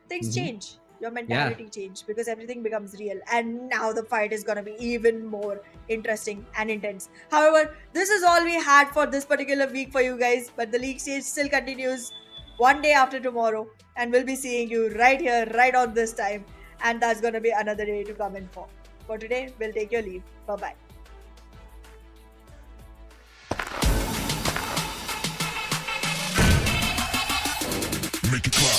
things Mhm. change. Your Yeah. mentality change, because everything becomes real, and now the fight is gonna be even more interesting and intense. However, this is all we had for this particular week for you guys, but the league stage still continues one day after tomorrow, and we'll be seeing you right here, right on this time. And that's gonna be another day to come in for. For today, we'll take your leave. Bye bye. Make it clap.